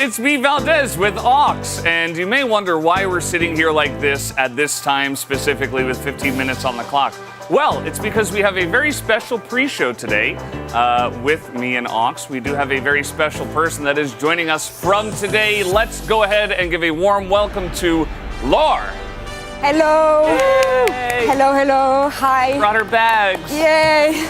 it's me, Valdez, with Ox, and you may wonder why we're sitting here like this at this time, specifically with 15 minutes on the clock. Well, it's because we have a very special pre-show today with me and Ox. We do have a very special person that is joining us from today. Let's go ahead and give a warm welcome to Laura. Hello. Yay. Hello. Hi. Brought her bags. Yay.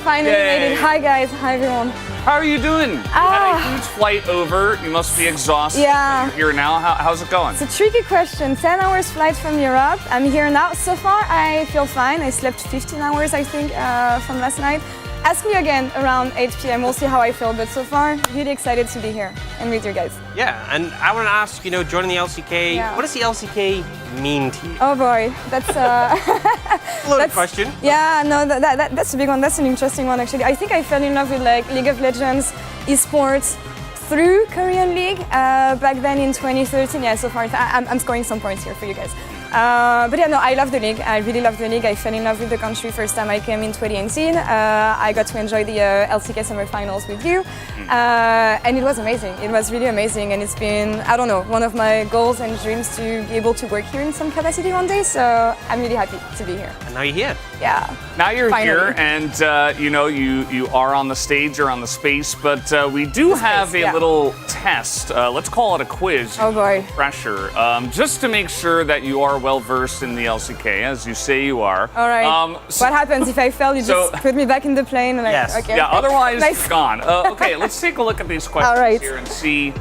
Finally made it. Hi guys. Hi everyone. How are you doing? You had a huge flight over. You must be exhausted. Yeah. You're here now. How's it going? It's a tricky question. 10 hours flight from Europe. I'm here now. So far, I feel fine. I slept 15 hours, I think, from last night. Ask me again around 8 p.m. We'll see how I feel. But so far, really excited to be here and with you guys. Yeah, and I want to ask, joining the LCK, what does the LCK mean to you? Oh boy, that's a loaded question. Yeah, no, that's a big one. That's an interesting one, actually. I think I fell in love with League of Legends, esports, through Korean League back then in 2013. Yeah, so far I'm scoring some points here for you guys. But yeah, no, I love the league. I really love the league. I fell in love with the country first time I came in 2018. I got to enjoy the LCK Summer Finals with you. And it was amazing. It was really amazing. And it's been, I don't know, one of my goals and dreams to be able to work here in some capacity one day. So I'm really happy to be here. And now you're here. Yeah. Now you're Finally. here, and you are on the stage, you're on the space, but we do have a little test. Let's call it a quiz. Oh boy. Pressure, just to make sure that you are well versed in the LCK, as you say you are. All right. What happens if I fail? You just put me back in the plane and Yes. okay. Yeah. Otherwise, Nice. it's gone. Okay. Let's take a look at these questions All right. here and see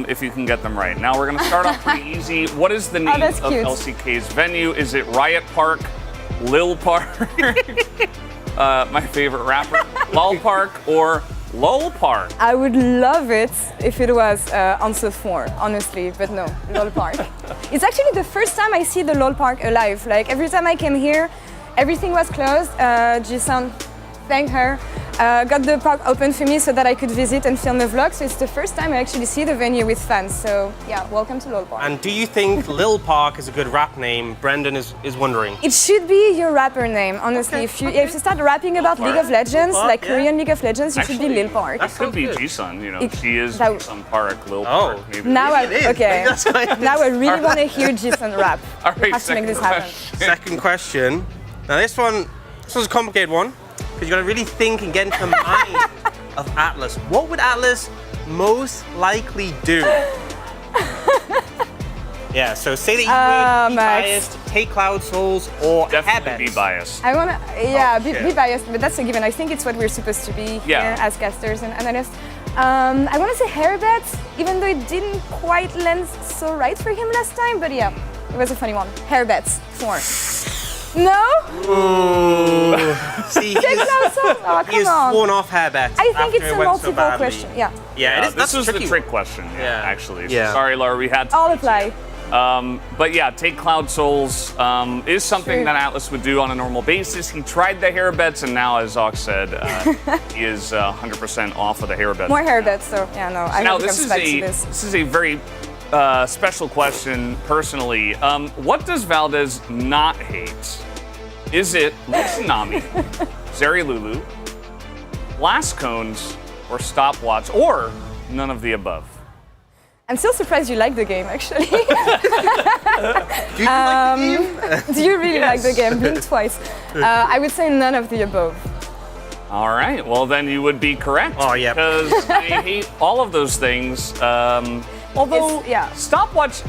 if you can get them right. Now we're going to start off pretty easy. What is the name that's of cute. LCK's venue? Is it Riot Park, Lil Park, my favorite rapper, Lol Park, or Lol Park? I would love it if it was answer 4, honestly, but no, LOL Park. It's actually the first time I see the LOL Park alive. Like every time I came here, everything was closed. Jisun, thank her, got the park open for me so that I could visit and film a vlog. So it's the first time I actually see the venue with fans. So yeah, welcome to LOL Park. And do you think Lil Park is a good rap name? Brendan is wondering. It should be your rapper name, honestly. If you start rapping about League of Legends, Park, like yeah. Korean League of Legends, you should be Lil Park. That could be Jisun, She is that- Jisun Park, Lil Park, maybe. Now Maybe it is. okay. That's what it Now is. I really want to hear Jisun rap. All right, Have to make this happen. Second question. Now this one's a complicated one, because you got to really think and get into the mind of Atlas. What would Atlas most likely do? Yeah, so say that you would be Max. biased, take Cloud Souls, or Definitely Habits. be biased. I wanna, yeah, shit. be biased, but that's a given. I think it's what we're supposed to be Yeah. here as casters and analysts. I want to say Hairbats, even though it didn't quite land so right for him last time, but yeah, it was a funny one. Hairbats, 4. No? See, Take Cloud Souls? Oh, he has come on. sworn off Habits. I think after it's it a went so multiple badly. question. Yeah. Yeah, it is. This That's was tricky. the trick question, Yeah. actually. So Yeah. sorry, Laura, we had to. I'll apply. But yeah, take Cloud Souls is something True. that Atlas would do on a normal basis. He tried the hair bets, and now, as Ox said, he is 100% off of the hair bets. More Hairbats, so yeah, no, I Now, have to this come is back to a this. this is a very special question, personally. What does Valdez not hate? Is it Tsunami, Zeri Lulu, blast cones, or stopwatch, or none of the above? I'm still surprised you like the game, actually. Do you like the game? Do you really like the Yes. game? Blink twice. I would say none of the above. All right, well then you would be correct. Oh, yeah. Because I hate all of those things. Although yeah. stopwatch,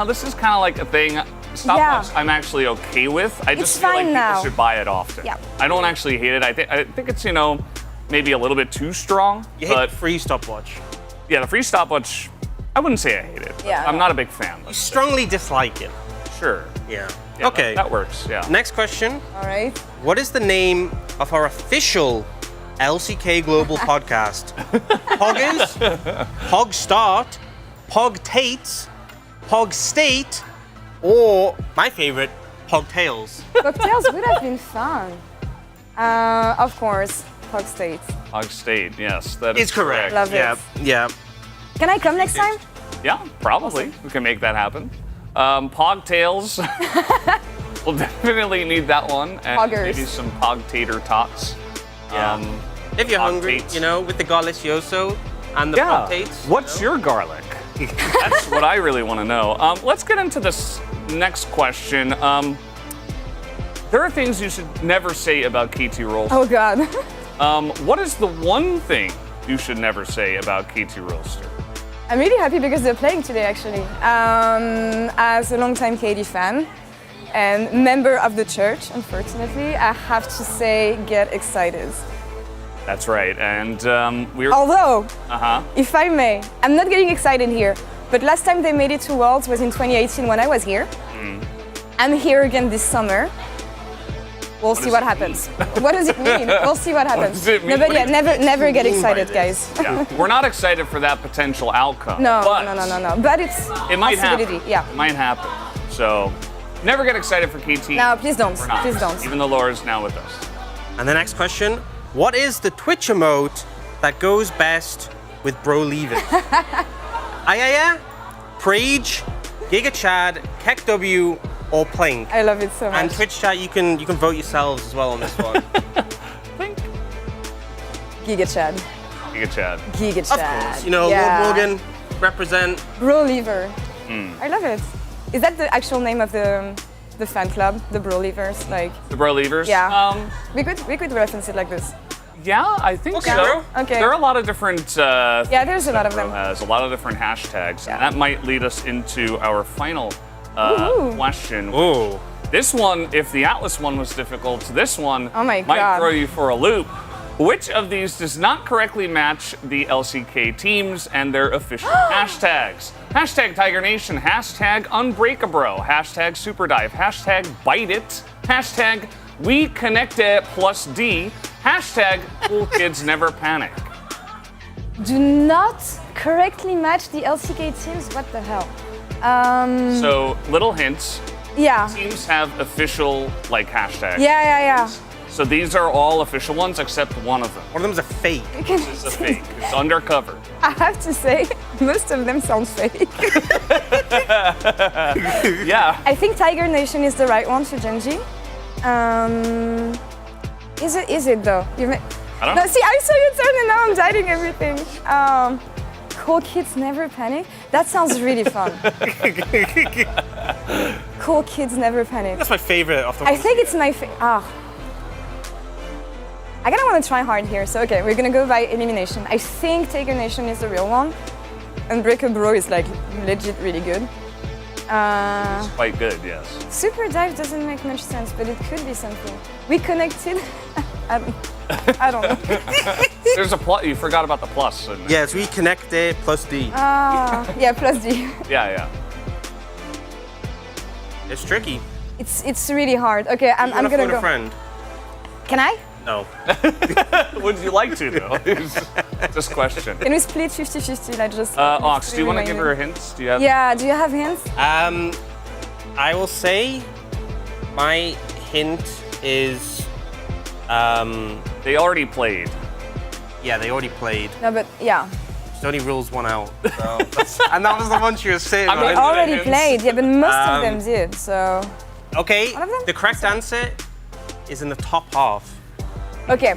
this is kind of like a thing. Stopwatch, I'm actually okay with. I just It's feel like fine people now. should buy it often. Yeah. I don't actually hate it. I think it's maybe a little bit too strong. You hate But free stopwatch. yeah, the free stopwatch, I wouldn't say I hate it. But Yeah, I'm no. not a big fan. You strongly dislike it. Sure. Yeah. Yeah, Okay. That works. Yeah. Next question. All right. What is the name of our official LCK Global podcast? Poggers, Pog Start, Pog Tates, Pog State, or my favorite, Pog Tails. Cocktails would have been fun. Of course, Pog State. Hog State. Yes, that is It's correct. Love it. Yeah. Yeah. Can I come next time? Yeah, probably. We can make that happen. Pogtails. We'll definitely need that one. And Poggers. maybe some pog tater tots. Yeah. If you're Pog hungry, tates. with the delicioso, and the Yeah. potates. What's your garlic? That's what I really want to know. Let's get into this next question. There are things you should never say about KT Rolster. Oh God. What is the one thing you should never say about KT Rolster? I'm really happy because they're playing today, actually. As a longtime KD fan and member of the church, unfortunately, I have to say, get excited. That's right, and we're. Although, Uh-huh. if I may, I'm not getting excited here, but last time they made it to Worlds was in 2018 when I was here. I'm here again this summer. We'll see what happens. What does it mean? We'll see what happens. does it mean? No, but What yeah, do you never get mean by excited, this? guys. Yeah, we're not excited for that potential outcome. No, but no. But it's It might possibility. happen. Yeah. It might happen. So, never get excited for KT. No, please don't. We're not. Please don't. Even though Laura's now with us. And the next question, what is the Twitch emote that goes best with bro leaving? Ayaya, Prage, Giga Chad, Kek W, or Plink? I love it so much. And Twitch chat, you can vote yourselves as well on this one. Think. Giga Chad. Giga Chad. Giga Of Chad. course, you know, Yeah. Lord Morgan represent. Bro Lever. Hmm. I love it. Is that the actual name of the fan club? The Bro Levers? Like, The Bro Leavers? yeah. we could reference it like this. Yeah, I think Okay, so. bro. Okay. There are a lot of different. Yeah, there's a lot of them. Has a lot of different hashtags, and Yeah. that might lead us into our final Ooh. question. Oh. This one, if the Atlas one was difficult, this one Oh my might God. throw you for a loop. Which of these does not correctly match the LCK teams and their official hashtags? Hashtag Tiger Nation, hashtag Unbreakabro, hashtag Superdive, hashtag Bite It, hashtag We Connect It plus D, hashtag Cool Kids Never Panic. Do not correctly match the LCK teams? What the hell? So, little hints. Yeah. Teams have official like hashtags. Yeah. So these are all official ones except one of them. One of them's a fake. It's a fake. It's undercover. I have to say, most of them sound fake. Yeah. I think Tiger Nation is the right one for Genji. Is it though? I don't No, know. see, I saw you turn and now I'm dieting everything. Cool Kids Never Panic? That sounds really fun. Cool Kids Never Panic. That's my favorite of the I think it's my I kinda wanna try hard here, so okay, we're gonna go by elimination. I think Tiger Nation is the real one. Unbreakable is like legit really good. Quite good, yes. Super Dive doesn't make much sense, but it could be something. We connected. I don't know. There's a plus. You forgot about the plus. Yes, we connect it plus D. Yeah, plus D. Yeah. It's tricky. It's really hard. Okay, I'm You wanna gonna phone go. a friend? Can I? No. Would you like to though? Just question. Can we split 50-50? Like just. Ox, do you want to give her a hint? Do you have? Yeah. Do you have hints? I will say my hint is They already played. yeah, they already played. No, but yeah. Sony rules one out. So and that was the one she was saying. I'm right? not- Already hints. played. Yeah, but most of them did. So. Okay, One of them? the correct answer is in the top half. Okay.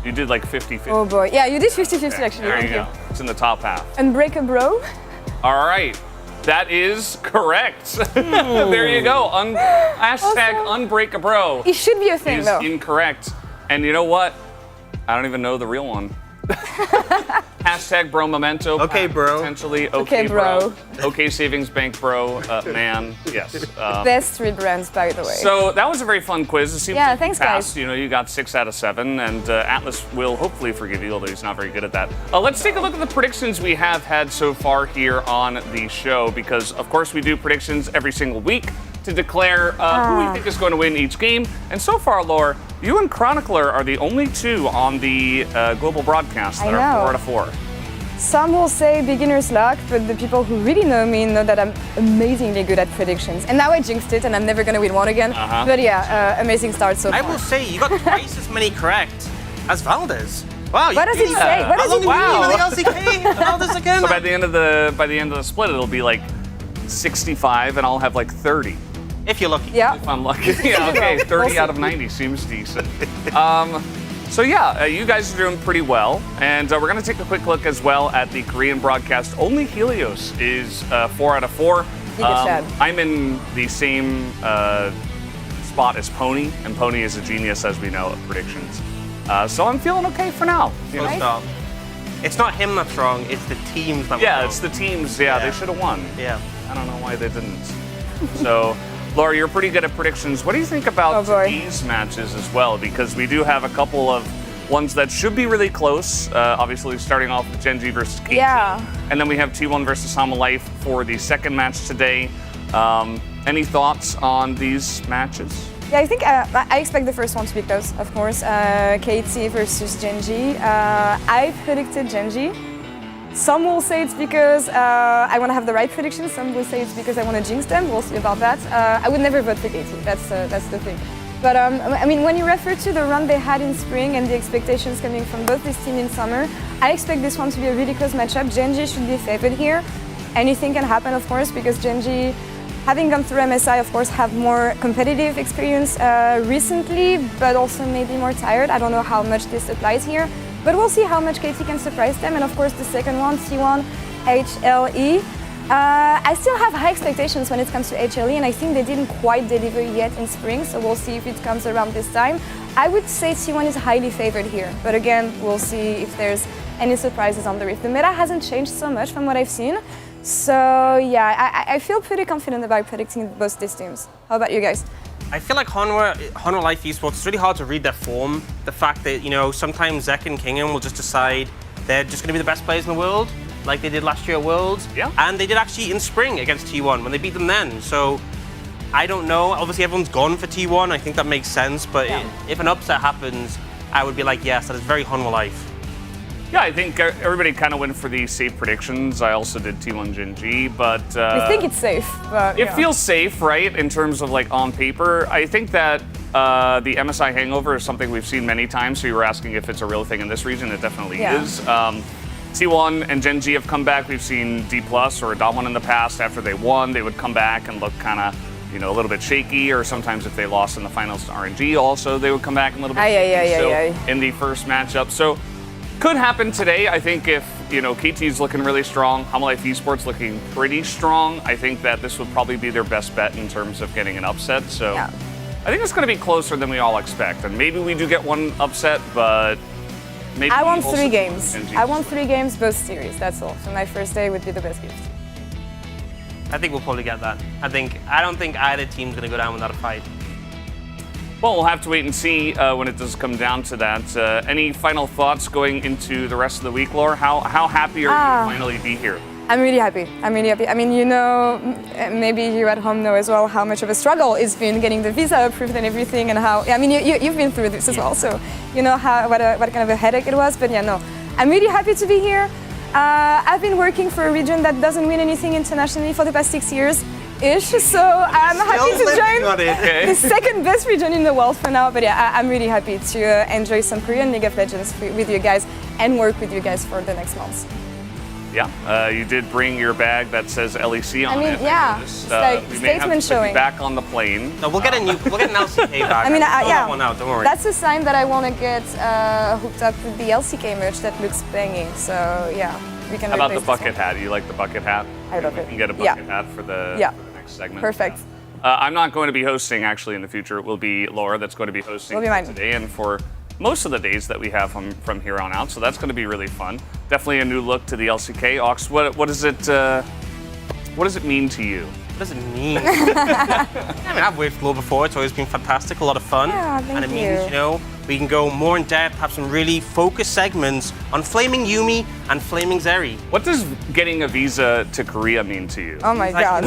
You did like 50-50. Oh boy. Yeah, you did 50-50 actually. There you Thank go. It's in the top half. Unbreakable. All right. That is correct. There you go. Hashtag Unbreakabro It should be a thing is though. incorrect. And you know what? I don't even know the real one. Hashtag bro memento. Okay, bro. Potentially Okay, okay, bro. bro. Okay, savings bank, bro. Man. Yes. Best rebrands, by the way. So that was a very fun quiz. It seems Yeah, like you thanks, guys. passed. You know, you got 6 out of 7, and Atlas will hopefully forgive you, although he's not very good at that. Let's take a look at the predictions we have had so far here on the show, because of course we do predictions every single week to declare who we think is going to win each game. And so far, Laura, you and Chronicler are the only two on the global broadcast that I are know. 4 out of 4. Some will say beginner's luck, but the people who really know me know that I'm amazingly good at predictions. And now I jinxed it, and I'm never gonna win one again. But yeah, amazing start so I far. will say you got twice as many correct as Valdez. Wow. What does it say? What How does long it have you mean? been in the LCK? Valdez again? So by the end of the split, it'll be like 65, and I'll have like 30. If you're lucky. Yeah. If I'm lucky. Yeah, okay, 30 out of 90 seems decent. So yeah, you guys are doing pretty well, and we're going to take a quick look as well at the Korean broadcast. Only Helios is 4 out of 4. I'm in the same spot as Pony, and Pony is a genius, as we know, at predictions. So I'm feeling okay for now. Stop. It's not him that's wrong, it's the teams that were wrong. It's the teams. Yeah, they should have won. Yeah. I don't know why they didn't. So, Laura, you're pretty good at predictions. What do you think about these matches as well? Because we do have a couple of ones that should be really close. Obviously, starting off with Gen G versus KT. Yeah. And then we have T1 versus Hama Life for the second match today. Any thoughts on these matches? Yeah, I think I expect the first one to be close, of course. KT versus Gen G. I predicted Gen G. Some will say it's because I want to have the right prediction. Some will say it's because I want to jinx them. We'll see about that. I would never vote for KT. That's the thing. But I mean, when you refer to the run they had in spring and the expectations coming from both this team in summer, I expect this one to be a really close matchup. Gen G should be favored here. Anything can happen, of course, because Gen G, having gone through MSI, of course, have more competitive experience recently, but also maybe more tired. I don't know how much this applies here, but we'll see how much KT can surprise them. And of course, the second one, T1, HLE. I still have high expectations when it comes to HLE, and I think they didn't quite deliver yet in spring, so we'll see if it comes around this time. I would say T1 is highly favored here, but again, we'll see if there's any surprises on the Rift. The meta hasn't changed so much from what I've seen. So yeah, I feel pretty confident about predicting both these teams. How about you guys? I feel like Honor Life Esports, it's really hard to read their form. The fact that, you know, sometimes Zek and Kingham will just decide they're just going to be the best players in the world, like they did last year at Worlds. Yeah. And they did actually in spring against T1 when they beat them then. So I don't know. Obviously, everyone's gone for T1. I think that makes sense. But if an upset happens, I would be like, yes, that is very Honor Life. Yeah, I think everybody kind of went for the safe predictions. I also did T1 Gen G, but I think it's safe. But, it feels safe, right, in terms of like on paper. I think that the MSI hangover is something we've seen many times. So you were asking if it's a real thing in this region. It definitely is. T1 and Gen G have come back. We've seen D+ or Damwon in the past. After they won, they would come back and look kind of, you know, a little bit shaky. Or sometimes if they lost in the finals to RNG, also they would come back a little bit shaky. In the first matchup. So. Could happen today. I think if, you know, KT's looking really strong, Hama Life Esports looking pretty strong, I think that this would probably be their best bet in terms of getting an upset. So I think it's going to be closer than we all expect. And maybe we do get one upset, but maybe I want 3 games. I want 3 games, both series. That's all. So my first day would be the best gift. I think we'll probably get that. I don't think either team's going to go down without a fight. Well, we'll have to wait and see when it does come down to that. Any final thoughts going into the rest of the week, Laura? How happy are you to finally be here? I'm really happy. I'm really happy. I mean, you know, maybe you at home know as well how much of a struggle it's been getting the visa approved and everything, and how. I mean, you've been through this as well, so you know what kind of a headache it was. But yeah, no, I'm really happy to be here. I've been working for a region that doesn't win anything internationally for the past 6 years. So I'm happy to join the second best region in the world for now. But yeah, I'm really happy to enjoy some Korean League of Legends with you guys and work with you guys for the next months. Yeah, you did bring your bag that says LEC on it. I mean, yeah, it's like we may have to statement put you showing. back on the plane. No, we'll get an LCK bag. I mean, yeah, one out, don't worry. That's a sign that I want to get hooked up with the LCK merch that looks banging. So yeah, we can. How about the bucket hat? You like the bucket hat? I love it. We can get a bucket hat for the next segment. Perfect. I'm not going to be hosting actually in the future. It will be Laura that's going to be hosting today and for most of the days that we have from here on out. So that's going to be really fun. Definitely a new look to the LCK. Ox, what does it mean to you? What does it mean? I mean, I've waved low before. It's always been fantastic, a lot of fun. Yeah, and it means, you know, we can go more in depth, have some really focused segments on Flaming Yuumi and Flaming Zeri. What does getting a visa to Korea mean to you? Oh my God.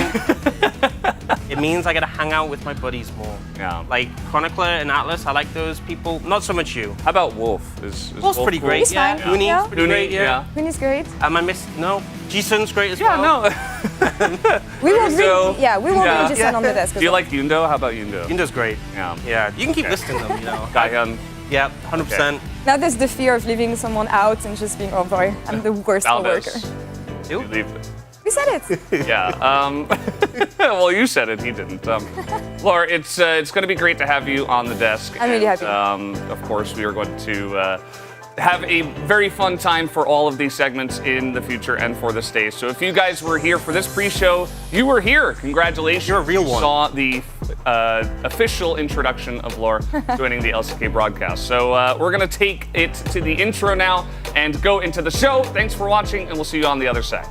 It means I get to hang out with my buddies more. Yeah. Like Chronicler and Atlas, I like those people. Not so much you. How about Wolf? Is Wolf's Wolf pretty cool? great. He's Yeah. fine. Uni's pretty great. Yeah. Uni's great. Am I missed? No. Jisun's great as well. No. We won't So, bring Jason on the desk. Do you like Yundo? How about Yundo? Yundo's great. Yeah. Yeah. You can keep listing them, you know. Gaihyun. Yeah, 100%. Now there's the fear of leaving someone out and just being, oh boy, I'm the worst Valdez. worker. You leave. You said it. Yeah. Well, you said it. He didn't. Laura, it's going to be great to have you on the desk. I'm really happy. Of course, we are going to have a very fun time for all of these segments in the future and for the stage. So if you guys were here for this pre-show, you were here. Congratulations. You're a real one. You saw the official introduction of Laura joining the LCK broadcast. So we're going to take it to the intro now and go into the show. Thanks for watching, and we'll see you on the other side.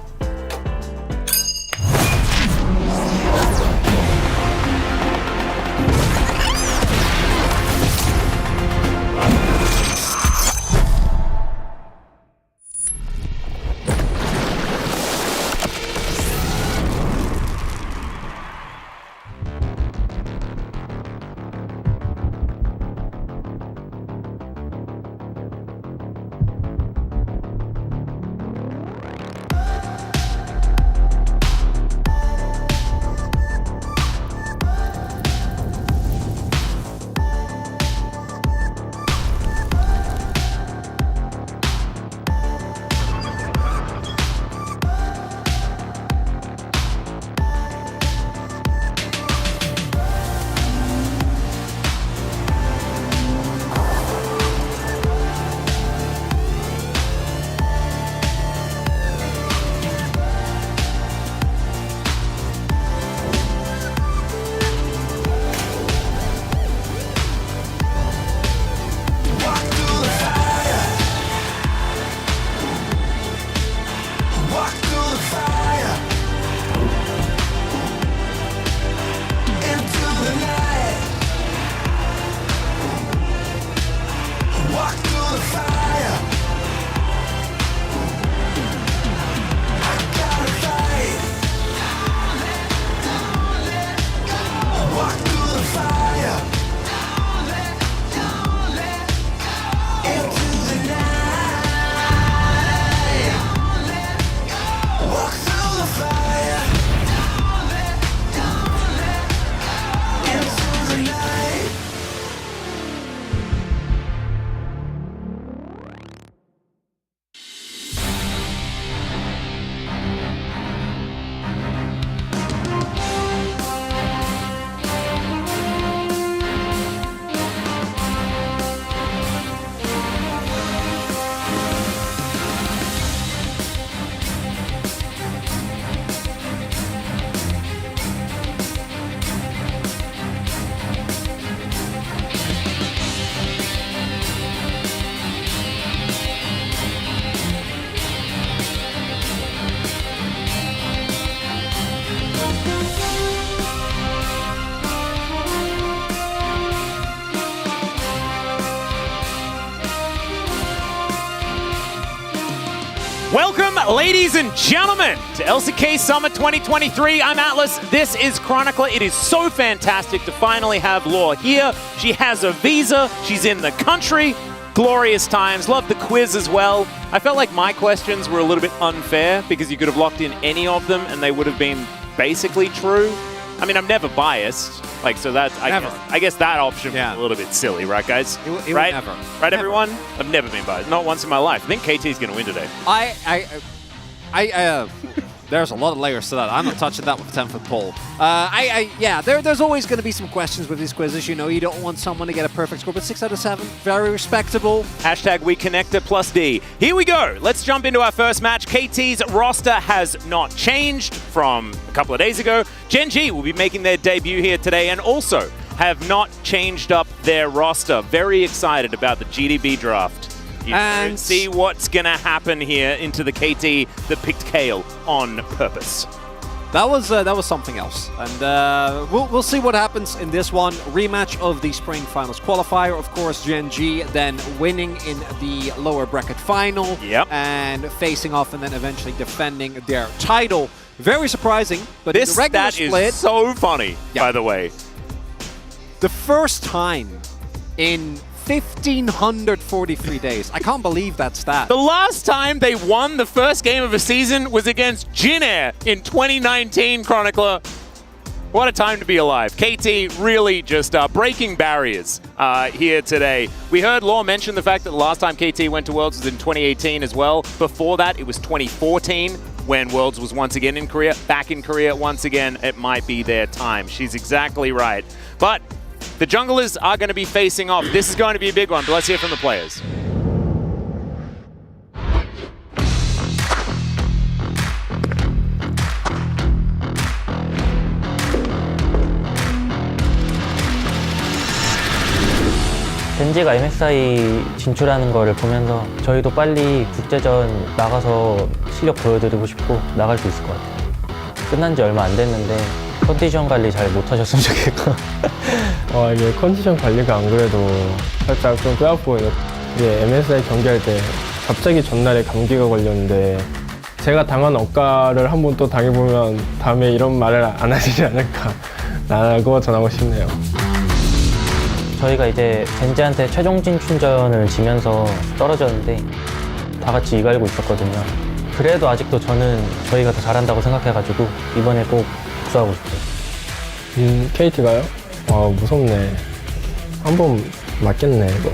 Welcome, ladies and gentlemen, to LCK Summer 2023. I'm Atlas. This is Chronicler. It is so fantastic to finally have Laura here. She has a visa. She's in the country. Glorious times. Love the quiz as well. I felt like my questions were a little bit unfair because you could have locked in any of them and they would have been basically true. I mean, I'm never biased. Like, so that's, I guess that option was a little bit silly, right, guys? It right? Never. Right, everyone? I've never been biased. Not once in my life. I think KT's going to win today. There's a lot of layers to that. I'm not touching that with a 10-foot pole. There's always going to be some questions with these quizzes. You know, you don't want someone to get a perfect score, but 6 out of 7, very respectable. Hashtag WeConnector+D. Here we go. Let's jump into our first match. KT's roster has not changed from a couple of days ago. Gen G will be making their debut here today and also have not changed up their roster. Very excited about the GDB draft. And see what's going to happen here into the KT that picked Kale on purpose. That was something else. And we'll see what happens in this one. Rematch of the Spring Finals qualifier. Of course, Gen G then winning in the lower bracket final. Yep. And facing off and then eventually defending their title. Very surprising. But in the regular split, is so funny, by the way. The first time in 1,543 days. I can't believe that stat. The last time they won the first game of a season was against Jin Air in 2019, Chronicler. What a time to be alive. KT really just breaking barriers here today. We heard Law mention the fact that the last time KT went to Worlds was in 2018 as well. Before that, it was 2014. when Worlds was once again in Korea, back in Korea once again, it might be their time. She's exactly right. But the junglers are going to be facing off. This is going to be a big one, but let's hear from the players. 젠지가 MSI 진출하는 거를 보면서 저희도 빨리 국제전 나가서 실력 보여드리고 싶고 나갈 수 있을 것 같아요. 끝난 지 얼마 안 됐는데 컨디션 관리 잘 못하셨으면 좋겠고 이게 컨디션 관리가 안 그래도 살짝 좀 뼈아프고요. 이게 MSI 경기할 때 갑자기 전날에 감기가 걸렸는데 제가 당한 억가를 한번 또 당해보면 다음에 이런 말을 안 하시지 않을까 라고 전하고 싶네요. 저희가 이제 젠지한테 최종 진출전을 지면서 떨어졌는데 다 같이 이갈고 있었거든요. 그래도 아직도 저는 저희가 더 잘한다고 생각해가지고 이번에 꼭 복수하고 싶어요. KT가요? 무섭네. 한 번 맞겠네 이거.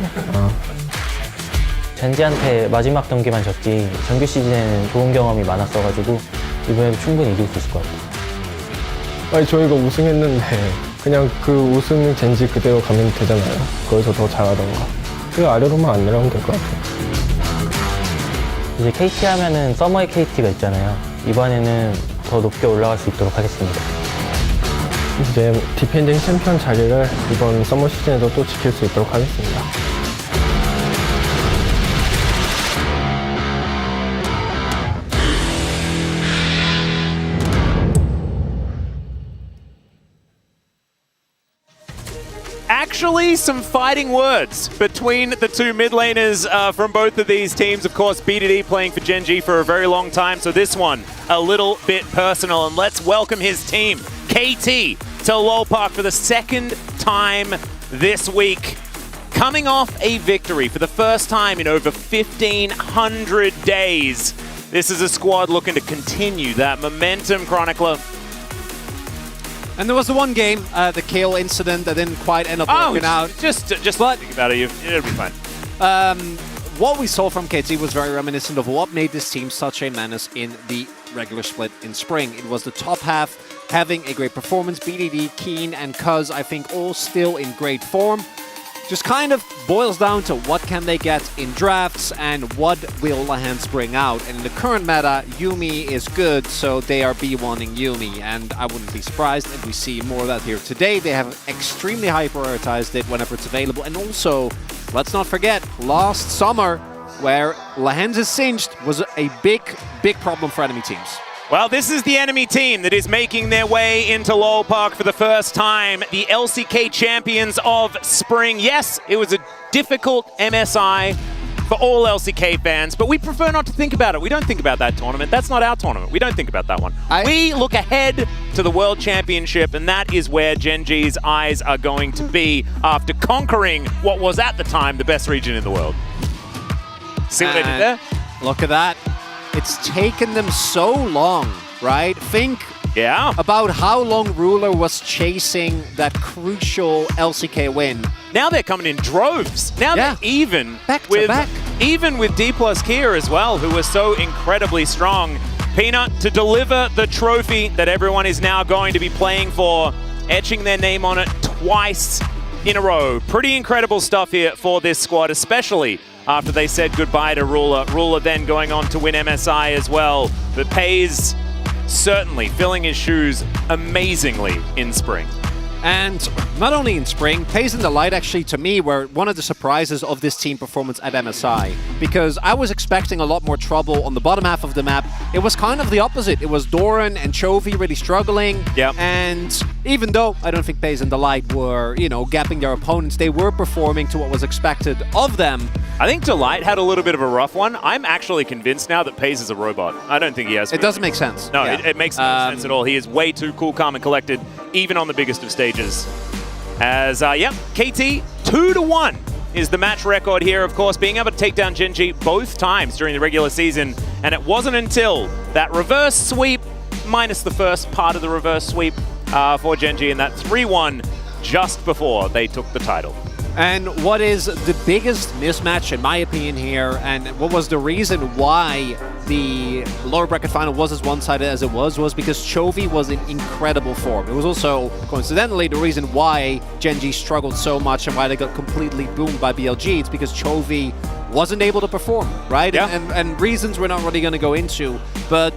젠지한테 마지막 경기만 졌지 정규 시즌에는 좋은 경험이 많았어가지고 이번에도 충분히 이길 수 있을 것 같아요. 아니 저희가 우승했는데 그냥 그 우승 젠지 그대로 가면 되잖아요. 거기서 더 잘하던가. 그 아래로만 안 내려가면 될 것 같아요. 이제 KT 하면은 서머의 KT가 있잖아요. 이번에는 더 높게 올라갈 수 있도록 하겠습니다. 이제 디펜딩 챔피언 자리를 이번 서머 시즌에도 또 지킬 수 있도록 하겠습니다. Actually, some fighting words between the two mid laners from both of these teams. Of course, BDD playing for Gen G for a very long time, so this one a little bit personal. And let's welcome his team, KT, to LoL Park for the second time this week. Coming off a victory for the first time in over 1,500 days. This is a squad looking to continue that momentum, Chronicler. And there was the one game, the KO incident that didn't quite end up working out. Just think about it, it'll be fine. What we saw from KT was very reminiscent of what made this team such a menace in the regular split in spring. It was the top half having a great performance. BDD, Keen, and Cuz, I think, all still in great form. Just kind of boils down to what can they get in drafts and what will Lahans bring out. And in the current meta, Yuumi is good, so they are B1ing Yuumi. And I wouldn't be surprised if we see more of that here today. They have extremely high prioritized it whenever it's available. And also, let's not forget, last summer, where Lahans is singed, was a big problem for enemy teams. Well, this is the enemy team that is making their way into LoL Park for the first time. The LCK champions of spring. Yes, it was a difficult MSI for all LCK fans, but we prefer not to think about it. We don't think about that tournament. That's not our tournament. We don't think about that one. We look ahead to the World Championship, and that is where Gen G's eyes are going to be after conquering what was at the time the best region in the world. See what they did there? Look at that. It's taken them so long, right? Think about how long Ruler was chasing that crucial LCK win. Now they're coming in droves. Now they're even back with to back. Even with D+ Kier as well, who was so incredibly strong. Peanut to deliver the trophy that everyone is now going to be playing for, etching their name on it twice in a row. Pretty incredible stuff here for this squad, especially after they said goodbye to Ruler. Ruler then going on to win MSI as well. But Pays certainly filling his shoes amazingly in spring. And not only in spring, Pays and the Light actually, to me, were one of the surprises of this team performance at MSI. Because I was expecting a lot more trouble on the bottom half of the map. It was kind of the opposite. It was Doran and Chovy really struggling. Yep. And even though I don't think Pays and the Light were, gapping their opponents, they were performing to what was expected of them. I think Delight had a little bit of a rough one. I'm actually convinced now that Pays is a robot. I don't think he has. It doesn't make sense. No, it makes no sense at all. He is way too cool, calm, and collected, even on the biggest of stages. As, KT 2-1 is the match record here, of course, being able to take down Gen G both times during the regular season. And it wasn't until that reverse sweep, minus the first part of the reverse sweep for Gen G, and that 3-1 just before they took the title. And what is the biggest mismatch, in my opinion, here, and what was the reason why the lower bracket final was as one-sided as it was because Chovy was in incredible form. It was also, coincidentally, the reason why Gen G struggled so much and why they got completely boomed by BLG. It's because Chovy wasn't able to perform, right? Yeah. And reasons we're not really going to go into. But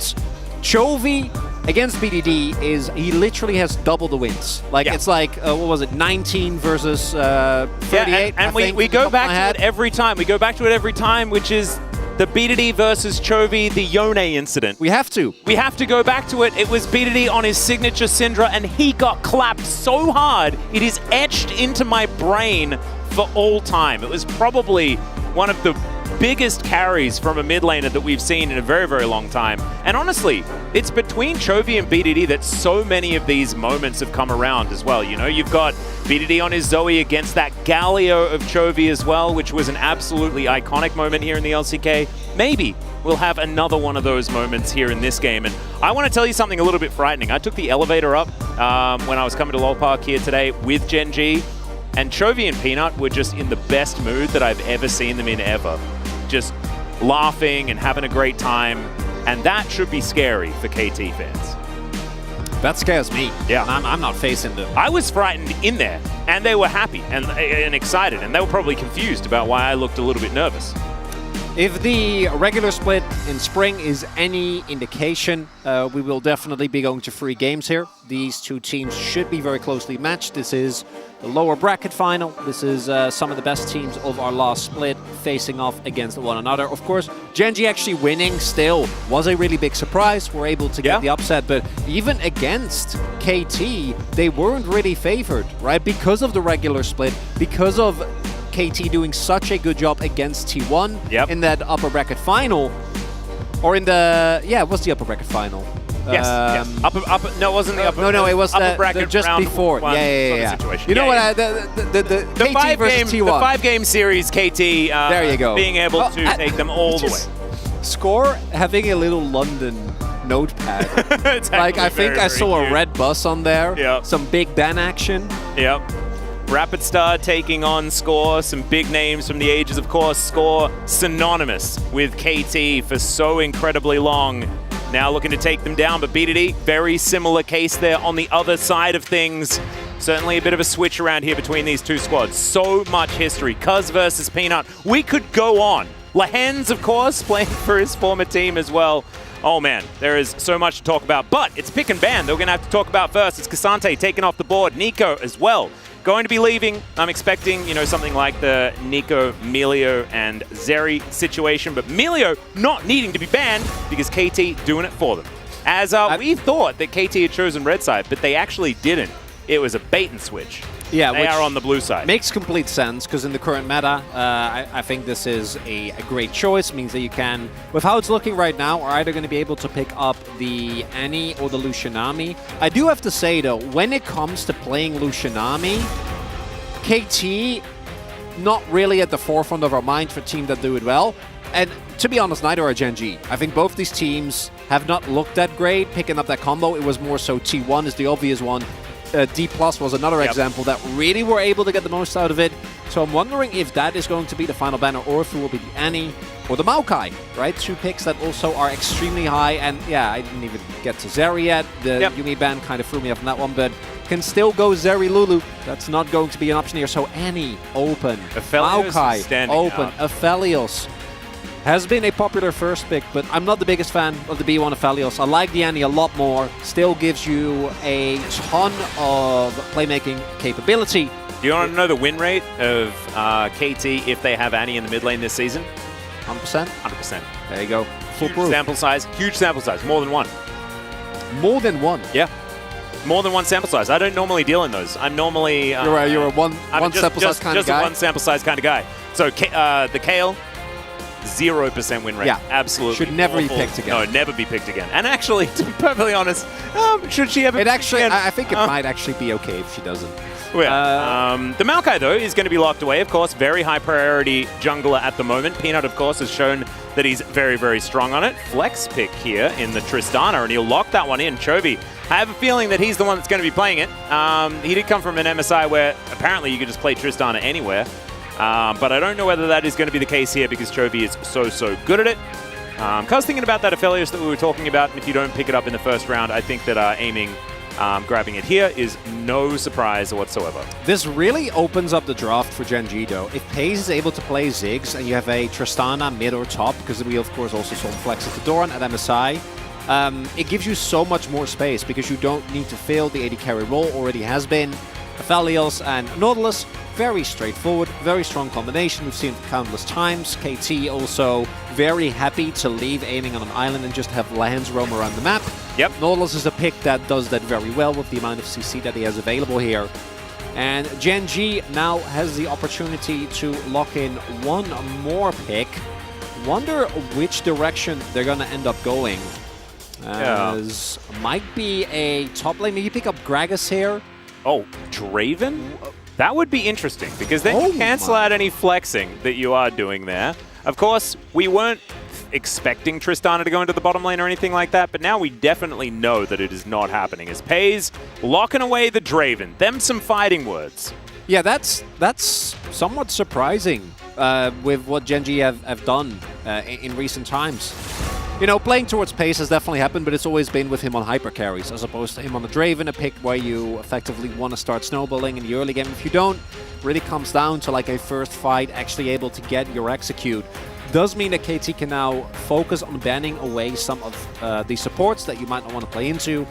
Chovy against BDD he literally has double the wins. Like, Yeah. it's like, what was it, 19 versus 38? and we go back to it every time. We go back to it every time, which is the BDD versus Chovy, the Yone incident. We have to. We have to go back to it. It was BDD on his signature Syndra, and he got clapped so hard, it is etched into my brain for all time. It was probably one of the biggest carries from a mid laner that we've seen in a very, very long time. And honestly, it's between Chovy and BDD that so many of these moments have come around as well. You know, you've got BDD on his Zoe against that Galio of Chovy as well, which was an absolutely iconic moment here in the LCK. Maybe we'll have another one of those moments here in this game. And I want to tell you something a little bit frightening. I took the elevator up when I was coming to LoL Park here today with Gen G, and Chovy and Peanut were just in the best mood that I've ever seen them in ever. Just laughing and having a great time, and that should be scary for KT fans. That scares me. Yeah. I'm not facing them. I was frightened in there, and they were happy and excited, and they were probably confused about why I looked a little bit nervous. If the regular split in spring is any indication, we will definitely be going to 3 games here. These two teams should be very closely matched. This is the lower bracket final. This is some of the best teams of our last split facing off against one another. Of course, Gen G actually winning still was a really big surprise. We're able to get the upset, but even against KT, they weren't really favored, right? Because of the regular split, because of KT doing such a good job against T1 in that upper bracket final, or in the, it was the upper bracket final. Yes. Upper, no, it wasn't the upper. No, it was upper bracket just round before. one Yeah. situation. You know what? The KT versus T1. The 5-game series, KT. There you go. Being able to take them all the way. Score having a little London notepad. Like, I think very, I very saw cute. a red bus on there. Yep. Some Big Ben action. Yep. Rapid Star taking on Score, some big names from the ages, of course. Score synonymous with KT for so incredibly long. Now looking to take them down, but BDD, very similar case there on the other side of things. Certainly a bit of a switch around here between these two squads. So much history. Cuz versus Peanut. We could go on. Lahens, of course, playing for his former team as well. Oh man, there is so much to talk about, but it's pick and ban that we're going to have to talk about first. It's Cassante taken off the board, Nico as well. Going to be leaving. I'm expecting, something like the Nico, Melio, and Zeri situation, but Melio not needing to be banned because KT doing it for them. As we thought that KT had chosen red side, but they actually didn't. It was a bait and switch. Yeah, they are on the blue side. Makes complete sense, because in the current meta, I think this is a great choice. It means that you can, with how it's looking right now, are either going to be able to pick up the Annie or the Lucianami. I do have to say, though, when it comes to playing Lucianami, KT, not really at the forefront of our mind for teams that do it well. And to be honest, neither are Gen G. I think both these teams have not looked that great picking up that combo. It was more so T1 is the obvious one. D+ was another example that really were able to get the most out of it. So I'm wondering if that is going to be the final banner, or if it will be the Annie or the Maokai, right? 2 picks that also are extremely high. And yeah, I didn't even get to Zeri yet. The Yumi ban kind of threw me off on that one, but can still go Zeri Lulu. That's not going to be an option here. So Annie, open. Aphelios Maokai, open. out. Aphelios has been a popular first pick, but I'm not the biggest fan of the B1 Aphelios. I like the Annie a lot more. Still gives you a ton of playmaking capability. Do you want to know the win rate of KT if they have Annie in the mid lane this season? 100%? 100%. There you go. Full Huge proof. sample size. Huge sample size. More than one. More than one? Yeah. More than one sample size. I don't normally deal in those. I'm normally... you're a one sample size kind of guy? Just a one sample size kind of guy. So the Kayle, 0% win rate. Yeah. Absolutely. Should never awful. be picked again. No, never be picked again. And actually, to be perfectly honest, should she ever... It actually, again? I think it might actually be okay if she doesn't. Well, the Maokai, though, is going to be locked away, of course. Very high priority jungler at the moment. Peanut, of course, has shown that he's very, very strong on it. Flex pick here in the Tristana, and he'll lock that one in. Chovy, I have a feeling that he's the one that's going to be playing it. He did come from an MSI where apparently you could just play Tristana anywhere. But I don't know whether that is going to be the case here because Chovy is so good at it. I was thinking about that Aphelios that we were talking about, and if you don't pick it up in the first round, I think that aiming, grabbing it here is no surprise whatsoever. This really opens up the draft for Gen G, though. If Paze is able to play Ziggs and you have a Tristana mid or top, because we of course also saw Flex at the Doran at MSI, it gives you so much more space because you don't need to fill the AD carry role, already has been. Aphelios and Nautilus, very straightforward, very strong combination. We've seen it countless times. KT also very happy to leave aiming on an island and just have lands roam around the map. Yep. Nautilus is a pick that does that very well with the amount of CC that he has available here. And Gen G now has the opportunity to lock in one more pick. Wonder which direction they're going to end up going. As might be a top lane. Maybe pick up Gragas here. Oh, Draven? That would be interesting, because then you cancel out any flexing that you are doing there. Of course, we weren't expecting Tristana to go into the bottom lane or anything like that, but now we definitely know that it is not happening. As Paze locking away the Draven. Them some fighting words. Yeah, that's somewhat surprising with what Gen G have done in recent times. You know, playing towards Pace has definitely happened, but it's always been with him on hyper carries, as opposed to him on the Draven, a pick where you effectively want to start snowballing in the early game. If you don't, really comes down to like a first fight, actually able to get your execute. Does mean that KT can now focus on banning away some of the supports that you might not want to play into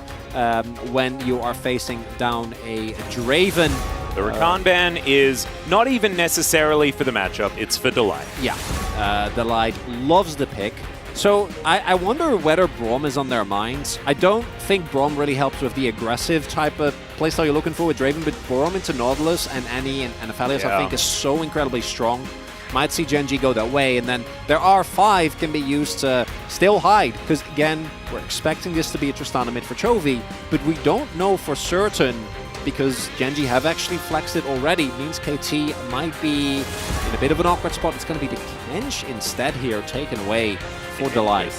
when you are facing down a Draven. The Rakan ban is not even necessarily for the matchup, it's for Delight. Yeah, Delight loves the pick. So I wonder whether Braum is on their minds. I don't think Braum really helps with the aggressive type of playstyle you're looking for with Draven, but Braum into Nautilus and Annie and Aphelios I think is so incredibly strong. Might see Gen G go that way, and then there are 5 can be used to still hide, because again, we're expecting this to be a Tristana mid for Chovy, but we don't know for certain, because Gen G have actually flexed it already. Means KT might be in a bit of an awkward spot. It's going to be the Kench instead here, taken away for Delight.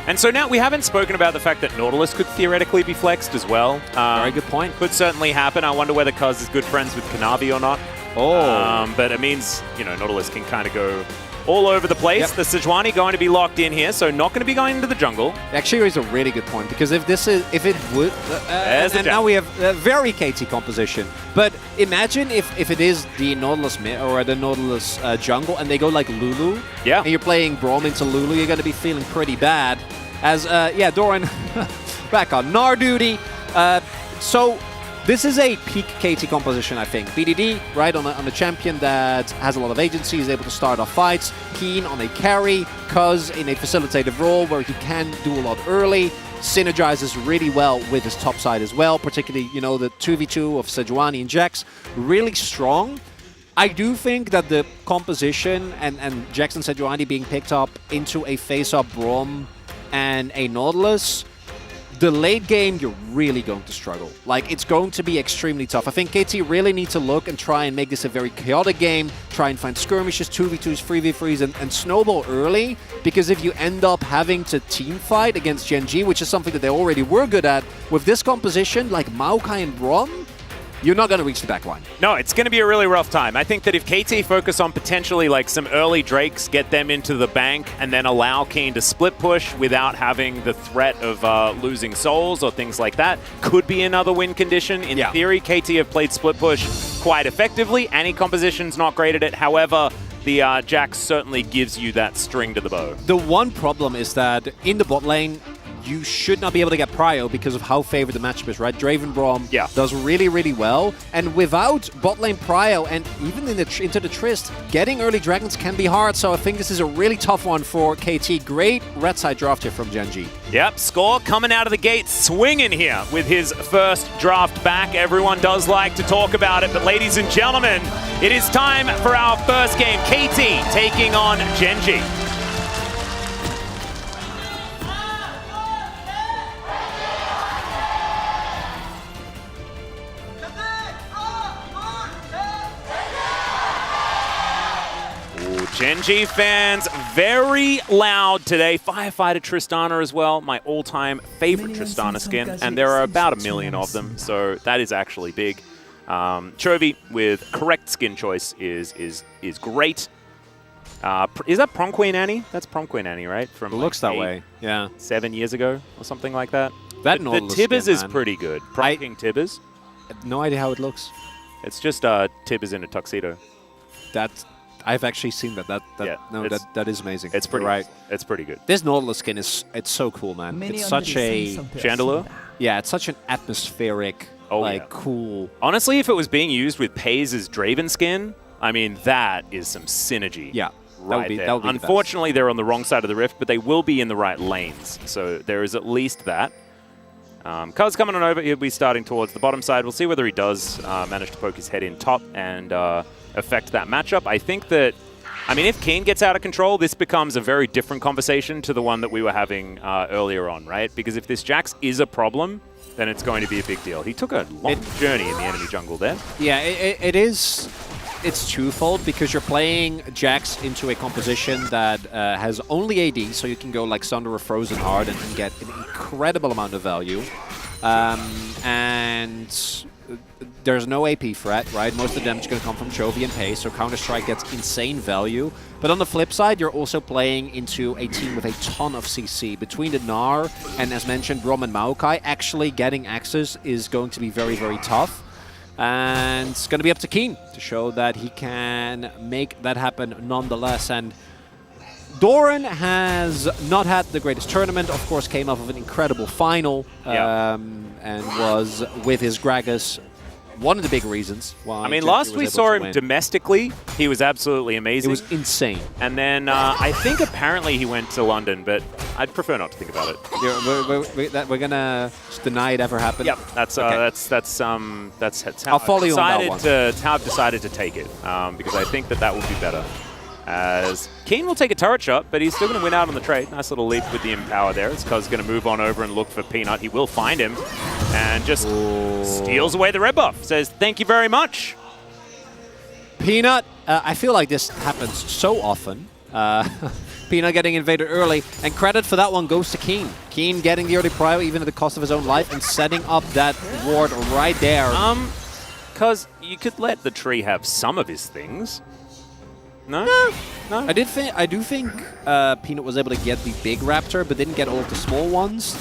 And so now we haven't spoken about the fact that Nautilus could theoretically be flexed as well. Very good point. Could certainly happen. I wonder whether Cuz is good friends with Kanavi or not. But it means, you know, Nautilus can kind of go all over the place. Yep. The Sejuani going to be locked in here, so not going to be going into the jungle. Actually, it's a really good point, because if it would, and now we have a very KT composition. But imagine if it is the Nautilus mid or the Nautilus jungle, and they go like Lulu. Yeah. And you're playing Braum into Lulu, you're going to be feeling pretty bad. As Doran back on Gnar duty. So this is a peak KT composition, I think. BDD, right, on a champion that has a lot of agency, is able to start off fights. Keen on a carry, Cuz in a facilitative role where he can do a lot early. Synergizes really well with his top side as well, particularly, you know, the 2v2 of Sejuani and Jax. Really strong. I do think that the composition and Jax and Sejuani being picked up into a face-up Braum and a Nautilus, the late game, you're really going to struggle. Like, it's going to be extremely tough. I think KT really need to look and try and make this a very chaotic game, try and find skirmishes, 2v2s, 3v3s, and snowball early, because if you end up having to team fight against Gen G, which is something that they already were good at, with this composition, like Maokai and Braum, you're not going to reach the back line. No, it's going to be a really rough time. I think that if KT focus on potentially like some early Drakes, get them into the bank, and then allow Keen to split push without having the threat of losing souls or things like that, could be another win condition. In theory, KT have played split push quite effectively. Any composition's not great at it. However, the Jax certainly gives you that string to the bow. The one problem is that in the bot lane, you should not be able to get Prio because of how favored the matchup is, right? Draven Braum does really, really well. And without bot lane Prio and even into the Trist, getting early dragons can be hard. So I think this is a really tough one for KT. Great red side draft here from Gen G. Yep, Score coming out of the gate swinging here with his first draft back. Everyone does like to talk about it, but ladies and gentlemen, it is time for our first game. KT taking on Gen G. Gen G fans, very loud today. Firefighter Tristana as well, my all-time favorite Tristana skin, and there are about 1 million of them, so that is actually big. Chovy with correct skin choice is great. Is that Prom Queen Annie? That's Prom Queen Annie, right? From It looks that way. Yeah. 7 years ago or something like that. That the Nautilus Tibbers skin, is man. pretty good. Prom King Tibbers. I have no idea how it looks. It's just Tibbers in a tuxedo. I've actually seen that. That is amazing. It's pretty You're right. It's pretty good. This Nautilus skin it's so cool, man. It's such a Chandelier? yeah, it's such an atmospheric, cool. Honestly, if it was being used with Paze's Draven skin, I mean, that is some synergy. Yeah, Right that there. would be the best. Unfortunately, they're on the wrong side of the rift, but they will be in the right lanes. So there is at least that. Cuz coming on over, he'll be starting towards the bottom side. We'll see whether he does manage to poke his head in top and affect that matchup. I think that, I mean, if Keen gets out of control, this becomes a very different conversation to the one that we were having earlier on, right? Because if this Jax is a problem, then it's going to be a big deal. He took a long journey in the enemy jungle there. Yeah, it is. It's twofold because you're playing Jax into a composition that has only AD, so you can go like Sunder or Frozen Heart and get an incredible amount of value. And there's no AP threat, right? Most of the damage is going to come from Chovy and Pace, so Counter-Strike gets insane value. But on the flip side, you're also playing into a team with a ton of CC. Between the Gnar and, as mentioned, Brom and Maokai, actually getting access is going to be very, very tough. And it's going to be up to Keen to show that he can make that happen nonetheless. And Doran has not had the greatest tournament. Of course, came off of an incredible final and was with his Gragas one of the big reasons why. I mean, Jeffrey last was we able saw to him win. domestically, he was absolutely amazing. It was insane. And then I think apparently he went to London, but I'd prefer not to think about it. We're gonna just deny it ever happened. Yep, that's Okay. that's how I'll follow you on that one. It's how I've decided to take it because I think that will be better. As Keen will take a turret shot, but he's still going to win out on the trade. Nice little leap with the Empower there. As Cuz going to move on over and look for Peanut. He will find him and just steals away the red buff. Says, thank you very much. Peanut, I feel like this happens so often. Peanut getting invaded early, and credit for that one goes to Keen. Keen getting the early prio even at the cost of his own life and setting up that ward right there. Cuz you could let the tree have some of his things. No? No? I do think Peanut was able to get the big raptor, but didn't get all of the small ones.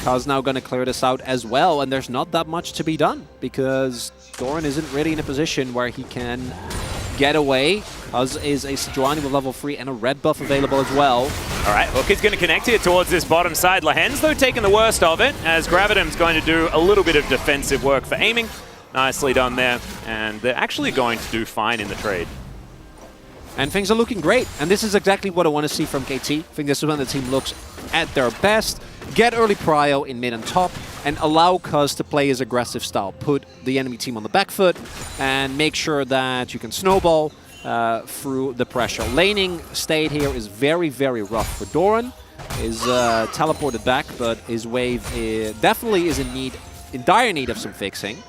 Kaz now going to clear this out as well, and there's not that much to be done because Doran isn't really in a position where he can get away. Kaz is a Sejuani with level 3 and a red buff available as well. All right, Hook is going to connect here towards this bottom side. Lahen's, though, taking the worst of it, as Gravitum's going to do a little bit of defensive work for aiming. Nicely done there, and they're actually going to do fine in the trade. And things are looking great. And this is exactly what I want to see from KT. I think this is when the team looks at their best. Get early prio in mid and top and allow Cuz to play his aggressive style. Put the enemy team on the back foot and make sure that you can snowball through the pressure. Laning state here is very, very rough for Doran. Is teleported back, but his wave definitely is in dire need of some fixing.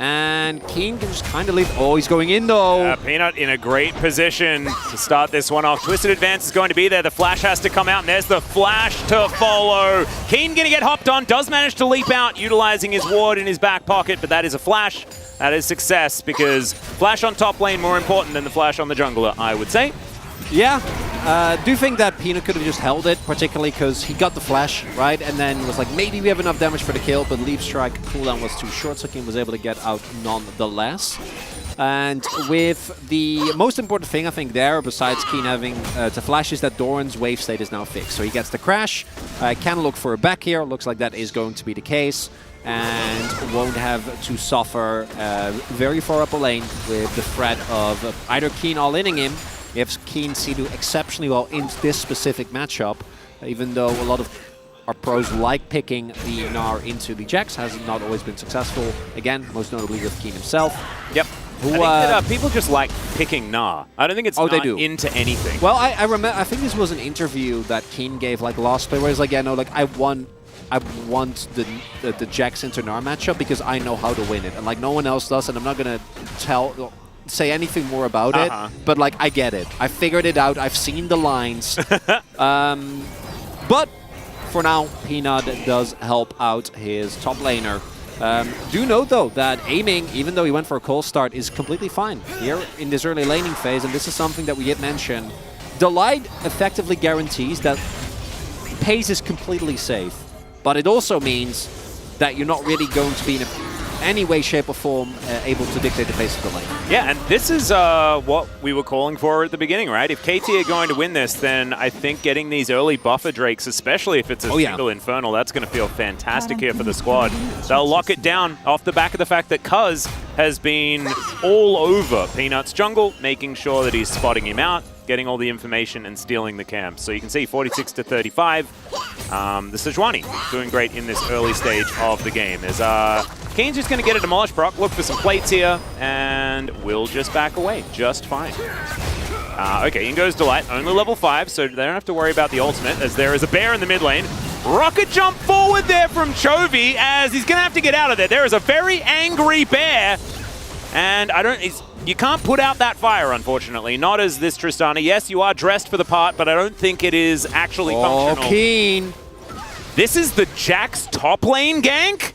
And Keen can just kind of leave. Oh, he's going in, though. Peanut in a great position to start this one off. Twisted Advance is going to be there. The flash has to come out, and there's the flash to follow. Keen going to get hopped on. Does manage to leap out, utilizing his ward in his back pocket, but that is a flash. That is success, because flash on top lane more important than the flash on the jungler, I would say. Yeah. Do think that Peanut could have just held it, particularly because he got the flash, right? And then was like, maybe we have enough damage for the kill, but Leaf Strike cooldown was too short, so Keen was able to get out nonetheless. And with the most important thing, I think, there, besides Keen having to flash, is that Doran's wave state is now fixed. So he gets the crash, can look for a back here, looks like that is going to be the case, and won't have to suffer very far up a lane with the threat of either Keen all-inning him. If Keen see do exceptionally well in this specific matchup, even though a lot of our pros like picking the Gnar into the Jax, has not always been successful. Again, most notably with Keen himself. Yep. I think that people just like picking Gnar. I don't think it's not into anything. Well, I remember. I think this was an interview that Keen gave like last play, where he's like, yeah, no, like I want the Jax into Gnar matchup because I know how to win it, and like no one else does, and I'm not gonna say anything more about it, but like I get it. I figured it out. I've seen the lines. But for now, Peanut does help out his top laner Do note, though, that aiming, even though he went for a cold start, is completely fine here in this early laning phase, and this is something that we did mention. Delight effectively guarantees that pace is completely safe, but it also means that you're not really going to be in any way, shape, or form able to dictate the pace of the lane. Yeah, and this is what we were calling for at the beginning, right? If KT are going to win this, then I think getting these early buffer drakes, especially if it's a single Infernal, that's going to feel fantastic here for the squad. They'll lock it down off the back of the fact that Cuz has been all over Peanut's jungle, making sure that he's spotting him out, getting all the information and stealing the camp. So you can see 46 to 35. The Sejuani doing great in this early stage of the game. There's Kane's just going to get a Demolish proc, look for some plates here, and will just back away just fine. Okay, in goes Delight, only level 5, so they don't have to worry about the ultimate, as there is a bear in the mid lane. Rocket jump forward there from Chovy, as he's going to have to get out of there. There is a very angry bear, and you can't put out that fire, unfortunately. Not as this Tristana. Yes, you are dressed for the part, but I don't think it is actually functional. Keen. This is the Jax top lane gank?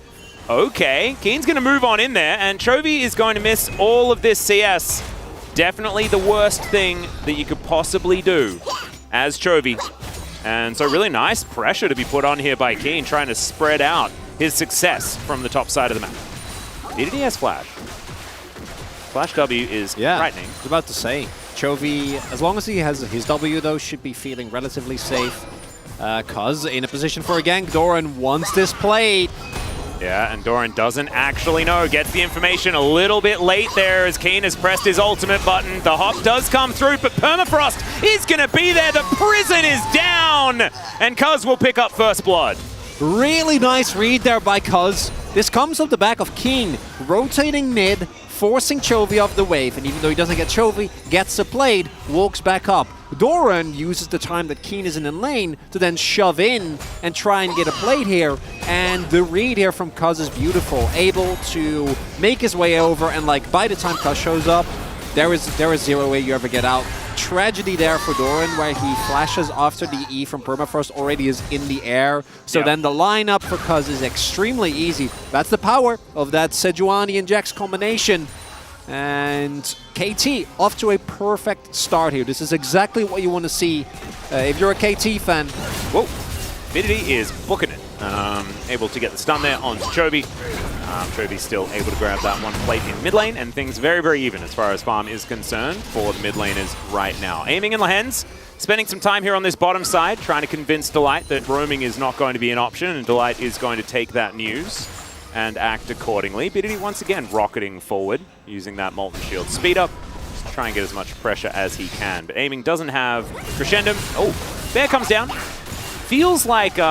Okay, Keen's going to move on in there, and Chovy is going to miss all of this CS. Definitely the worst thing that you could possibly do as Chovy. And so really nice pressure to be put on here by Keen, trying to spread out his success from the top side of the map. DDD has Flash. Flash W is frightening. I was about to say, Chovy, as long as he has his W, though, should be feeling relatively safe. Cuz in a position for a gank. Doran wants this plate. Yeah, and Doran doesn't actually know. Gets the information a little bit late there as Keen has pressed his ultimate button. The hop does come through, but Permafrost is going to be there. The prison is down, and Cuz will pick up first blood. Really nice read there by Cuz. This comes off the back of Keen rotating mid, forcing Chovy off the wave, and even though he doesn't get Chovy, gets a plate, walks back up. Doran uses the time that Keen isn't in lane to then shove in and try and get a plate here, and the read here from Cuz is beautiful, able to make his way over, and like by the time Cuz shows up, there is zero way you ever get out. Tragedy there for Doran, where he flashes after the E from Permafrost already is in the air. So then the lineup for Cuz is extremely easy. That's the power of that Sejuani and Jax combination. And KT off to a perfect start here. This is exactly what you want to see if you're a KT fan. Whoa, Vidity is booking it. Able to get the stun there onto Chovy. Chovy's still able to grab that one plate in mid lane, and things very, very even as far as farm is concerned for the mid laners right now. Aiming in the hands, spending some time here on this bottom side, trying to convince Delight that roaming is not going to be an option, and Delight is going to take that news and act accordingly. Bidity once again rocketing forward, using that Molten Shield speed up, just try and get as much pressure as he can. But aiming doesn't have Crescendum. Oh, Bear comes down. Feels like he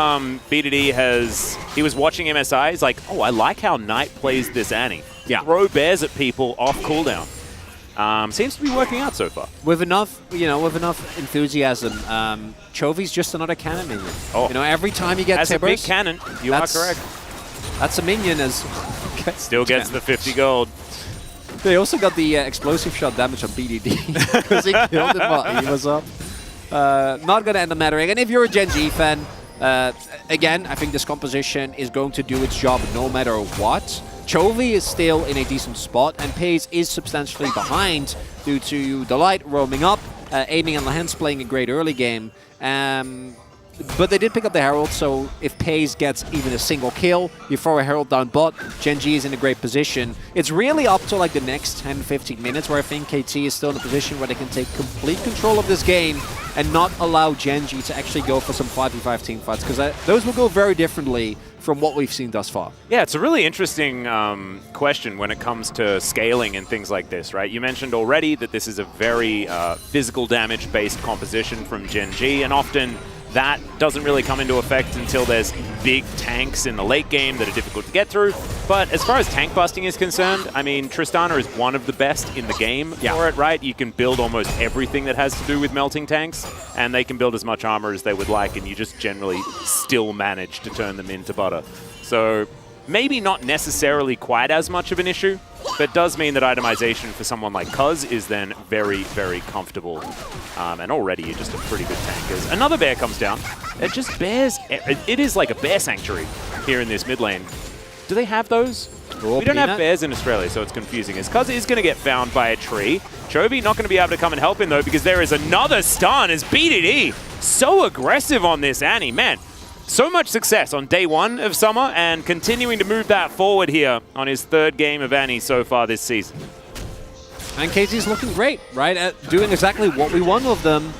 was watching MSI, he's like, oh, I like how Knight plays this Annie. Yeah. Throw bears at people off cooldown. Seems to be working out so far. With enough enthusiasm, Chovy's just another cannon minion. Oh. Every time you get As Tibbers, a big cannon, you are correct. That's a minion as Still gets the 50 gold. They also got the explosive shot damage on BDD because he killed him while he was up. Not going to end up mattering. And if you're a Gen G fan, again, I think this composition is going to do its job no matter what. Chovy is still in a decent spot, and Paze is substantially behind due to Delight roaming up, aiming and Lahens playing a great early game. But they did pick up the Herald, so if Paze gets even a single kill, you throw a Herald down bot, Gen G is in a great position. It's really up to like the next 10-15 minutes where I think KT is still in a position where they can take complete control of this game and not allow Gen G to actually go for some 5v5 team fights, because those will go very differently from what we've seen thus far. Yeah, it's a really interesting question when it comes to scaling and things like this, right? You mentioned already that this is a very physical damage-based composition from Gen G, and often that doesn't really come into effect until there's big tanks in the late game that are difficult to get through. But as far as tank busting is concerned, I mean, Tristana is one of the best in the game for it, right? You can build almost everything that has to do with melting tanks, and they can build as much armor as they would like, and you just generally still manage to turn them into butter. So maybe not necessarily quite as much of an issue, but does mean that itemization for someone like Cuz is then very, very comfortable. And already you're just a pretty good tank. As another bear comes down, it just bears, it is like a bear sanctuary here in this mid lane. Do they have those? Raw We don't have peanut? bears in Australia, so it's confusing. His cousin is going to get found by a tree. Chovy not going to be able to come and help him, though, because there is another stun as BDD so aggressive on this Annie. Man, so much success on day one of Summer and continuing to move that forward here on his third game of Annie so far this season. And KT's looking great, right? At doing exactly what we want of them.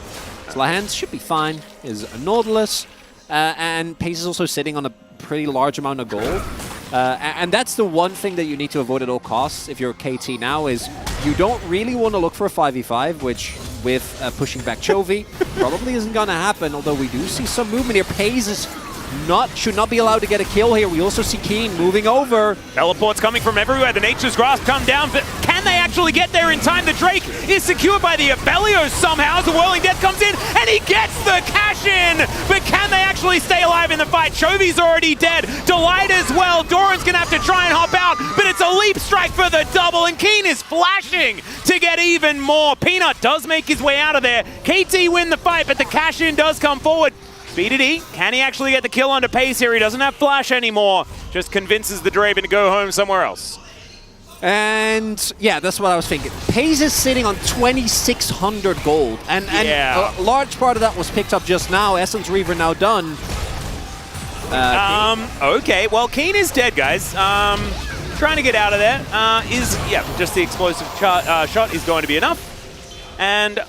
Slahans should be fine. Is a Nautilus. And Pace is also sitting on a pretty large amount of gold. And that's the one thing that you need to avoid at all costs if you're KT now is you don't really want to look for a 5v5, which with pushing back Chovy probably isn't going to happen, although we do see some movement here. Pace is should not be allowed to get a kill here. We also see Keen moving over. Teleports coming from everywhere. The Nature's Grasp come down, but can they actually get there in time? The Drake is secured by the Abelios somehow as the Whirling Death comes in, and he gets the cash in! But can they actually stay alive in the fight? Chovy's already dead. Delight as well. Doran's gonna have to try and hop out, but it's a leap strike for the double, and Keen is flashing to get even more. Peanut does make his way out of there. KT win the fight, but the cash in does come forward. BDD, can he actually get the kill onto Pace here? He doesn't have flash anymore. Just convinces the Draven to go home somewhere else. And yeah, that's what I was thinking. Pace is sitting on 2,600 gold. And Yeah. a large part of that was picked up just now. Essence Reaver now done. Okay, well, Keen is dead, guys. Trying to get out of there. Just the explosive shot is going to be enough. And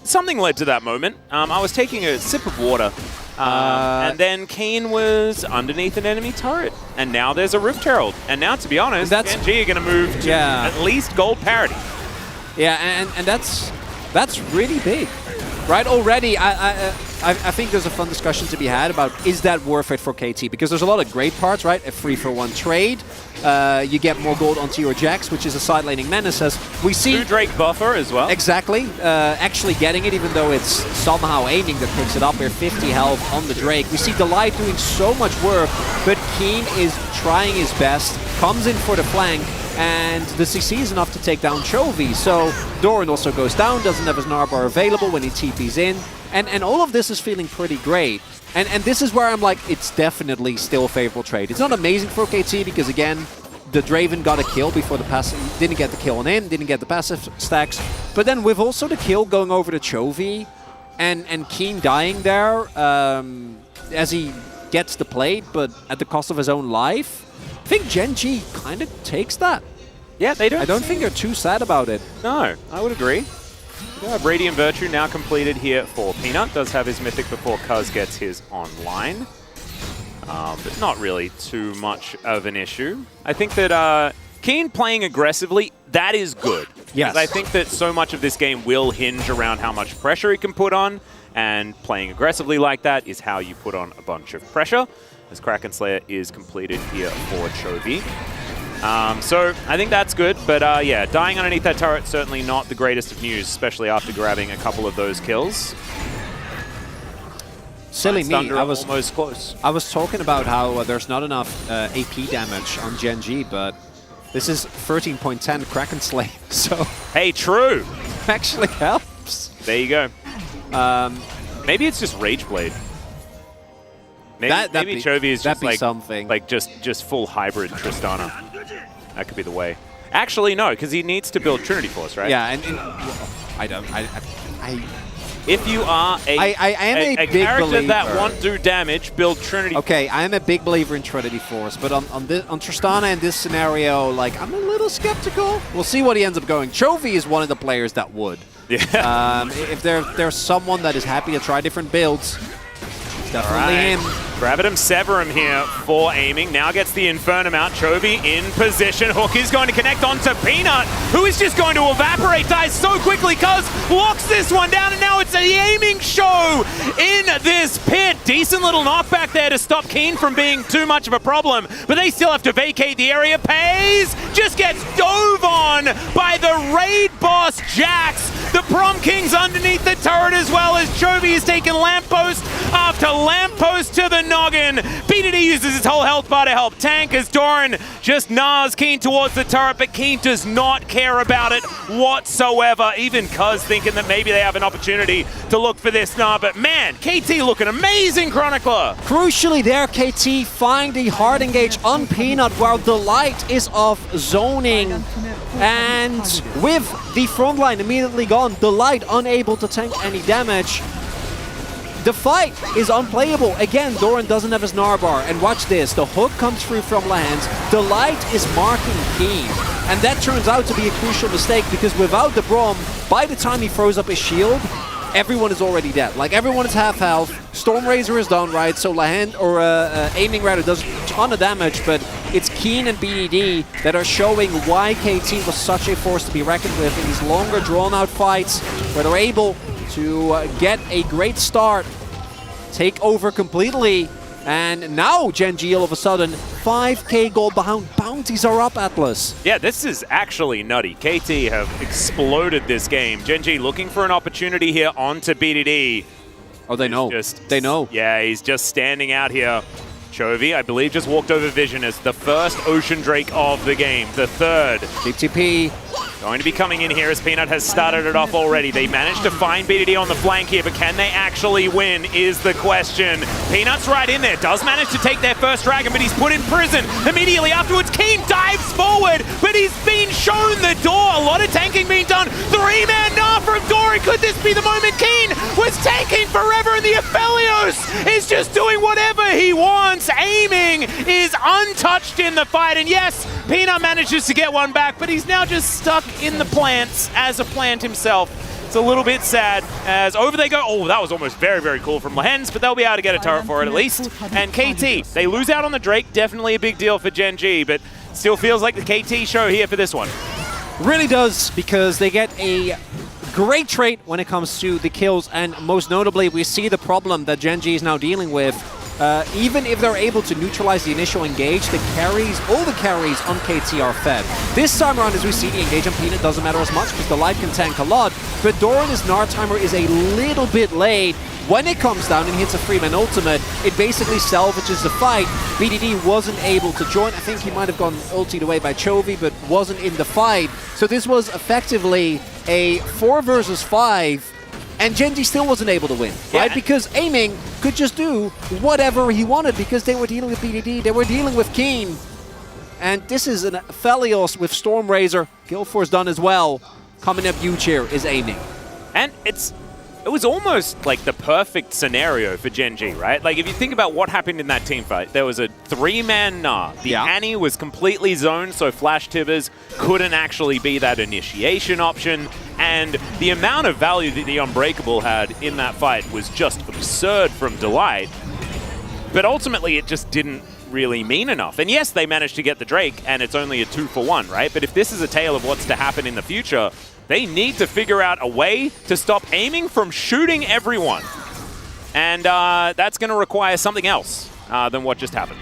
something led to that moment. I was taking a sip of water, and then Keen was underneath an enemy turret. And now there's a Rift Herald. And now, to be honest, NG are going to move to at least gold parity. Yeah, and that's really big, right? Already, I think there's a fun discussion to be had about is that worth it for KT? Because there's a lot of great parts, right? A 3-for-1 trade. You get more gold onto your Jax, which is a side laning menace. As we see, 2 Drake buffer as well. Exactly. Actually getting it, even though it's somehow aiming that picks it up. We're 50 health on the Drake. We see Delight doing so much work, but Keen is trying his best, comes in for the flank, and the CC is enough to take down Chovy. So Doran also goes down, doesn't have his Narbar available when he TPs in. And all of this is feeling pretty great. And this is where I'm like, it's definitely still a favorable trade. It's not amazing for KT because, again, the Draven got a kill before the passive, didn't get the kill on him, didn't get the passive stacks. But then with also the kill going over to Chovy and Keen dying there as he gets the plate, but at the cost of his own life, I think Gen G kind of takes that. Yeah, they do. I don't think they're too sad about it. No, I would agree. We have Radiant Virtue now completed here for Peanut. Does have his Mythic before Cuz gets his online. But not really too much of an issue. I think that Keen playing aggressively, that is good. Yes. I think that so much of this game will hinge around how much pressure he can put on, and playing aggressively like that is how you put on a bunch of pressure, as Kraken Slayer is completed here for Chovy. So I think that's good, but yeah, dying underneath that turret, certainly not the greatest of news, especially after grabbing a couple of those kills. Silly me, I was almost close. I was talking about how there's not enough AP damage on Gen G, but this is 13.10 Kraken Slayer, so Hey, true. actually helps. There you go. Maybe it's just Rage Blade. Maybe Chovy is just like something. Like just full hybrid Tristana. That could be the way. Actually, no, because he needs to build Trinity Force, right? Yeah, and If you are I am a big character believer. that won't do damage, build Trinity. Okay, I am a big believer in Trinity Force, but on Tristana in this scenario, like, I'm a little skeptical. We'll see what he ends up going. Chovy is one of the players that would. Yeah. If there's someone that is happy to try different builds, it's definitely him. Gravitum Severum here for aiming. Now gets the Infernum out. Chovy in position. Hook is going to connect onto Peanut, who is just going to evaporate. Dies so quickly. Cuz locks this one down, and now it's the aiming show in this pit. Decent little knockback there to stop Keen from being too much of a problem, but they still have to vacate the area. Pays just gets dove on on by the raid boss, Jax. The Prom King's underneath the turret as well as Chovy is taking lamppost after lamppost to the noggin. BDD uses his whole health bar to help tank as Doran just gnaws Keen towards the turret, but Keen does not care about it whatsoever. Even Cuz thinking that maybe they have an opportunity to look for this gnaw, but man, KT looking amazing, Chronicler. Crucially there, KT find a hard engage on Peanut while Delight is off zoning. And with the front line immediately gone, Delight unable to tank any damage. The fight is unplayable. Again, Doran doesn't have his Narbar. And watch this, the hook comes through from Lahens. Delight is marking Keen. And that turns out to be a crucial mistake because without the Brom, by the time he throws up his shield, everyone is already dead. Like, everyone is half health. Stormrazor is done, right? So Aiming rather does a ton of damage, but it's Keen and BDD that are showing why KT was such a force to be reckoned with in these longer drawn-out fights where they're able to get a great start, take over completely, and now Gen G all of a sudden 5k gold behind. Bounties are up, Atlas. Yeah, this is actually nutty. KT have exploded this game. Gen G looking for an opportunity here onto BDD. Oh, they know. They know. Yeah, he's just standing out here. Chovy, I believe, just walked over Vision as the first Ocean Drake of the game. The third. DTP. Going to be coming in here as Peanut has started it off already. They managed to find BDD on the flank here, but can they actually win is the question. Peanut's right in there, does manage to take their first dragon, but he's put in prison immediately afterwards. Keen dives forward, but he's been shown the door. A lot of tanking being done. 3-man Gnaw from Doran. Could this be the moment? Keen was tanking forever, and the Aphelios is just doing whatever he wants. Aiming is untouched in the fight, and yes, Peanut manages to get one back, but he's now just stuck in the plants as a plant himself. It's a little bit sad as over they go. Oh, that was almost very, very cool from Lahens, but they'll be able to get a turret for it at least. And KT, they lose out on the Drake. Definitely a big deal for Gen G, but still feels like the KT show here for this one. Really does, because they get a great trait when it comes to the kills, and most notably, we see the problem that Gen G is now dealing with. Even if they're able to neutralize the initial engage, the carries, all the carries on KT are fed. This time around, as we see, the engage on Peanut doesn't matter as much because the light can tank a lot, but Doran's Gnar timer is a little bit late. When it comes down and hits a 3-man ultimate, it basically salvages the fight. BDD wasn't able to join. I think he might have gone ultied away by Chovy, but wasn't in the fight. So this was effectively a 4 versus 5. And Gen G still wasn't able to win, right? Because Aiming could just do whatever he wanted because they were dealing with BDD, they were dealing with Keen. And this is an Aphelios with Stormrazor. Guildforce done as well. Coming up huge here is Aiming. And it was almost like the perfect scenario for Gen G, right? Like, if you think about what happened in that team fight, there was a 3-man Gnar. The Annie was completely zoned, so Flash Tibbers couldn't actually be that initiation option. And the amount of value that the Unbreakable had in that fight was just absurd from Delight. But ultimately, it just didn't really mean enough. And yes, they managed to get the Drake, and it's only a 2-for-1, right? But if this is a tale of what's to happen in the future, they need to figure out a way to stop Aiming from shooting everyone. And that's going to require something else than what just happened.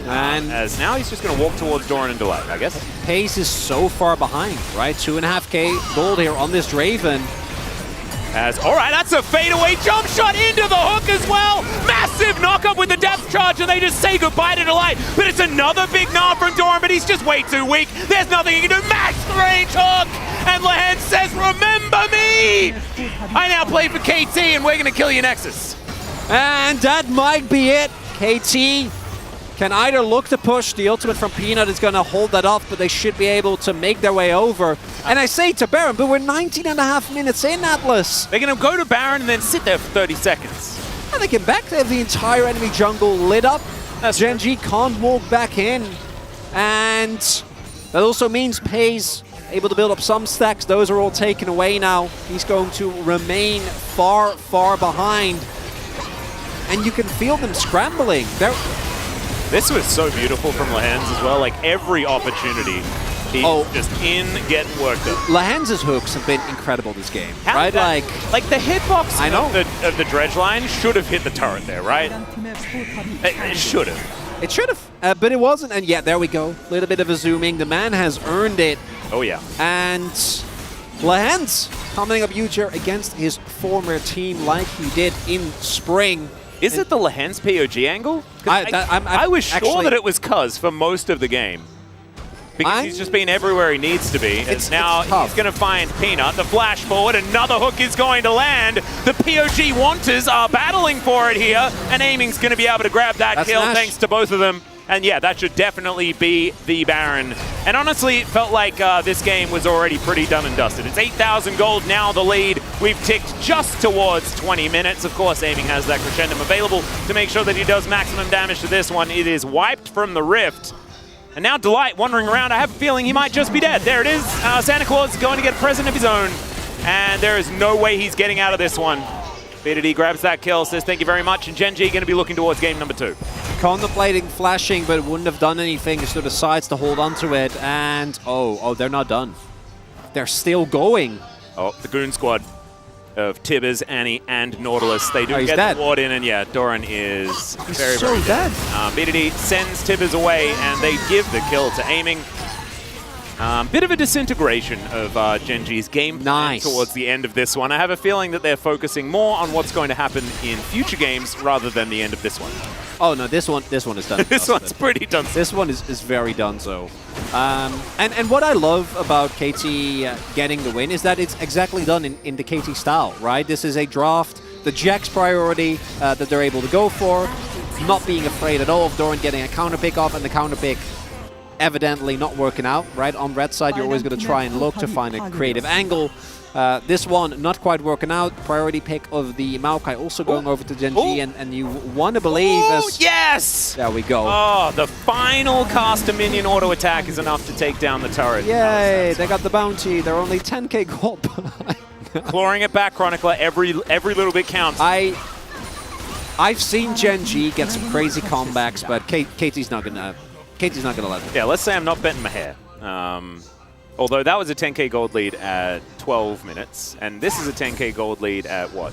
And as now he's just going to walk towards Doran and Delight, I guess. Pace is so far behind, right? 2.5k gold here on this Draven. All right, that's a fadeaway jump shot into the hook as well. Massive knockup with the depth charge, and they just say goodbye to Delight. But it's another big Gnar from Doran, but he's just way too weak. There's nothing he can do. Max range hook, and Lahens says, "Remember me! I now play for KT, and we're going to kill your Nexus." And that might be it. KT can either look to push. The ultimate from Peanut is going to hold that off, but they should be able to make their way over. And I say to Baron, but we're 19.5 minutes in, Atlas. They're going to go to Baron and then sit there for 30 seconds. And they get back. They have the entire enemy jungle lit up. Gen G can't walk back in. And that also means Pays able to build up some stacks. Those are all taken away now. He's going to remain far, far behind. And you can feel them scrambling. This was so beautiful from Lahens as well. Like, every opportunity, he's just in, getting worked up. Lahens' hooks have been incredible this game, right? Like the hitbox of the dredge line should have hit the turret there, right? It should have. It should have. But it wasn't, and yeah, there we go. A little bit of a zooming. The man has earned it. Oh, yeah. And Lehens coming up huge here against his former team like he did in spring. Is it the Lehens POG angle? 'Cause I'm I was sure actually- that it was Cuz for most of the game. Because he's just been everywhere he needs to be. And now tough. he's going to find Peanut. The flash forward, another hook is going to land. The POG Wanters are battling for it here. And Aiming's going to be able to grab that That's kill Nash. thanks to both of them. And yeah, that should definitely be the Baron. And honestly, it felt like this game was already pretty done and dusted. It's 8,000 gold, now the lead. We've ticked just towards 20 minutes. Of course, Aiming has that crescendum available to make sure that he does maximum damage to this one. It is wiped from the Rift. And now Delight wandering around. I have a feeling he might just be dead. There it is. Santa Claus is going to get a present of his own. And there is no way he's getting out of this one. BDD grabs that kill, says thank you very much. And Gen G going to be looking towards game number 2. Contemplating flashing, but wouldn't have done anything, so decides to hold on to it. And, oh, they're not done. They're still going. Oh, the Goon Squad of Tibbers, Annie, and Nautilus. They do he's get dead. the ward in, and yeah, Doran is He's very, so very dead. BDD sends Tibbers away, and they give the kill to Aiming. Bit of a disintegration of Genji's game plan Nice. towards the end of this one. I have a feeling that they're focusing more on what's going to happen in future games rather than the end of this one. Oh, no, this one is done. This one's pretty done. This one is very done so. And what I love about KT getting the win is that it's exactly done in the KT style, right? This is a draft, the Jack's priority that they're able to go for, not being afraid at all of Doran getting a counter pick off, and the counter pick evidently not working out, right? On red side, you're always going to try and look to find a creative angle. This one not quite working out. Priority pick of the Maokai also going over to Genji, and you want to believe as... Yes! There we go. Oh, the final cast of minion auto attack is enough to take down the turret. Yay, they got the bounty. They're only 10k gold behind. Clawing it back, Chronicler. Every little bit counts. I've seen Genji get some crazy comebacks, but KT's not gonna let them. Yeah, let's say I'm not betting my hair. Although that was a 10k gold lead at 12 minutes, and this is a 10k gold lead at what?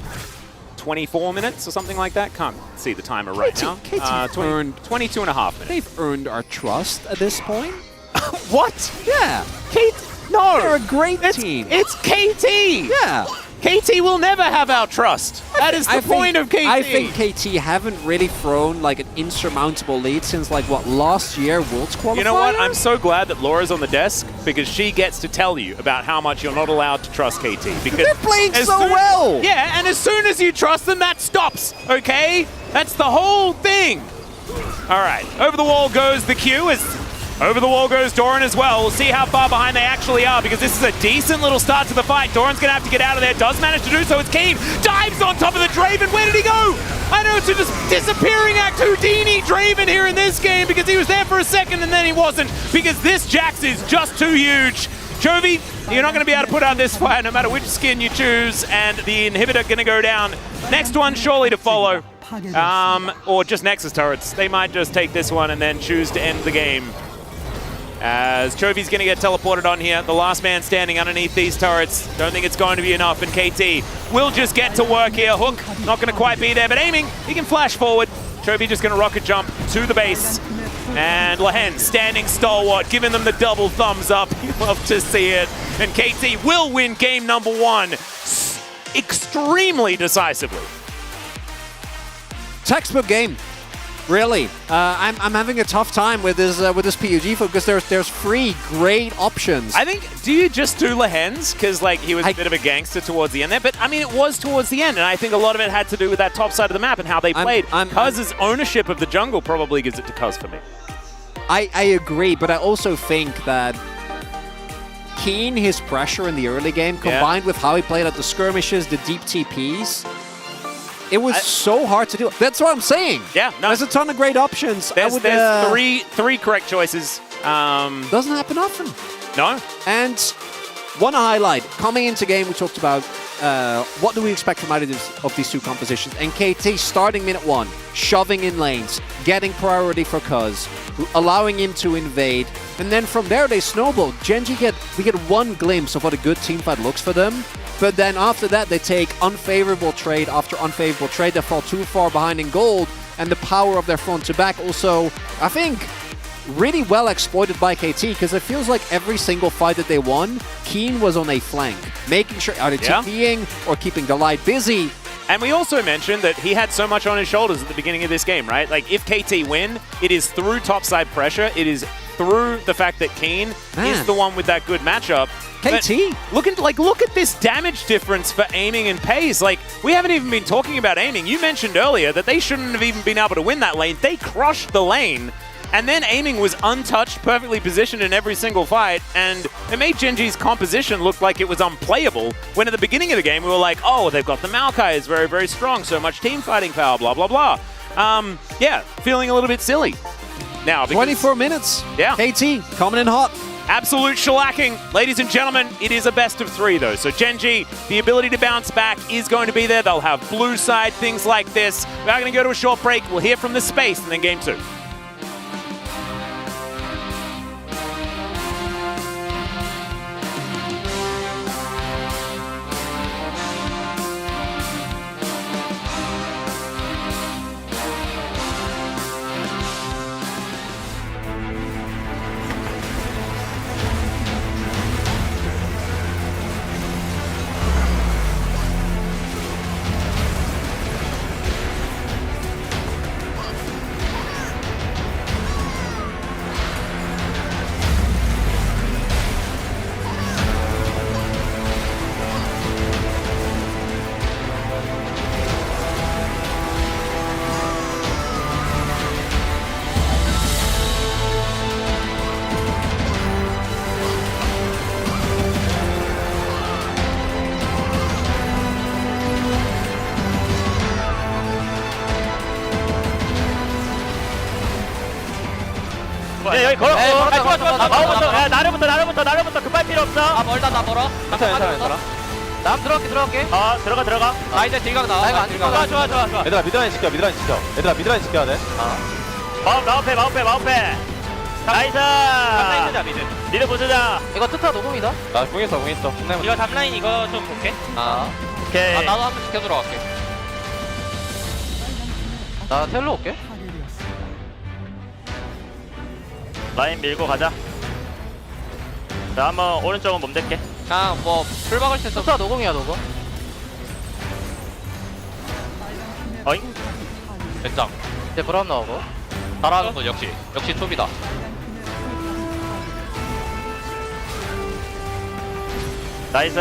24 minutes or something like that? Can't see the timer right now. KT earned 22 and a half minutes. They've earned our trust at this point. What? Yeah, No! they're a great team. It's KT! Yeah. KT will never have our trust. That is the point of KT. I think KT haven't really thrown like an insurmountable lead since like what, last year Worlds qualifier? You know what? I'm so glad that Laura's on the desk because she gets to tell you about how much you're not allowed to trust KT. Because they're playing as so soon- well. Yeah, and as soon as you trust them, that stops. Okay, that's the whole thing. All right, over the wall goes the Q. Over the wall goes Doran as well. We'll see how far behind they actually are because this is a decent little start to the fight. Doran's going to have to get out of there. Does manage to do so. It's Keen. Dives on top of the Draven. Where did he go? I know it's a just disappearing act Houdini Draven here in this game because he was there for a second and then he wasn't because this Jax is just too huge. Chovy, you're not going to be able to put out this fight no matter which skin you choose, and the inhibitor going to go down. Next one surely to follow. Or just Nexus turrets. They might just take this one and then choose to end the game. As Chovy's going to get teleported on here. The last man standing underneath these turrets. Don't think it's going to be enough. And KT will just get to work here. Hook not going to quite be there, but Aiming, he can flash forward. Chovy just going to rocket jump to the base. And Lehen standing stalwart, giving them the double thumbs up. You love to see it. And KT will win game number 1 extremely decisively. Textbook game. Really, I'm having a tough time with this PUG because there's 3 great options. I think, do you just do Lehen's? Because like he was a bit of a gangster towards the end there, but I mean it was towards the end, and I think a lot of it had to do with that top side of the map and how they played. Cuz's ownership of the jungle probably gives it to Cuz for me. I agree, but I also think that Keen, his pressure in the early game, combined with how he played at the skirmishes, the deep TPs, it was so hard to do. That's what I'm saying. Yeah, no. There's a ton of great options. There's three correct choices. Doesn't happen often. No. And one highlight, coming into game, we talked about what do we expect from either of these 2 compositions. And KT starting minute 1, shoving in lanes, getting priority for Cuz, allowing him to invade. And then from there they snowball. Genji we get one glimpse of what a good teamfight looks for them. But then after that, they take unfavorable trade after unfavorable trade. They fall too far behind in gold, and the power of their front to back also, I think, really well exploited by KT because it feels like every single fight that they won, Keen was on a flank, making sure either TPing or keeping the light busy. And we also mentioned that he had so much on his shoulders at the beginning of this game, right? Like, if KT win, it is through topside pressure. It is through the fact that Keen is the one with that good matchup. KT? Look at this damage difference for aiming and pace. Like, we haven't even been talking about aiming. You mentioned earlier that they shouldn't have even been able to win that lane. They crushed the lane. And then aiming was untouched, perfectly positioned in every single fight, and it made Genji's composition look like it was unplayable, when at the beginning of the game we were like, oh, they've got the Maokai, is very, very strong, so much team fighting power, blah, blah, blah. Yeah, feeling a little bit silly. Now, 24 minutes. Yeah. KT coming in hot. Absolute shellacking. Ladies and gentlemen, it is a best of 3, though. So Genji, the ability to bounce back is going to be there. They'll have blue side, things like this. We're going to go to a short break. We'll hear from the space, and then game 2. 네, 여기 걸었고. 좋아, 좋아. 야, 나르부터 급할 필요 없어. 아, 멀다, 나 멀어. 괜찮아. 남 들어갈게. 들어가. 나 이제 딜각 나와. 이거 안 들어가. 좋아. 얘들아 미드라인 지켜 얘들아 미드라인 지켜야 돼. 마우페. 나이스. 미드 보자. 이거 트타 녹음이다. 나 궁했어 이거 잡라인 이거 좀 볼게. 오케이. 나도 한번 지켜 들어갈게. 나 텔로 올게. 라인 밀고 가자. 자, 한번 오른쪽은 몸 댈게. 그냥 풀 박을 때 트타 녹음이야, 녹음. 어잉? 됐장. 이제 브라운 나오고. 잘하는 건 역시 톱이다. 나이스.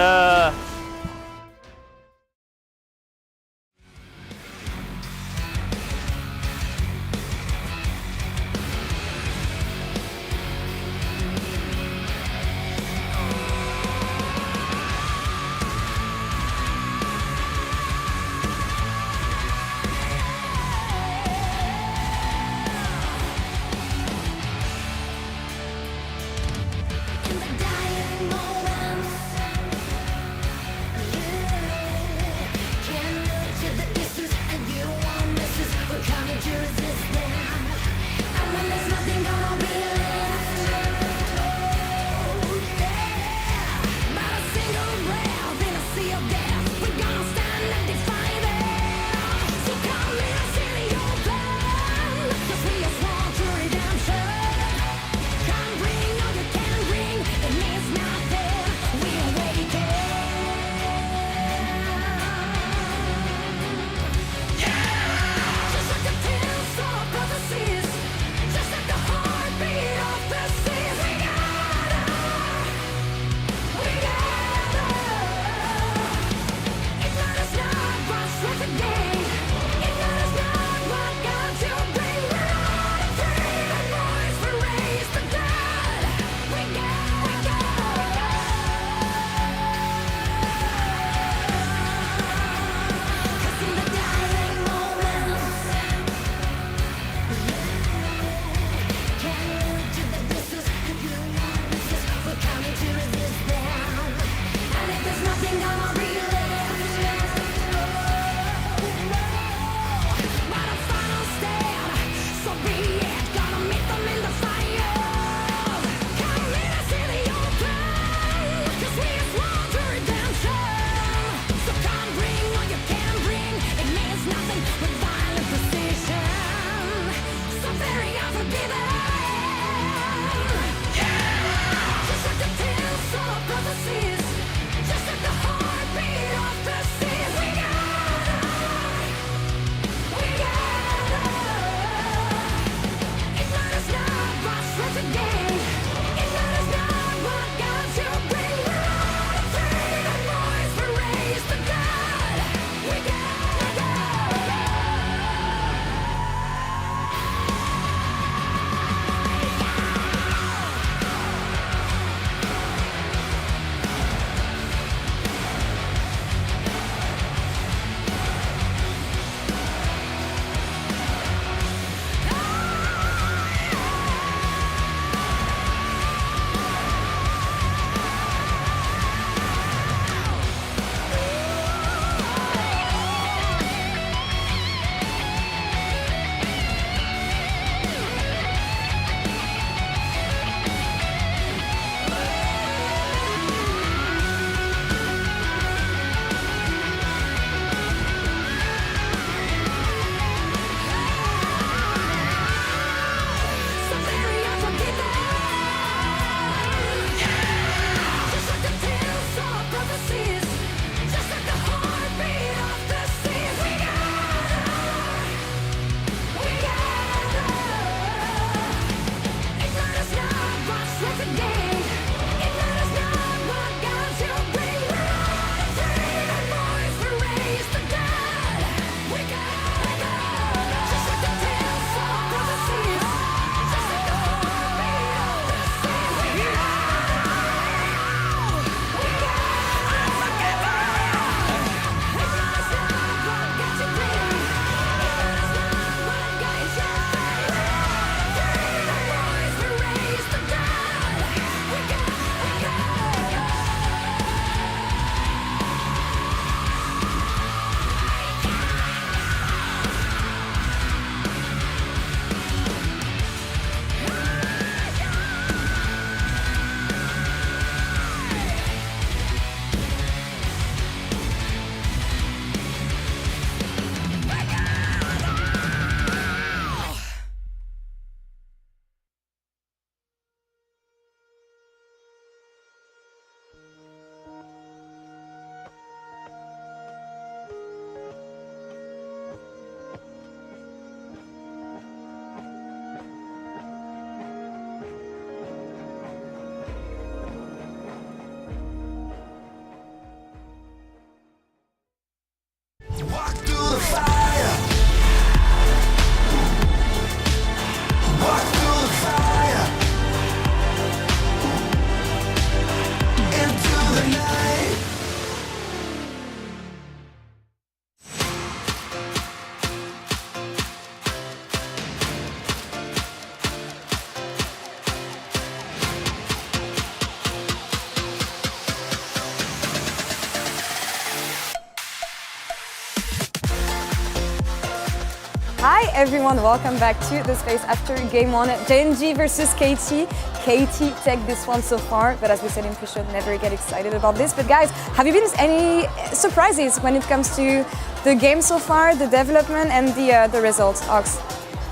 everyone, welcome back to the space after game one. Genji versus KT. KT take this one so far, but as we said in pre-show, never get excited about this. But guys, have you been any surprises when it comes to the game so far, the development and the results, Ox?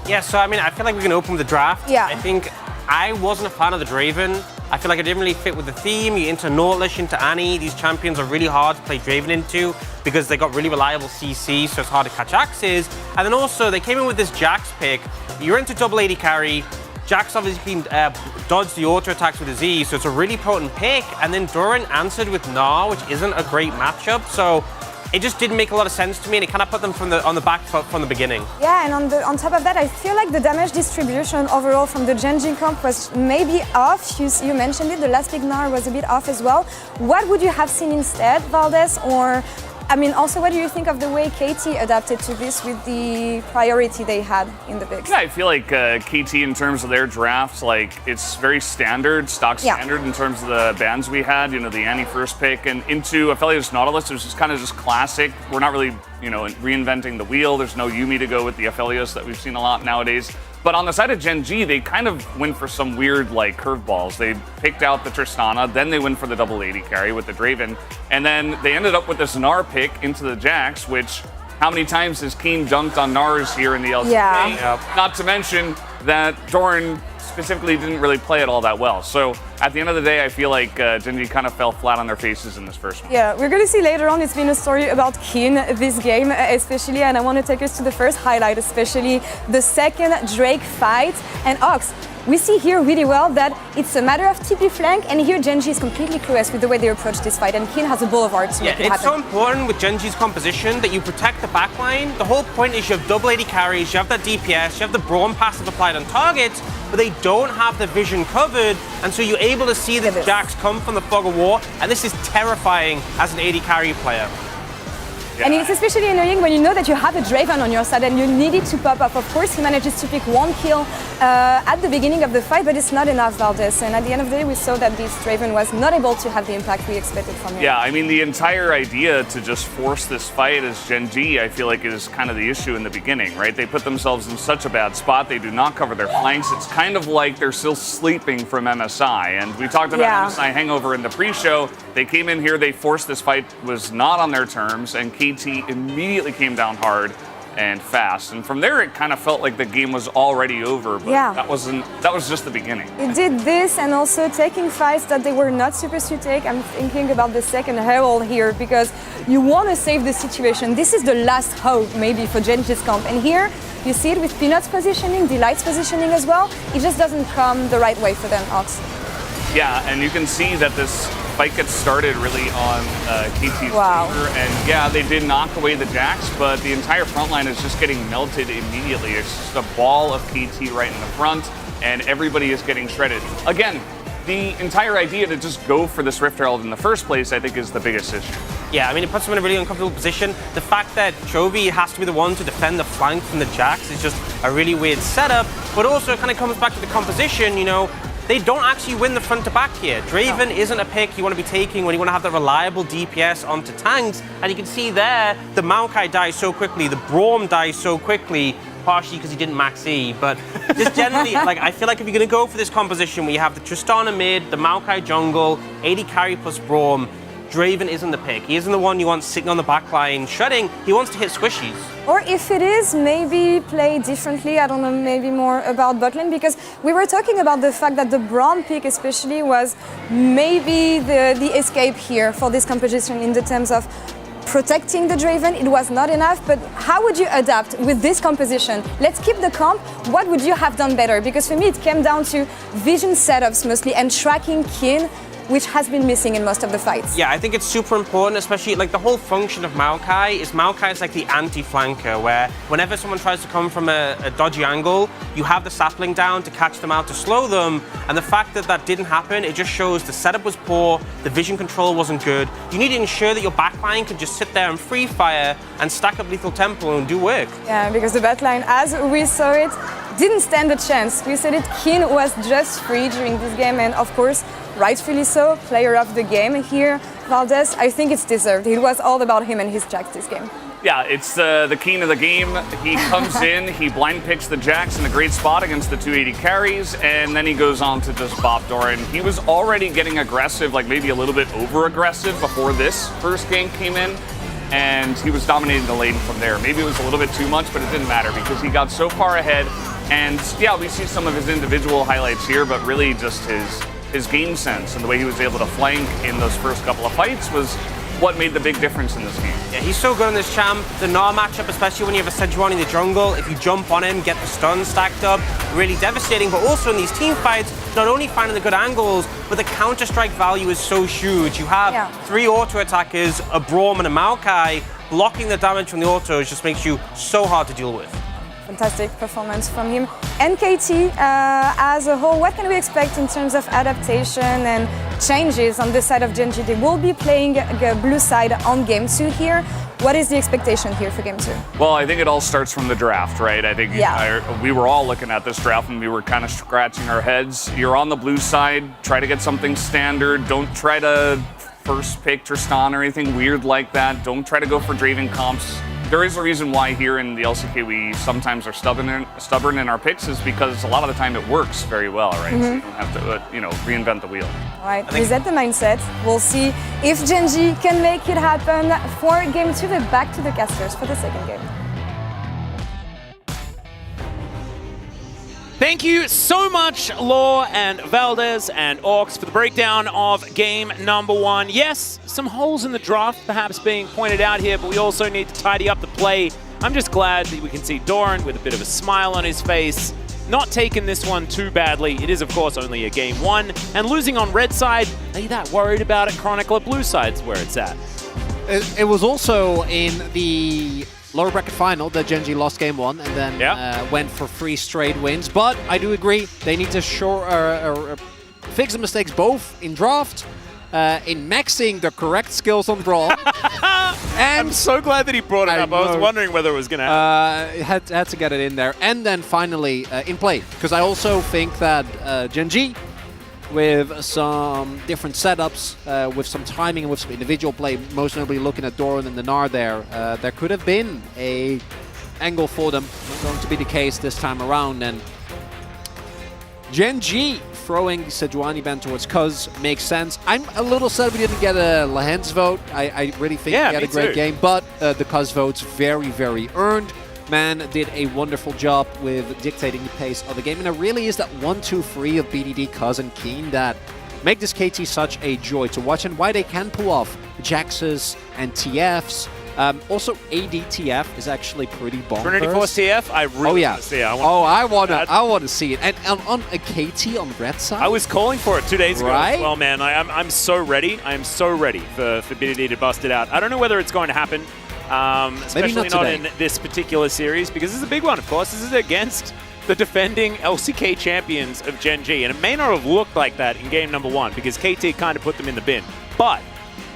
Yeah, so I mean, I feel like we can open with the draft. Yeah. I think I wasn't a fan of the Draven. I feel like it didn't really fit with the theme. You're into Nautilus, into Annie. These champions are really hard to play Draven into because they got really reliable CC, so it's hard to catch axes. And then also, they came in with this Jax pick. You're into double AD carry. Jax obviously can dodge the auto attacks with his E, so it's a really potent pick. And then Doran answered with Gnar, which isn't a great matchup. So it just didn't make a lot of sense to me, and it kind of put them on the back foot from the beginning. Yeah, and on top of that, I feel like the damage distribution overall from the Genji comp was maybe off. You mentioned it, the last pick Gnar was a bit off as well. What would you have seen instead, Valdez? Or, I mean, also, what do you think of the way KT adapted to this with the priority they had in the picks? Yeah, I feel like KT in terms of their drafts, like it's very standard, stock standard in terms of the bans we had. You know, the Annie first pick and into Aphelios Nautilus, it was just kind of just classic. We're not really, you know, reinventing the wheel. There's no Yuumi to go with the Aphelios that we've seen a lot nowadays. But on the side of Genji, they kind of went for some weird like curveballs. They picked out the Tristana, then they went for the double AD carry with the Draven, and then they ended up with this Gnar pick into the Jax, which how many times has Keen dunked on Gnars here in the LCK? Yeah. Not to mention that Doran specifically didn't really play it all that well. So at the end of the day, I feel like Genji kind of fell flat on their faces in this first one. Yeah, we're going to see later on, it's been a story about Keen this game especially, and I want to take us to the first highlight, especially the second Drake fight. And Ox, we see here really well that it's a matter of TP flank, and here Genji is completely clueless with the way they approach this fight, and Keen has a boulevard to make it happen. It's so important with Genji's composition that you protect the backline. The whole point is you have double AD carries, you have that DPS, you have the Braum passive applied on targets, but they don't have the vision covered, and so you're able to see the Jax come from the fog of war, and this is terrifying as an AD carry player. Yeah. And it's especially annoying when you know that you have a Draven on your side and you need it to pop up. Of course, he manages to pick one kill at the beginning of the fight, but it's not enough, Valdez. And at the end of the day, we saw that this Draven was not able to have the impact we expected from him. Yeah, I mean, the entire idea to just force this fight as Genji, I feel like is kind of the issue in the beginning, right? They put themselves in such a bad spot. They do not cover their flanks. It's kind of like they're still sleeping from MSI. And we talked about MSI hangover in the pre-show. They came in here, they forced this fight, was not on their terms, and KT immediately came down hard and fast. And from there, it kind of felt like the game was already over, but that was just the beginning. It did this, and also taking fights that they were not supposed to take. I'm thinking about the second Herald here, because you want to save the situation. This is the last hope, maybe, for Genji's comp. And here, you see it with Peanut's positioning, Delight's positioning as well. It just doesn't come the right way for them, Ox. Yeah, and you can see that this fight gets started really on KT's favor. And yeah, they did knock away the Jax, but the entire front line is just getting melted immediately. It's just a ball of KT right in the front, and everybody is getting shredded. Again, the entire idea to just go for this Rift Herald in the first place, I think, is the biggest issue. Yeah, I mean, it puts them in a really uncomfortable position. The fact that Chovy has to be the one to defend the flank from the Jax is just a really weird setup, but also it kind of comes back to the composition, you know. They don't actually win the front to back here. Draven isn't a pick you want to be taking when you want to have the reliable DPS onto tanks. And you can see there, the Maokai dies so quickly, the Braum dies so quickly, partially because he didn't max E. But just generally, like, I feel like if you're going to go for this composition where you have the Tristana mid, the Maokai jungle, AD carry plus Braum, Draven isn't the pick. He isn't the one you want sitting on the back line shredding. He wants to hit squishies. Or if it is, maybe play differently. I don't know, maybe more about botlane, because we were talking about the fact that the Braum pick especially was maybe the escape here for this composition in the terms of protecting the Draven. It was not enough, but how would you adapt with this composition? Let's keep the comp. What would you have done better? Because for me, it came down to vision setups mostly and tracking Keen, which has been missing in most of the fights. Yeah, I think it's super important, especially like the whole function of Maokai is like the anti-flanker, where whenever someone tries to come from a dodgy angle, you have the sapling down to catch them out to slow them, and the fact that that didn't happen, it just shows the setup was poor, the vision control wasn't good. You need to ensure that your backline can just sit there and free fire and stack up lethal tempo and do work. Yeah, because the backline, as we saw it, didn't stand a chance. We said it, Keen was just free during this game, and of course, rightfully so, player of the game here. Valdez, I think it's deserved. It was all about him and his Jax this game. Yeah, it's the king of the game. He comes in, he blind picks the Jax in a great spot against the 280 carries, and then he goes on to just bop Doran. He was already getting aggressive, like maybe a little bit over-aggressive before this first gank came in, and he was dominating the lane from there. Maybe it was a little bit too much, but it didn't matter because he got so far ahead. And yeah, we see some of his individual highlights here, but really just his game sense and the way he was able to flank in those first couple of fights was what made the big difference in this game. Yeah, he's so good on this champ. The Gnar matchup, especially when you have a Sejuani in the jungle, if you jump on him, get the stun stacked up, really devastating. But also in these team fights, not only finding the good angles, but the counter-strike value is so huge. You have 3 auto attackers, a Braum and a Maokai. Blocking the damage from the autos just makes you so hard to deal with. Fantastic performance from him. And KT, as a whole, what can we expect in terms of adaptation and changes on this side of Gen.G? They will be playing the blue side on Game 2 here. What is the expectation here for Game 2? Well, I think it all starts from the draft, right? I think we were all looking at this draft and we were kind of scratching our heads. You're on the blue side, try to get something standard. Don't try to first pick Tristan or anything weird like that. Don't try to go for Draven comps. There is a reason why here in the LCK we sometimes are stubborn in our picks is because a lot of the time it works very well, right? So you don't have to, reinvent the wheel. All right, reset the mindset. We'll see if Gen.G can make it happen for Game 2. They're back to the casters for the second game. Thank you so much, Law and Valdez and Orcs, for the breakdown of game number 1. Yes, some holes in the draft perhaps being pointed out here, but we also need to tidy up the play. I'm just glad that we can see Doran with a bit of a smile on his face, not taking this one too badly. It is, of course, only a game 1, and losing on red side, are you that worried about it? Chronicler blue side's where it's at. It was also in the lower bracket final that Gen.G lost game 1 and then went for 3 straight wins. But I do agree, they need to fix the mistakes both in draft, in maxing the correct skills on Braum. And I'm so glad that he brought it up. I was wondering whether it was going to happen. Had to get it in there. And then finally in play, because I also think that Gen.G, with some different setups, with some timing and with some individual play, most notably looking at Doran and the Gnar there could have been a angle for them. Not going to be the case this time around. And Gen.G throwing Sejuani ban towards Cuz makes sense. I'm a little sad we didn't get a Lahens vote. I really think he had a great game, but the Cuz vote's very, very earned. Man did a wonderful job with dictating the pace of the game, and it really is that 1-2-3 of BDD, Cuz, and Keen that make this KT such a joy to watch, and why they can pull off Jaxes and TFs. Also, ADTF is actually pretty bonkers. Trinity Force TF, I really want to see it. I want to see it. And on a KT on red side? I was calling for it 2 days ago as well, man. I'm so ready. I am so ready for BDD to bust it out. I don't know whether it's going to happen. Especially not in this particular series, because this is a big one, of course. This is against the defending LCK champions of Gen.G, and it may not have looked like that in game number 1, because KT kind of put them in the bin. But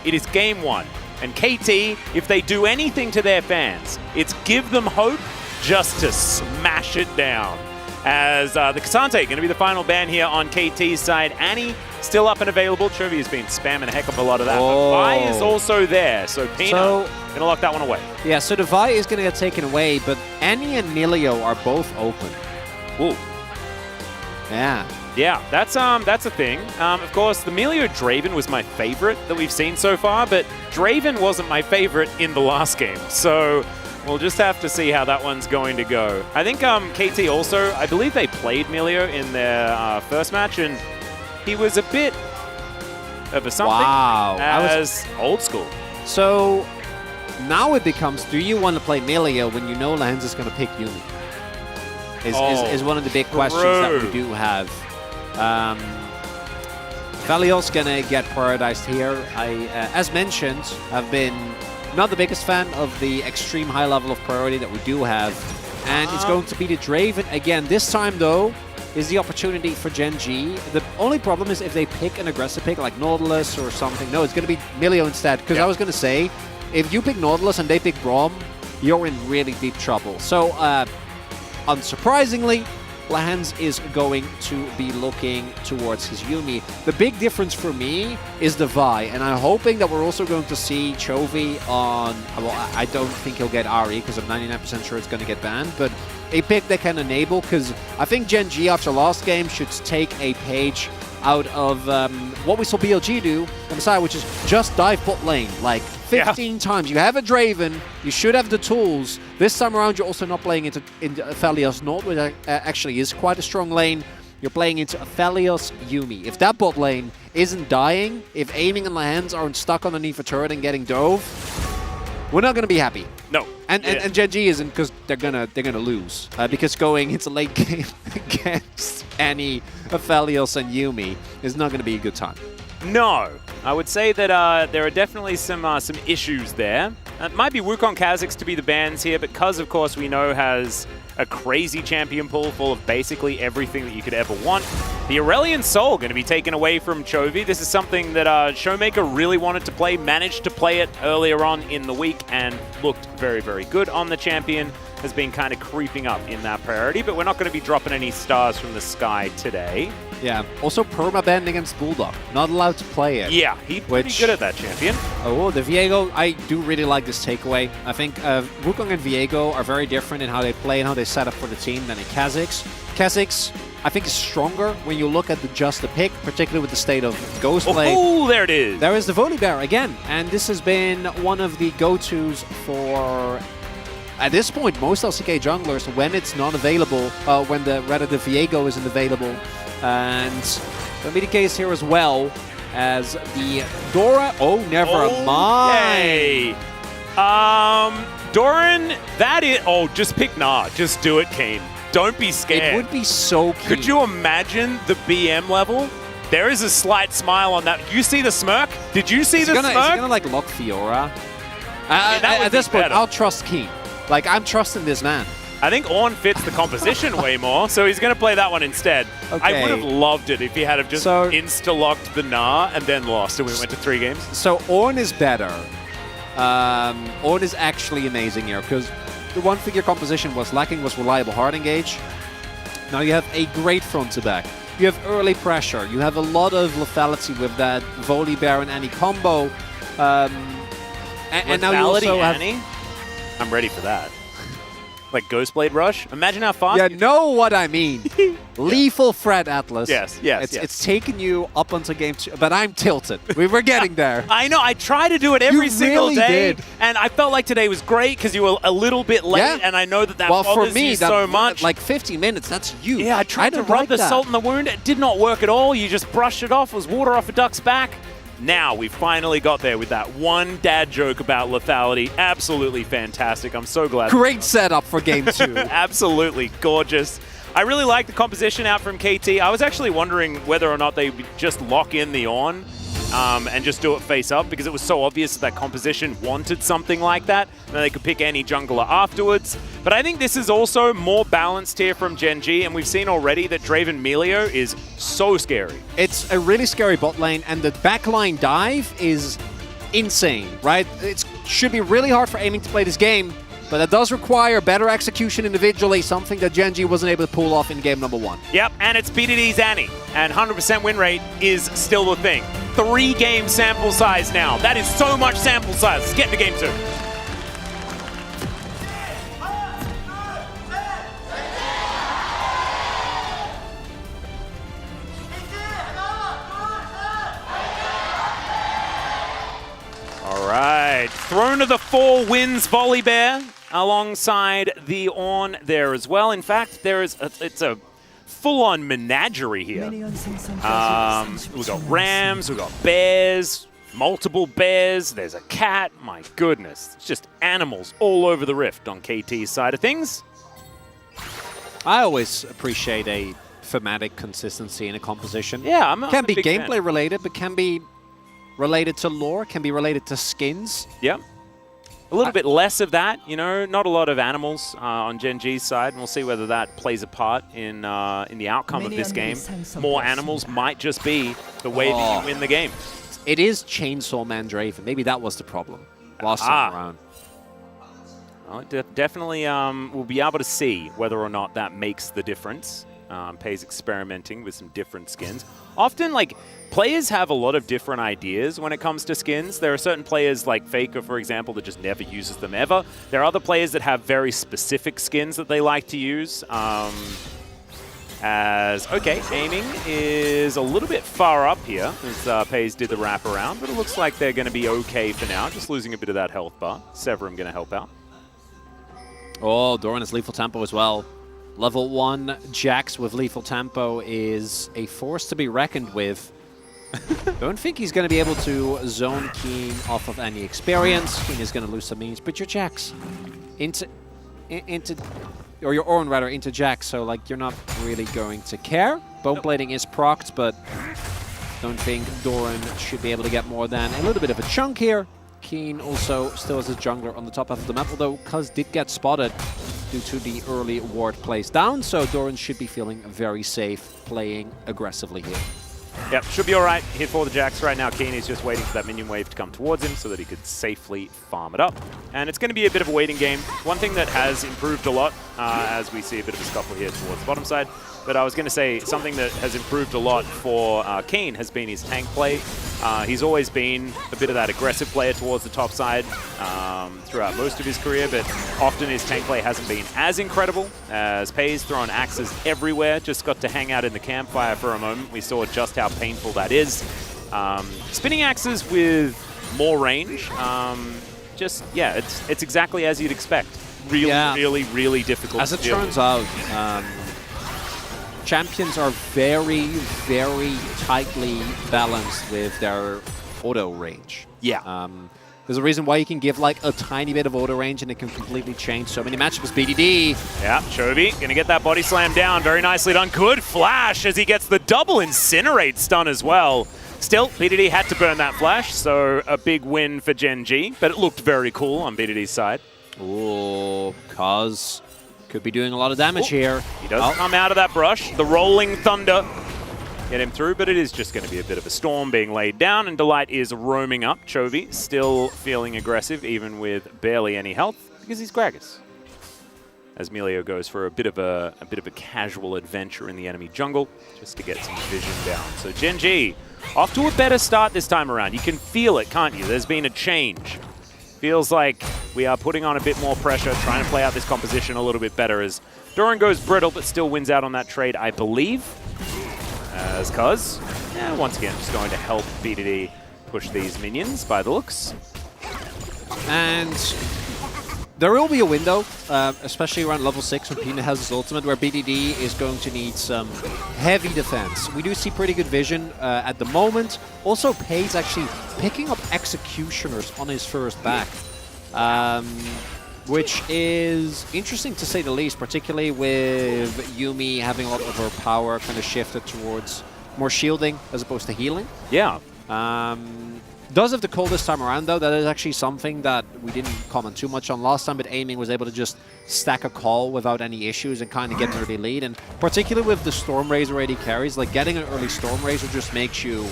it is game 1, and KT, if they do anything to their fans, it's give them hope just to smash it down. As the Kasante going to be the final ban here on KT's side. Annie still up and available. Chovy has been spamming a heck of a lot of that. But Vi is also there, so Pino going to lock that one away. Yeah, so the Vi is going to get taken away, but Annie and Nilio are both open. Ooh. Yeah. Yeah, that's a thing. Of course, the Melio Draven was my favorite that we've seen so far, but Draven wasn't my favorite in the last game. So we'll just have to see how that one's going to go. I think KT also, I believe they played Melio in their first match, and he was a bit of a something. Wow. As old school. So now it becomes, do you want to play Melio when you know Lahens is going to pick Yumi? Is one of the big questions that we do have. Valios gonna get prioritized here. I, as mentioned, have been not the biggest fan of the extreme high level of priority that we do have. And it's going to be the Draven again. This time, though, is the opportunity for Gen.G. The only problem is if they pick an aggressive pick like Nautilus or something. No, it's going to be Melio instead. Because I was going to say, if you pick Nautilus and they pick Braum, you're in really deep trouble. So, unsurprisingly, Lahens is going to be looking towards his Yumi. The big difference for me is the Vi, and I'm hoping that we're also going to see Chovy on, well, I don't think he'll get RE because I'm 99% sure it's going to get banned, but a pick that can enable, because I think Gen G after last game should take a page out of what we saw BLG do on the side, which is just dive bot lane like 15 times. You have a Draven, you should have the tools. This time around, you're also not playing into Aphelios Nord, which actually is quite a strong lane. You're playing into Aphelios Yumi. If that bot lane isn't dying, if aiming and Lahens aren't stuck underneath a turret and getting dove, we're not going to be happy. No. And Gen G isn't, because they're gonna lose. Because going into late game against any Aphelios and Yumi is not going to be a good time. No. I would say that there are definitely some issues there. It might be Wukong Kha'Zix to be the bans here, because of course we know has a crazy champion pool full of basically everything that you could ever want. The Aurelion Soul going to be taken away from Chovy. This is something that Showmaker really wanted to play, managed to play it earlier on in the week, and looked very, very good on the champion. Has been kind of creeping up in that priority, but we're not going to be dropping any stars from the sky today. Yeah. Also perma-banned against Bulldog. Not allowed to play it. Yeah, he's pretty good at that champion. Oh, the Viego, I do really like this takeaway. I think Wukong and Viego are very different in how they play and how they set up for the team than in Kha'Zix. Kha'Zix, I think, is stronger when you look at just the pick, particularly with the state of Ghostblade. Oh, there it is. There is the Volibear again, and this has been one of the go-tos for, at this point, most LCK junglers when it's not available, when the Viego isn't available. And that'll be the case here as well as the Dora. Oh, never mind. Doran, that is. Oh, just pick Nah. Just do it, Kane. Don't be scared. It would be so cute. Could you imagine the BM level? There is a slight smile on that. You see the smirk? Did you see the smirk? Is he gonna like lock Fiora? At this point, I'll trust Keen. Like, I'm trusting this man. I think Ornn fits the composition way more, so he's going to play that one instead. Okay. I would have loved it if he had just insta-locked the Nah and then lost, and we went to 3 games. So Ornn is better. Ornn is actually amazing here, because the one figure composition was lacking was reliable hard engage. Now you have a great front to back. You have early pressure. You have a lot of lethality with that Volibear and Annie combo. And now you also have... I'm ready for that. Like Ghostblade Rush? Imagine how fast... You know what I mean. Lethal threat, Atlas. Yes. It's taken you up until game 2, but I'm tilted. We were getting there. I know. I try to do it every single day. And I felt like today was great because you were a little bit late, and I know that bothers you so much. Like 15 minutes, that's huge. Yeah, I tried to rub the salt in the wound. It did not work at all. You just brushed it off. It was water off a duck's back. Now we finally got there with that one dad joke about lethality. Absolutely fantastic. I'm so glad. Great setup for game 2. Absolutely gorgeous. I really like the composition out from KT. I was actually wondering whether or not they would just lock in the Ornn and just do it face up, because it was so obvious that composition wanted something like that, and then they could pick any jungler afterwards. But I think this is also more balanced here from Gen G, and we've seen already that Draven Melio is so scary. It's a really scary bot lane, and the backline dive is insane, right? It should be really hard for aiming to play this game, but it does require better execution individually, something that Gen G wasn't able to pull off in game number 1. Yep, and it's BDD's Annie, and 100% win rate is still the thing. 3-game sample size now. That is so much sample size. Let's get into game 2. All right, Throne of the Four wins Volibear alongside the Ornn there as well. In fact, it's a full-on menagerie here. We've got rams, we've got bears, multiple bears, there's a cat. My goodness, it's just animals all over the rift on KT's side of things. I always appreciate a thematic consistency in a composition. Yeah, I'm can be a big gameplay fan. related, but can be related to lore, can be related to skins. Yep. A little bit less of that, you know, not a lot of animals on Gen G's side, and we'll see whether that plays a part in the outcome of this game. More animals might just be the way that you win the game. It is Chainsaw Man Draven. Maybe that was the problem last time around. Well, definitely we'll be able to see whether or not that makes the difference Pei's experimenting with some different skins. Often, like, players have a lot of different ideas when it comes to skins. There are certain players like Faker, for example, that just never uses them ever. There are other players that have very specific skins that they like to use. Aiming is a little bit far up here as Pei's did the wraparound, but it looks like they're going to be okay for now, just losing a bit of that health bar. Severum going to help out. Oh, Doran has lethal tempo as well. Level 1 Jax with lethal tempo is a force to be reckoned with. Don't think he's going to be able to zone Keen off of any experience. Keen is going to lose some means, but your Jax or your Ornn rather, into Jax, so like you're not really going to care. Bone Blading is procced, but don't think Doran should be able to get more than a little bit of a chunk here. Keen also still has a jungler on the top half of the map, although Cuz did get spotted due to the early ward plays down, so Doran should be feeling very safe playing aggressively here. Yep, should be all right here for the Jax right now. Keen is just waiting for that minion wave to come towards him so that he could safely farm it up. And it's going to be a bit of a waiting game. One thing that has improved a lot, as we see a bit of a scuffle here towards the bottom side, but I was going to say something that has improved a lot for Keen has been his tank play. He's always been a bit of that aggressive player towards the top side throughout most of his career, but often his tank play hasn't been as incredible as Pei's thrown axes everywhere. Just got to hang out in the campfire for a moment. We saw just how painful that is. Spinning axes with more range, it's exactly as you'd expect. Really difficult. As it turns out, champions are very, very tightly balanced with their auto range. Yeah. There's a reason why you can give like a tiny bit of auto range and it can completely change so many matchups. BDD. Yeah, Chovy gonna get that body slam down. Very nicely done. Good flash as he gets the double incinerate stun as well. Still, BDD had to burn that flash, so a big win for Gen G, but it looked very cool on BDD's side. Oh, Cuz could be doing a lot of damage here. He does come out of that brush. The rolling thunder get him through, but it is just going to be a bit of a storm being laid down, and Delight is roaming up. Chovy still feeling aggressive, even with barely any health, because he's Gragas. As Melio goes for a bit of a casual adventure in the enemy jungle, just to get some vision down. So Gen G off to a better start this time around. You can feel it, can't you? There's been a change. Feels like we are putting on a bit more pressure, trying to play out this composition a little bit better as Doran goes brittle, but still wins out on that trade, I believe. As Cuz, once again, just going to help BDD push these minions by the looks. And there will be a window, especially around level 6 when Peanut has his ultimate, where BDD is going to need some heavy defense. We do see pretty good vision at the moment. Also, Pei's actually picking up Executioners on his first back, which is interesting to say the least, particularly with Yuumi having a lot of her power kind of shifted towards more shielding as opposed to healing. Yeah. Does have the call this time around, though. That is actually something that we didn't comment too much on last time, but Aiming was able to just stack a call without any issues and kind of get an early lead. And particularly with the Storm Razor AD carries, like getting an early Storm Razor just makes you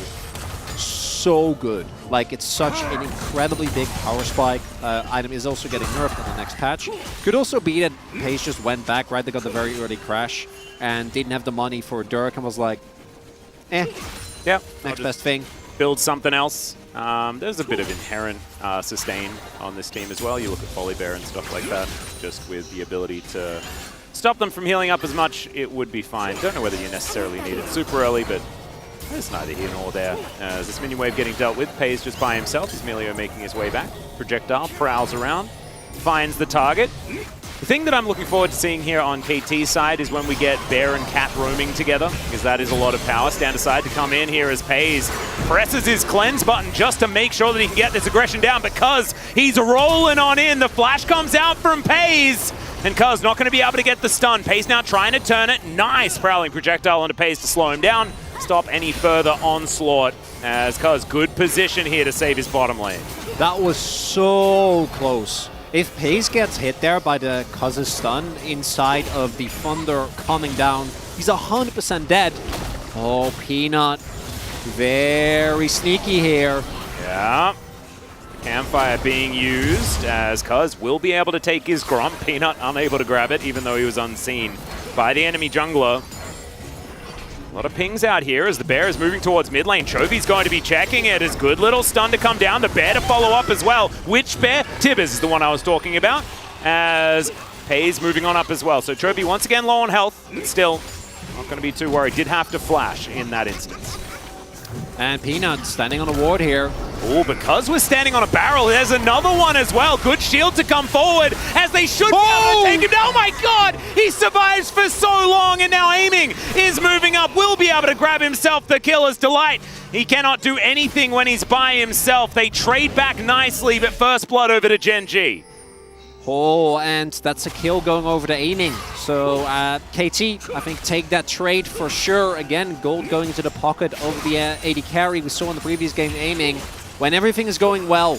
so good. Like, it's such an incredibly big power spike. Item is also getting nerfed in the next patch. Could also be that Pace just went back, right? They got the very early crash and didn't have the money for Dirk and was like, yeah, next best thing. Build something else. There's a bit of inherent sustain on this team as well. You look at Volibear and stuff like that, just with the ability to stop them from healing up as much, it would be fine. Don't know whether you necessarily need it super early, but there's neither here nor there. As this minion wave getting dealt with, Pei's just by himself. Is Melio making his way back. Projectile prowls around, finds the target. The thing that I'm looking forward to seeing here on KT's side is when we get Bear and Cat roaming together, because that is a lot of power. Stand aside to come in here as Pei's presses his cleanse button just to make sure that he can get this aggression down, because he's rolling on in. The flash comes out from Pei's, and Cuz not going to be able to get the stun. Pei's now trying to turn it. Nice prowling projectile onto Pei's to slow him down. Stop any further onslaught, as Cuz good position here to save his bottom lane. That was so close. If Pace gets hit there by the Cuz's stun inside of the Thunder coming down, he's 100% dead. Oh, Peanut. Very sneaky here. Yeah. Campfire being used as Cuz will be able to take his Grump. Peanut unable to grab it, even though he was unseen by the enemy jungler. A lot of pings out here as the Bear is moving towards mid lane. Chovy's going to be checking it. As good little stun to come down. The Bear to follow up as well. Which Bear? Tibbers is the one I was talking about. As Pay's moving on up as well. So Chovy once again low on health, but still not going to be too worried. Did have to flash in that instance. And Peanut standing on a ward here. Oh, because we're standing on a barrel, there's another one as well. Good shield to come forward as they should be able to take him down. Oh my god! He survives for so long, and now aiming is moving up. Will be able to grab himself the killer's delight. He cannot do anything when he's by himself. They trade back nicely, but first blood over to Gen G. Oh, and that's a kill going over to aiming. So KT, I think, take that trade for sure. Again, gold going into the pocket over the AD carry we saw in the previous game aiming. When everything is going well,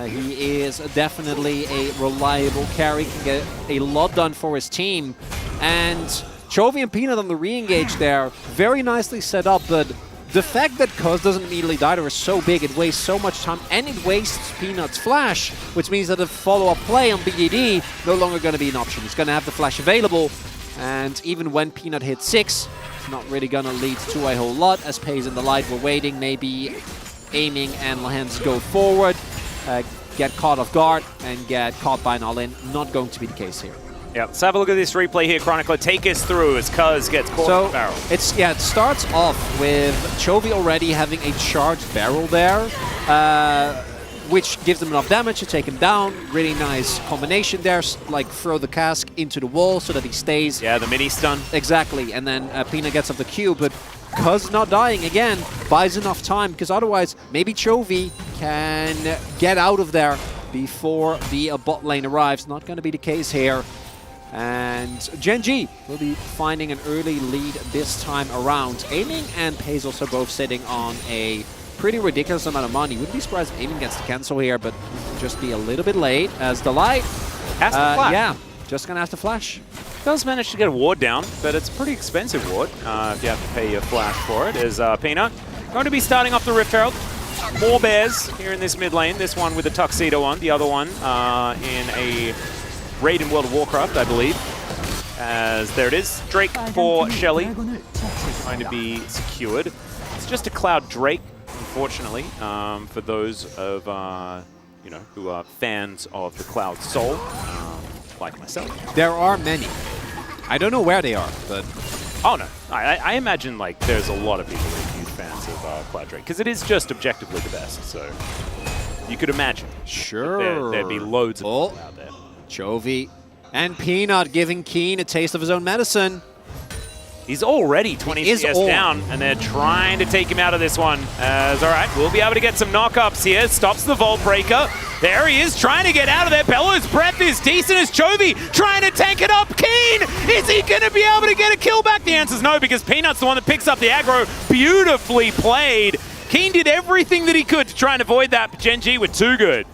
he is definitely a reliable carry, can get a lot done for his team. And Chovy and Peanut on the re-engage there, very nicely set up, but the fact that Cuz doesn't immediately die there is so big, it wastes so much time, and it wastes Peanut's flash, which means that a follow-up play on BDD no longer going to be an option. He's going to have the flash available, and even when Peanut hits 6, it's not really going to lead to a whole lot, as Pays and the Light were waiting, maybe aiming and Lahens go forward, get caught off guard, and get caught by an all-in. Not going to be the case here. Yeah, let's have a look at this replay here, Chronicler. Take us through as Cuz gets caught in the barrel. It starts off with Chovy already having a charged barrel there, which gives them enough damage to take him down. Really nice combination there, like throw the cask into the wall so that he stays. Yeah, the mini stun. Exactly, and then Peanut gets off the Q, but Cuz not dying again buys enough time, because otherwise maybe Chovy can get out of there before the bot lane arrives. Not going to be the case here. And Gen G will be finding an early lead this time around. Aiming and Pays also both sitting on a pretty ridiculous amount of money. Wouldn't be surprised if Aiming gets to cancel here, but just be a little bit late as the Light has to flash. Yeah, just gonna have to flash. Does manage to get a ward down, but it's a pretty expensive ward if you have to pay your flash for it. Is Peanut going to be starting off the Rift Herald. More Bears here in this mid lane. This one with a tuxedo on, the other one in a raid in World of Warcraft, I believe. As there it is, Drake for HLE, going to be secured. It's just a Cloud Drake, unfortunately, for those of who are fans of the Cloud Soul, like myself. There are many. I don't know where they are, but oh no, I imagine like there's a lot of people who are huge fans of Cloud Drake because it is just objectively the best. So you could imagine, sure, there'd be loads of people out there. Chovy and Peanut giving Keen a taste of his own medicine. He's already 20 CS down, and they're trying to take him out of this one. All right, we'll be able to get some knockups here. Stops the Vault Breaker. There he is, trying to get out of there. Bellow's breath is decent as Chovy trying to tank it up. Keen, is he going to be able to get a kill back? The answer's no, because Peanut's the one that picks up the aggro. Beautifully played. Keen did everything that he could to try and avoid that, but Gen G were too good.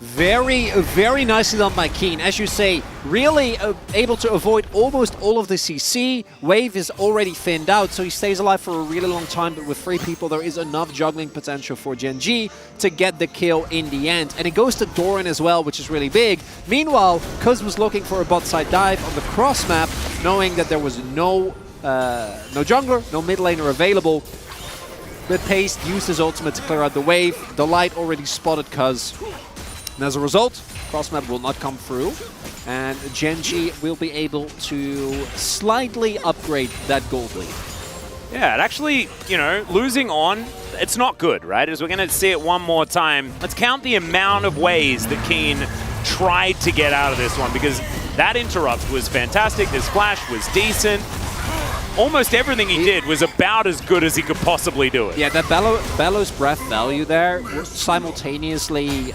Very, very nicely done by Keen. As you say, really able to avoid almost all of the CC. Wave is already thinned out, so he stays alive for a really long time, but with 3 people, there is enough juggling potential for Gen G to get the kill in the end. And it goes to Doran as well, which is really big. Meanwhile, Cuz was looking for a bot side dive on the cross map, knowing that there was no jungler, no mid laner available. But Pace used his ultimate to clear out the wave. The Light already spotted Cuz. And as a result, cross-map will not come through, and Gen G will be able to slightly upgrade that gold lead. Yeah, it actually, losing on, it's not good, right? As we're going to see it one more time. Let's count the amount of ways that Keen tried to get out of this one, because that interrupt was fantastic. This flash was decent. Almost everything he did was about as good as he could possibly do it. Yeah, that Bellow's breath value there, simultaneously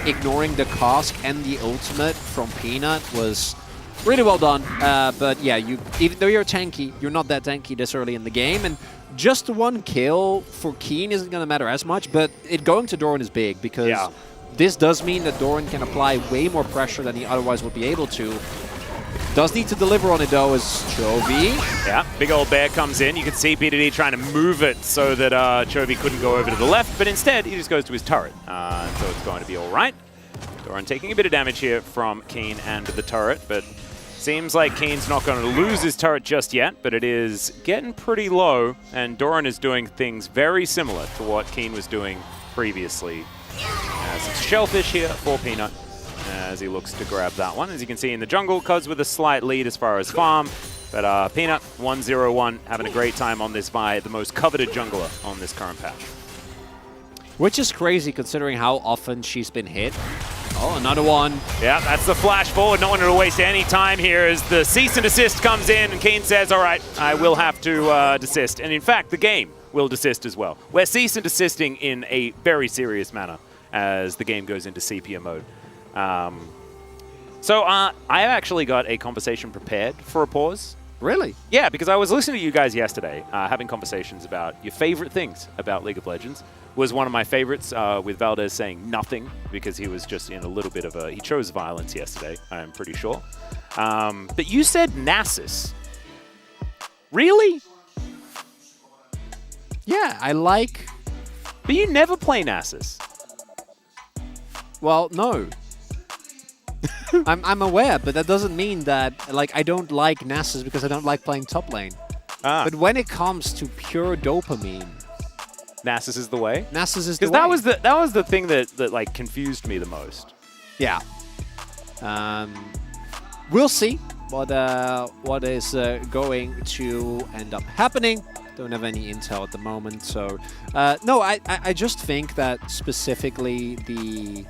ignoring the cask and the ultimate from Peanut, was really well done. But yeah, even though you're tanky, you're not that tanky this early in the game. And just one kill for Keen isn't going to matter as much, but it going to Doran is big, because this does mean that Doran can apply way more pressure than he otherwise would be able to. Does need to deliver on it though, is Chovy. Yeah, big old bear comes in. You can see BDD trying to move it so that Chovy couldn't go over to the left, but instead he just goes to his turret. So it's going to be all right. Doran taking a bit of damage here from Keen and the turret, but Seems like Keen's not going to lose his turret just yet, but it is getting pretty low, and Doran is doing things very similar to what Keen was doing previously. Some shellfish here for Peanut as he looks to grab that one. As you can see in the jungle, Cuz with a slight lead as far as farm, but Peanut 1-0-1 having a great time on this Vi, the most coveted jungler on this current patch. Which is crazy considering how often she's been hit. Oh, another one. Yeah, that's the flash forward. Not wanting to waste any time here as the cease and desist comes in and Keen says, all right, I will have to desist. And in fact, the game will desist as well. We're cease and desisting in a very serious manner as the game goes into sepia mode. So I actually got a conversation prepared for a pause. Really? Yeah, because I was listening to you guys yesterday, having conversations about your favorite things about League of Legends. Was one of my favorites, with Valdez saying nothing because he was just in a little bit of a... He chose violence yesterday, I'm pretty sure. But you said Nasus. Really? Yeah, I like... But you never play Nasus. Well, no. I'm aware, but that doesn't mean that I don't like Nasus because I don't like playing top lane. But when it comes to pure dopamine, Nasus is the way. Nasus is the way. Because that was the thing that confused me the most. Yeah. We'll see what is going to end up happening. Don't have any intel at the moment, so no. I just think that specifically the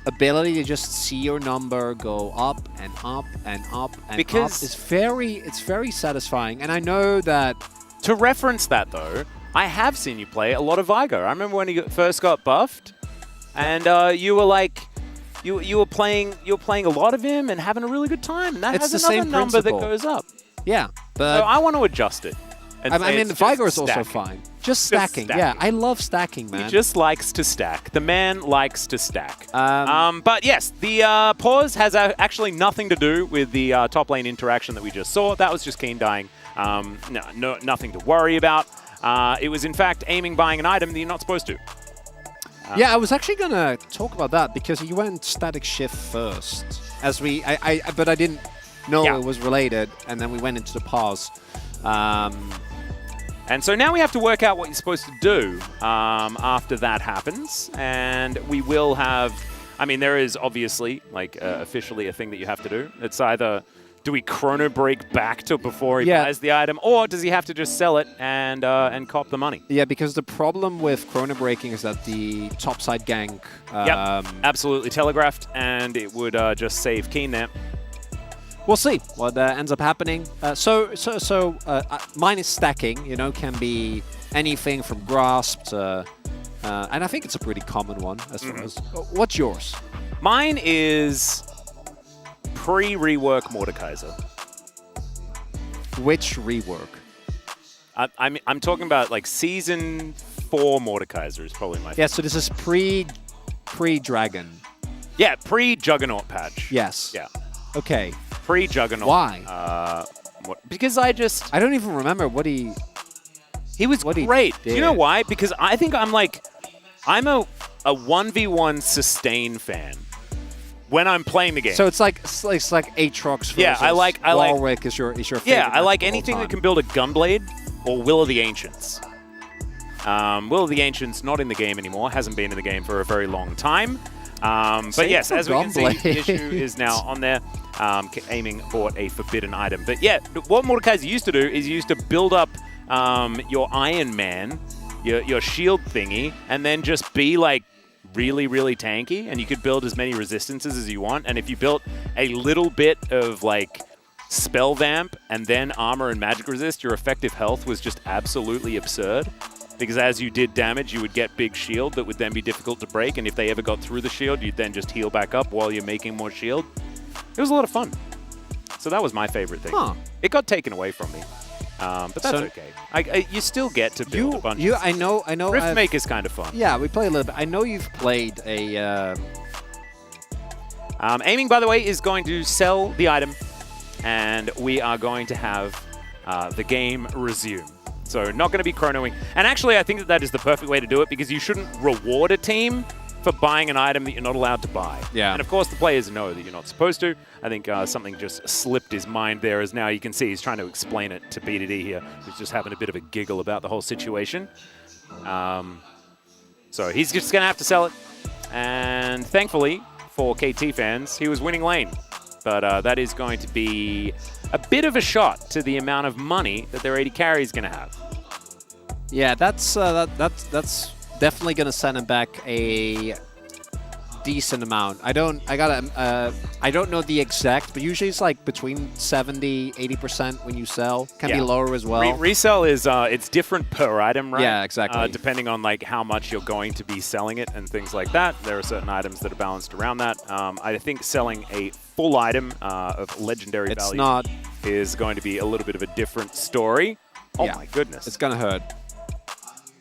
ability to just see your number go up and up and up and up is very satisfying. And I know that to reference that though, I have seen you play a lot of Vigo. I remember when he first got buffed, and you were like, you were playing a lot of him and having a really good time, and that has another number that goes up. Yeah, but so I want to adjust it. I mean, Vigo is also fine. Just stacking. Yeah, I love stacking, man. He just likes to stack. The man likes to stack. But yes, the pause has actually nothing to do with the top lane interaction that we just saw. That was just Keen dying. No, nothing to worry about. It was, in fact, aiming, buying an item that you're not supposed to. Yeah, I was actually going to talk about that because you went static shift first. But I didn't know it was related, and then we went into the pause. And so now we have to work out what you're supposed to do after that happens. And we will have... I mean, there is obviously, officially a thing that you have to do. It's either... Do we chrono break back to before he buys the item, or does he have to just sell it and cop the money? Yeah, because the problem with chrono breaking is that the topside gank... Yep, absolutely telegraphed, and it would just save Keen there. We'll see what ends up happening. Mine is stacking, can be anything from grasp to... and I think it's a pretty common one as far as... What's yours? Mine is... pre-rework Mordekaiser. Which rework? I'm talking about Season 4 Mordekaiser is probably my favorite. Yeah, so this is pre-Dragon. Yeah, pre-Juggernaut patch. Yes. Yeah. Okay. Pre-Juggernaut. Why? Because I don't even remember what he... He was great. Do you know why? Because I think I'm a 1v1 sustain fan. When I'm playing the game. So it's like Aatrox versus Warwick is your favorite. Yeah, I like anything that can build a Gunblade or Will of the Ancients. Will of the Ancients not in the game anymore, hasn't been in the game for a very long time. But yes, as we can see, the issue is now on there. Aiming bought a forbidden item. But yeah, what Mordekaiser used to do is he used to build up your Iron Man, your shield thingy, and then just be really, really tanky, and you could build as many resistances as you want. And if you built a little bit of spell vamp and then armor and magic resist, your effective health was just absolutely absurd. Because as you did damage, you would get big shield that would then be difficult to break. And if they ever got through the shield, you'd then just heal back up while you're making more shield. It was a lot of fun. So that was my favorite thing. Huh. It got taken away from me. But that's okay. You still get to build a bunch of I know. Riftmaker's kind of fun. Yeah, we play a little bit. I know you've played a... Aiming, by the way, is going to sell the item, and we are going to have the game resume. So not going to be chronoing. And actually, I think that is the perfect way to do it, because you shouldn't reward a team for buying an item that you're not allowed to buy. Yeah. And of course, the players know that you're not supposed to. I think something just slipped his mind there, as now you can see he's trying to explain it to BDD here, who's just having a bit of a giggle about the whole situation. So he's just going to have to sell it. And thankfully, for KT fans, he was winning lane. But that is going to be a bit of a shot to the amount of money that their AD carry is going to have. Yeah, that's definitely gonna send him back a decent amount. I don't know the exact, but usually it's like between 70-80% when you sell. Can be lower as well. Resell is it's different per item, right? Yeah, exactly. Depending on like how much you're going to be selling it and things like that. There are certain items that are balanced around that. I think selling a full item of legendary value is going to be a little bit of a different story. Oh my goodness. It's gonna hurt.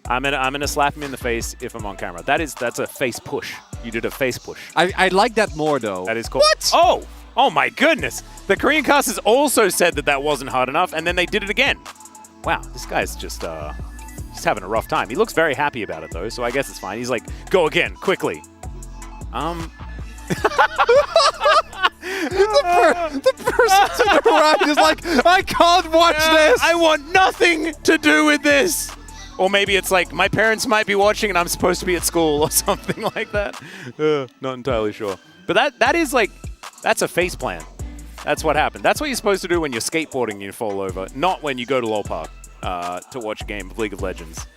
I'm gonna slap him in the face if I'm on camera. That's a face push. You did a face push. I like that more though. That is cool. What? Oh my goodness. The Korean casters also said that wasn't hard enough, and then they did it again. Wow, this guy's just he's having a rough time. He looks very happy about it though, so I guess it's fine. He's like, go again, quickly. The person to the right is like, I can't watch this. I want nothing to do with this. Or maybe it's like, my parents might be watching and I'm supposed to be at school or something like that. Not entirely sure. But that is like, that's a face plant. That's what happened. That's what you're supposed to do when you're skateboarding and you fall over, not when you go to LoL Park to watch a game of League of Legends.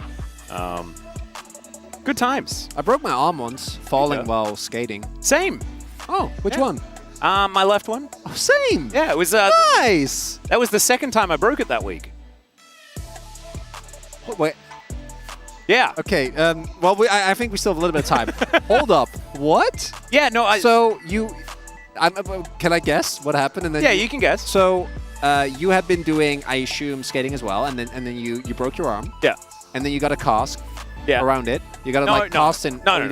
Good times. I broke my arm once, falling while skating. Same. Oh, which one? My left one. Oh, same. Yeah, it was nice. That was the second time I broke it that week. Wait. Yeah. Okay. Well, I think we still have a little bit of time. Hold up. What? Yeah. No. So you, can I guess what happened? And then yeah, you can guess. So you had been doing, I assume, skating as well, and then you broke your arm. Yeah. And then you got a cast. Yeah. Around it. You got to cast and no.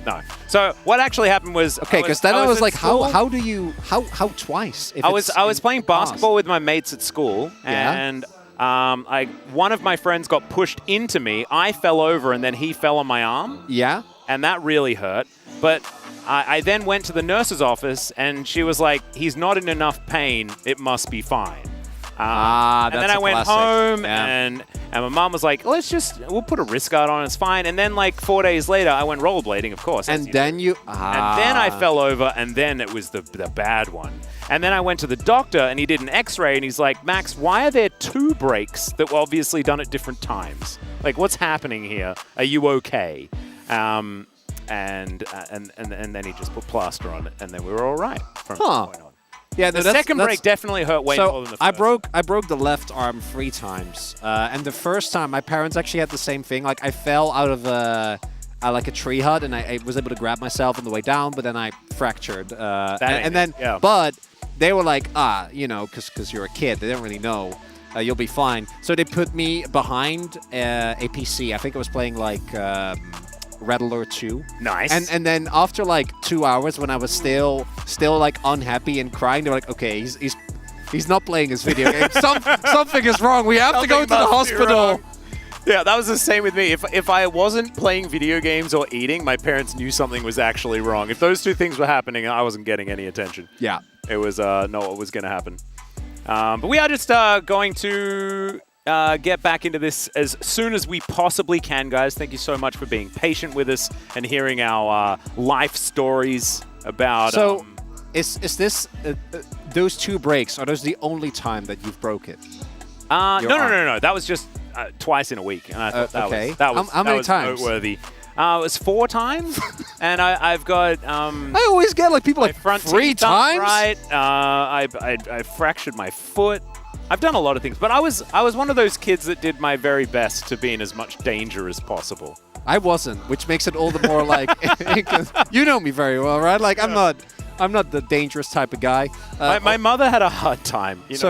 No. So what actually happened was because then I was like, how do you twice? If I was playing basketball with my mates at school, and one of my friends got pushed into me. I fell over, and then he fell on my arm. Yeah. And that really hurt. But I then went to the nurse's office, and she was like, "He's not in enough pain. It must be fine." And then I went home, and my mom was like, we'll put a wrist guard on, it's fine. And then like 4 days later, I went rollerblading, of course. And then and then I fell over, and then it was the bad one. And then I went to the doctor, and he did an x-ray, and he's like, Max, why are there 2 breaks that were obviously done at different times? Like, what's happening here? Are you okay? And then he just put plaster on it, and then we were all right from that point on. Yeah, the second break definitely hurt way more than the first. I broke the left arm 3 times, and the first time my parents actually had the same thing. Like I fell out of like a tree hut, and I was able to grab myself on the way down, but then I fractured. But they were like, because you're a kid, they didn't really know. You'll be fine. So they put me behind a PC. I think I was playing like Red Alert 2. Nice. And then after like 2 hours, when I was still like unhappy and crying, they were like, okay, he's not playing his video game. Something is wrong. We have to go to the hospital. Yeah, that was the same with me. If I wasn't playing video games or eating, my parents knew something was actually wrong. If those 2 things were happening, I wasn't getting any attention. Yeah. It was not what was going to happen. But we are just going to get back into this as soon as we possibly can, guys. Thank you so much for being patient with us and hearing our life stories about... So, is this... those 2 breaks, are those the only time that you've broke it? No. That was just twice in a week. And I thought that was how many times? Noteworthy. It was 4 times, and I've got... I always get like people like front 3 times? Right. I fractured my foot. I've done a lot of things, but I was one of those kids that did my very best to be in as much danger as possible. I wasn't, which makes it all the more like... you know me very well, right? Like, I'm not the dangerous type of guy. My mother had a hard time. She's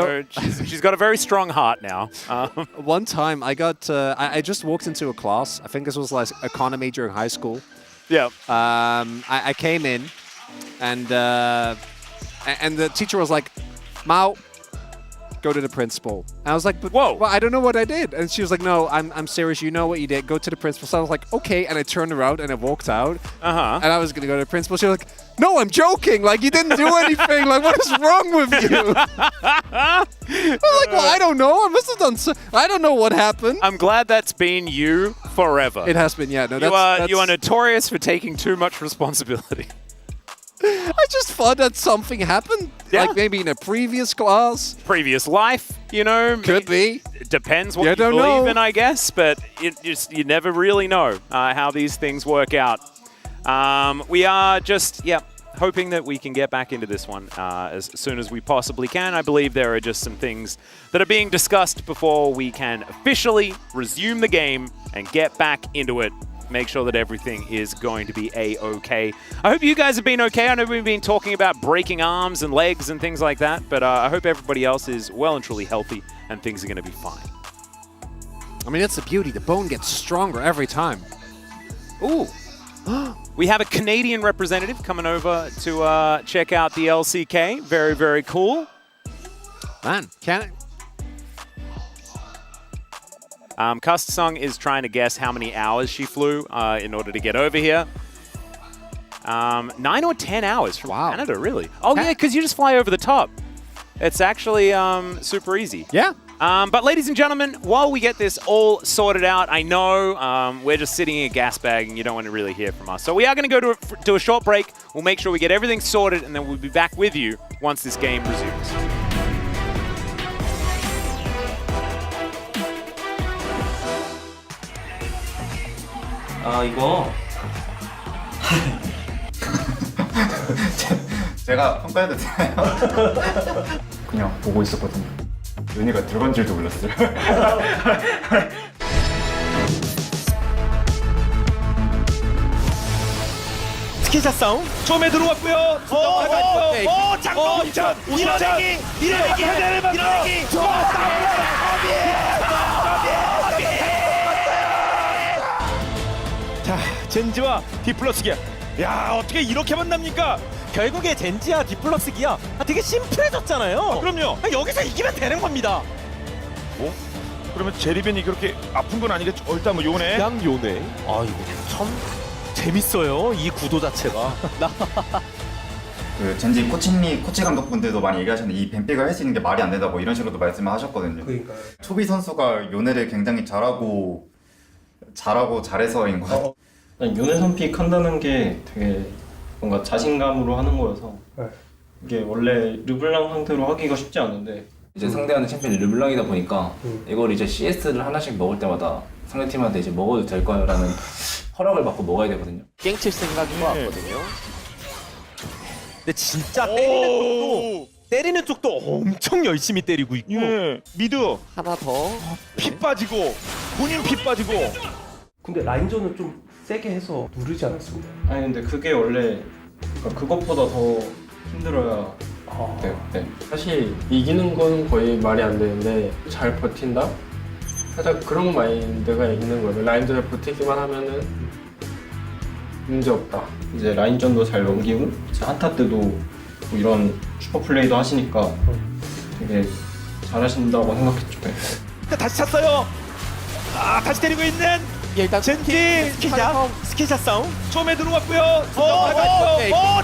got a very strong heart now. One time I got, I just walked into a class. I think this was like economy during high school. Yeah. I came in, and the teacher was like, Mao, go to the principal. And I was like, but Whoa. well, I don't know what I did. And she was like, no, I'm serious. You know what you did. Go to the principal. So I was like, okay. And I turned around and I walked out. Uh-huh. And I was going to go to the principal. She was like, no, I'm joking. Like, you didn't do anything. Like, what is wrong with you? I was like, well, I don't know. I must have done I don't know what happened. I'm glad that's been you forever. It has been, yeah. No, You are notorious for taking too much responsibility. I just thought that something happened. Yeah. Like maybe in a previous class. Previous life, you know. Could be. It depends what You you don't believe know. in, I guess, but you never really know how these things work out. We are just, hoping that we can get back into this one as soon as we possibly can. I believe there are just some things that are being discussed before we can officially resume the game and get back into it. Make sure that everything is going to be A-okay. I hope you guys have been okay. I know we've been talking about breaking arms and legs and things like that, but I hope everybody else is well and truly healthy and things are going to be fine. I mean, that's the beauty. The bone gets stronger every time. Ooh. We have a Canadian representative coming over to check out the LCK. Very, very cool. Man, Kustsung is trying to guess how many hours she flew in order to get over here. 9 or 10 hours from Canada, really. Oh, yeah, because you just fly over the top. It's actually super easy. Yeah. But ladies and gentlemen, while we get this all sorted out, I know we're just sitting in a gas bag and you don't want to really hear from us. So we are going to go to a short break. We'll make sure we get everything sorted and then we'll be back with you once this game resumes. 이거 제가 평가해도 되나요? 그냥 보고 있었거든요. 은희가 들어간 줄도 몰랐어요. 스키샷 싸움 처음에 들어왔고요. 장로 이천 밀어내기 자, 젠지와 디플러스기야. 야, 어떻게 이렇게 만납니까? 결국에 젠지와 디플러스기야 되게 심플해졌잖아요. 그럼요. 여기서 이기면 되는 겁니다. 뭐? 그러면 제리벤이 그렇게 아픈 건 아니겠죠? 일단 뭐 요네. 그냥 요네. 아, 이거 참 재밌어요. 이 구도 자체가. 그 젠지 코치 감독분들도 많이 얘기하셨는데 이 뱀픽을 할 수 있는 게 말이 안 된다 뭐 이런 식으로도 말씀을 하셨거든요. 그러니까요. 초비 선수가 요네를 굉장히 잘하고 잘해서인 것 같아요. 요네 선픽 한다는 게 되게 뭔가 자신감으로 하는 거여서 이게 원래 르블랑 상대로 하기가 쉽지 않은데 이제 상대하는 챔피언이 르블랑이다 보니까 이걸 이제 CS를 하나씩 먹을 때마다 상대팀한테 이제 먹어도 될 거라는 허락을 받고 먹어야 되거든요. 깽칠 생각인 것 같거든요. 근데 진짜 때리는 쪽도 엄청 열심히 때리고 있고. 예. 미드 하나 더. 피 빠지고 본인 피 빠지고. 근데 라인전을 좀 세게 해서 누르지 않았습니다. 아니 근데 그게 원래 그것보다 더 힘들어야 돼요. 네. 사실 이기는 건 거의 말이 안 되는데 잘 버틴다? 살짝 그런 마인드가 있는 거예요. 라인전에 버티기만 하면은 문제 없다. 이제 라인전도 잘 넘기고 이제 한타 때도 뭐 이런 슈퍼 플레이도 하시니까 되게 잘하신다고 생각했죠. 네. 다시 찼어요. 아, 다시 때리고 있는 일단 젠지 스키샷 싸움 처음에 들어왔고요.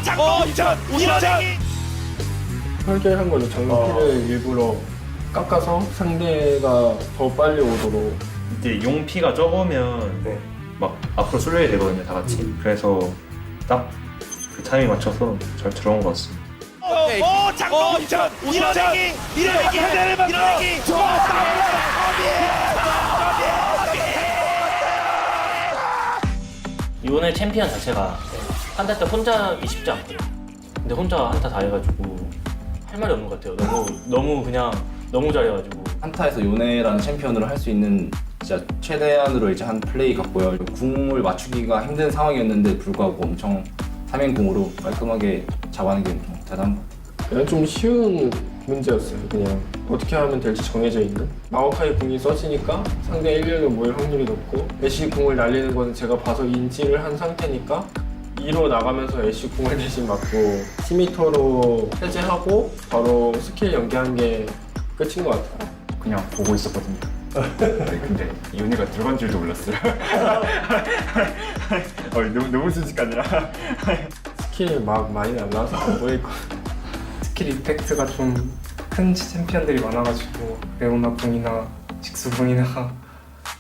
장로 이천 설계한 거죠. 정피를 일부러 깎아서 상대가 더 빨리 오도록. 이제 용 피가 적으면 막 앞으로 쏠려야 되거든요, 다 같이. 그래서 딱 그 타이밍 맞춰서 잘 들어온 것 같습니다. 장로 이천 밀어내기 요네 챔피언 자체가 한타 때 혼자 하기 쉽지 않거든요. 근데 혼자 한타 다 해가지고 할 말이 없는 것 같아요. 너무 잘해가지고. 한타에서 요네라는 챔피언으로 할 수 있는 진짜 최대한으로 이제 한 플레이 같고요. 궁을 맞추기가 힘든 상황이었는데 불구하고 엄청 3인궁으로 깔끔하게 잡아낸 게 대단한 것 같아요. 그냥 좀 쉬운 문제였어요. 그냥 어떻게 하면 될지 정해져 있는. 마오카이 궁이 써지니까 상대 1렬로 모일 확률이 높고 애쉬 궁을 날리는 거는 제가 봐서 인지를 한 상태니까 2로 나가면서 애쉬 궁을 대신 맞고 10m로 해제하고 바로 스킬 연계한 게 끝인 것 같아요. 그냥 보고 있었거든요. 근데 이은이가 들어간 줄도 몰랐어요. 너무 순식간이라. 스킬 막 많이 안 나와서 안 보이고 스킬 이펙트가 좀 큰 챔피언들이 많아가지고 레오나 궁이나 직수 궁이나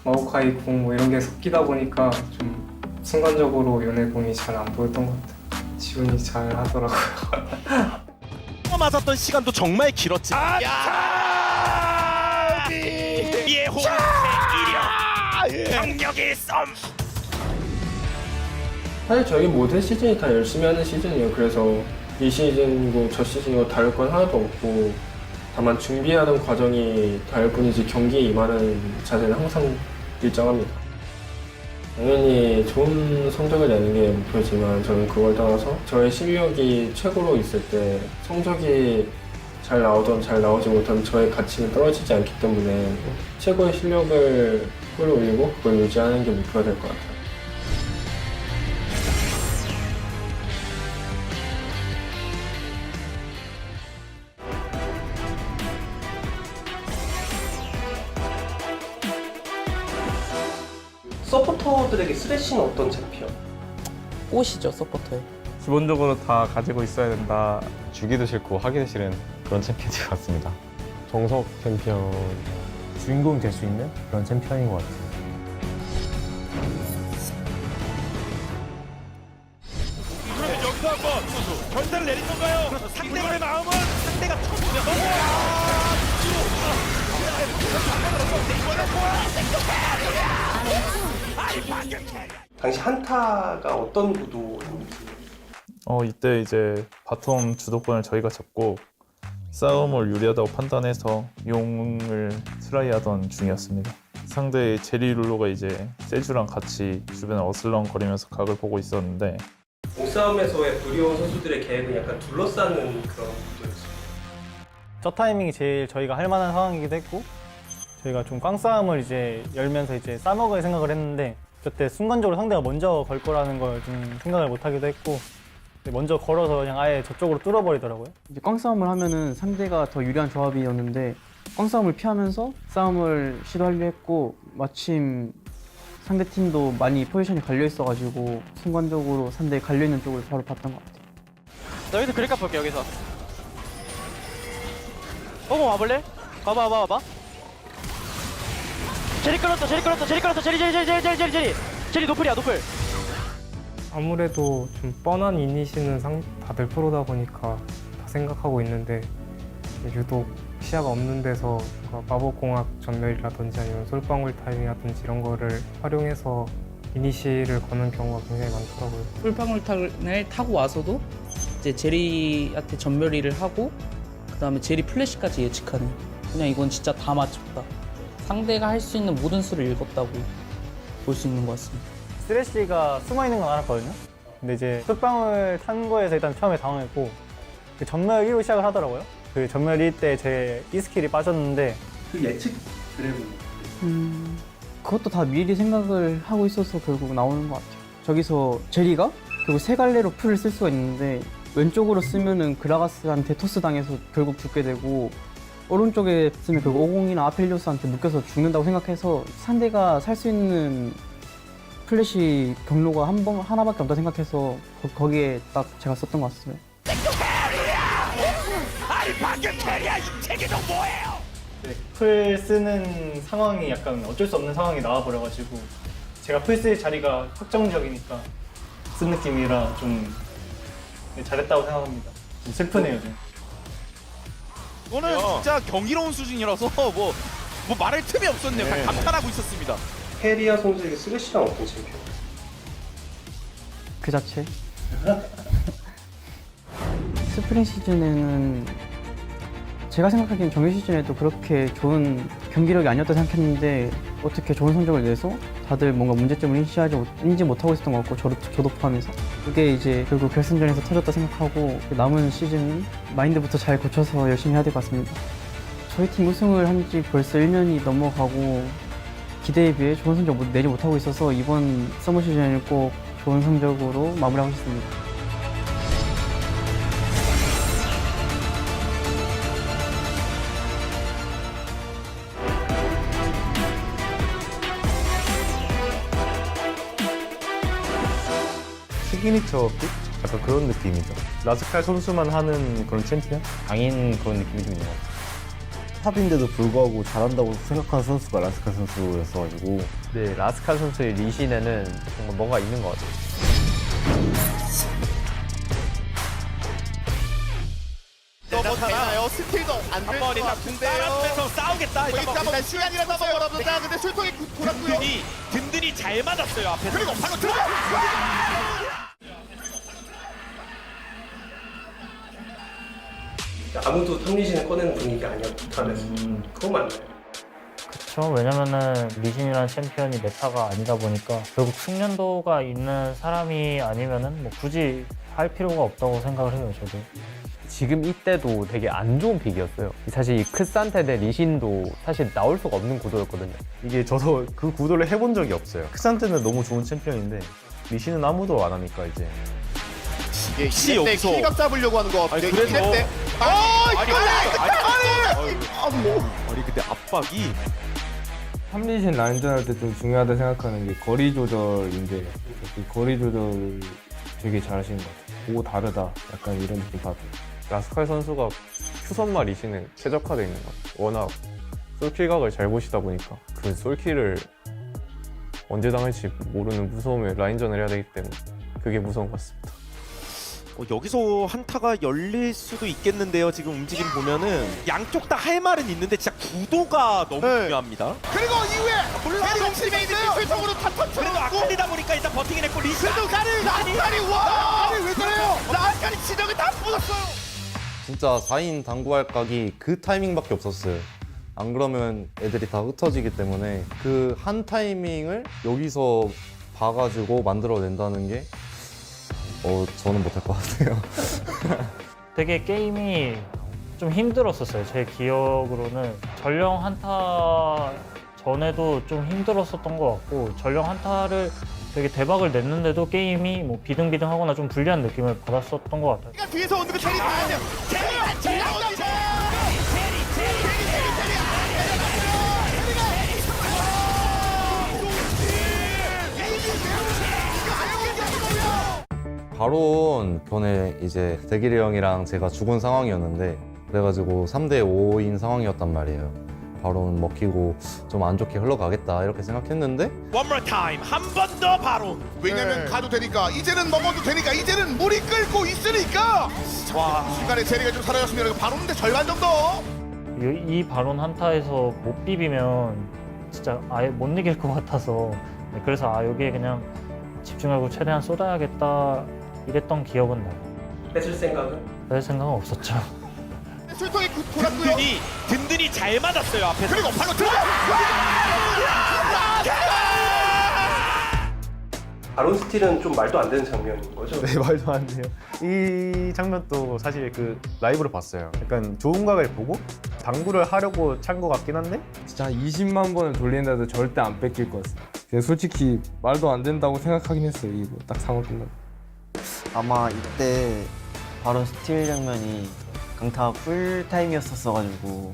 마오카이 궁 뭐 이런 게 섞이다 보니까 좀 순간적으로 요네 궁이 잘 안 보였던 것 같아요. 지훈이 잘 하더라고요. 맞았던 시간도 정말 길었지. 예호 이력 강력의 썸. 사실 저희 모든 시즌이 다 열심히 하는 시즌이에요. 그래서 이 시즌이고 저 시즌이고 다를 건 하나도 없고 다만 준비하는 과정이 다를 뿐이지 경기에 임하는 자세는 항상 일정합니다. 당연히 좋은 성적을 내는 게 목표지만 저는 그걸 떠나서 저의 실력이 최고로 있을 때 성적이 잘 나오든 잘 나오지 못하든 저의 가치는 떨어지지 않기 때문에 최고의 실력을 끌어올리고 그걸 유지하는 게 목표가 될 것 같아요. 서포터들에게 쓰레쉬는 어떤 챔피언? 꽃이죠, 서포터에. 기본적으로 다 가지고 있어야 된다. 주기도 싫고 하기도 싫은 그런 챔피언인 것 같습니다. 정석 챔피언, 주인공이 될 수 있는 그런 챔피언인 것 같아요. 그러면 여기서 한번 결단을 내린 건가요? 상대방의 마음은 상대가 쳤으면 당시 한타가 어떤 구도였는지. 이때 이제 바텀 주도권을 저희가 잡고 싸움을 유리하다고 판단해서 용을 트라이하던 중이었습니다. 상대의 제리 룰루가 이제 세주랑 같이 주변을 어슬렁거리면서 각을 보고 있었는데 몸싸움에서의 브리온 선수들의 계획은 약간 둘러싸는 그런 구도였어요. 저 타이밍이 제일 저희가 할 만한 상황이기도 했고 저희가 좀 꽝싸움을 이제 열면서 이제 싸먹을 생각을 했는데 그때 순간적으로 상대가 먼저 걸 거라는 걸 좀 생각을 못 하기도 했고 먼저 걸어서 그냥 아예 저쪽으로 뚫어버리더라고요. 이제 꽝싸움을 하면은 상대가 더 유리한 조합이었는데 꽝싸움을 피하면서 싸움을 시도하려 했고 마침 상대 팀도 많이 포지션이 갈려 있어가지고 순간적으로 상대에 갈려 있는 쪽을 바로 봤던 것 같아요. 나 여기서 그립값 볼게 여기서. 와볼래? 와봐. 제리 끌었어. 제리 노플이야 노플. 아무래도 좀 뻔한 이니시는 다들 프로다 보니까 다 생각하고 있는데 유독 시야가 없는 데서 마법공학 전멸이라든지 아니면 솔방울 타임이라든지 이런 거를 활용해서 이니시를 거는 경우가 굉장히 많더라고요. 솔방울탄을 타고 와서도 이제 제리한테 전멸이를 하고 그 다음에 제리 플래시까지 예측하는 그냥 이건 진짜 다 맞췄다. 상대가 할 수 있는 모든 수를 읽었다고 볼 수 있는 것 같습니다. 쓰레쉬가 숨어있는 건 알았거든요. 근데 이제 끝방울 탄 거에서 일단 처음에 당황했고 그 전멸 1로 시작을 하더라고요. 그 전멸 1 때 제 E스킬이 빠졌는데 그 예측 드래곤. 그것도 다 미리 생각을 하고 있어서 결국 나오는 것 같아요. 저기서 제리가 결국 세 갈래로 풀을 쓸 수가 있는데 왼쪽으로 쓰면은 그라가스한테 토스 당해서 결국 죽게 되고 오른쪽에 쓰면 결국 오공이나 아펠리오스한테 묶여서 죽는다고 생각해서 상대가 살 수 있는 플래시 경로가 하나밖에 없다 생각해서 거기에 딱 제가 썼던 것 같습니다. 아니 방금 캐리야 이 체계도 뭐예요? 풀 쓰는 상황이 약간 어쩔 수 없는 상황이 나와버려가지고 제가 풀 쓸 자리가 확정적이니까 쓴 느낌이라 좀 잘했다고 생각합니다. 좀 슬프네요 좀. 이거는 진짜 경이로운 수준이라서 뭐 말할 틈이 없었네요. 그냥 감탄하고 있었습니다. 캐리아 선수에게 쓰레쉬랑 어떤 챔피언? 그 자체. 스프링 시즌에는 제가 생각하기엔 정규 시즌에도 그렇게 좋은 경기력이 아니었다 생각했는데 어떻게 좋은 성적을 내서 다들 뭔가 문제점을 인지 못하고 있었던 것 같고 저도 포함해서 그게 이제 결국 결승전에서 터졌다 생각하고 남은 시즌 마인드부터 잘 고쳐서 열심히 해야 될 것 같습니다. 저희 팀 우승을 한 지 벌써 1년이 넘어가고 기대에 비해 좋은 성적 내지 못하고 있어서 이번 서머 시즌을 꼭 좋은 성적으로 마무리하고 싶습니다. 시그니처 픽? 약간 그런 느낌이죠. 라스칼 선수만 하는 그런 챔피언? 강인 그런 느낌이 좀 있는 것 같아요. 탑인데도 불구하고 잘한다고 생각하는 선수가 라스칼 선수였어가지고. 네, 라스칼 선수의 리신에는 정말 뭔가 있는 것 같아요. 뭐 되나요? 스틸도 안 될 것 같은데요. 따라면서 싸우겠다. 일단 시간이라도 벌어보자. 근데 술통이 돌았고요. 든든히 잘 맞았어요 앞에서. 그리고 바로 들어가. 아무도 탑리신을 꺼내는 분위기가 아니었고 탑에서 그거 맞나요? 그렇죠. 왜냐면은 리신이라는 챔피언이 메타가 아니다 보니까 결국 숙련도가 있는 사람이 아니면은 뭐 굳이 할 필요가 없다고 생각을 해요, 저도. 지금 이때도 되게 안 좋은 픽이었어요. 사실 이 크산테 대 리신도 사실 나올 수가 없는 구도였거든요. 이게 저도 그 구도를 해본 적이 없어요. 크산테는 너무 좋은 챔피언인데 리신은 아무도 안 하니까 이제 혹시 여기서 킬각 잡으려고 하는 거 같아요. 그래서 아니 근데 압박이 탑리신 라인전 할 때 좀 중요하다 생각하는 게 거리 조절인데 이 거리 조절 되게 잘하시는 것 같아요. 보고 다르다 약간 이런 느낌 받아요. 라스칼 선수가 큐선마 리신에 최적화되어 있는 것 같아요. 워낙 솔킬각을 잘 보시다 보니까 그 솔킬을 언제 당할지 모르는 무서움에 라인전을 해야 되기 때문에 그게 무서운 것 같습니다. 여기서 한타가 열릴 수도 있겠는데요. 지금 움직임 보면은 양쪽 다 할 말은 있는데 진짜 구도가 너무 중요합니다. 그리고 이후에 물론 움직임이 있어요. 뒤쪽으로 다 터쳐놓고 아칼리다 보니까 일단 버티긴 했고 리스 아칼리 와! 아니 왜 그래요? 아칼리 지정이 다 부었어요. 진짜 4인 당구할 각이 그 타이밍밖에 없었어요. 안 그러면 애들이 다 흩어지기 때문에 그 한 타이밍을 여기서 봐가지고 만들어낸다는 게 저는 못할 것 같아요. 되게 게임이 좀 힘들었었어요. 제 기억으로는 전령 한타 전에도 좀 힘들었었던 것 같고 전령 한타를 되게 대박을 냈는데도 게임이 뭐 비등비등하거나 좀 불리한 느낌을 받았었던 것 같아요. 뒤에서 오는 거 체리 봐야 돼요. 체리 바론 전에 이제 대길이 형이랑 제가 죽은 상황이었는데 그래가지고 3대 5인 상황이었단 말이에요. 바론 먹히고 좀 안 좋게 흘러가겠다 이렇게 생각했는데 One more time 한 번 더 바로 왜냐면 가도 되니까 이제는 먹어도 되니까 이제는 물이 끓고 있으니까 와 순간에 제리가 좀 사라졌으면 바로인데 절반 정도 이 바론 한타에서 못 비비면 진짜 아예 못 이길 것 같아서 그래서 여기에 그냥 집중하고 최대한 쏟아야겠다 이랬던 기억은 나요. 뺏을 생각은? 뺄 생각은 없었죠. 술통이 돌았고요. 든든히 잘 맞았어요 앞에서. 그리고 바로 들어가. 바론 스틸은 좀 말도 안 되는 장면인 거죠? 네, 말도 안 돼요. 이 장면도 사실 그 라이브로 봤어요. 약간 좋은 각을 보고 당구를 하려고 찬 것 같긴 한데 진짜 한 20만 번을 돌린다도 절대 안 뺏길 것 같아요. 그냥 솔직히 말도 안 된다고 생각하긴 했어요. 이거 딱 상황 끝나고. 아마 이때 바론 스틸 장면이 강타 풀타임이었었어가지고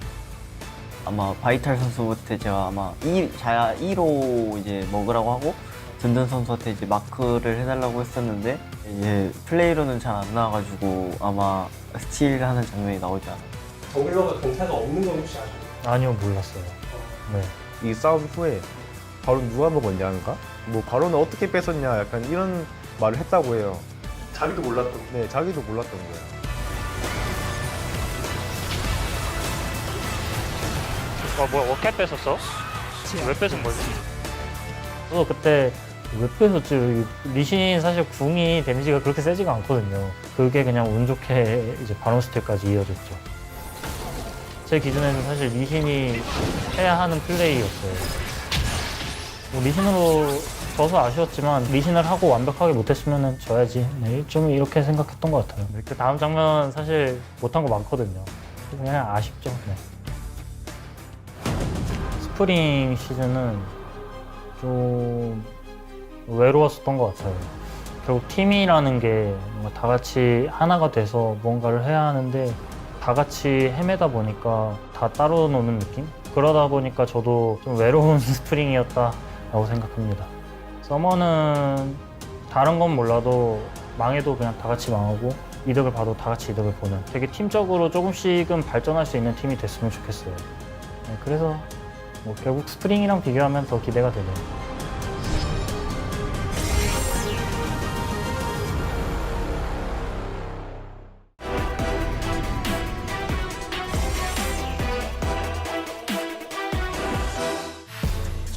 아마 바이탈 선수한테 제가 아마 2로 이제 먹으라고 하고 든든 선수한테 이제 마크를 해달라고 했었는데 이제 플레이로는 잘 안 나와가지고 아마 스틸하는 장면이 나오지 않아요. 정글러가 강타가 없는 건 혹시 아시나요? 아니요, 몰랐어요. 네. 이 싸움 후에 바론 누가 먹었냐는가? 뭐 바론을 어떻게 뺏었냐 약간 이런 말을 했다고 해요. 자기도 몰랐던 거예요? 네, 자기도 몰랐던 거예요. 뭐야, 어떻게 뺏었어? 왜 뺏은 거지? 그때 왜 뺏었지? 리신 사실 궁이 데미지가 그렇게 세지가 않거든요. 그게 그냥 운 좋게 이제 바론 스틸까지 이어졌죠. 제 기준에는 사실 리신이 해야 하는 플레이였어요. 뭐 리신으로 져서 아쉬웠지만 리신을 하고 완벽하게 못했으면 져야지. 네, 좀 이렇게 생각했던 것 같아요. 그 다음 장면 사실 못한 거 많거든요. 그냥 아쉽죠. 네. 스프링 시즌은 좀 외로웠었던 것 같아요. 결국 팀이라는 게 뭔가 다 같이 하나가 돼서 뭔가를 해야 하는데 다 같이 헤매다 보니까 다 따로 노는 느낌? 그러다 보니까 저도 좀 외로운 스프링이었다라고 생각합니다. 서머는 다른 건 몰라도 망해도 그냥 다 같이 망하고 이득을 봐도 다 같이 이득을 보는 되게 팀적으로 조금씩은 발전할 수 있는 팀이 됐으면 좋겠어요. 네, 그래서 뭐 결국 스프링이랑 비교하면 더 기대가 되네요.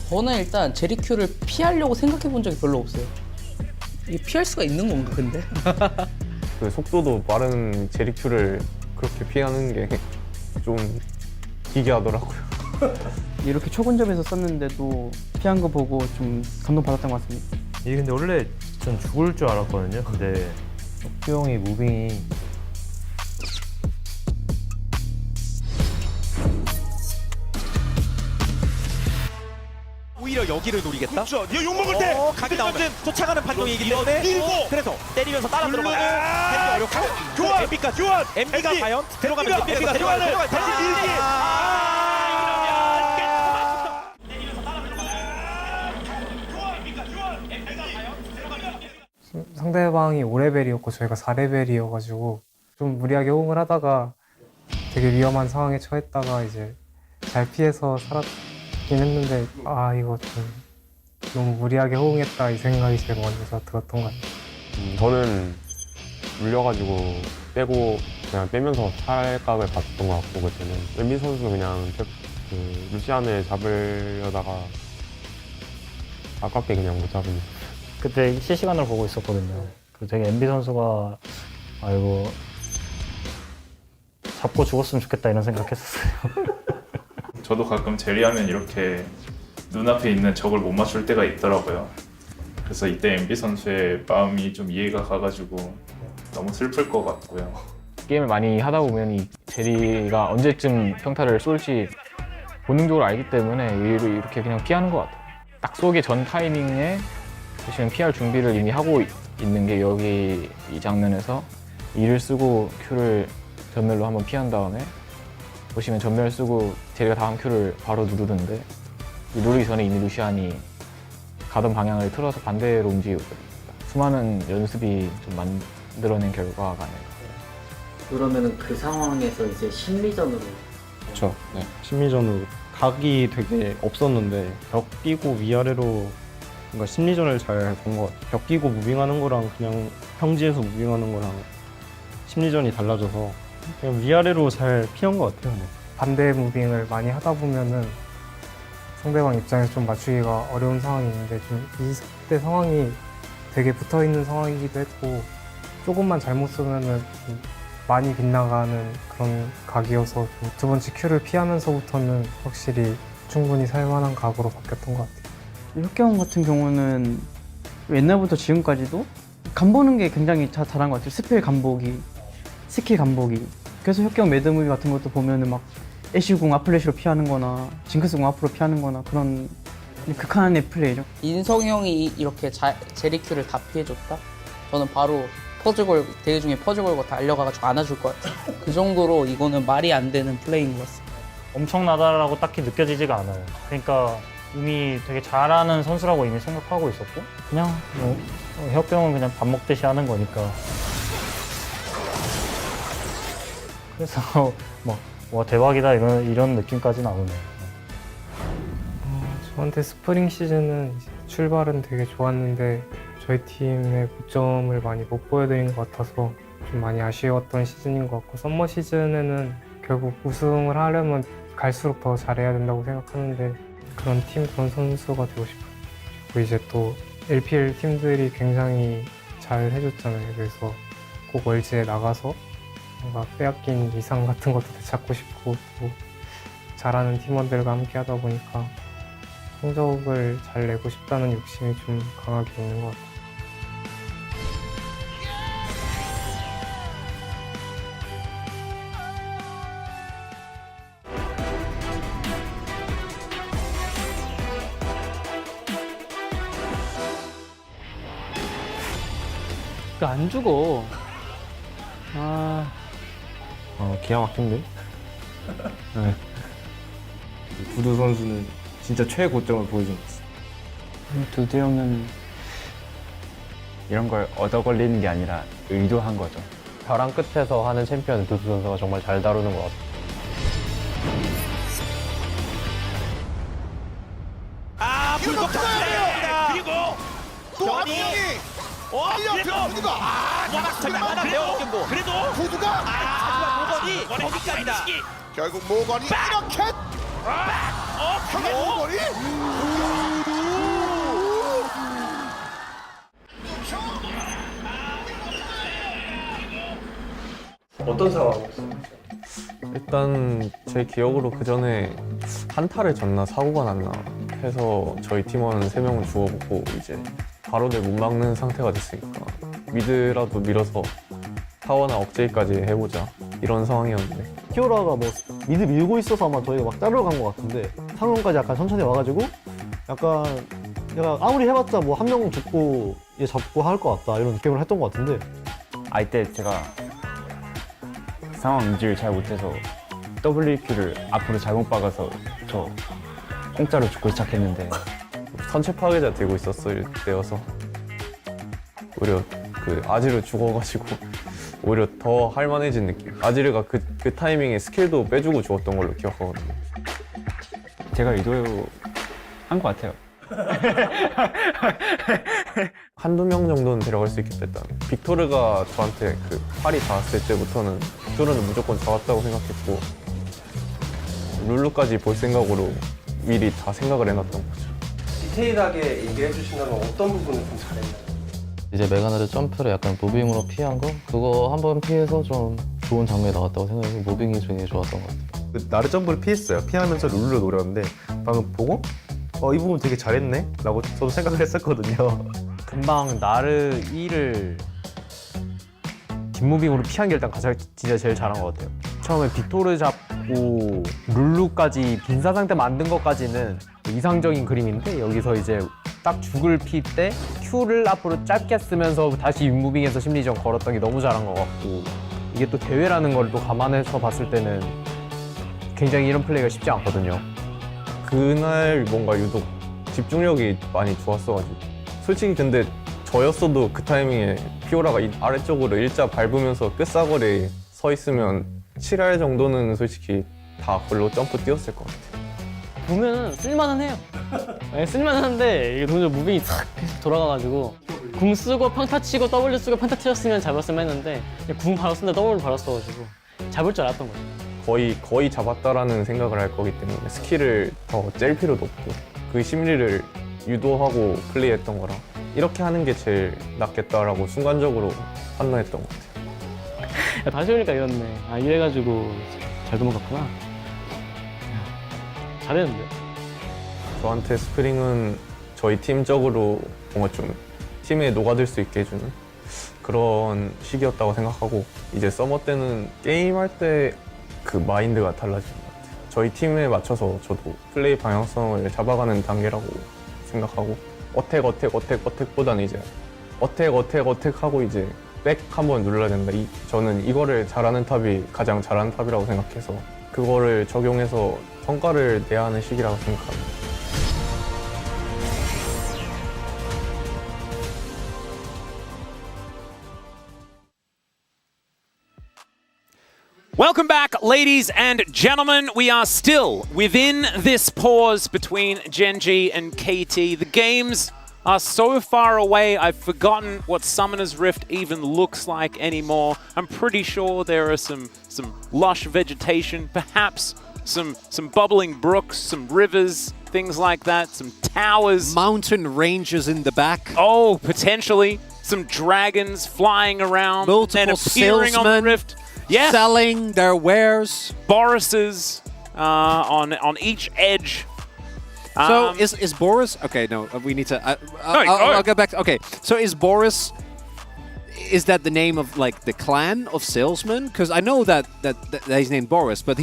저는 일단 제리큐를 피하려고 생각해 본 적이 별로 없어요. 이게 피할 수가 있는 건가 근데? 그 속도도 빠른 제리큐를 그렇게 피하는 게 좀 기괴하더라고요. 이렇게 초근접에서 썼는데도 피한 거 보고 좀 감동받았던 것 같습니다. 이게 근데 원래 전 죽을 줄 알았거든요. 근데 혁규 형이 무빙이 오히려 여기를 노리겠다. 그렇죠. 얘 욕먹을 때 각이 나오면 쫓아가는 판정이기 때문에 밀고 그래서 때리면서 따라 들어가는 헬기 어렵고 교환! MB까지 교환! MB가 MB! 과연 들어가면 MB가 MB가 교환을 들어가면 다시 밀기! 상대방이 5레벨이었고 저희가 4레벨이어가지고 좀 무리하게 호응을 하다가 되게 위험한 상황에 처했다가 이제 잘 피해서 살았긴 했는데 아 이거 좀 너무 무리하게 호응했다 이 생각이 제일 먼저 들었던 것 같아요. 저는 물려가지고 빼고 그냥 빼면서 탈각을 봤던 것 같고 그때는 엠비 선수는 그냥 그 루시안을 잡으려다가 아깝게 그냥 못 잡으니 그때 실시간으로 보고 있었거든요. 그 되게 MB 선수가 아 이거 잡고 죽었으면 좋겠다 이런 생각했었어요. 저도 가끔 제리하면 이렇게 눈앞에 있는 적을 못 맞출 때가 있더라고요. 그래서 이때 MB 선수의 마음이 좀 이해가 가가지고 너무 슬플 것 같고요. 게임을 많이 하다 보면 이 제리가 언제쯤 평타를 쏠지 본능적으로 알기 때문에 이렇게 그냥 피하는 것 같아요. 딱 쏘기 전 타이밍에 보시면 피할 준비를 이미 하고 있는 게 여기 이 장면에서 E를 쓰고 Q를 전멸로 한번 피한 다음에 보시면 전멸 쓰고 제리가 다음 Q를 바로 누르는데 누르기 전에 이미 루시안이 가던 방향을 틀어서 반대로 움직이고 있거든요. 수많은 연습이 좀 만들어낸 결과가 아닐까. 그러면은 그 상황에서 이제 심리전으로 그렇죠. 네. 심리전으로 각이 되게 없었는데 벽 끼고 위아래로 뭔가 심리전을 잘 본 것 같아요. 벽 끼고 무빙하는 거랑 그냥 평지에서 무빙하는 거랑 심리전이 달라져서 그냥 위아래로 잘 피한 것 같아요. 네. 반대 무빙을 많이 하다 보면은 상대방 입장에서 좀 맞추기가 어려운 상황이 있는데 좀 20대 상황이 되게 붙어 있는 상황이기도 했고 조금만 잘못 쓰면은 좀 많이 빗나가는 그런 각이어서 좀 두 번째 큐를 피하면서부터는 확실히 충분히 살만한 각으로 바뀌었던 것 같아요. 혁경 같은 경우는 옛날부터 지금까지도 간 보는 게 굉장히 잘한 것 같아요. 스펠 간보기, 스킬 간보기. 그래서 혁경 매드무비 같은 것도 보면은 막 애쉬궁 앞플래시로 피하는 거나 징크스궁 앞으로 피하는 거나 그런 극한의 플레이죠. 인성이 형이 이렇게 제리큐를 다 피해줬다? 저는 바로 퍼즐 걸고 대회 중에 퍼즐 걸고 다 알려가지고 안아줄 것 같아요. 그 정도로 이거는 말이 안 되는 플레이인 것 같습니다. 엄청나다라고 딱히 느껴지지가 않아요. 그러니까 이미 되게 잘하는 선수라고 이미 생각하고 있었고 그냥 뭐 혁병은 그냥 밥 먹듯이 하는 거니까 그래서 뭐 와 대박이다 이런 느낌까지는 안 오네요. 저한테 스프링 시즌은 출발은 되게 좋았는데 저희 팀의 고점을 많이 못 보여드린 것 같아서 좀 많이 아쉬웠던 시즌인 것 같고 썸머 시즌에는 결국 우승을 하려면 갈수록 더 잘해야 된다고 생각하는데 그런 팀, 그런 선수가 되고 싶어요. 그리고 이제 또 LPL 팀들이 굉장히 잘 해줬잖아요. 그래서 꼭 월즈에 나가서 뭔가 빼앗긴 이상 같은 것도 되찾고 싶고 또 잘하는 팀원들과 함께 하다 보니까 성적을 잘 내고 싶다는 욕심이 좀 강하게 있는 것 같아요. 안 죽어. 기가 막힌데? 네. 두두 선수는 진짜 최고점을 보여준 것 같습니다. 두두 형은 이런 걸 얻어 걸리는 게 아니라 의도한 거죠. 벼랑 끝에서 하는 챔피언은 두두 선수가 정말 잘 다루는 것 같아요. 불법 탑니다. 그리고 또 한 명이 그리고 잠깐만 배워놓겠고 그래도 구두가 모건이 거기까지다. 결국 모건이 이렇게 모건이 어떤 상황이었어요? 일단 제 기억으로 그 전에 한타를 졌나 사고가 났나 해서 저희 팀원 3명을 죽어보고 이제 바로를 못 막는 상태가 됐으니까 미드라도 밀어서 타워나 억제기까지 해보자 이런 상황이었는데 키오라가 뭐 미드 밀고 있어서 아마 저희가 막 자르러 간 것 같은데 상용까지 약간 천천히 와가지고 약간 내가 아무리 해봤자 뭐 한 명 죽고 얘 잡고 할 것 같다 이런 느낌을 했던 것 같은데 이때 제가 상황 인지를 잘 못해서 WQ를 앞으로 잘못 박아서 저 공짜로 죽고 시작했는데 선체 파괴자 되고 있었을 때여서 오히려 그 아지르 죽어가지고 오히려 더 할만해진 느낌. 아지르가 그 타이밍에 스킬도 빼주고 죽었던 걸로 기억하거든요. 제가 의도한 것 같아요. 한두 명 정도는 데려갈 수 있겠다 했다. 빅토르가 저한테 그 팔이 닿았을 때부터는 빅토르는 무조건 잡았다고 생각했고 룰루까지 볼 생각으로 미리 다 생각을 해놨던 거죠. 디테일하게 얘기해 주신다면 어떤 부분을 좀 잘했나요? 이제 메가나르 점프를 약간 무빙으로 피한 거? 그거 한번 피해서 좀 좋은 장면이 나왔다고 생각해서 무빙이 굉장히 좋았던 것 같아요. 그 나르 점프를 피했어요. 피하면서 룰루를 노렸는데 방금 보고 이 부분 되게 잘했네? 라고 저도 생각을 했었거든요. 금방 나르 2를 뒷무빙으로 피한 게 일단 가장 진짜 제일 잘한 것 같아요. 처음에 빅토르 잡고 룰루까지 빈사 상태 만든 것까지는 이상적인 그림인데 여기서 이제 딱 죽을 피 때 Q를 앞으로 짧게 쓰면서 다시 윗무빙해서 심리전 걸었던 게 너무 잘한 것 같고 이게 또 대회라는 걸 또 감안해서 봤을 때는 굉장히 이런 플레이가 쉽지 않거든요. 그날 뭔가 유독 집중력이 많이 좋았어가지고 솔직히 근데 저였어도 그 타이밍에 피오라가 아래쪽으로 일자 밟으면서 끝사거리에 서 있으면 7할 정도는 솔직히 다 글로 점프 뛰었을 것 같아요. 보면은 쓸만은 해요. 네, 쓸만은 한데 이게 동작 무빙이 싹 돌아가가지고 궁 쓰고 평타 치고 W 쓰고 평타 치었으면 잡았으면 했는데 궁 바로 쓴다 W 바로 써가지고 잡을 줄 알았던 거예요. 거의 잡았다라는 생각을 할 거기 때문에 스킬을 더 짤 필요도 없고 그 심리를 유도하고 플레이했던 거라 이렇게 하는 게 제일 낫겠다라고 순간적으로 판단했던 것 같아요. 다시 보니까 이렇네. 이래가지고 잘 도망갔구나. 잘했는데. 저한테 스프링은 저희 팀적으로 뭔가 좀 팀에 녹아들 수 있게 해주는 그런 시기였다고 생각하고 이제 서머 때는 게임할 때 그 마인드가 달라지는 것 같아요. 저희 팀에 맞춰서 저도 플레이 방향성을 잡아가는 단계라고 생각하고 어택보다는 이제 어택 하고 이제 백 한번 눌러야 된다. 저는 이거를 잘하는 탑이 가장 잘하는 탑이라고 생각해서 그거를 적용해서 성과를 내야 하는 시기라고 생각합니다. Welcome back, ladies and gentlemen. We are still within this pause between Genji and KT. The games are so far away, I've forgotten what Summoner's Rift even looks like anymore. I'm pretty sure there are some lush vegetation, perhaps some bubbling brooks, some rivers, things like that, some towers. Mountain ranges in the back. Oh, potentially. Some dragons flying around and appearing on the rift. Yeah. Selling their wares. Boruses on each edge. So is Boris? Okay, no, we need to. I'll get back. Okay, so is Boris? Is that the name of like the clan of salesmen? Because I know that he's named Boris, but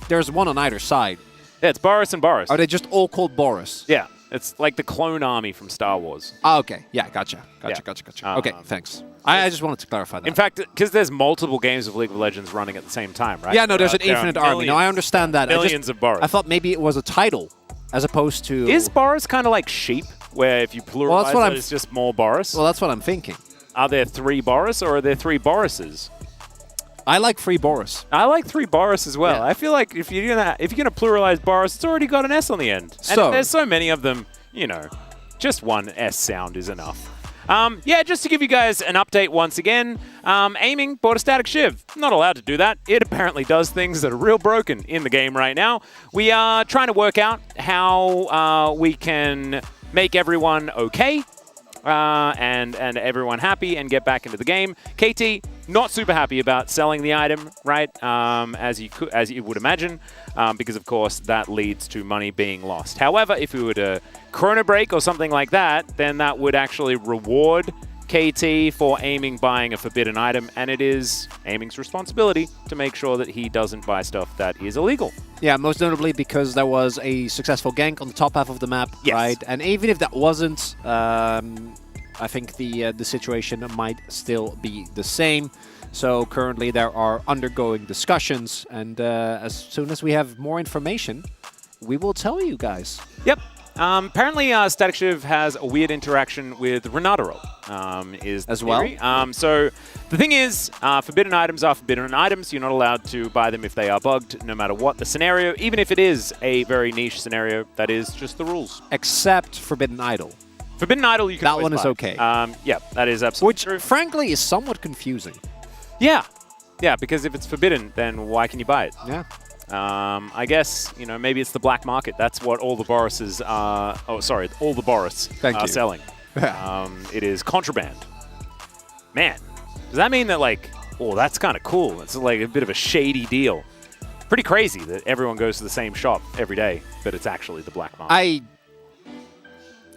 there's one on either side. Yeah, it's Boris and Boris. Are they just all called Boris? Yeah, it's like the clone army from Star Wars. Okay, yeah, gotcha. Okay, thanks. I just wanted to clarify that. In fact, because there's multiple games of League of Legends running at the same time, right? Yeah, no, there's an infinite army. No, I understand that. Millions of Boris. I thought maybe it was a title as opposed to... Is Boris kind of like sheep? where if you pluralize it, it's just more Boris. Well, that's what I'm thinking. Are there 3 Boris or are there 3 Borises? I like 3 Boris. I like 3 Boris as well. Yeah. I feel like if you're gonna pluralize Boris, it's already got an S on the end. And if there's so many of them, you know, just one S sound is enough. Yeah, just to give you guys an update once again, Aiming bought a static shiv. Not allowed to do that. It apparently does things that are real broken in the game right now. We are trying to work out how we can make everyone okay and everyone happy and get back into the game. KT, not super happy about selling the item, right? As you would imagine, because of course that leads to money being lost. However, if we were to Chrono Break or something like that, then that would actually reward KT for Aiming buying a forbidden item, and it is Aiming's responsibility to make sure that he doesn't buy stuff that is illegal. Yeah, most notably because there was a successful gank on the top half of the map, right? And even if that wasn't, I think the situation might still be the same. So currently there are undergoing discussions, and as soon as we have more information, we will tell you guys. Yep. Apparently, Static Shiv has a weird interaction with Renataro, is the theory. So the thing is, forbidden items are forbidden items. You're not allowed to buy them if they are bugged, no matter what the scenario. Even if it is a very niche scenario, that is just the rules. Except Forbidden Idol. Forbidden Idol, you can That always one is buy. okay. Yeah, that is absolutely Which, true. frankly, is somewhat confusing. Yeah. Yeah, because if it's forbidden, then why can you buy it? Yeah. I guess, you know, maybe it's the black market. That's what all the Borises are... Oh, sorry, all the Boris are selling. It is contraband. Man, does that mean that, like, oh, that's kind of cool. It's like a bit of a shady deal. Pretty crazy that everyone goes to the same shop every day, but it's actually the black market.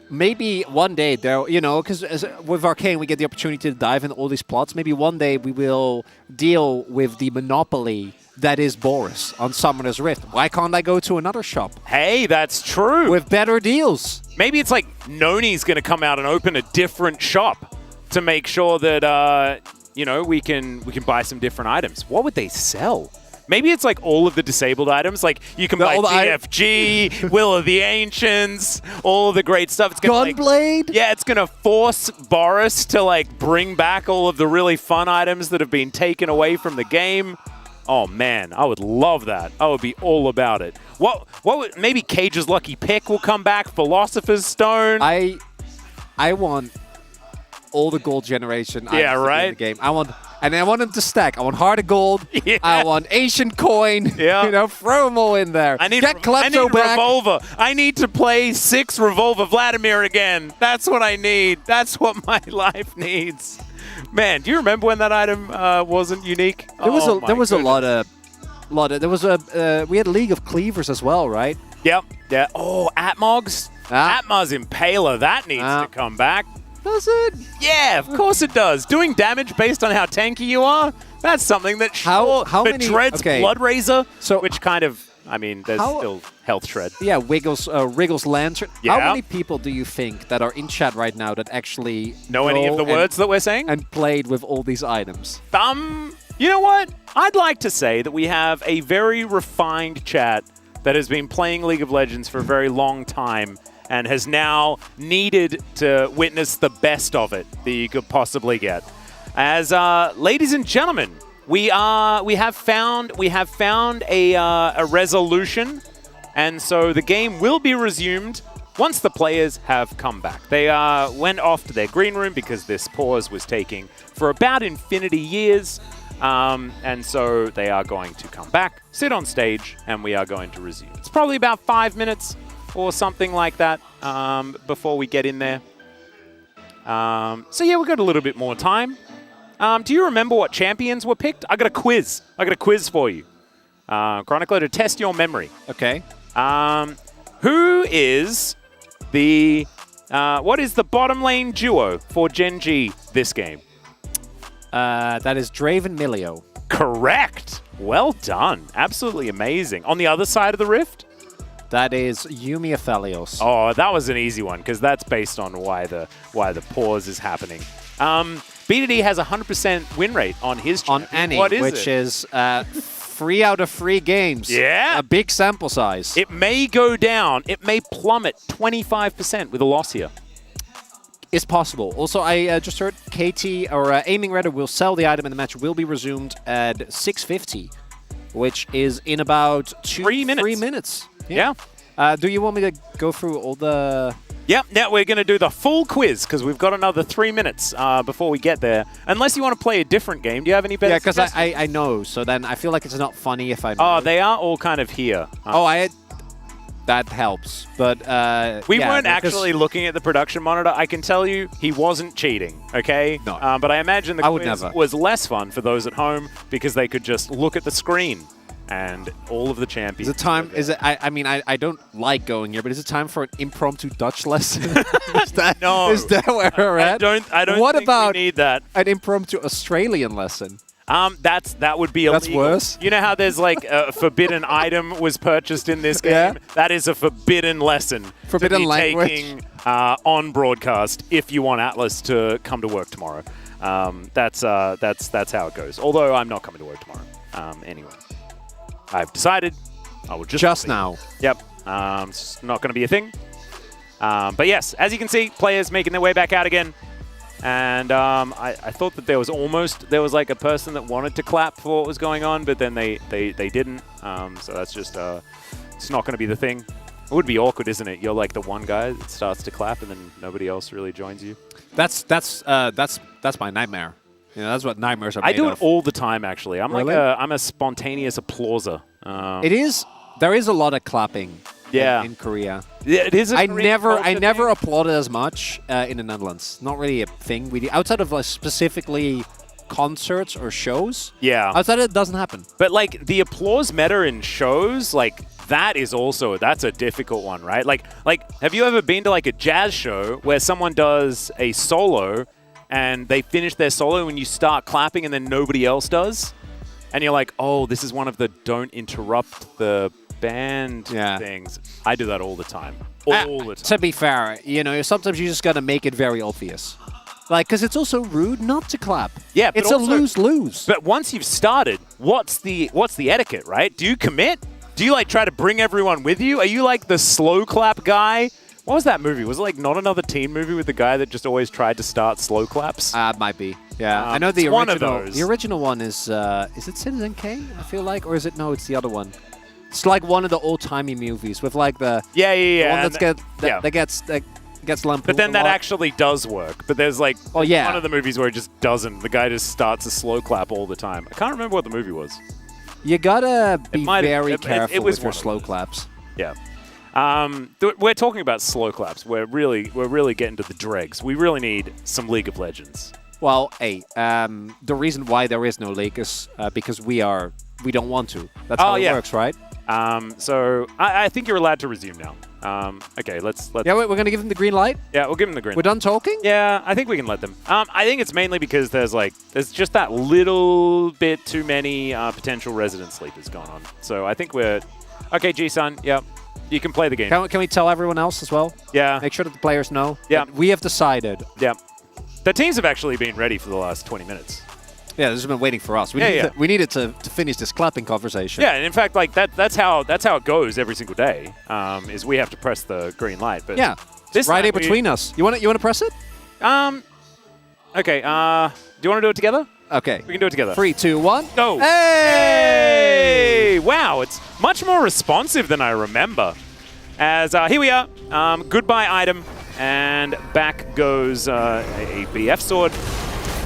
Maybe one day, there, you know, because with Arcane we get the opportunity to dive into all these plots. Maybe one day we will deal with the monopoly that is Boris on Summoner's Rift. Why can't I go to another shop? Hey, that's true. With better deals. Maybe it's like Noni's going to come out and open a different shop to make sure that, you know, we can buy some different items. What would they sell? Maybe it's like all of the disabled items. Like you can buy GFG, Will of the Ancients, all of the great stuff. It's gonna, Gunblade? Yeah, it's going to force Boris to like bring back all of the really fun items that have been taken away from the game. Oh man, I would love that. I would be all about it. What would, maybe Cage's Lucky Pick will come back, Philosopher's Stone. I want all the gold generation items in the game. I want them to stack. I want Heart of Gold. Yeah. I want Ancient Coin. Yeah. You know, throw them all in there. Get Klepto back. Revolver. I need to play 6 Revolver Vladimir again. That's what I need. That's what my life needs. Man, do you remember when that item wasn't unique? There was a lot of we had League of Cleavers as well, right? Yep. Yeah. Oh, Atmog's. Atmog's Impaler. That needs to come back. Does it? Yeah, of course it does. Doing damage based on how tanky you are, that's something that how many Dread's Blood Razor, which kind of, I mean, there's still Health Shred. Yeah, Wriggle's Lantern. Yeah. How many people do you think that are in chat right now that actually know any of the words that we're saying? And played with all these items? You know what? I'd like to say that we have a very refined chat that has been playing League of Legends for a very long time and has now needed to witness the best of it that you could possibly get. As ladies and gentlemen, we have found a resolution, and so the game will be resumed once the players have come back. They went off to their green room because this pause was taking for about infinity years, and so they are going to come back, sit on stage, and we are going to resume. It's probably about 5 minutes or something like that before we get in there. So yeah, we've got a little bit more time. Do you remember what champions were picked? I got a quiz. For you. Chronicler, to test your memory. Okay. Who is the... what is the bottom lane duo for Gen G this game? That is Draven Milio. Correct. Well done. Absolutely amazing. On the other side of the rift? That is Yumi Aphelios. Oh, that was an easy one because that's based on why the pause is happening. BDD has a 100% win rate on his champion. On Annie, what is which it? is 3 out of 3 games. Yeah. A big sample size. It may go down. It may plummet 25% with a loss here. is possible. Also, I just heard KT, or Aiming rather, will sell the item and the match will be resumed at 6:50, which is in about 3 minutes. Yeah. Do you want me to go through all the... Yep, now we're going to do the full quiz because we've got another 3 minutes before we get there. Unless you want to play a different game. Do you have any better because I know, so then I feel like it's not funny if I know. Oh, they are all kind of here. That helps, but we weren't actually looking at the production monitor. I can tell you he wasn't cheating, okay? No. But I imagine the I would quiz never. was less fun for those at home because they could just look at the screen and all of the champions. Is it time? Is it? I mean, I don't like going here, but is it time for an impromptu Dutch lesson? Is that where we're at? I don't What think about we need that. an impromptu Australian lesson? That would be illegal. That's worse. You know how there's like a forbidden item was purchased in this game? Yeah. That is a forbidden lesson. Forbidden to be language. Taking on broadcast if you want Atlas to come to work tomorrow. That's how it goes. Although I'm not coming to work tomorrow. Anyway, I've decided I will just now. Yep. It's not going to be a thing. But yes, as you can see, players making their way back out again. And I thought that there was like a person that wanted to clap for what was going on, but then they didn't. So that's just it's not going to be the thing. It would be awkward, isn't it? You're like the one guy that starts to clap, and then nobody else really joins you. That's my nightmare. You know, that's what nightmares are made I do of. it all the time, actually. I'm Really? I'm a spontaneous applauser. There is a lot of clapping. Yeah. In Korea. Yeah, it is. I never applauded as much in the Netherlands. Not really a thing we do outside of like specifically concerts or shows. Yeah. Outside it doesn't happen. But like the applause meta in shows, like that's a difficult one, right? Like have you ever been to like a jazz show where someone does a solo and they finish their solo and you start clapping and then nobody else does? And you're like, oh, this is one of the don't interrupt the band things. I do that all the time. All the time. To be fair, you know, sometimes you just gotta make it very obvious. Like, because it's also rude not to clap. Yeah, but it's also, a lose-lose. But once you've started, what's the etiquette, right? Do you commit? Do you like try to bring everyone with you? Are you like the slow clap guy? What was that movie? Was it like Not Another Teen Movie with the guy that just always tried to start slow claps? Might be. Yeah, I know the it's original. one of those. The original one is it Citizen Kane? I feel like, or is it? No, it's the other one. It's like one of the old-timey movies with like the the one that gets lampooned. But then a that lot. actually does work. But there's like one of the movies where it just doesn't. The guy just starts a slow clap all the time. I can't remember what the movie was. You gotta be very it careful was with your one of slow those. claps. Yeah. We're talking about slow claps. We're really getting to the dregs. We really need some League of Legends. Well, hey, the reason why there is no league is because we don't want to. That's how it works, right? So I think you're allowed to resume now. Okay, let's. Yeah, we're gonna give them the green light. Yeah, we'll give them the green. We're done talking. Yeah, I think we can let them. I think it's mainly because there's just that little bit too many potential resident sleepers going on. So I think we're okay. G-Sun, yeah, you can play the game. Can we tell everyone else as well? Yeah. Make sure that the players know. Yeah. that we have decided. Yeah. The teams have actually been ready for the last 20 minutes. Yeah, this has been waiting for us. We needed to finish this clapping conversation. Yeah, and in fact, like that's how it goes every single day. Is we have to press the green light. But yeah, this right in between us. You want to press it? Okay. Do you want to do it together? Okay. We can do it together. 3, 2, 1. Go. Hey! Wow, it's much more responsive than I remember. As here we are. Goodbye item, and back goes a BF sword.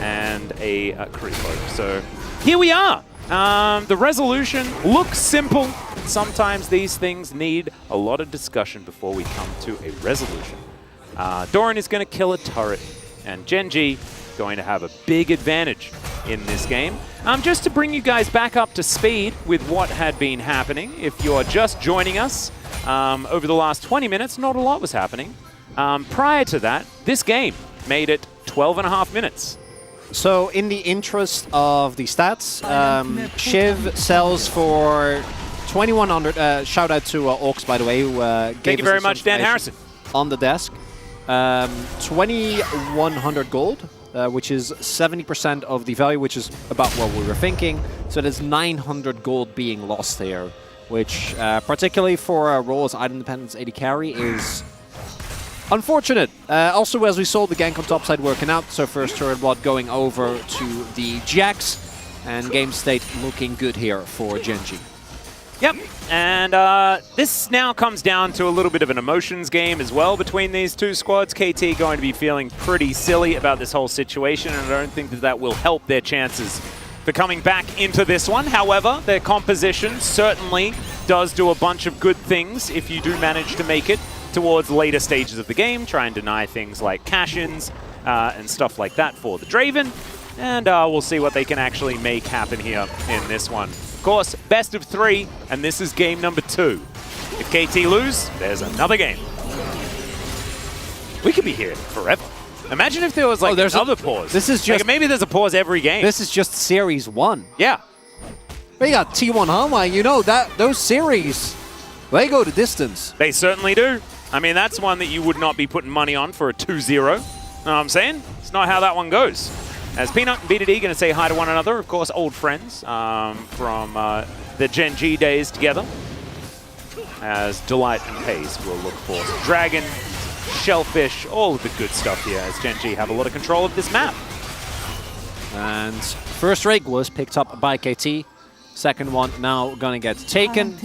And a critical. So here we are. The resolution looks simple. Sometimes these things need a lot of discussion before we come to a resolution. Doran is going to kill a turret, and Genji going to have a big advantage in this game. Just to bring you guys back up to speed with what had been happening, if you're just joining us, over the last 20 minutes, not a lot was happening. Prior to that, this game made it 12.5 minutes. So, in the interest of the stats, Shiv sells for 2,100. Shout out to Orcs, by the way, who gave Thank you very much, Dan Harrison. On the desk. 2,100 gold, which is 70% of the value, which is about what we were thinking. So, there's 900 gold being lost here, which, particularly for a role as item dependence AD carry, is Unfortunate. Also, as we saw, the gank on top side working out. So first turret blood going over to the Jax. And game state looking good here for Genji. Yep, and this now comes down to a little bit of an emotions game as well between these two squads. KT going to be feeling pretty silly about this whole situation, and I don't think that will help their chances for coming back into this one. However, their composition certainly does do a bunch of good things if you do manage to make it towards later stages of the game, try and deny things like cash-ins and stuff like that for the Draven. And we'll see what they can actually make happen here in this one. Of course, best of 3, and this is game number 2. If KT lose, there's another game. We could be here forever. Imagine if there was like another pause. This is just... Like, maybe there's a pause every game. This is just Series 1. Yeah. We got T1 Hama, you know, those series, they go the distance. They certainly do. I mean, that's one that you would not be putting money on for a 2-0. Know what I'm saying? It's not how that one goes. As Peanut and BDD going to say hi to one another, of course, old friends from the Gen G days together. As Delight and Pace will look for some Dragon, Shellfish, all of the good stuff here as Gen G have a lot of control of this map. And first rig was picked up by KT. Second one now going to get taken.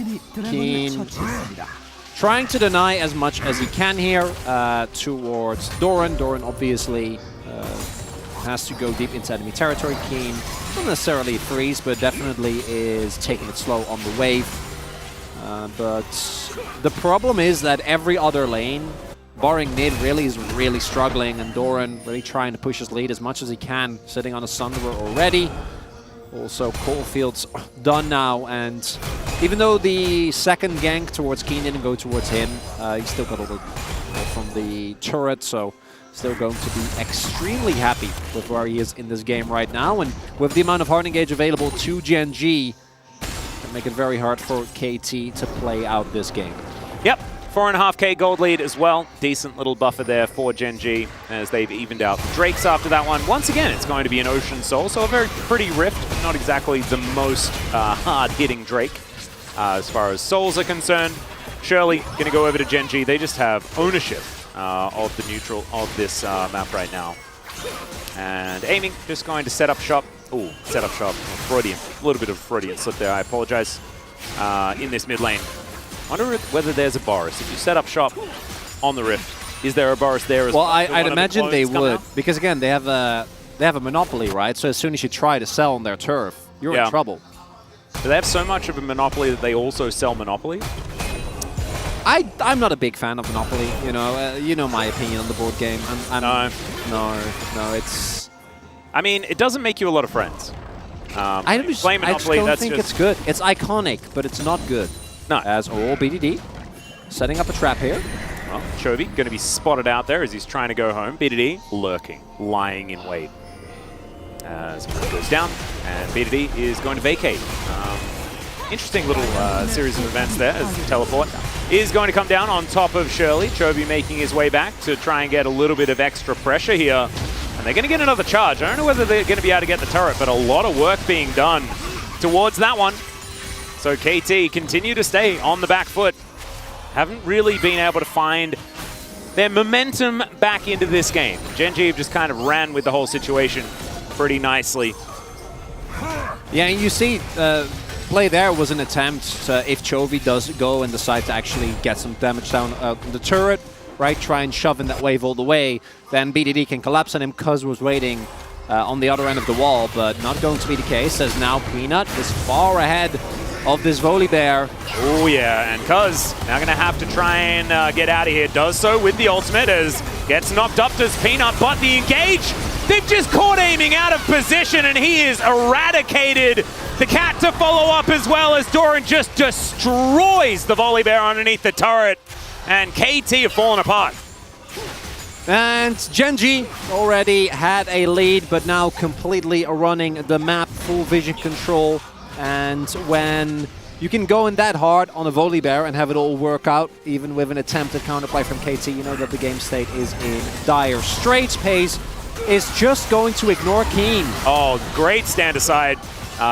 Keen trying to deny as much as he can here towards Doran. Doran obviously has to go deep into enemy territory. Keen, not necessarily freeze, but definitely is taking it slow on the wave. But the problem is that every other lane, barring mid, really is really struggling, and Doran really trying to push his lead as much as he can, sitting on a Sunderer already. Also, Coalfield's done now, and even though the second gank towards Keen didn't go towards him, he still got a little from the turret, so still going to be extremely happy with where he is in this game right now. And with the amount of hard engage available to Gen G, can make it very hard for KT to play out this game. Yep, 4.5k gold lead as well. Decent little buffer there for Gen G as they've evened out the Drakes after that one. Once again, it's going to be an Ocean Soul, so a very pretty Rift, but not exactly the most hard-hitting Drake as far as souls are concerned. Shirley going to go over to Gen G. They just have ownership of the neutral of this map right now. And aiming, just going to set up shop. Ooh, set up shop. Freudian. A little bit of Freudian slip there, I apologize. In this mid lane. Wonder whether there's a Boris. If you set up shop on the Rift, is there a Boris there as well? Well, I'd imagine they would, because again, they have a monopoly, right? So as soon as you try to sell on their turf, you're in trouble. Do they have so much of a monopoly that they also sell Monopoly? I'm not a big fan of Monopoly, you know my opinion on the board game. No, it's... I mean, it doesn't make you a lot of friends. I just don't think it's good. It's iconic, but it's not good. No. As all BDD, setting up a trap here. Well, Chovy going to be spotted out there as he's trying to go home. BDD lurking, lying in wait. As it goes down, and BDD is going to vacate. Interesting little series of events there as the teleport is going to come down on top of Shirley. Chovy making his way back to try and get a little bit of extra pressure here. And they're going to get another charge. I don't know whether they're going to be able to get the turret, but a lot of work being done towards that one. So KT continue to stay on the back foot. Haven't really been able to find their momentum back into this game. Gen G just kind of ran with the whole situation pretty nicely. Yeah, and you see, play there was an attempt, if Chovy does go and decide to actually get some damage down the turret, right, try and shove in that wave all the way, then BDD can collapse on him. Cuz was waiting on the other end of the wall, but not going to be the case, as now Peanut is far ahead of this Volibear. Oh yeah, and Cuz now going to have to try and get out of here. Does so with the ultimate as gets knocked up, does Peanut, but the engage, they've just caught aiming out of position, and he is eradicated. The cat to follow up as well as Doran just destroys the Volibear underneath the turret, and KT have fallen apart. And Gen G already had a lead, but now completely running the map, full vision control. And when you can go in that hard on a Volibear and have it all work out, even with an attempted counterplay from KT, you know that the game state is in dire straits. Pace is just going to ignore Keen. Oh, great stand aside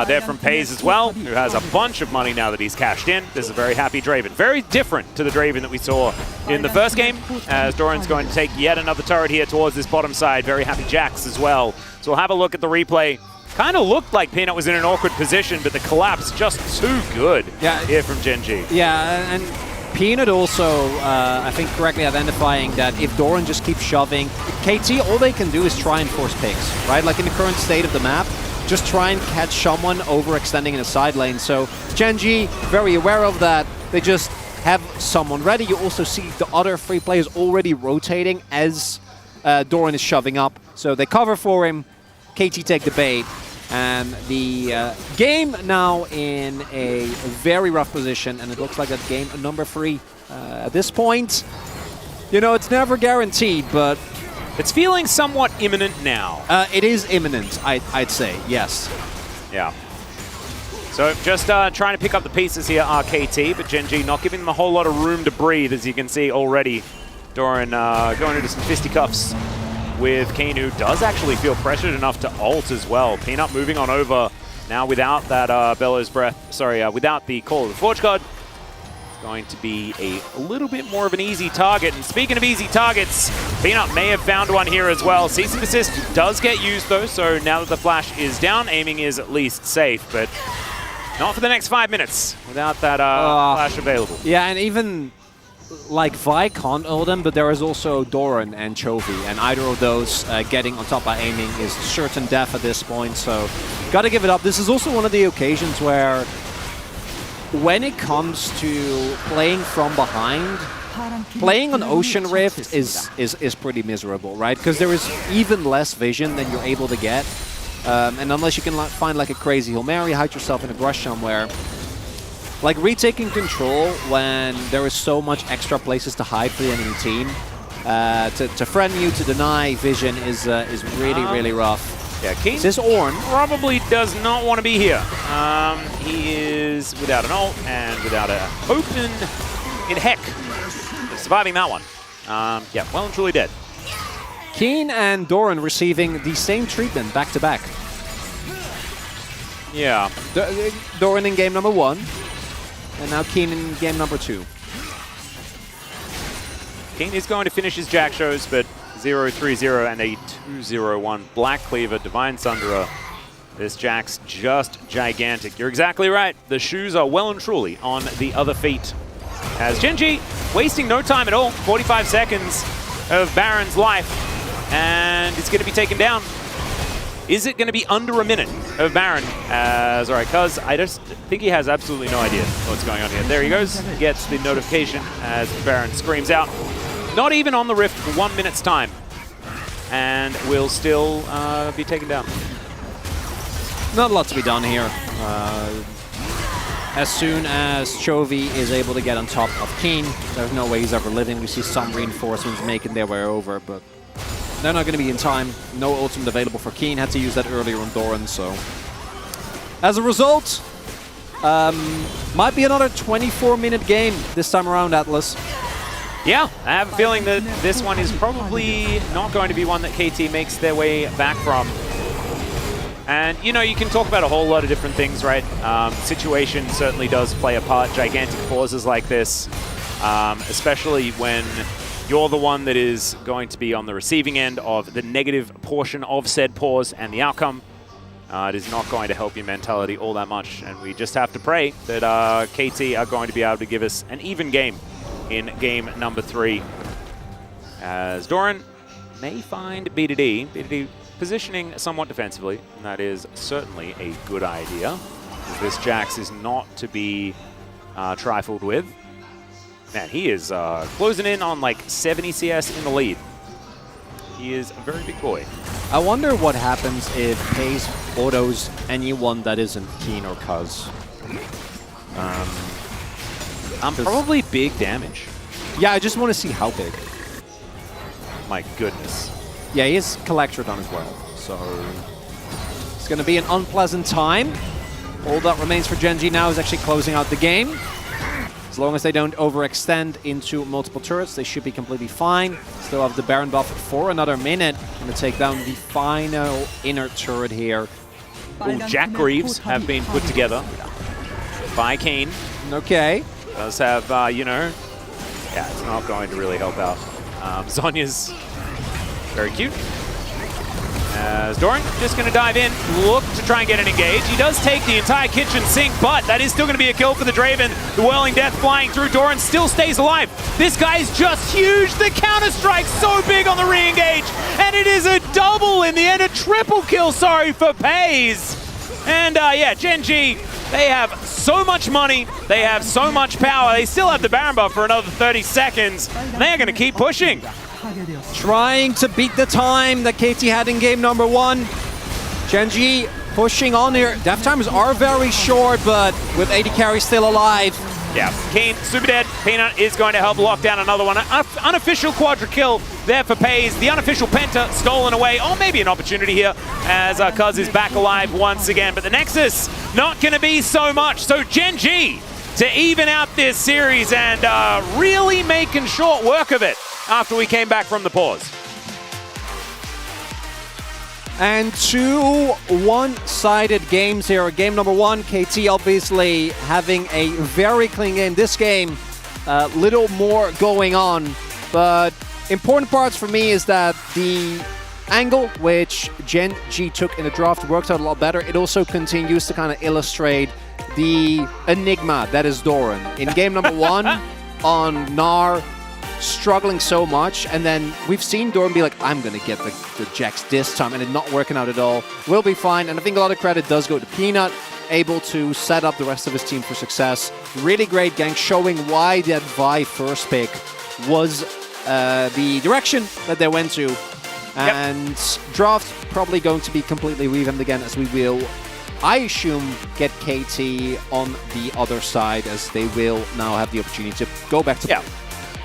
there from Pays as well, who has a bunch of money now that he's cashed in. This is a very happy Draven. Very different to the Draven that we saw in the first game, as Doran's going to take yet another turret here towards this bottom side. Very happy Jax as well. So we'll have a look at the replay. Kind of looked like Peanut was in an awkward position, but the collapse just too good here from Gen G. Yeah, and Peanut also, I think, correctly identifying that if Doran just keeps shoving, KT, all they can do is try and force picks, right? Like in the current state of the map, just try and catch someone overextending in a side lane. So Gen G, very aware of that. They just have someone ready. You also see the other 3 players already rotating as Doran is shoving up. So they cover for him, KT take the bait. And the game now in a very rough position, and it looks like that game number 3 at this point. You know, it's never guaranteed, but it's feeling somewhat imminent now. It is imminent, I'd say, yes. Yeah. So just trying to pick up the pieces here are KT, but Gen G not giving them a whole lot of room to breathe, as you can see already. Doran going into some fisticuffs with Keen, who does actually feel pressured enough to ult as well. Peanut moving on over now without that Bellows Breath, without the Call of the Forge God. It's going to be a little bit more of an easy target. And speaking of easy targets, Peanut may have found one here as well. Cease and desist does get used though, so now that the flash is down, aiming is at least safe, but not for the next 5 minutes without that flash available. Yeah, and even like Vi can't ult him, but there is also Doran and Chovy, and either of those getting on top by aiming is certain death at this point, so gotta give it up. This is also one of the occasions where when it comes to playing from behind, playing on Ocean Rift is pretty miserable, right? Because there is even less vision than you're able to get, and unless you can find like a crazy Hail Mary, hide yourself in a brush somewhere. Like retaking control when there is so much extra places to hide for the enemy team, to friend you, to deny vision is really rough. Yeah, Keen this Ornn probably does not want to be here. He is without an ult and without a open in heck. Surviving that one. Yeah, well and truly dead. Keen and Doran receiving the same treatment back to back. Yeah. Doran in game number 1. And now Keen in game number 2. Keen is going to finish his Jack shows, but 0-3-0 and a 2-0-1 Black Cleaver, Divine Sunderer. This Jack's just gigantic. You're exactly right. The shoes are well and truly on the other feet. As Gen G wasting no time at all, 45 seconds of Baron's life, and it's going to be taken down. Is it going to be under a minute of Baron? All right, cuz I just think he has absolutely no idea what's going on here. There he goes, gets the notification as Baron screams out. Not even on the Rift for 1 minute's time, and will still be taken down. Not a lot to be done here. As soon as Chovy is able to get on top of Keen, there's no way he's ever living. We see some reinforcements making their way over, but they're not going to be in time. No ultimate available for Keen. Had to use that earlier on Doran, so as a result, might be another 24-minute game this time around, Atlas. Yeah, I have a feeling that this one is probably not going to be one that KT makes their way back from. And, you know, you can talk about a whole lot of different things, right? Situation certainly does play a part. Gigantic pauses like this, especially when you're the one that is going to be on the receiving end of the negative portion of said pause, and the outcome it is not going to help your mentality all that much. And we just have to pray that KT are going to be able to give us an even game in game number 3. As Doran may find B2D. B2D positioning somewhat defensively, and that is certainly a good idea. This Jax is not to be trifled with. Man, he is closing in on like 70 CS in the lead. He is a very big boy. I wonder what happens if Pays autos anyone that isn't Keen or Cuz. Probably big damage. Yeah, I just want to see how big. My goodness. Yeah, he is Collector done as well, so it's going to be an unpleasant time. All that remains for Gen G now is actually closing out the game. As long as they don't overextend into multiple turrets, they should be completely fine. Still have the Baron buff for another minute. Going to take down the final inner turret here. Jack Greaves have been put together by Kane. Okay. Does have, you know, yeah, it's not going to really help out. Zonya's very cute. As Doran just going to dive in, look to try and get an engage. He does take the entire kitchen sink, but that is still going to be a kill for the Draven. The Whirling Death flying through. Doran still stays alive. This guy is just huge. The counter-strike so big on the re-engage. And it is a double in the end, a triple kill, sorry, for FaZe. And yeah, Gen G, they have so much money. They have so much power. They still have the Baron buff for another 30 seconds. And they're going to keep pushing. Trying to beat the time that KT had in game number 1. Gen G pushing on here. Death times are very short, but with AD carry still alive. Yeah, Kane super dead. Peanut is going to help lock down another one. Unofficial quadra kill there for FaZe. The unofficial Penta stolen away. Or maybe an opportunity here as Cuz is back alive once again. But the Nexus not going to be so much. So Gen G to even out this series and really making short work of it after we came back from the pause. And 2 one-sided games here. Game number 1, KT obviously having a very clean game. This game, little more going on. But important parts for me is that the angle which Gen G took in the draft worked out a lot better. It also continues to kind of illustrate the enigma that is Doran. In game number 1 on Gnar, struggling so much, and then we've seen Doran be like, I'm gonna get the Jax this time, and it not working out at all. We'll be fine, and I think a lot of credit does go to Peanut, able to set up the rest of his team for success. Really great gank, showing why that Vi first pick was the direction that they went to. And draft probably going to be completely revamped again, as we will, I assume, get KT on the other side, as they will now have the opportunity to go back to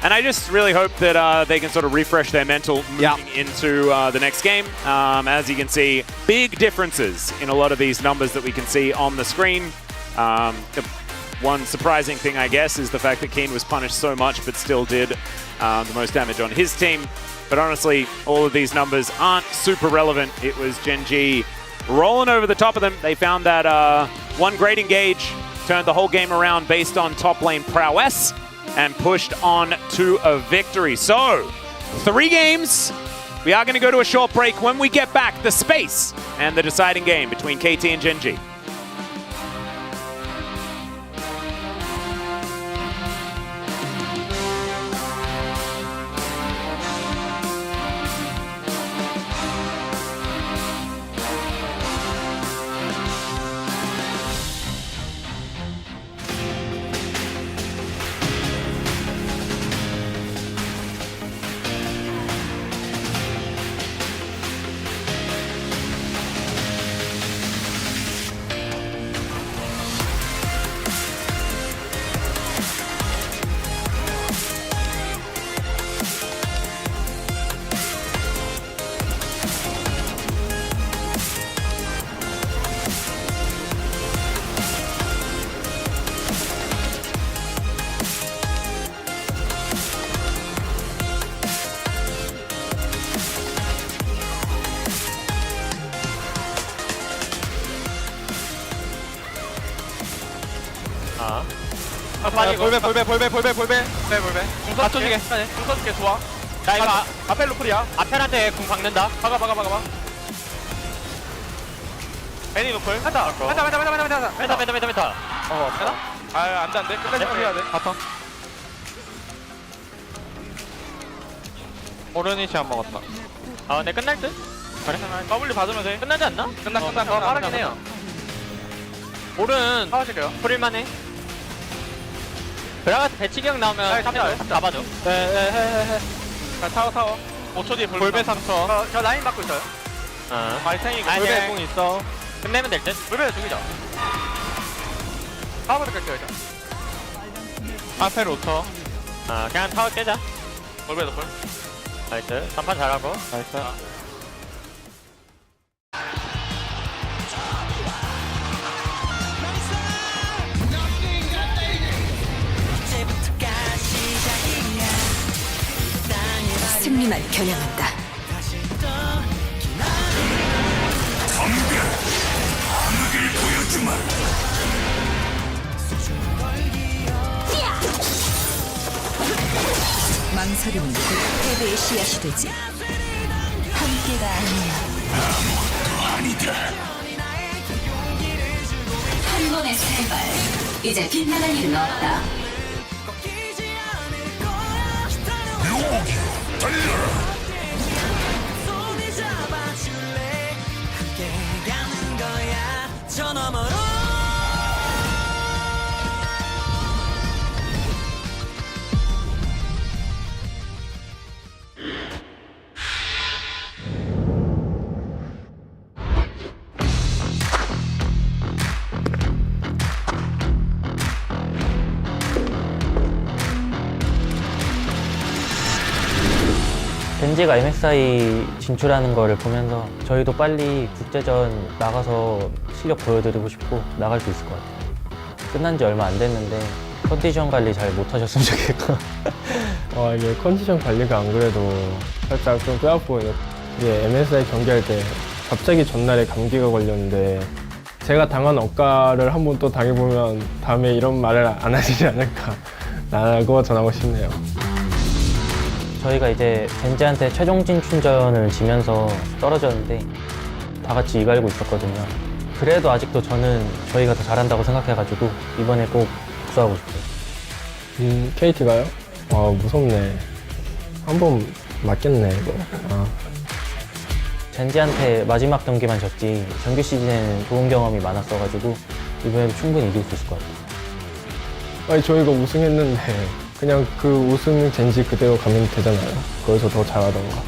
And I just really hope that they can sort of refresh their mental moving into the next game. As you can see, big differences in a lot of these numbers that we can see on the screen. The one surprising thing, I guess, is the fact that Keen was punished so much but still did the most damage on his team. But honestly, all of these numbers aren't super relevant. It was Gen G rolling over the top of them. They found that one great engage, turned the whole game around based on top lane prowess, and pushed on to a victory. So, 3 games. We are going to go to a short break. When we get back, the space and the deciding game between KT and Gen G. 볼배. 궁 써줄게. 궁 써줄게, 좋아. 나 이거 앞에 루플이야. 앞편한테 궁 박는다. 박아. 애니 루플. 한다. 메타. 되나? 안 돼. 끝까지 해야 돼. 바텀. 오르니시 안 먹었다. 근데 끝날 듯? 그래? W 받으면 돼. 끝나지 않나? 끝나. 빠르긴 해요. 오른 풀릴만해. 그라가스 배치경 나오면 잡아줘. 타워. 5초 뒤에 볼배 3초. 저 라인 받고 있어요. 말탱이 볼배 공 있어. 끝내면 될 듯? 볼배 죽이자. 타워부터 깰게요 일단. 앞에 5초. 그냥 타워 깨자. 볼배 노플. 나이스. 3판 잘하고. 나이스. 승리만 겨냥한다. 망설임은 패배의 씨앗이 되지. 함께가 아니야. 아무것도 아니다. 한 번의 세발. 이제 빗나갈 일은 없다. 달려라. 저 너머로 젠지가 MSI 진출하는 거를 보면서 저희도 빨리 국제전 나가서 실력 보여드리고 싶고 나갈 수 있을 것 같아요. 끝난 지 얼마 안 됐는데 컨디션 관리 잘 못하셨으면 좋겠고 이게 컨디션 관리가 안 그래도 살짝 좀 뼈아프거든요. 이게 MSI 경기할 때 갑자기 전날에 감기가 걸렸는데 제가 당한 억가를 한번 또 당해보면 다음에 이런 말을 안 하시지 않을까 라고 전하고 싶네요. 저희가 이제 젠지한테 최종 진출전을 지면서 떨어졌는데 다 같이 이갈고 있었거든요. 그래도 아직도 저는 저희가 더 잘한다고 생각해가지고 이번에 꼭 복수하고 싶어요. KT가요? 무섭네. 한번 맞겠네 이거. 젠지한테 마지막 경기만 졌지 정규 시즌에는 좋은 경험이 많았어가지고 이번에도 충분히 이길 수 있을 것 같아요. 저희가 우승했는데 그냥 그 우승 젠지 그대로 가면 되잖아요. 거기서 더 잘하던가.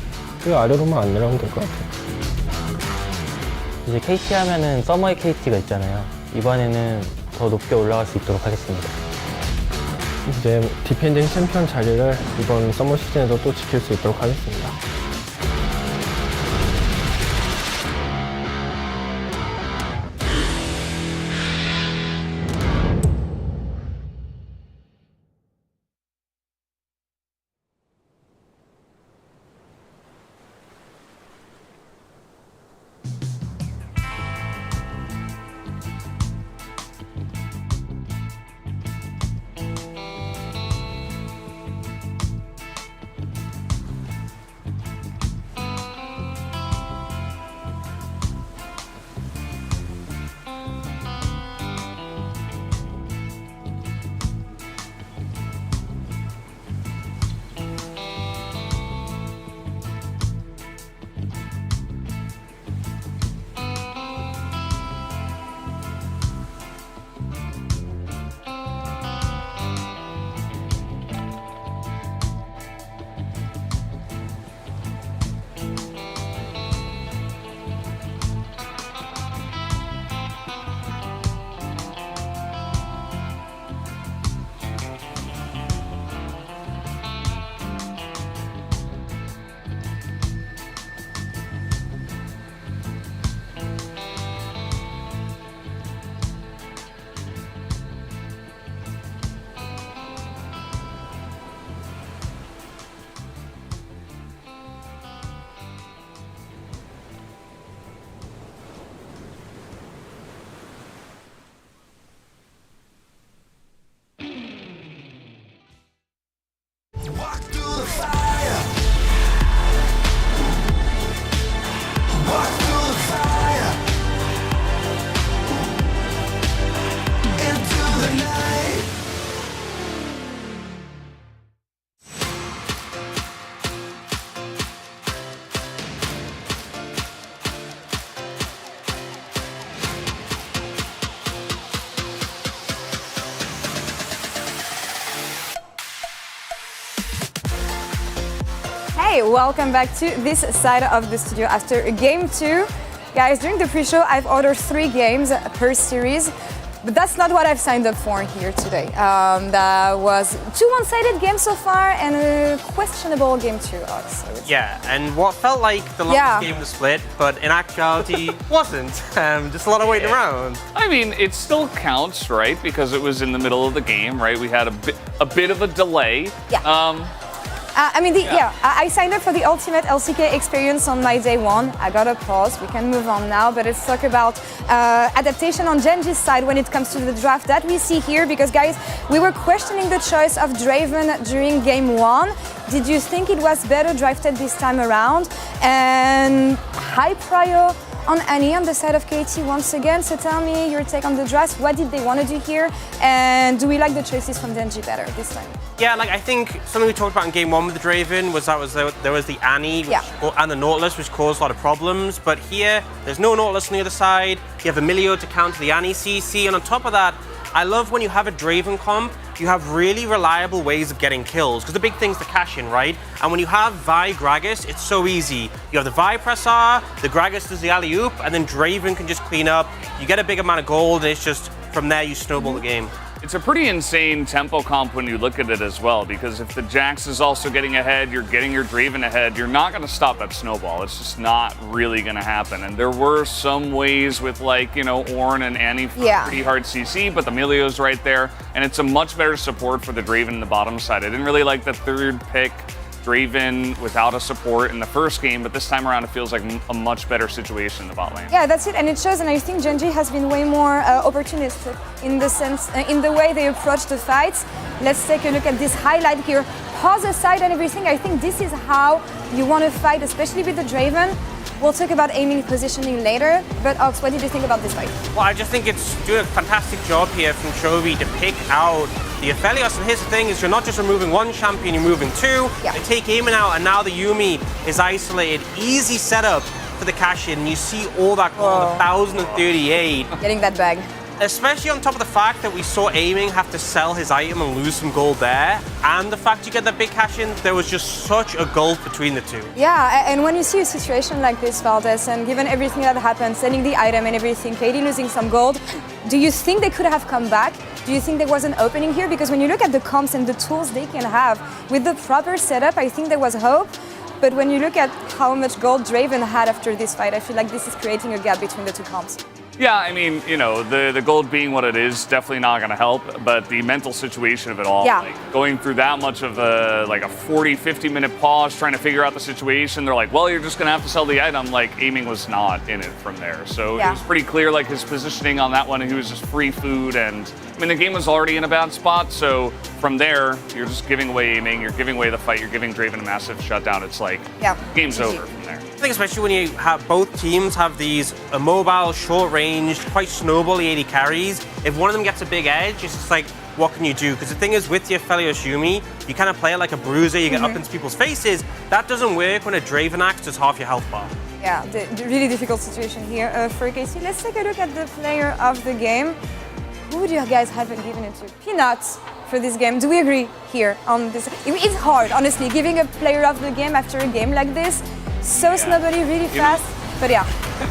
그 아래로만 안 내려가면 될 것 같아요. 이제 KT 하면은 서머의 KT가 있잖아요. 이번에는 더 높게 올라갈 수 있도록 하겠습니다. 이제 디펜딩 챔피언 자리를 이번 서머 시즌에도 또 지킬 수 있도록 하겠습니다. Hey, welcome back to this side of the studio after game 2. Guys, during the pre-show, I've ordered 3 games per series, but that's not what I've signed up for here today. That was 2 one-sided games so far and a questionable game 2, Alex. Yeah, and what felt like the last game was split, but in actuality wasn't. Just a lot of waiting around. I mean, it still counts, right? Because it was in the middle of the game, right? We had a bit of a delay. Yeah. I signed up for the ultimate LCK experience on my day one. I got a pause. We can move on now, but let's talk about adaptation on Genji's side when it comes to the draft that we see here. Because guys, we were questioning the choice of Draven during game one. Did you think it was better drafted this time around? And high prio on Annie on the side of KT once again. So tell me your take on the draft. What did they want to do here? And do we like the choices from Genji better this time? Yeah, like I think something we talked about in game one with the Draven was there was the Annie and the Nautilus, which caused a lot of problems. But here, there's no Nautilus on the other side. You have Emilio to counter the Annie CC, and on top of that, I love when you have a Draven comp, you have really reliable ways of getting kills, because the big thing's the cash in, right? And when you have Vi Gragas, it's so easy. You have the Vi press R, the Gragas does the alley-oop, and then Draven can just clean up. You get a big amount of gold, and it's just, from there, you snowball the game. It's a pretty insane tempo comp when you look at it as well, because if the Jax is also getting ahead, you're getting your Draven ahead, you're not going to stop that snowball. It's just not really going to happen. And there were some ways with, like, you know, Ornn and Annie for pretty hard CC, but the Emilio's right there, and it's a much better support for the Draven in the bottom side. I didn't really like the third pick Draven without a support in the first game, but this time around it feels like a much better situation in the bot lane. Yeah, that's it, and it shows, and I think Genji has been way more opportunistic in the sense, in the way they approach the fights. Let's take a look at this highlight here. Pause aside and everything, I think this is how you want to fight, especially with the Draven. We'll talk about aiming positioning later, but Ox, what did you think about this fight? Well, I just think it's doing a fantastic job here from Chovy to pick out the Aphelios, and here's the thing, is you're not just removing one champion, you're moving two. They take Eamon out, and now the Yuumi is isolated. Easy setup for the cash-in, and you see all that gold, 1,038. Getting that bag. Especially on top of the fact that we saw Aiming have to sell his item and lose some gold there, and the fact you get that big cash-in, there was just such a gulf between the two. Yeah, and when you see a situation like this, Valdez, and given everything that happened, selling the item and everything, KD losing some gold, do you think they could have come back? Do you think there was an opening here? Because when you look at the comps and the tools they can have, with the proper setup, I think there was hope. But when you look at how much gold Draven had after this fight, I feel like this is creating a gap between the two comps. Yeah, I mean, you know, the gold being what it is, definitely not going to help, but the mental situation of it all, like going through that much of a 40, 50-minute pause, trying to figure out the situation, they're like, well, you're just going to have to sell the item. Like, Aiming was not in it from there. So it was pretty clear, like, his positioning on that one, he was just free food, and, I mean, the game was already in a bad spot, so from there, you're just giving away Aiming, you're giving away the fight, you're giving Draven a massive shutdown. It's like, game's over from there. I think especially when you have both teams have these mobile, short-ranged, quite snowbally AD carries, if one of them gets a big edge, it's just like, what can you do? Because the thing is, with the Aphelios Yuumi, you kind of play it like a bruiser, you get up into people's faces. That doesn't work when a Draven Axe does half your health bar. Yeah, the really difficult situation here for KC. Let's take a look at the player of the game. Who would you guys have been giving it to? Peanuts for this game. Do we agree here on this? It's hard, honestly, giving a player of the game after a game like this. So snowbally, really fast, but yeah.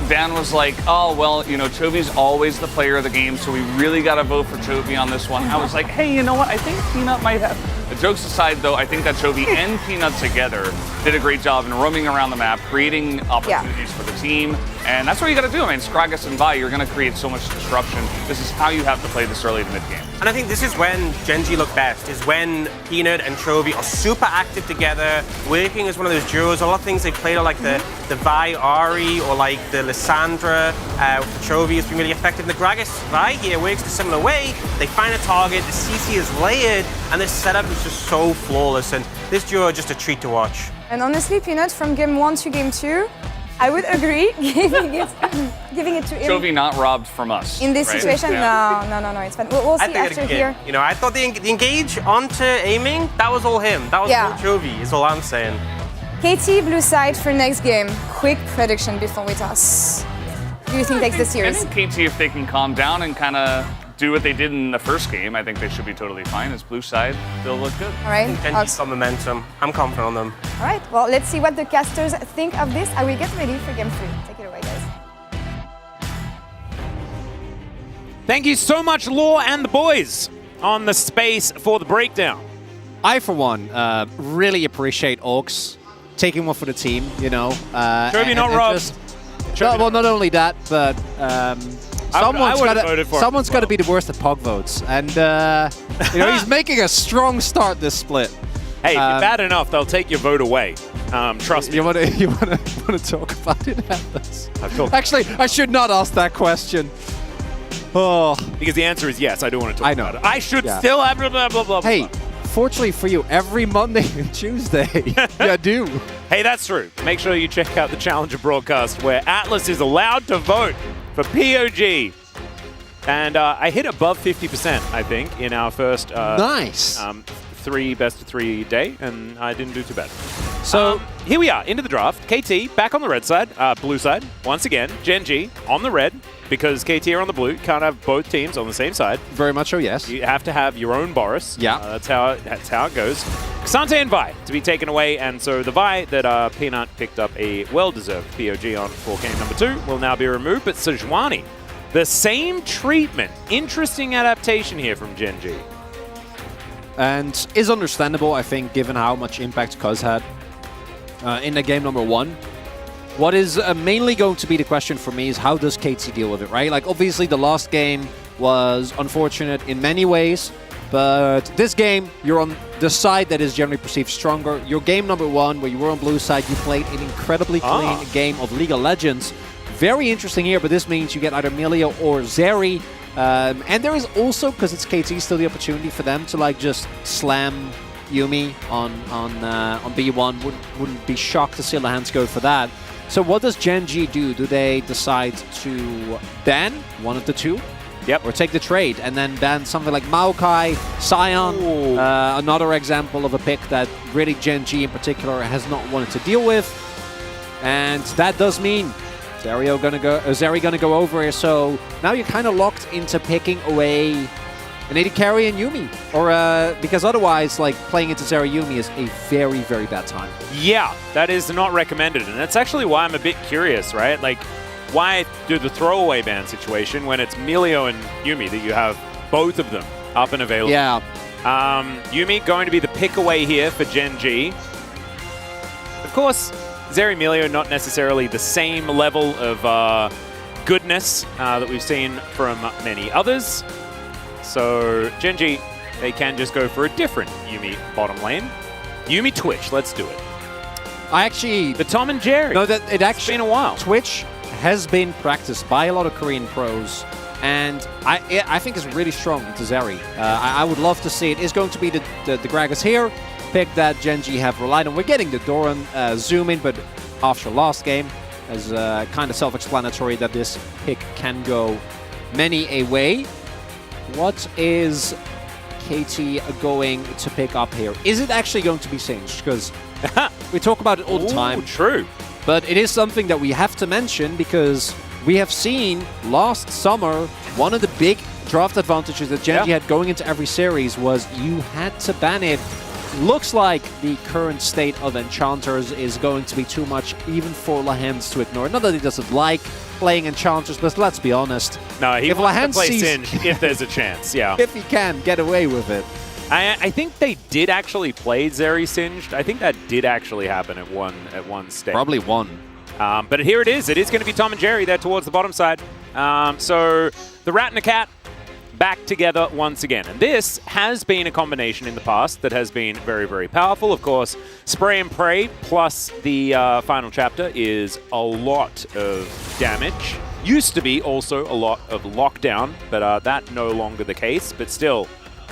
Dan was like, oh, well, you know, Chovy's always the player of the game, so we really got to vote for Chovy on this one. I was like, hey, you know what? I think Peanut might have. The jokes aside, though, I think that Chovy and Peanut together did a great job in roaming around the map, creating opportunities for the team. And that's what you got to do. I mean, Gragas and Vi, you're going to create so much disruption. This is how you have to play this early to mid-game. And I think this is when Genji look best, is when Peanut and Chovy are super active together, working as one of those duos. A lot of things they played are like the Vi Ari or like the Lissandra with Chovy has been really effective. And the Gragas Vi here works the similar way. They find a target, the CC is layered, and this setup is just so flawless. And this duo are just a treat to watch. And honestly, Peanut, from game 1 to game 2, I would agree giving it to him. Chovy not robbed from us. In this situation, no, it's fine. We'll see after here. You know, I thought the engage onto Aiming, that was all him. That was all Chovy, is all I'm saying. KT, blue side for next game. Quick prediction before we toss. Who do you think takes the series? I think KT, if they can calm down and kind of do what they did in the first game, I think they should be totally fine. As blue side, they'll look good. All right. Genji's got momentum. I'm confident on them. All right. Well, let's see what the casters think of this. I will get ready for game 3. Take it away, guys. Thank you so much, Law and the boys, on the space for the breakdown. I, for one, really appreciate Orcs taking one for the team, you know. Chovy not robbed. Well, not only that, but someone's got to be the worst at POG votes. And, you know, he's making a strong start this split. Hey, if you're bad enough, they'll take your vote away. Trust me. You want to talk about it, Atlas? Actually, I should not ask that question. Oh, because the answer is yes. I do want to talk about it. I should Yeah. still have blah blah blah blah. Hey, fortunately for you, every Monday and Tuesday, you do. Hey, that's true. Make sure you check out the Challenger broadcast where Atlas is allowed to vote for POG. And I hit above 50%, I think, in our first nice 3 best of 3 day, and I didn't do too bad. So here we are, into the draft. KT back on the red side, blue side, once again. Gen G on the red, because KT are on the blue. Can't have both teams on the same side. Very much so, yes. You have to have your own Boris. Yeah. That's how it goes. Xante and Vi to be taken away, and so the Vi that Peanut picked up a well-deserved POG on for game number 2 will now be removed, but Sejuani, the same treatment. Interesting adaptation here from Gen G. And is understandable, I think, given how much impact Cuz had in the game number 1. What is mainly going to be the question for me is how does KT deal with it, right? Like, obviously, the last game was unfortunate in many ways, but this game, you're on the side that is generally perceived stronger. Your game number 1, where you were on blue side, you played an incredibly clean game of League of Legends. Very interesting here, but this means you get either Milio or Zeri. And there is also, because it's KT, still the opportunity for them to like just slam Yuumi on B1. Wouldn't be shocked to see the hands go for that. So what does Gen G do? Do they decide to ban one of the two? Yep. Or take the trade and then ban something like Maokai, Sion, another example of a pick that really Gen G in particular has not wanted to deal with. And that does mean Zeri gonna go over here, so now you're kind of locked into picking away an AD carry and Yuumi, or because otherwise, like playing into Zeri Yuumi is a very, very bad time. Yeah, that is not recommended, and that's actually why I'm a bit curious, right? Like, why do the throwaway ban situation when it's Milio and Yuumi that you have both of them up and available? Yeah. Yuumi going to be the pick away here for Gen G. Of course, Zeri Milio not necessarily the same level of goodness that we've seen from many others. So Gen G, they can just go for a different Yuumi bottom lane. Yuumi Twitch, let's do it. The Tom and Jerry. No, that it actually been a while. Twitch has been practiced by a lot of Korean pros, and I think it's really strong into Zeri. I would love to see it. It's going to be the Gragas here. Pick that Gen G have relied on. We're getting the Doran zoom in, but after last game, as kind of self-explanatory that this pick can go many a way. What is KT going to pick up here? Is it actually going to be Singed? Because we talk about it all the time. True. But it is something that we have to mention because we have seen last summer, one of the big draft advantages that Gen G had going into every series was you had to ban it. Looks like the current state of Enchanters is going to be too much even for Lahens to ignore. Not that he doesn't like playing Enchanters, but let's be honest. No, he if wants to play sees, Singed if there's a chance, yeah. If he can get away with it. I think they did actually play Zeri Singed. I think that did actually happen at one stage. Probably one. But here it is. It is going to be Tom and Jerry there towards the bottom side. So the Rat and the Cat back together once again. And this has been a combination in the past that has been very, very powerful. Of course, Spray and Pray plus the final chapter is a lot of damage. Used to be also a lot of lockdown, but that no longer the case. But still,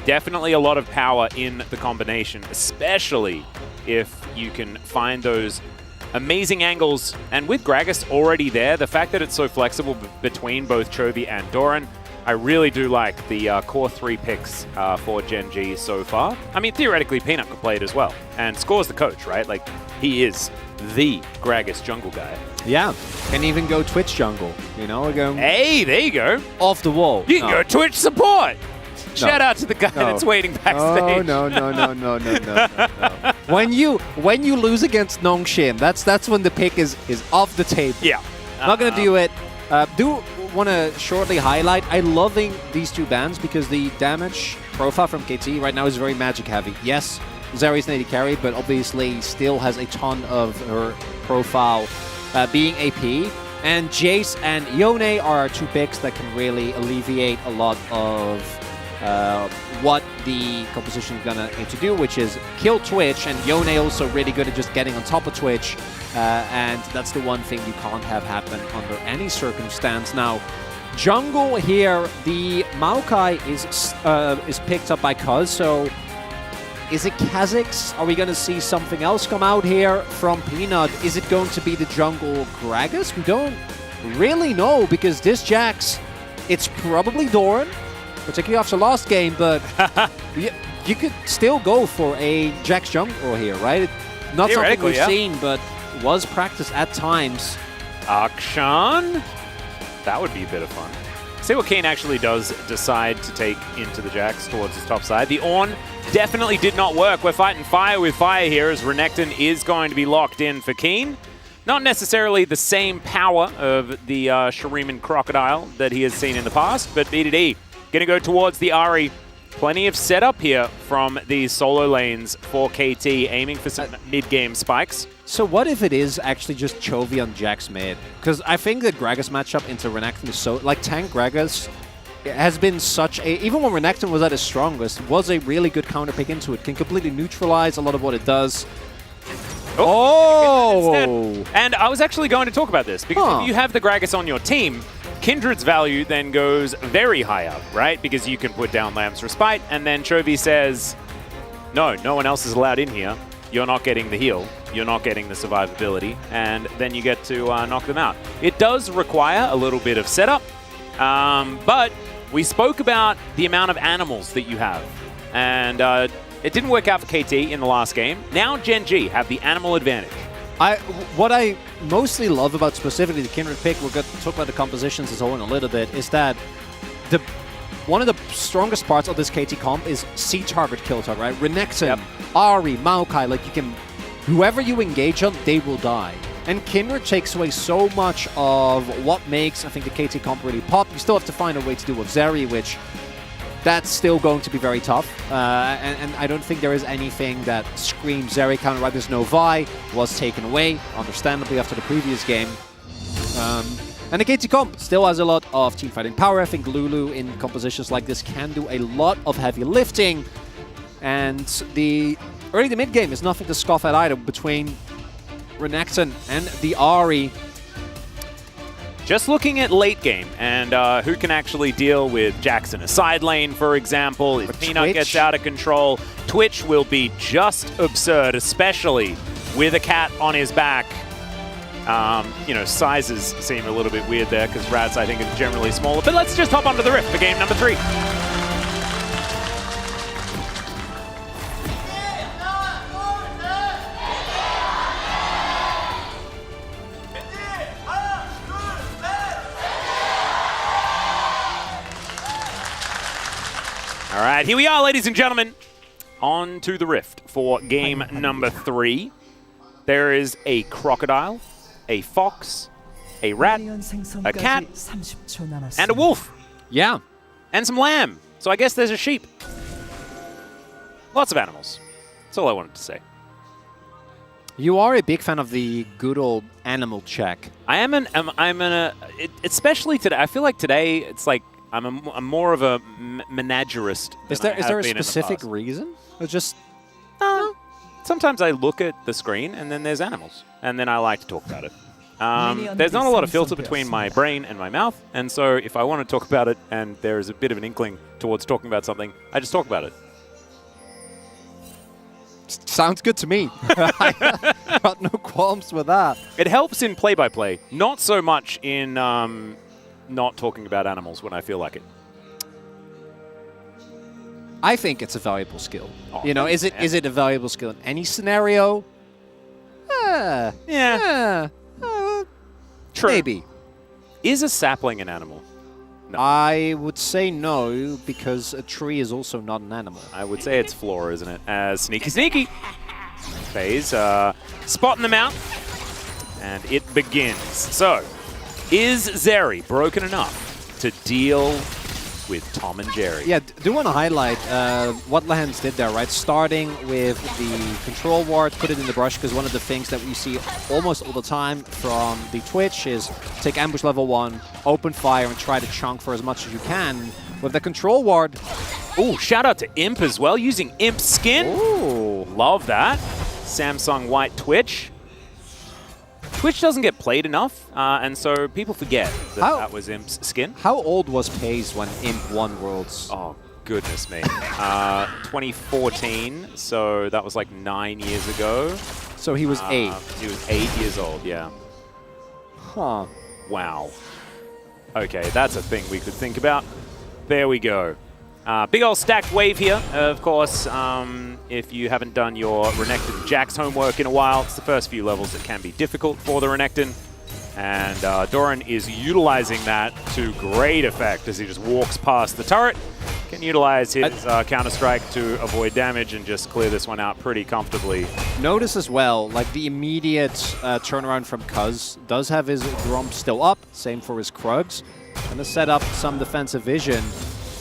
definitely a lot of power in the combination, especially if you can find those amazing angles. And with Gragas already there, the fact that it's so flexible between both Chovy and Doran, I really do like the core 3 picks for Gen G so far. I mean, theoretically, Peanut could play it as well. And Score's the coach, right? Like, he is the Gragas jungle guy. Yeah, can even go Twitch jungle, you know? Hey, there you go. Off the wall. You can go Twitch support. Shout out to the guy that's waiting backstage. No. When you lose against Nongxin, that's when the pick is off the table. Yeah. Not going to do it. Do want to shortly highlight, I'm loving these two bans because the damage profile from KT right now is very magic heavy. Yes, Zeri's an AD carry, but obviously still has a ton of her profile being AP. And Jace and Yone are two picks that can really alleviate a lot of what the composition is gonna aim to do, which is kill Twitch, and Yone also really good at just getting on top of Twitch, and that's the one thing you can't have happen under any circumstance. Now, jungle here, the Maokai is picked up by Cuz, so is it Kha'Zix? Are we going to see something else come out here from Peanut? Is it going to be the jungle Gragas? We don't really know, because this Jax, it's probably Doran, particularly after last game, but you could still go for a Jax jungle here, right? Not something we've seen, but was practiced at times. Akshan? That would be a bit of fun. See what Kane actually does decide to take into the Jax towards his top side. The Ornn definitely did not work. We're fighting fire with fire here, as Renekton is going to be locked in for Keen. Not necessarily the same power of the Shuriman Crocodile that he has seen in the past, but BDD going to go towards the Ahri. Plenty of setup here from these solo lanes for KT, aiming for some mid-game spikes. So what if it is actually just Chovy on Jax mid? Because I think the Gragas matchup into Renekton is so... Like, tank Gragas has been such a... Even when Renekton was at his strongest, was a really good counter pick into it. Can completely neutralize a lot of what it does. Oh! And I was actually going to talk about this, because if you have the Gragas on your team, Kindred's value then goes very high up, right? Because you can put down Lamb's Respite, and then Chovy says, no one else is allowed in here. You're not getting the heal, you're not getting the survivability, and then you get to knock them out. It does require a little bit of setup, but we spoke about the amount of animals that you have, and it didn't work out for KT in the last game. Now Gen G have the animal advantage. What I mostly love about specifically the Kindred pick, we're going to talk about the compositions as well in a little bit, is that one of the strongest parts of this KT comp is C-target kill target, right? Renekton, Ahri, Maokai, like you can, whoever you engage on, they will die. And Kindred takes away so much of what makes, I think, the KT comp really pop. You still have to find a way to deal with Zeri, which that's still going to be very tough. And I don't think there is anything that screams Zeri counter, right? There's no Vi, was taken away, understandably, after the previous game. And the KT comp still has a lot of teamfighting power. I think Lulu in compositions like this can do a lot of heavy lifting. And the early to mid game is nothing to scoff at either between Renekton and the Ahri. Just looking at late game and who can actually deal with Jax in a side lane, for example. If Peanut gets out of control, Twitch will be just absurd, especially with a cat on his back. You know, sizes seem a little bit weird there because rats, I think, are generally smaller. But let's just hop onto the Rift for game number 3. All right, here we are, ladies and gentlemen. On to the Rift for game number 3. There is a crocodile, a fox, a rat, a cat, and a wolf. Yeah. And some lamb. So I guess there's a sheep. Lots of animals. That's all I wanted to say. You are a big fan of the good old animal check. I am especially today. I feel like today it's like I'm more of a menagerist. Is there a specific reason? Or just sometimes I look at the screen and then there's animals, and then I like to talk about it. There's not a lot of filter between my brain and my mouth, and so if I want to talk about it and there's a bit of an inkling towards talking about something, I just talk about it. Sounds good to me. I got no qualms with that. It helps in play-by-play, not so much in not talking about animals when I feel like it. I think it's a valuable skill. You know, is it a valuable skill in any scenario? Yeah. True. Maybe. Is a sapling an animal? No. I would say no, because a tree is also not an animal. I would say it's flora, isn't it? Sneaky. Phase. Spotting them out. And it begins. So, is Zeri broken enough to deal with Tom and Jerry? Yeah, do want to highlight what Lehans did there, right? Starting with the control ward, put it in the brush, because one of the things that we see almost all the time from the Twitch is take ambush level 1, open fire, and try to chunk for as much as you can. With the control ward, Ooh, shout out to Imp as well, using Imp skin. Ooh, love that. Samsung White Twitch. Twitch doesn't get played enough, and so people forget that that was Imp's skin. How old was Paze when Imp won Worlds? Oh, goodness me. 2014, so that was like 9 years ago. So he was 8. He was 8 years old, yeah. Huh. Wow. Okay, that's a thing we could think about. There we go. Big old stacked wave here, of course. If you haven't done your Renekton Jax homework in a while, it's the first few levels that can be difficult for the Renekton. And Doran is utilizing that to great effect as he just walks past the turret. Can utilize his Counter-Strike to avoid damage and just clear this one out pretty comfortably. Notice as well, like the immediate turnaround from Cuz does have his Gromp still up. Same for his Krugs. Gonna set up some defensive vision.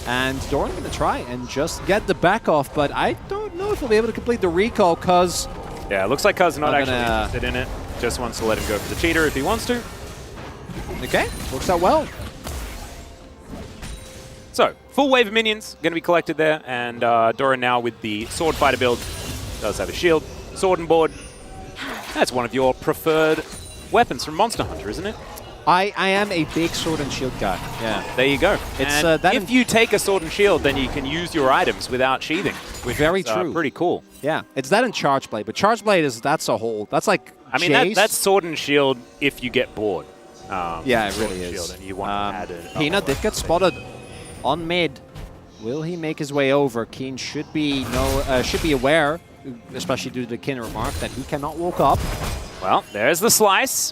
And Doran gonna try and just get the back off, but I don't know if he'll be able to complete the recall, Cuz. Yeah, it looks like Cuz not actually interested in it. Just wants to let him go for the cheater if he wants to. Okay, works out well. So, full wave of minions going to be collected there, and Doran now with the Sword Fighter build does have a shield, sword and board. That's one of your preferred weapons from Monster Hunter, isn't it? I am a big sword and shield guy. Yeah, there you go. It's and if you take a sword and shield, then you can use your items without sheathing, which very is true. Pretty cool. Yeah, it's that in Charge Blade, but Charge Blade that's a whole. That's like I mean, that's sword and shield if you get bored. Yeah, it really is. And you want to add it. Peanut did get spotted on mid. Will he make his way over? Keen should be aware, especially due to the Kin remark, that he cannot walk up. Well, there's the slice.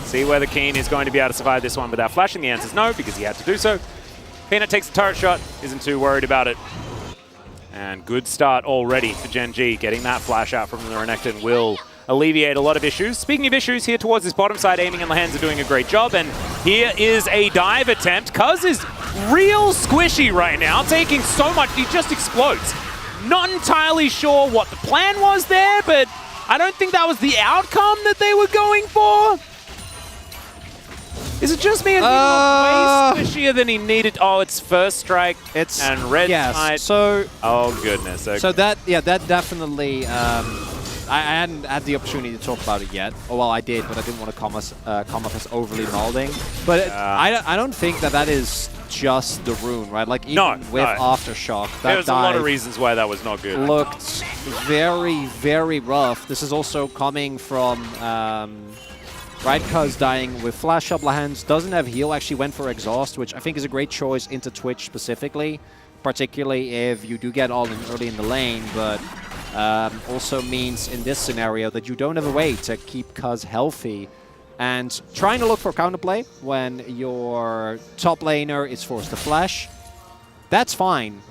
See whether Keen is going to be able to survive this one without flashing. The answer is no, because he had to do so. Peanut takes the turret shot, isn't too worried about it. And good start already for Gen G. Getting that flash out from the Renekton will alleviate a lot of issues. Speaking of issues, here towards this bottom side, Aiming and Lahens are doing a great job. And here is a dive attempt. Cuz is real squishy right now, taking so much, he just explodes. Not entirely sure what the plan was there, but I don't think that was the outcome that they were going for. Is it just me and he looked way squishier than he needed? Oh, it's first strike and red tide. So oh goodness. Okay. So that definitely I hadn't had the opportunity to talk about it yet. Oh well, I did, but I didn't want to come off as overly molding. But I don't think that is just the rune, right? Like even with Aftershock, there's a lot of reasons why that was not good. Looked very, very rough. This is also coming from right, Cuz dying with Flash Up. Lahens doesn't have heal, actually went for Exhaust, which I think is a great choice into Twitch specifically, particularly if you do get all in early in the lane, but also means in this scenario that you don't have a way to keep Cuz healthy. And trying to look for counterplay when your top laner is forced to flash, that's fine.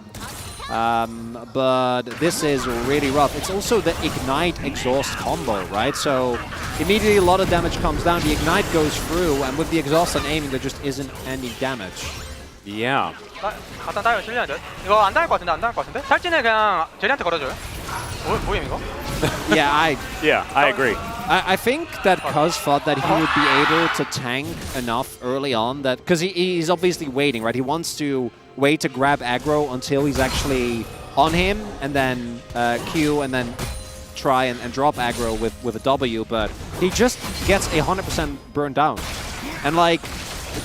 But this is really rough. It's also the Ignite Exhaust combo, right? So immediately a lot of damage comes down, the Ignite goes through, and with the Exhaust and aiming, there just isn't any damage. Yeah. 갖다 따요, 실리안전. 이거 안 닿을 것 같은데, 안 닿을 것 같은데? 탈진에 그냥 제리한테 걸어줘요. 뭐임 이거? Yeah, I agree. I think that Cuz thought that he would be able to tank enough early on, that because he's obviously waiting, right? He wants to wait to grab aggro until he's actually on him, and then Q, and then try and drop aggro with a W, but he just gets 100% burned down. And like,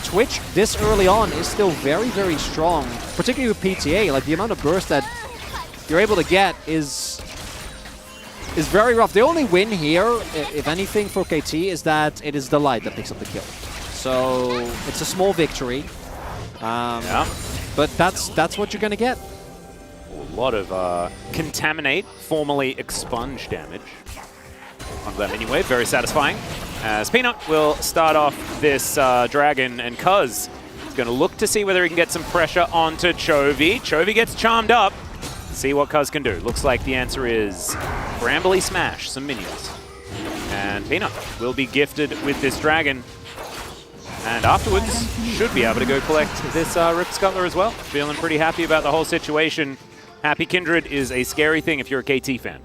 Twitch this early on is still very, very strong, particularly with PTA. Like the amount of burst that you're able to get is very rough. The only win here, if anything, for KT is that it is the Light that picks up the kill. So it's a small victory. But that's what you're gonna get. A lot of Contaminate, formerly Expunge damage on that anyway. Very satisfying. As Peanut will start off this dragon, and Cuz is going to look to see whether he can get some pressure onto Chovy. Chovy gets charmed up. See what Cuz can do. Looks like the answer is Brambly Smash, some minions. And Peanut will be gifted with this dragon. And afterwards, should be able to go collect this Rift Scuttler as well. Feeling pretty happy about the whole situation. Happy Kindred is a scary thing if you're a KT fan.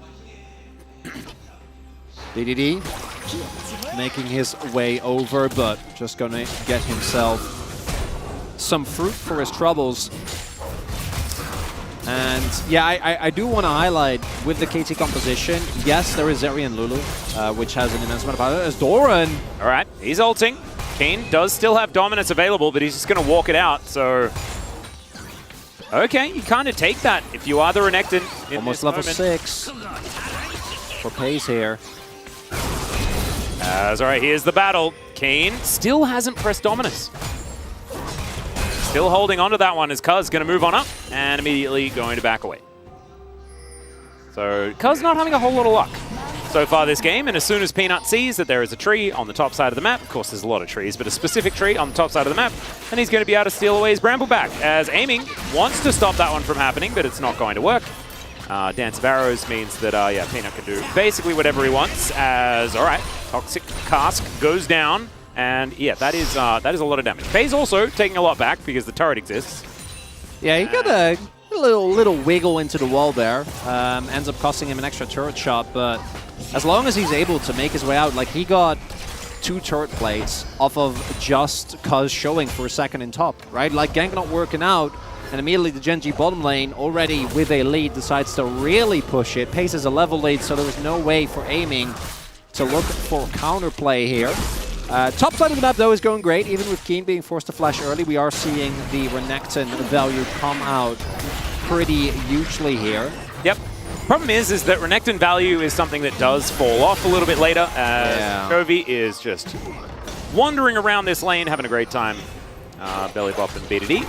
DDD making his way over, but just gonna get himself some fruit for his troubles. And yeah, I do want to highlight with the KT composition, yes, there is Zeri and Lulu, which has an immense amount of power. There's Doran. All right, he's ulting. Keen does still have dominance available, but he's just going to walk it out, so... Okay, you kind of take that if you are the Renekton in Almost this level moment. 6 for Pace here. All right, here's the battle. Keen still hasn't pressed dominance. Still holding on to that one as Cuz going to move on up and immediately going to back away. So Cuz not having a whole lot of luck so far this game, and as soon as Peanut sees that there is a tree on the top side of the map, of course there's a lot of trees, but a specific tree on the top side of the map, and he's going to be able to steal away his Bramble back, as aiming wants to stop that one from happening, but it's not going to work. Dance of Arrows means that, yeah, Peanut can do basically whatever he wants, as, all right, Toxic Cask goes down, and yeah, that is a lot of damage. FaZe also taking a lot back because the turret exists. Yeah, he got a little wiggle into the wall there. Ends up costing him an extra turret shot, but as long as he's able to make his way out, like he got 2 turret plates off of just Cuz showing for a second in top, right? Like gank not working out, and immediately the Gen G bottom lane already with a lead decides to really push it. Pace is a level lead, so there was no way for aiming to look for counterplay here. Top side of the map, though, is going great. Even with Keen being forced to flash early, we are seeing the Renekton value come out pretty hugely here. Yep. Problem is that Renekton value is something that does fall off a little bit later, as Chovy is just wandering around this lane, having a great time. Belly bop and BDD.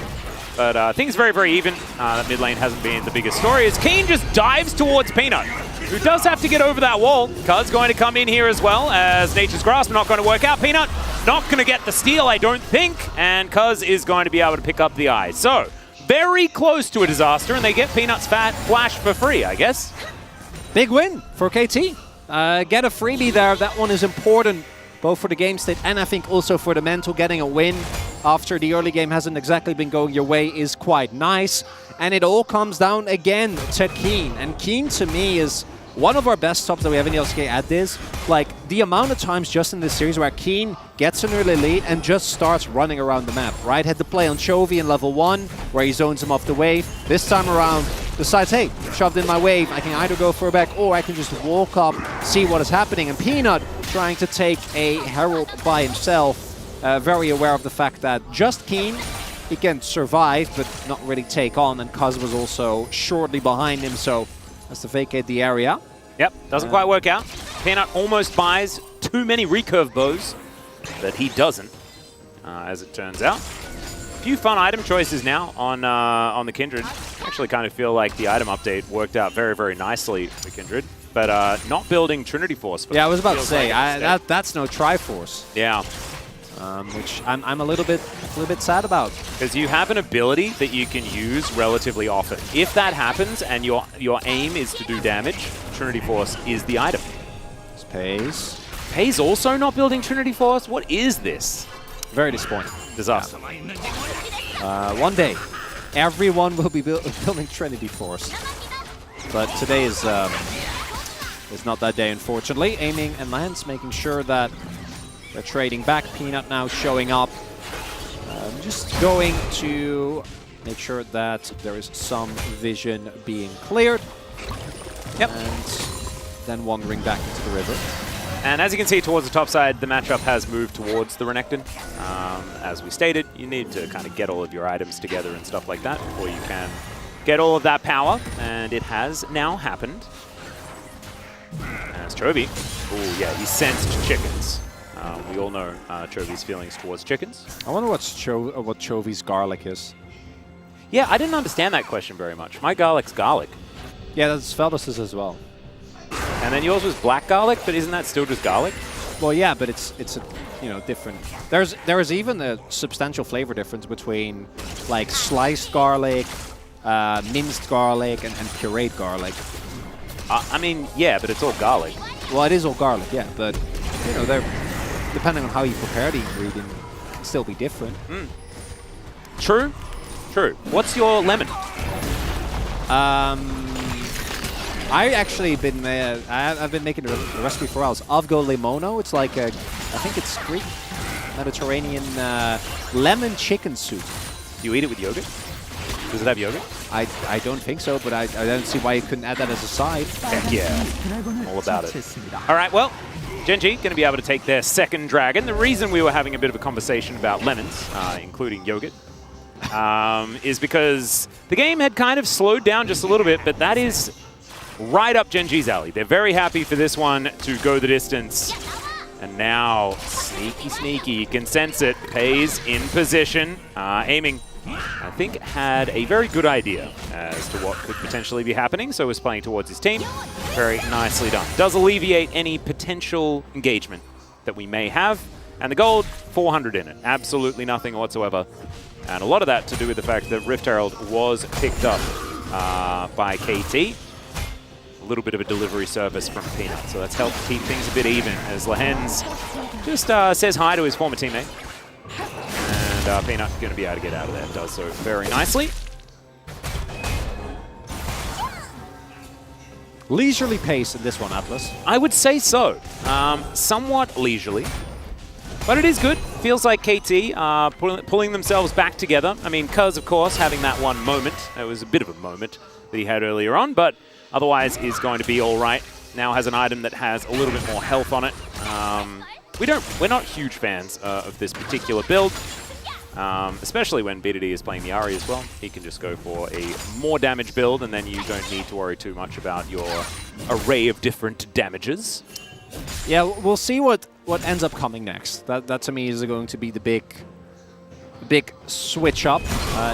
But things very, very even. That mid lane hasn't been the biggest story, as Keen just dives towards Peanut, who does have to get over that wall. Cuz going to come in here as well, as Nature's Grasp not going to work out. Peanut not going to get the steal, I don't think, and Cuz is going to be able to pick up the eye. So, very close to a disaster, and they get Peanut's fat flash for free, I guess. Big win for KT. Get a freebie there. That one is important, both for the game state and I think also for the mental. Getting a win after the early game hasn't exactly been going your way is quite nice. And it all comes down again to Keen. And Keen, to me, is one of our best tops that we have in the LCK at this. Like, the amount of times just in this series where Keen gets an early lead and just starts running around the map, right? Had to play on Chovy in level 1, where he zones him off the wave. This time around, decides, hey, shoved in my wave, I can either go for a back or I can just walk up, see what is happening. And Peanut trying to take a Herald by himself, very aware of the fact that just Keen, he can survive, but not really take on. And Cuz was also shortly behind him, so has to vacate the area. Yep, doesn't quite work out. Peanut almost buys too many recurve bows, but he doesn't, as it turns out. A few fun item choices now on the Kindred. I actually kind of feel like the item update worked out very, very nicely for Kindred, but not building Trinity Force. Yeah, I was about to say, that's no Triforce. Yeah. Which I'm a little bit sad about. Because you have an ability that you can use relatively often. If that happens and your aim is to do damage, Trinity Force is the item. It's Pace. Pace also not building Trinity Force? What is this? Very disappointing. Disaster. One day, everyone will be building Trinity Force. But today is not that day, unfortunately. Aiming and Lance making sure that they're trading back. Peanut now showing up. Just going to make sure that there is some vision being cleared. Yep. And then wandering back into the river. And as you can see towards the top side, the matchup has moved towards the Renekton. As we stated, you need to kind of get all of your items together and stuff like that before you can get all of that power. And it has now happened. As Chovy, oh yeah, he sensed chickens. We all know Chovy's feelings towards chickens. I wonder what Chovy's garlic is. Yeah, I didn't understand that question very much. My garlic's garlic. Yeah, that's Feldos's as well. And then yours was black garlic, but isn't that still just garlic? Well, yeah, but it's a different. There is even a substantial flavor difference between like sliced garlic, minced garlic, and pureed garlic. I mean, yeah, but it's all garlic. Well, it is all garlic, yeah, but they're depending on how you prepare the ingredient, it can still be different. Mm. True. True. What's your lemon? I actually been I've been making a recipe for a while. Avgo limono. It's like I think it's Greek, Mediterranean lemon chicken soup. Do you eat it with yogurt? Does it have yoga? I don't think so, but I don't see why you couldn't add that as a side. Heck yeah. All about it. All right, well, Gen G going to be able to take their second dragon. The reason we were having a bit of a conversation about lemons, including yogurt, is because the game had kind of slowed down just a little bit, but that is right up Gen G's alley. They're very happy for this one to go the distance. And now, sneaky, you can sense it. Pays in position, aiming. I think had a very good idea as to what could potentially be happening, so was playing towards his team. Very nicely done. Does alleviate any potential engagement that we may have. And the gold, 400 in it. Absolutely nothing whatsoever. And a lot of that to do with the fact that Rift Herald was picked up by KT. A little bit of a delivery service from Peanut, so that's helped keep things a bit even as Lehens just says hi to his former teammate. And Peanut going to be able to get out of there. Does so very nicely. Leisurely pace in this one, Atlas. I would say so. Somewhat leisurely. But it is good. Feels like KT are pulling themselves back together. I mean, Cuz, of course, having that one moment. It was a bit of a moment that he had earlier on, but otherwise is going to be all right. Now has an item that has a little bit more health on it. We're not huge fans of this particular build, especially when BDD is playing the Ahri as well. He can just go for a more damage build, and then you don't need to worry too much about your array of different damages. Yeah, we'll see what ends up coming next. That to me is going to be the big switch up.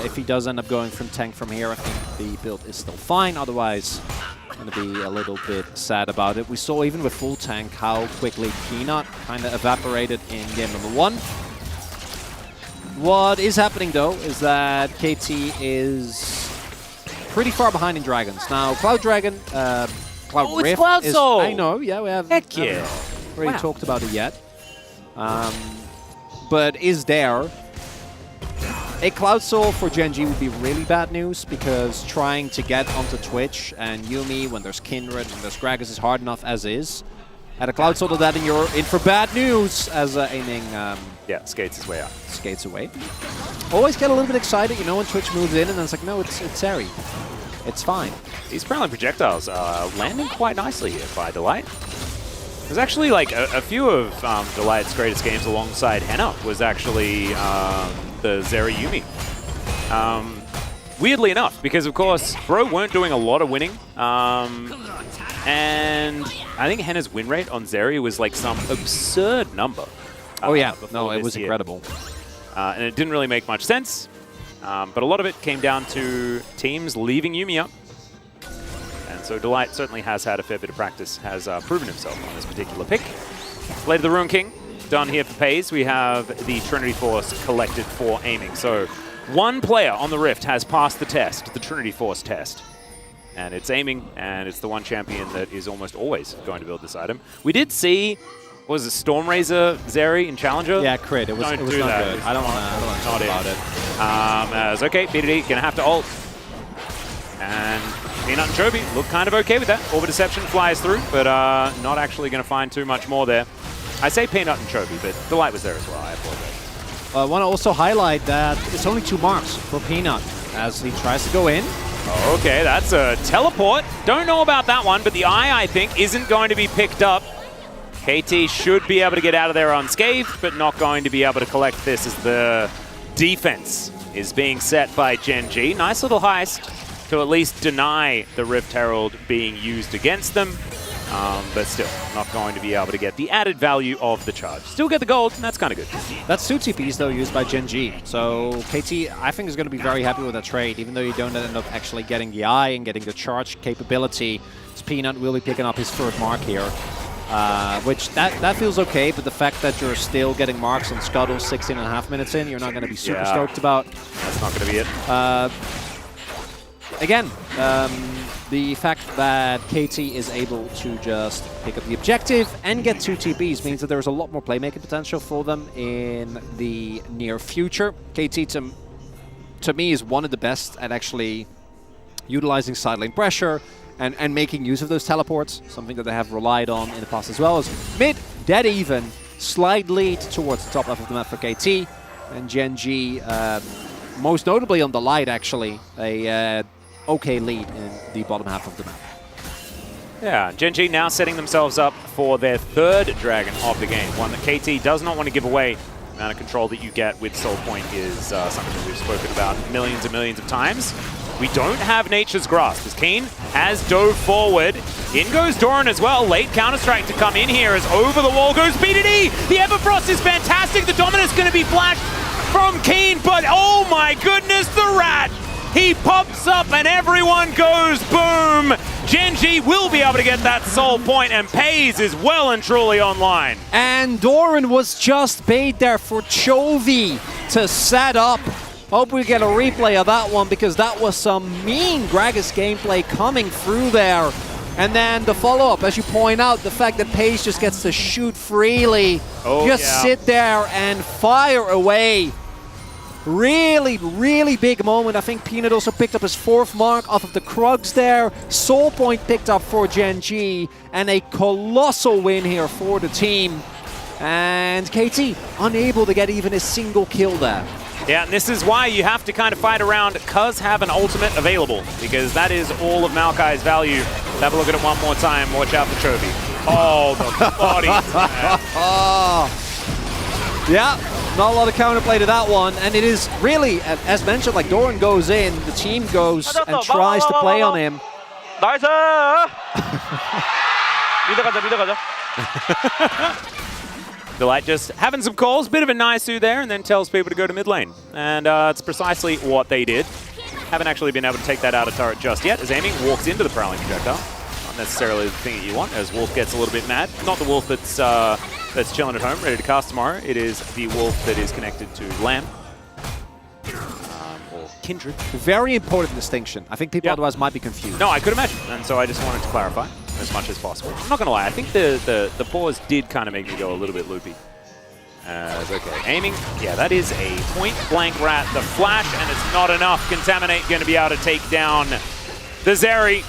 If he does end up going from tank from here, I think the build is still fine. Otherwise, I'm going to be a little bit sad about it. We saw even with full tank how quickly Peanut kind of evaporated in game number 1. What is happening though is that KT is pretty far behind in Dragons. Now, Cloud Dragon, Cloud Rift Cloud is... Soul! I know, yeah, we have... Heck yeah! Already talked about it yet. But is there... A Cloud Soul for Gen G would be really bad news, because trying to get onto Twitch and Yuumi when there's Kindred and there's Gragas is hard enough as is. Add a Cloud Soul to that and you're in for bad news as aiming... yeah, skates his way out. Skates away. Always get a little bit excited, you know, when Twitch moves in and then it's like, no, it's Sari. It's fine. These Prowling projectiles landing quite nicely here by Delight. There's actually like a few of Delight's greatest games alongside Henna was actually the Zeri Yuumi. Weirdly enough, because of course Bro weren't doing a lot of winning, and I think Henna's win rate on Zeri was like some absurd number. Oh yeah, no, it was incredible. And it didn't really make much sense, but a lot of it came down to teams leaving Yuumi up. And so Delight certainly has had a fair bit of practice, has proven himself on this particular pick. Blade of the Ruin King, done here for Pays. We have the Trinity Force collected for aiming. So one player on the Rift has passed the test, the Trinity Force test. And it's aiming, and it's the one champion that is almost always going to build this item. We did see, what was it, Stormrazor Zeri in Challenger? Yeah, crit. It was not good. I don't want to talk about it. As okay, BDD gonna have to ult. And Peanut and Chobi look kind of okay with that. Orbit Deception flies through, but not actually going to find too much more there. I say Peanut and Chobi, but Delight was there as well. I apologize. I want to also highlight that it's only 2 marks for Peanut as he tries to go in. Okay, that's a teleport. Don't know about that one, but the eye, I think, isn't going to be picked up. KT should be able to get out of there unscathed, but not going to be able to collect this as the defense is being set by Gen G. Nice little heist to at least deny the Rift Herald being used against them, but still not going to be able to get the added value of the charge. Still get the gold, and that's kind of good. That's 2 TPs, though, used by Gen G. So KT, I think, is going to be very happy with that trade, even though you don't end up actually getting the eye and getting the charge capability. Peanut will be picking up his 3rd mark here, which that feels okay, but the fact that you're still getting marks on Scuttle 16.5 minutes in, you're not going to be super stoked about. That's not going to be it. Again, the fact that KT is able to just pick up the objective and get 2 TPs means that there's a lot more playmaking potential for them in the near future. KT, to me, is one of the best at actually utilizing side lane pressure and making use of those teleports, something that they have relied on in the past as well. As mid, dead even, slight lead towards the top half of the map for KT, and Gen G most notably on the light, actually, a okay lead in the bottom half of the map. Yeah, Gen G now setting themselves up for their third Dragon of the game, one that KT does not want to give away. The amount of control that you get with Soul Point is something that we've spoken about millions and millions of times. We don't have Nature's Grasp, as Keen has dove forward. In goes Doran as well. Late Counter-Strike to come in here as over the wall goes BDD. The Everfrost is fantastic. The Dominus going to be flashed from Keen, but oh my goodness, the Rat! He pops up and everyone goes boom! Gen G will be able to get that Soul Point, and Pays is well and truly online. And Doran was just bait there for Chovy to set up. Hope we get a replay of that one, because that was some mean Gragas gameplay coming through there. And then the follow-up, as you point out, the fact that Paige just gets to shoot freely, sit there and fire away. Really, really big moment. I think Peanut also picked up his 4th mark off of the Krugs there. Soul Point picked up for Gen G, and a colossal win here for the team. And KT unable to get even a single kill there. Yeah, and this is why you have to kind of fight around Cuz have an ultimate available, because that is all of Maokai's value. Have a look at it one more time. Watch out for Chovy. Oh, the body. Yeah, not a lot of counterplay to that one. And it is really, as mentioned, like Doran goes in, the team goes and tries to play on him. 나이스! 미드 가자. Delight just having some calls, bit of a Naisu there, and then tells people to go to mid lane. And it's precisely what they did. Haven't actually been able to take that out of turret just yet, as Aiming walks into the prowling projectile. Not necessarily the thing that you want, as Wolf gets a little bit mad. Not the Wolf that's chilling at home, ready to cast tomorrow. It is the Wolf that is connected to Lamb. Or Kindred. Very important distinction. I think people otherwise might be confused. No, I could imagine, and so I just wanted to clarify as much as possible. I'm not gonna lie, I think the pause did kind of make me go a little bit loopy. Okay, Aiming, yeah, that is a point-blank Rat. The flash, and it's not enough. Contaminate going to be able to take down the Zeri.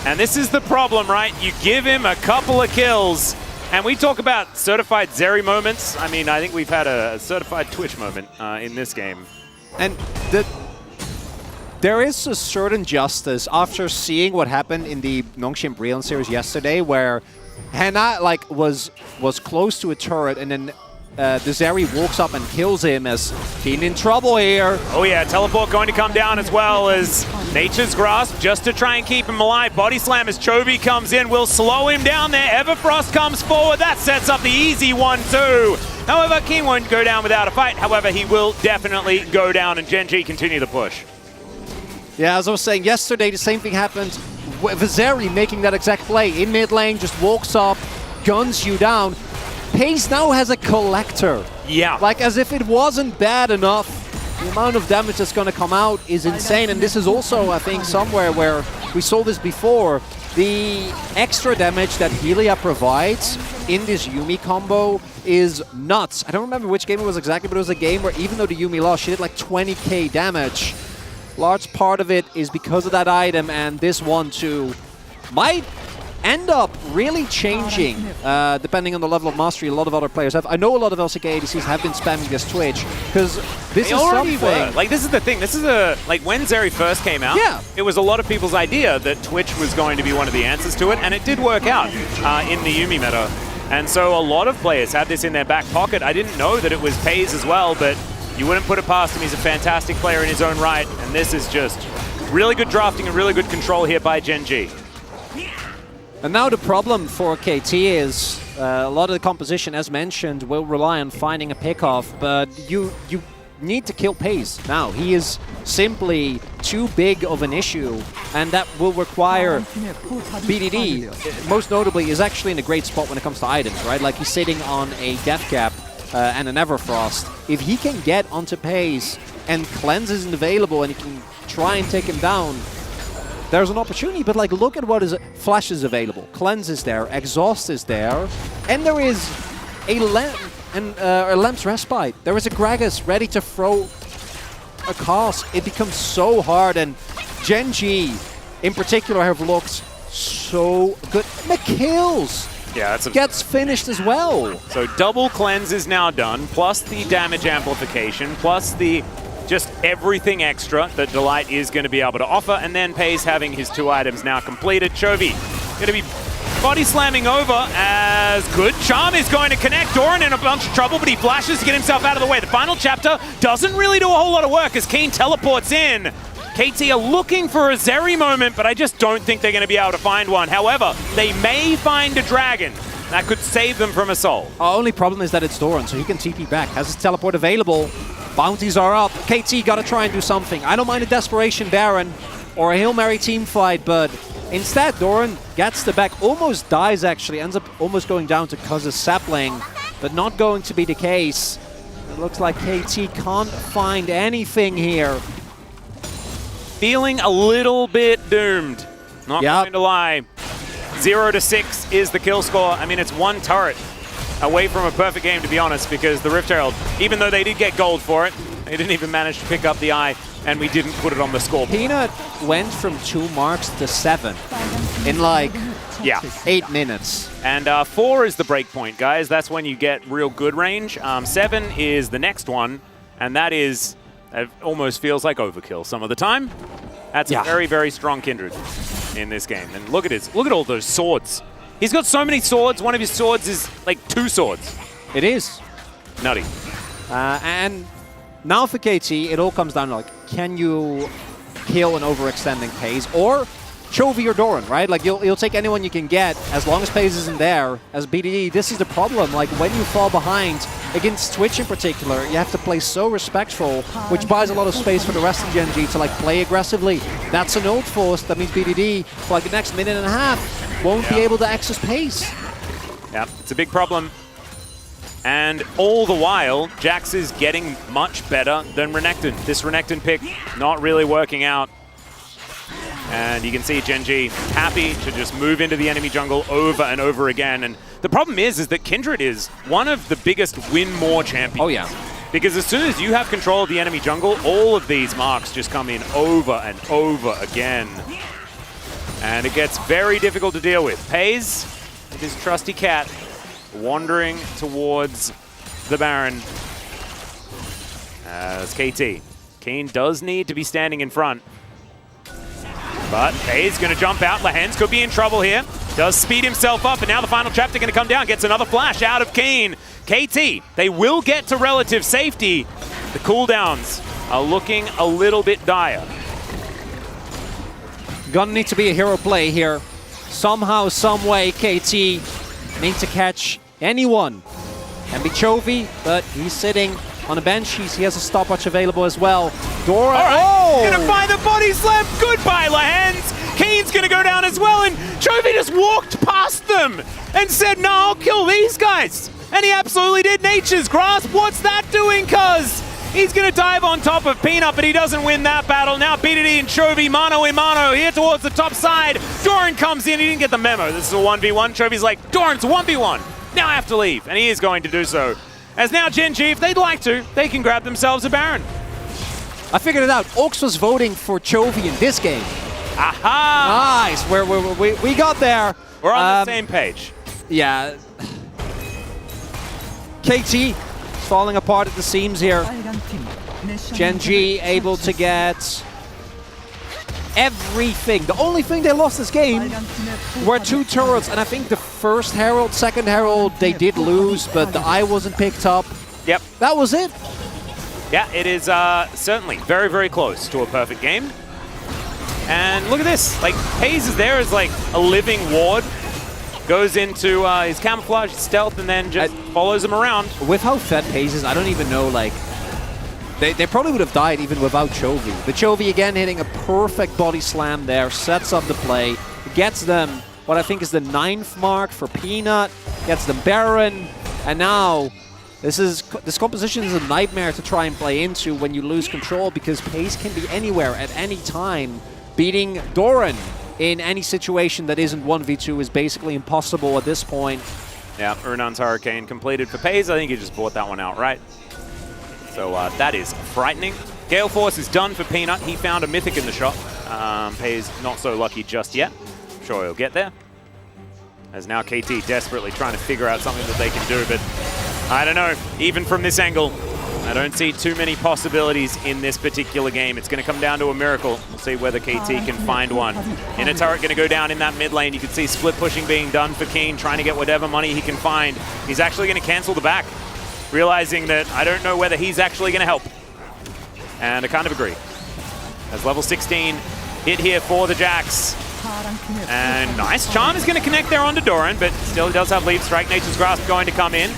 And this is the problem, right? You give him a couple of kills, and we talk about certified Zeri moments. I mean, I think we've had a certified Twitch moment in this game. And there is a certain justice after seeing what happened in the Nongshim Brilliant series yesterday, where Hannah was close to a turret, and then the Zeri walks up and kills him as being in trouble here. Oh yeah, teleport going to come down, as well as Nature's Grasp just to try and keep him alive. Body slam as Chovy comes in, will slow him down there. Everfrost comes forward, that sets up the easy 1-2. However, King won't go down without a fight. However, he will definitely go down, and Gen G continue the push. Yeah, as I was saying yesterday, the same thing happened with Zeri making that exact play. In mid lane, just walks up, guns you down. Pace now has a collector. Yeah. Like, as if it wasn't bad enough, the amount of damage that's going to come out is insane. And this is also, I think, somewhere where we saw this before. The extra damage that Helia provides in this Yuumi combo is nuts. I don't remember which game it was exactly, but it was a game where even though the Yuumi lost, she did like 20k damage. Large part of it is because of that item, and this one too might end up really changing depending on the level of mastery a lot of other players have. I know a lot of LCK ADCs have been spamming this Twitch, because this is something... Like, this is the thing. This is like, when Zeri first came out, it was a lot of people's idea that Twitch was going to be one of the answers to it, and it did work out in the Yuumi meta. And so a lot of players had this in their back pocket. I didn't know that it was Pays as well, but you wouldn't put it past him. He's a fantastic player in his own right, and this is just really good drafting and really good control here by Gen G. And now the problem for KT is a lot of the composition, as mentioned, will rely on finding a pickoff, but you need to kill Pace now. He is simply too big of an issue, and that will require BDD, most notably, is actually in a great spot when it comes to items, right? Like, he's sitting on a Death Cap and an Everfrost. If he can get onto Pace and Cleanse isn't available and he can try and take him down, there's an opportunity. But like, look at what is Flash is available. Cleanse is there, Exhaust is there, and there is a Lamp's Respite. There is a Gragas ready to throw a cast. It becomes so hard, and Gen G in particular have looked so good. McKills! Yeah, gets finished as well. So double cleanse is now done, plus the damage amplification, plus the just everything extra that Delight is going to be able to offer. And then Pays having his 2 items now completed. Chovy going to be body slamming over as good. Charm is going to connect. Doran in a bunch of trouble, but he flashes to get himself out of the way. The final chapter doesn't really do a whole lot of work as Keen teleports in. KT are looking for a Zeri moment, but I just don't think they're going to be able to find one. However, they may find a dragon. That could save them from a soul. Our only problem is that it's Doran, so he can TP back. Has his teleport available. Bounties are up. KT got to try and do something. I don't mind a Desperation Baron or a Hail Mary team fight, but instead, Doran gets the back, almost dies actually, ends up almost going down to Cuz's sapling, but not going to be the case. It looks like KT can't find anything here. Feeling a little bit doomed. Not going to lie. 0-6 is the kill score. I mean, it's 1 turret away from a perfect game, to be honest, because the Rift Herald, even though they did get gold for it, they didn't even manage to pick up the eye, and we didn't put it on the scoreboard. Peanut went from 2 marks to 7 in like 8 minutes. And 4 is the break point, guys. That's when you get real good range. 7 is the next one, and that is, it almost feels like overkill some of the time. That's a very, very strong Kindred in this game. And look at all those swords. He's got so many swords. One of his swords is like 2 swords. It is. Nutty. And now for KT, it all comes down to like, can you kill an overextending Pays or Chovy or Doran, right? Like you'll take anyone you can get as long as Pays isn't there. As BDD, this is the problem. Like when you fall behind against Twitch in particular, you have to play so respectful, which buys a lot of space for the rest of Gen G to like play aggressively. That's an old force. That means BDD for like the next minute and a half won't be able to access Pays. Yeah, it's a big problem. And all the while, Jax is getting much better than Renekton. This Renekton pick not really working out. And you can see Gen G happy to just move into the enemy jungle over and over again. And the problem is that Kindred is one of the biggest win more champions. Oh yeah. Because as soon as you have control of the enemy jungle, all of these marks just come in over and over again. And it gets very difficult to deal with. Pays with his trusty cat wandering towards the Baron. As KT. Keen does need to be standing in front. But Pays going to jump out. Lehens could be in trouble here. Does speed himself up, and now the final chapter going to come down. Gets another flash out of Keen. KT, they will get to relative safety. The cooldowns are looking a little bit dire. Gonna need to be a hero play here. Somehow, some way, KT need to catch anyone. Can be Chovy, but he's sitting on a bench. He has a stopwatch available as well. Doran. All right, gonna find the body slam. Goodbye, Lehens. Keen's gonna go down as well, and Chovy just walked past them and said, no, I'll kill these guys. And he absolutely did. Nature's Grasp, what's that doing, cuz? He's gonna dive on top of Peanut, but he doesn't win that battle. Now BDD and Chovy mano a mano here towards the top side. Doran comes in, he didn't get the memo. This is a 1v1. Chovy's like, Doran's a 1v1. Now I have to leave, and he is going to do so. As now Gen G, if they'd like to, they can grab themselves a Baron. I figured it out. Oaks was voting for Chovy in this game. Aha! Nice. We got there. We're on the same page. Yeah. KT falling apart at the seams here. Gen G able to get everything. The only thing they lost this game were 2 turrets, and I think the first Herald, second Herald, they did lose, but the eye wasn't picked up. Yep. That was it. Yeah, it is certainly very, very close to a perfect game. And look at this. Like, Pays is there as like a living ward. Goes into his camouflage, stealth, and then just follows him around. With how fed Pays is, I don't even know, like, they probably would have died even without Chovy. The Chovy again hitting a perfect body slam there, sets up the play, gets them what I think is the 9th mark for Peanut, gets them Baron, and now this composition is a nightmare to try and play into when you lose control, because Pays can be anywhere at any time. Beating Doran in any situation that isn't 1v2 is basically impossible at this point. Yeah, Urnan's Hurricane completed for Pays. I think he just bought that one outright. So that is frightening. Gale Force is done for Peanut. He found a Mythic in the shop. Pays not so lucky just yet. I'm sure he'll get there. As now KT desperately trying to figure out something that they can do, but I don't know. Even from this angle, I don't see too many possibilities in this particular game. It's going to come down to a miracle. We'll see whether KT can find one. Inner turret going to go down in that mid lane. You can see split pushing being done for Keen, trying to get whatever money he can find. He's actually going to cancel the back, realizing that I don't know whether he's actually going to help. And I kind of agree. As level 16 hit here for the Jax. And nice. Charm is going to connect there onto Doran, but still he does have Leap Strike. Nature's Grasp going to come in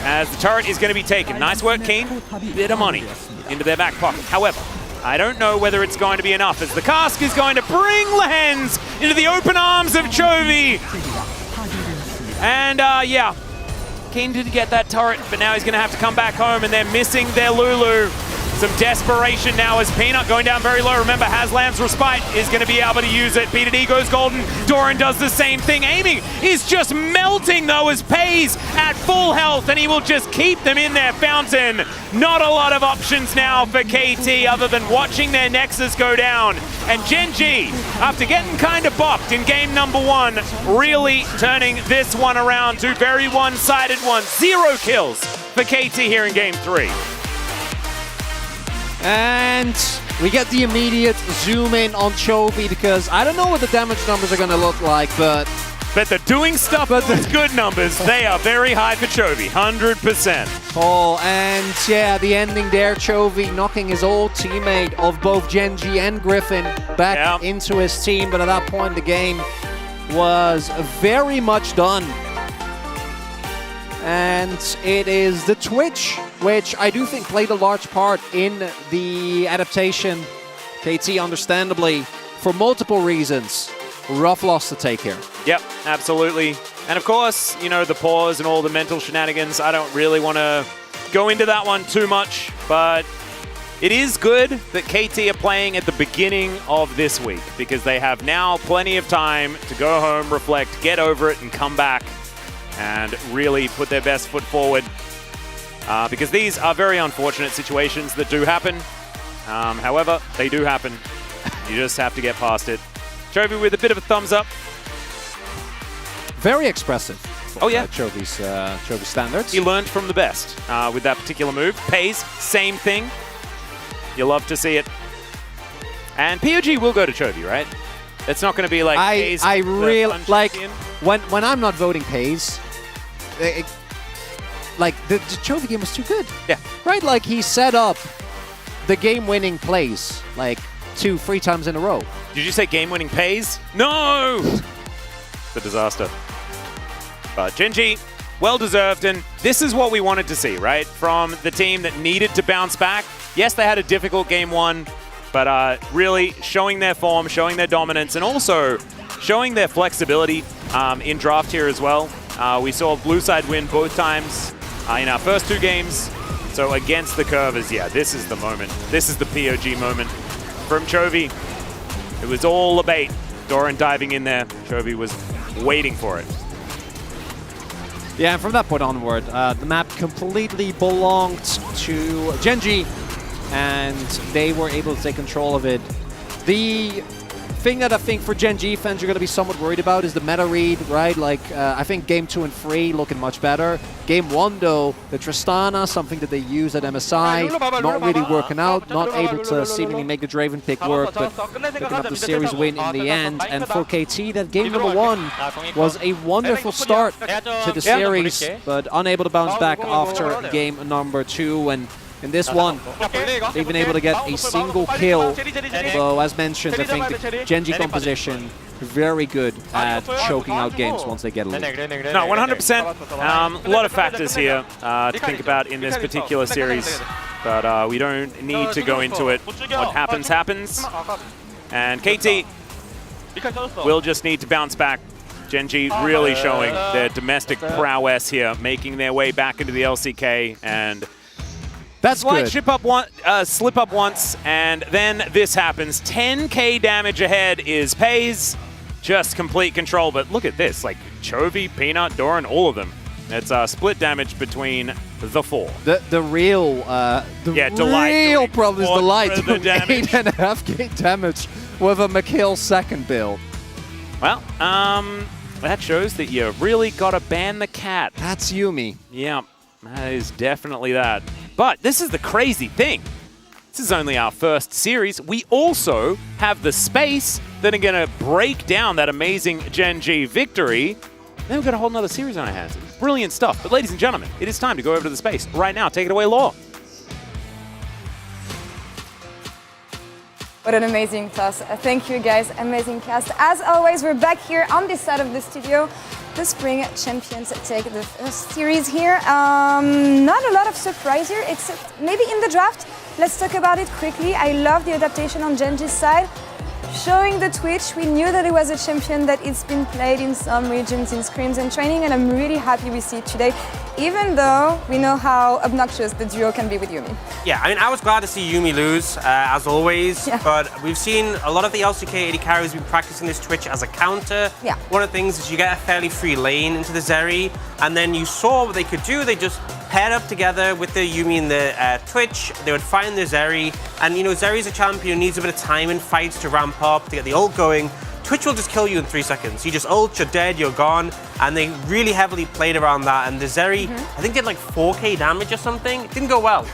as the turret is going to be taken. Nice work, Keen. Bit of money into their back pocket. However, I don't know whether it's going to be enough as the cask is going to bring Lehens into the open arms of Chovy. And yeah, Keen did get that turret, but now he's going to have to come back home and they're missing their Lulu. Some desperation now as Peanut going down very low. Remember, Haslam's Respite is going to be able to use it. P2D goes golden. Doran does the same thing. Aiming is just melting, though, as Pays at full health, and he will just keep them in their fountain. Not a lot of options now for KT other than watching their Nexus go down. And Gen G, after getting kind of bopped in game number 1, really turning this one around to very one-sided one. 0 kills for KT here in game 3. And we get the immediate zoom in on Chovy because I don't know what the damage numbers are going to look like, but they're doing stuff with good numbers. They are very high for Chovy, 100%. Oh, and yeah, the ending there, Chovy knocking his old teammate of both Gen G and Griffin back into his team, but at that point the game was very much done. And it is the Twitch, which I do think played a large part in the adaptation. KT, understandably, for multiple reasons, rough loss to take here. Yep, absolutely. And of course, you know, the pause and all the mental shenanigans, I don't really want to go into that one too much, but it is good that KT are playing at the beginning of this week because they have now plenty of time to go home, reflect, get over it, and come back and really put their best foot forward because these are very unfortunate situations that do happen. However, they do happen. You just have to get past it. Chovy with a bit of a thumbs up. Very expressive. Oh yeah. Chovy's standards. He learned from the best with that particular move. Pays, same thing. You love to see it. And POG will go to Chovy, right? It's not going to be like Pays. I really like when I'm not voting Pays. Like the Chovy game was too good. Yeah. Right? Like he set up the game-winning plays like 2-3 times in a row. Did you say game-winning Pays? No! It's a disaster. But Gen G, well-deserved, and this is what we wanted to see, right? From the team that needed to bounce back. Yes, they had a difficult game 1, but really showing their form, showing their dominance, and also showing their flexibility in draft here as well. We saw blue side win both times in our first 2 games. So against the Curvers, yeah, this is the moment. This is the POG moment from Chovy. It was all a bait. Doran diving in there. Chovy was waiting for it. Yeah, and from that point onward, the map completely belonged to Gen G, and they were able to take control of it. The thing that I think for Gen G fans you're going to be somewhat worried about is the meta read, right? Like, I think game 2 and 3 looking much better. Game 1, though, the Tristana, something that they use at MSI, not really working out, not able to seemingly make the Draven pick work, but picking up the series win in the end. And for KT, that game number 1 was a wonderful start to the series, but unable to bounce back after game number 2. And in this one, they've been able to get a single kill. Although, as mentioned, I think the Gen G composition very good at choking out games once they get a lead. No, 100%. A lot of factors here to think about in this particular series, but we don't need to go into it. What happens, happens. And KT will just need to bounce back. Gen G really showing their domestic prowess here, making their way back into the LCK, and that's slight good. Slip up once, and then this happens. 10k damage ahead is Pays. Just complete control, but look at this. Like, Chovy, Peanut, Doran, all of them. It's split damage between the 4. The real Delight problem is Delight doing damage. 8.5k damage with a McHale second build. Well, that shows that you really got to ban the cat. That's Yumi. Yeah, that is definitely that. But this is the crazy thing. This is only our first series. We also have the space that are going to break down that amazing Gen G victory. Then we've got a whole nother series on our hands. Brilliant stuff. But ladies and gentlemen, it is time to go over to the space right now. Take it away, Law. What an amazing toss. Thank you guys, amazing cast. As always, we're back here on this side of the studio. The Spring Champions take the first series here. Not a lot of surprise here, except maybe in the draft. Let's talk about it quickly. I love the adaptation on Genji's side. Showing the Twitch, we knew that it was a champion that it's been played in some regions in scrims and training, and I'm really happy we see it today, even though we know how obnoxious the duo can be with Yuumi. Yeah, I mean, I was glad to see Yuumi lose, as always, but we've seen a lot of the LCK AD carries been practicing this Twitch as a counter. Yeah. One of the things is you get a fairly free lane into the Zeri, and then you saw what they could do. They just paired up together with the Yuumi and the Twitch. They would find the Zeri, and you know, Zeri's a champion who needs a bit of time in fights to ramp up, to get the ult going. Twitch will just kill you in 3 seconds. You just ult, you're dead, you're gone. And they really heavily played around that. And the Zeri, I think did like 4k damage or something. It didn't go well.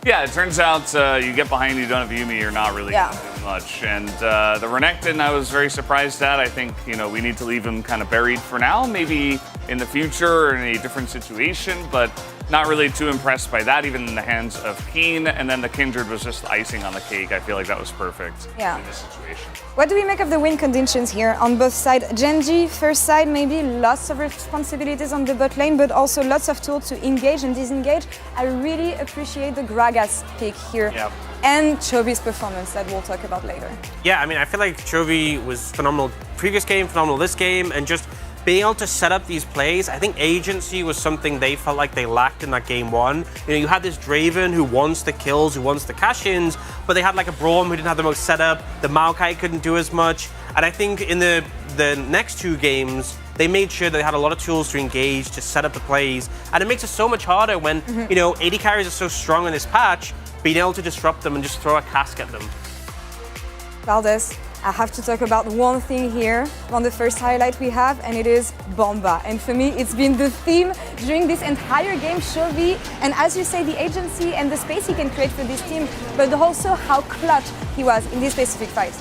Yeah, it turns out you get behind, you don't have Yuumi, you're not really going to do much. And the Renekton, I was very surprised at. I think, you know, we need to leave him kind of buried for now. Maybe in the future or in a different situation, but not really too impressed by that, even in the hands of Keen. And then the Kindred was just icing on the cake. I feel like that was perfect in this situation. What do we make of the win conditions here on both sides? Genji, first side, maybe lots of responsibilities on the bot lane, but also lots of tools to engage and disengage. I really appreciate the Gragas pick here. Yep. And Chobi's performance that we'll talk about later. Yeah, I mean, I feel like Chovy was phenomenal previous game, phenomenal this game, and just being able to set up these plays, I think agency was something they felt like they lacked in that game one. You know, you had this Draven who wants the kills, who wants the cash-ins, but they had like a Braum who didn't have the most setup, the Maokai couldn't do as much, and I think in the next 2 games, they made sure they had a lot of tools to engage, to set up the plays, and it makes it so much harder when, you know, AD carries are so strong in this patch, being able to disrupt them and just throw a cask at them. Valdez, I have to talk about one thing here on the first highlight we have, and it is Bomba. And for me, it's been the theme during this entire game, Chovy, and as you say, the agency and the space he can create for this team, but also how clutch he was in this specific fight.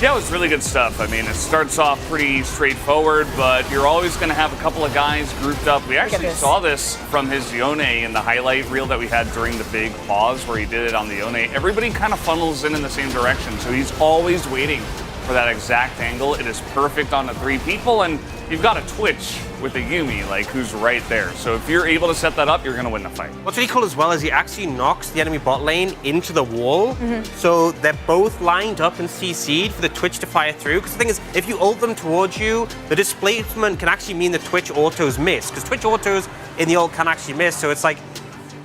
Yeah, it was really good stuff. I mean, it starts off pretty straightforward, but you're always going to have a couple of guys grouped up. We actually saw this from his Yone in the highlight reel that we had during the big pause where he did it on the Yone. Everybody kind of funnels in the same direction, so he's always waiting for that exact angle. It is perfect on the 3 people, and you've got a Twitch with a Yuumi, like, who's right there. So if you're able to set that up, you're going to win the fight. What's really cool as well is he actually knocks the enemy bot lane into the wall. So they're both lined up and CC'd for the Twitch to fire through. Because the thing is, if you ult them towards you, the displacement can actually mean the Twitch autos miss. Because Twitch autos in the ult can actually miss. So it's like,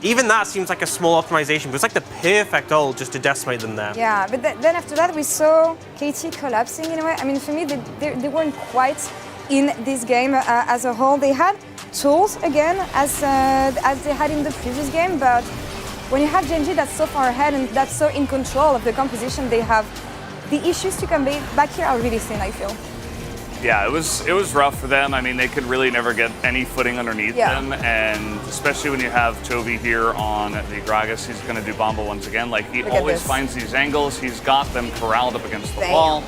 even that seems like a small optimization, but it's like the perfect ult just to decimate them there. Yeah, but then after that, we saw KT collapsing in a way. I mean, for me, they weren't quite in this game as a whole. They had tools, again, as they had in the previous game, but when you have Genji that's so far ahead and that's so in control of the composition they have, the issues to come back here are really thin, I feel. Yeah, it was rough for them. I mean, they could really never get any footing underneath them, and especially when you have Chovy here on the Gragas, he's going to do Bomba once again. Like, he always finds these angles. He's got them corralled up against the wall,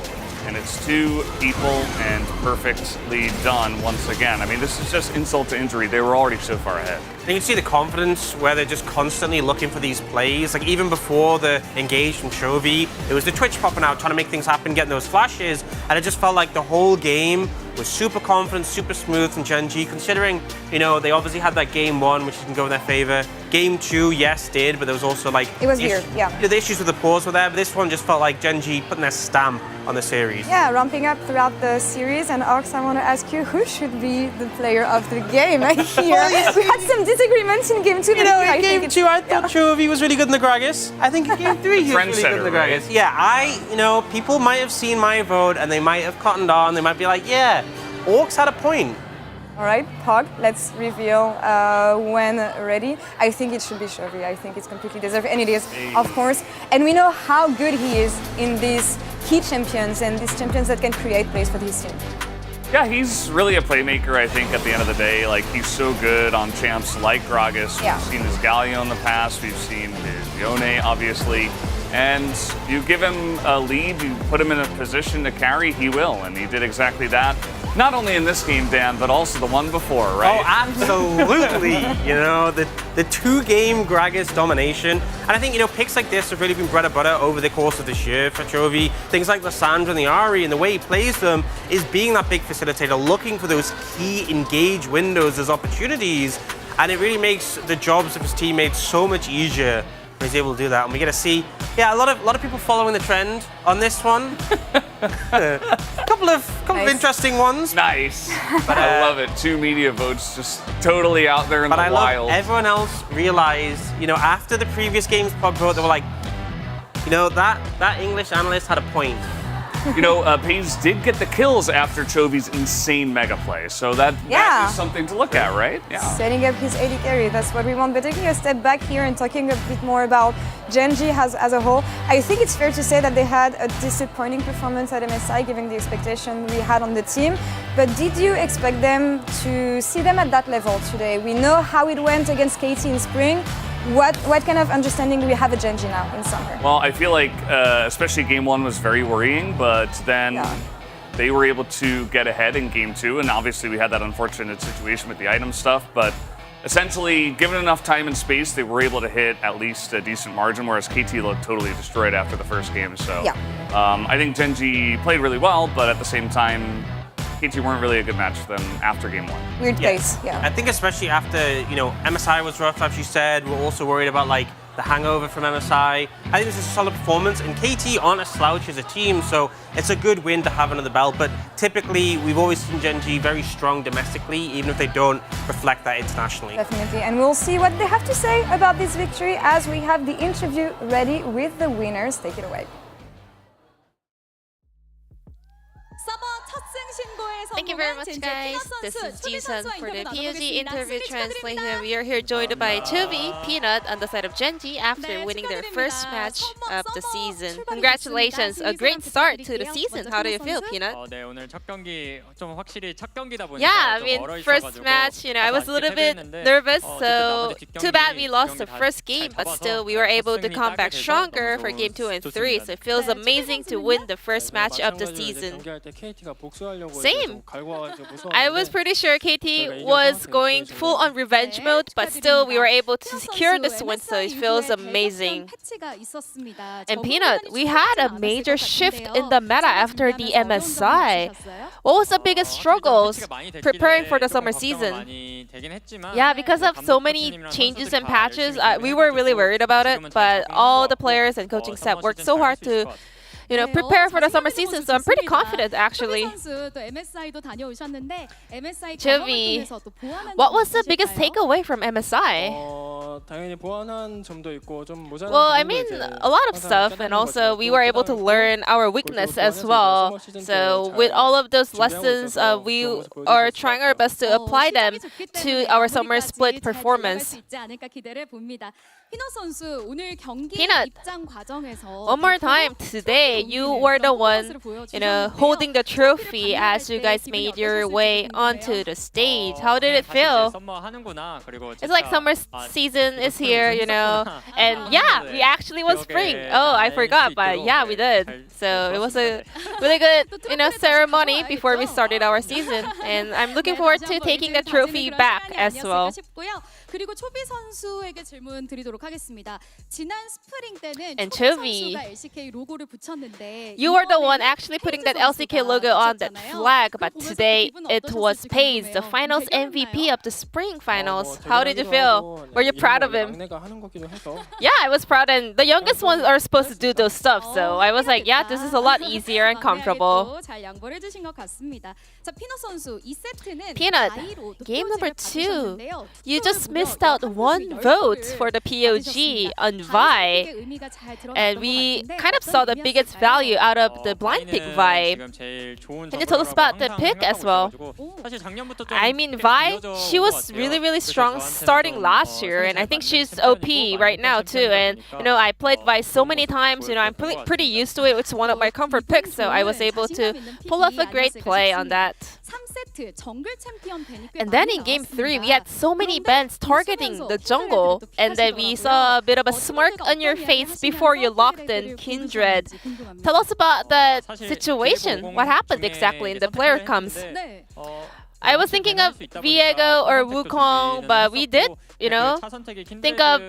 and it's 2 people and perfectly done once again. I mean, this is just insult to injury. They were already so far ahead. And you can see the confidence where they're just constantly looking for these plays. Like, even before the engage from Chovy, it was the Twitch popping out, trying to make things happen, getting those flashes, and it just felt like the whole game was super confident, super smooth from Genji, considering, you know, they obviously had that game 1, which didn't go in their favor. Game 2, yes, did, but there was also, like... It was weird, yeah. The issues with the pause were there, but this one just felt like Genji putting their stamp on the series. Yeah, ramping up throughout the series, and Ox, I want to ask you, who should be the player of the game here? We had some disagreements in game 2, you know, in game 2, I thought Chovy was really good in the Gragas. I think in game 3, he was really good in the Gragas. Yeah, you know, people might have seen my vote, and they might have cottoned on, they might be like, yeah, Orcs had a point. All right, Pog, let's reveal when ready. I think it should be Chovy. I think it's completely deserved, and it is, of course. And we know how good he is in these key champions and these champions that can create plays for his team. Yeah, he's really a playmaker, I think, at the end of the day. Like, he's so good on champs like Gragas. Yeah. We've seen his Galio in the past. We've seen his Yone, obviously. And you give him a lead, you put him in a position to carry, he will. And he did exactly that. Not only in this game, Dan, but also the one before, right? Oh, absolutely. You know, the 2-game Gragas domination. And I think, you know, picks like this have really been bread and butter over the course of this year for Chovy. Things like the Sandra and the Ari, and the way he plays them is being that big facilitator, looking for those key engage windows as opportunities. And it really makes the jobs of his teammates so much easier when he's able to do that. And we get to see, yeah, a lot of people following the trend on this one. couple of interesting ones. Nice. But I love it. 2 media votes just totally out there in the wild. Love everyone else realized, you know, after the previous game's pod vote, they were like, you know, that English analyst had a point. You know, Paige did get the kills after Chovy's insane mega play, so that is something to look at, right? Yeah. Setting up his AD carry, that's what we want. But taking a step back here and talking a bit more about Gen.G as a whole, I think it's fair to say that they had a disappointing performance at MSI, given the expectation we had on the team. But did you expect them to see them at that level today? We know how it went against KT in spring. What kind of understanding do we have of Gen.G now in summer? Well, I feel like especially game 1 was very worrying, but then they were able to get ahead in game 2, and obviously we had that unfortunate situation with the item stuff, but essentially, given enough time and space, they were able to hit at least a decent margin, whereas KT looked totally destroyed after the first game. So I think Gen.G played really well, but at the same time, KT weren't really a good match for them after game 1. Weird pace, yeah. I think especially after, you know, MSI was rough, as you said. We're also worried about, like, the hangover from MSI. I think this is a solid performance, and KT aren't a slouch as a team, so it's a good win to have under the belt. But typically, we've always seen Gen.G very strong domestically, even if they don't reflect that internationally. Definitely, and we'll see what they have to say about this victory as we have the interview ready with the winners. Take it away. Thank you very much, guys. This is Ji-sun for the POG interview translation. We are here joined by Chovy, Peanut on the side of Gen.G after winning their first match of the season. Congratulations, a great start to the season. How do you feel, Peanut? Yeah, I mean, first match, you know, I was a little bit nervous, so too bad we lost the first game, but still we were able to come back stronger for game 2 and 3, so it feels amazing to win the first match of the season. Same. I was pretty sure KT was going full on revenge mode, but still we were able to secure this win, so it feels amazing. And Peanut, we had a major shift in the meta after the MSI. What was the biggest struggles preparing for the summer season? Yeah, because of so many changes and patches, we were really worried about it, but all the players and coaching staff worked so hard to prepare for the summer season, so I'm pretty confident, actually. Chovy, what was the biggest takeaway from MSI? Well, I mean, a lot of stuff, and also we were able to learn our weakness as well. So with all of those lessons, we are trying our best to apply them to our summer split performance. Peanut, one more time, today you were the one, holding the trophy as you guys made your way onto the stage. How did it feel? It's like summer season is here, and yeah, we actually won spring. Oh, I forgot, but yeah, we did. So it was a really good, ceremony before we started our season, and I'm looking forward to taking the trophy back as well. 그리고 초비 선수에게 질문 드리도록 하겠습니다. 지난 스프링 때는 And 초비 Chovy, 선수가 LCK 로고를 붙였는데 you were the one actually putting that LCK logo on that flag, but today it was Paige, the finals MVP of the spring finals. How did you feel? Were you proud of him? Yeah, I was proud, and the youngest ones are supposed to do those stuff, so I was like, yeah, this is a lot easier and comfortable. 잘 양보를 해주신 것 같습니다. 자, 피넛 선수 2세트는 Peanut, game number 2. You just missed out one vote for the POG on Vi, and we kind of saw the biggest value out of the blind pick Vi. Can you tell us about the pick as well? I mean, Vi, she was really strong starting last year, and I think she's OP right now too. And I played Vi so many times. I'm pretty used to it. It's one of my comfort picks, so I was able to pull off a great play on that. 3세트 정글 챔피언 벤이 꽤 And then 많이 in game 3, we 나왔습니다. had so many bans targeting the jungle, and then we saw a bit of a smirk on your face before you locked in Kindred. Tell us about that situation. What happened exactly in the player comes? I was thinking of Viego or Wukong, but we did, think of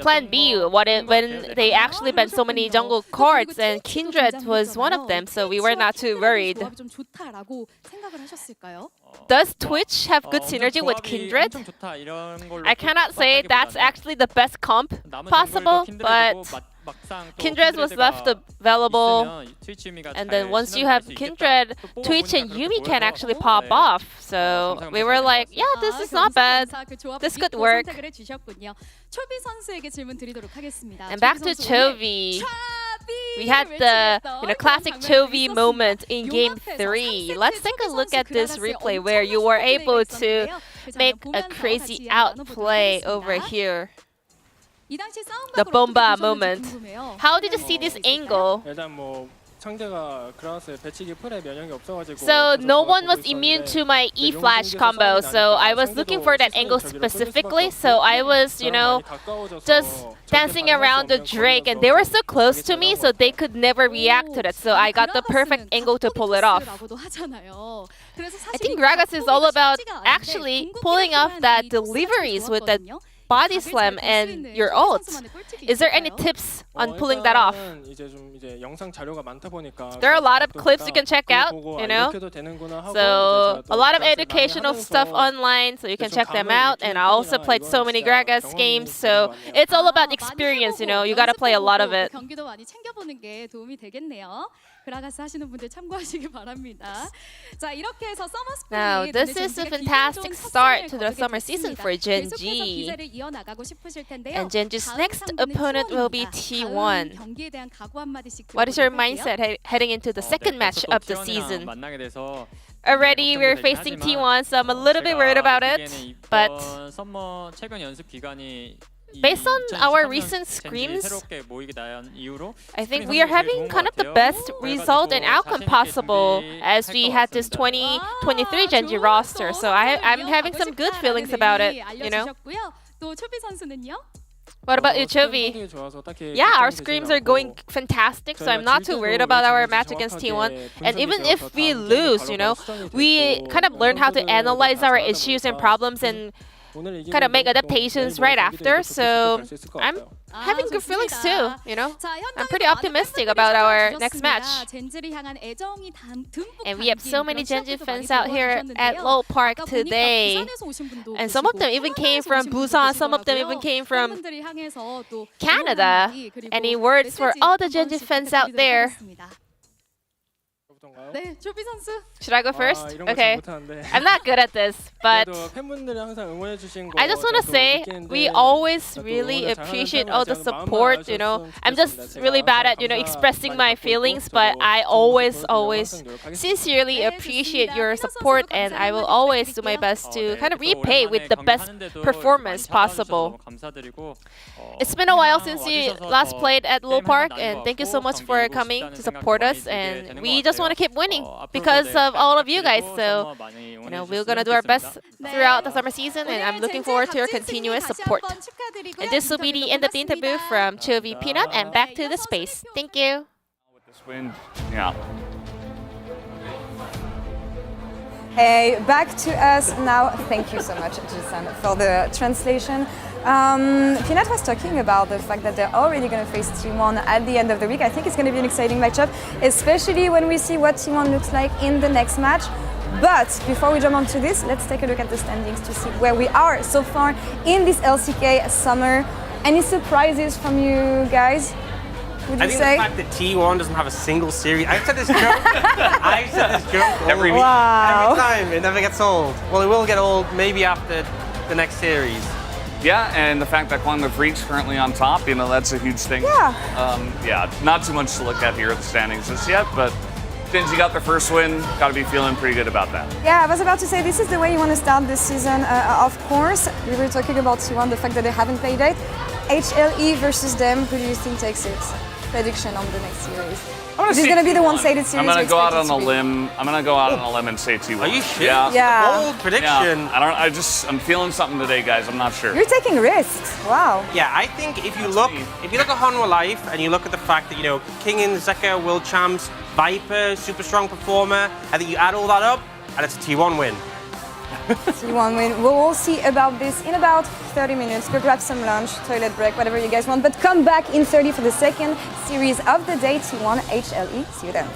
Plan B when they actually banned so many jungle cards, and Kindred was one of them, so we were not too worried. Does Twitch have good synergy with Kindred? I cannot say that's actually the best comp possible, but Kindred was left available, and then once you have Kindred, Twitch and Yumi can actually pop off. So we were like, yeah, this is not bad. This could work. And back to Chovy. We had the classic Chovy moment in game 3. Let's take a look at this replay where you were able to make a crazy outplay over here. The bomba moment. How did you see this angle? So no one was immune to my E-flash combo, so I was looking for that angle specifically. So I was, just dancing around the Drake, and they were so close to me, so they could never react to that. So I got the perfect angle to pull it off. I think Gragas is all about actually pulling off that deliveries with that body slam and your ult. Is there any tips on pulling that off? There are a lot of clips you can check out, So a lot of educational stuff online, so you can check them out. And I also played so many Gragas games, so it's all about experience, You gotta play a lot of it. Now, this is a fantastic start to the summer season for Gen G. And Gen G's next opponent will be T1. What is your mindset heading into the second match of the season? Already, we're facing T1, so I'm a little bit worried about it. But based on our recent scrims, I think we are having kind of the best result and outcome possible as we had this 2023 Gen G roster. So I'm having some good feelings about it, What about you, Chovy? Yeah, our scrims are going fantastic, so I'm not too worried about our match against T1. And even if we lose, we kind of learn how to analyze our issues and problems and kind of make adaptations right after. So I'm having good feelings too, I'm pretty optimistic about our next match. And we have so many Gen G fans out here at Lowell Park today. And some of them even came from Busan, some of them even came from Canada. Any words for all the Gen G fans out there? Should I go first? Okay. I'm not good at this, but I just want to say we always really appreciate all the support, I'm just really bad at, expressing my feelings, but I always sincerely appreciate your support, and I will always do my best to kind of repay with the best performance possible. It's been a while since you last played at Lowell Park, and thank you so much for coming to support us, and we just want to keep winning because of all of you guys. So, we're gonna do our best throughout the summer season, and I'm looking forward to your continuous support. And this will be the end of the interview from Chovy Peanut, and back to the space. Thank you. With this win, yeah. Hey, back to us now. Thank you so much, Jason, for the translation. Peanut was talking about the fact that they're already going to face T1 at the end of the week. I think it's going to be an exciting matchup, especially when we see what T1 looks like in the next match. But before we jump onto this, let's take a look at the standings to see where we are so far in this LCK Summer. Any surprises from you guys? Would you I think say? the fact that T1 doesn't have a single series. I've said this joke. I've said this joke every week. Wow. Every time. It never gets old. Well, it will get old maybe after the next series. Yeah, and the fact that Climb of Reach currently on top, that's a huge thing. Yeah. Not too much to look at here at the standings just yet, but Gen G got their first win. Got to be feeling pretty good about that. Yeah, I was about to say this is the way you want to start this season. Of course, we were talking about T1, the fact that they haven't played it. HLE versus them. Who do you think takes it? prediction on the next series? I'm gonna This is say going to be the 2-1. one-sided series. I'm gonna you go out expect on it a to be. limb. I'm gonna go out on a limb and say 2-1. Are you sure? Yeah. Yeah. Bold prediction. Yeah. I'm feeling something today, guys. I'm not sure. You're taking risks. Wow. Yeah, I think if you look at Honor Life and you look at the fact that, you know, King and Zeka, world champs, Viper, super strong performer, I think you add all that up and it's a T1 win. T1 win. We'll all see about this in about 30 minutes. Go grab some lunch, toilet break, whatever you guys want. But come back in 30 for the second series of the day, T1 HLE. See you then.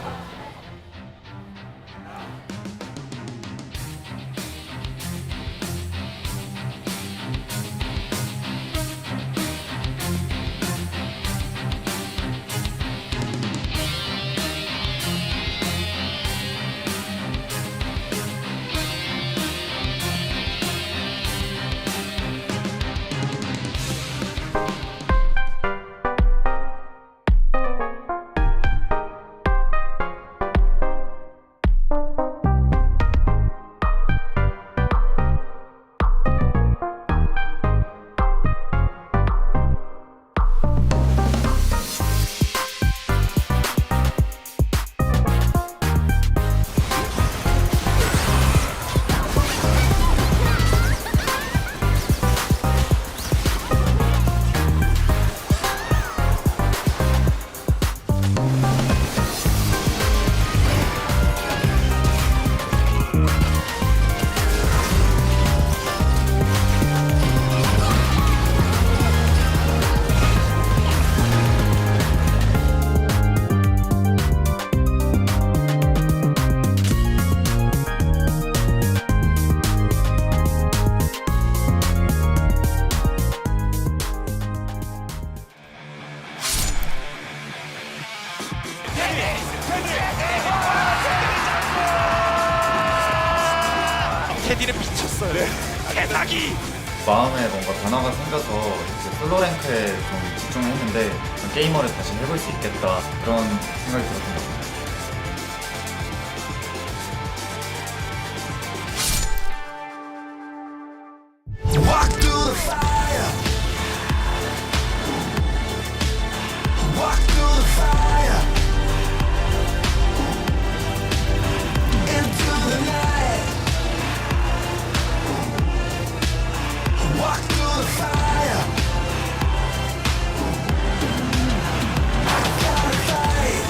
캐디는 미쳤어요. 개사기. 마음에 뭔가 변화가 생겨서 이제 솔로 랭크에 좀 집중을 했는데 게이머를 다시 해볼 수 있겠다 그런 생각이 들었던 것 같아요. Walk through the fire. Walk through the fire. Into the night. Walk through the fire. I gotta fight.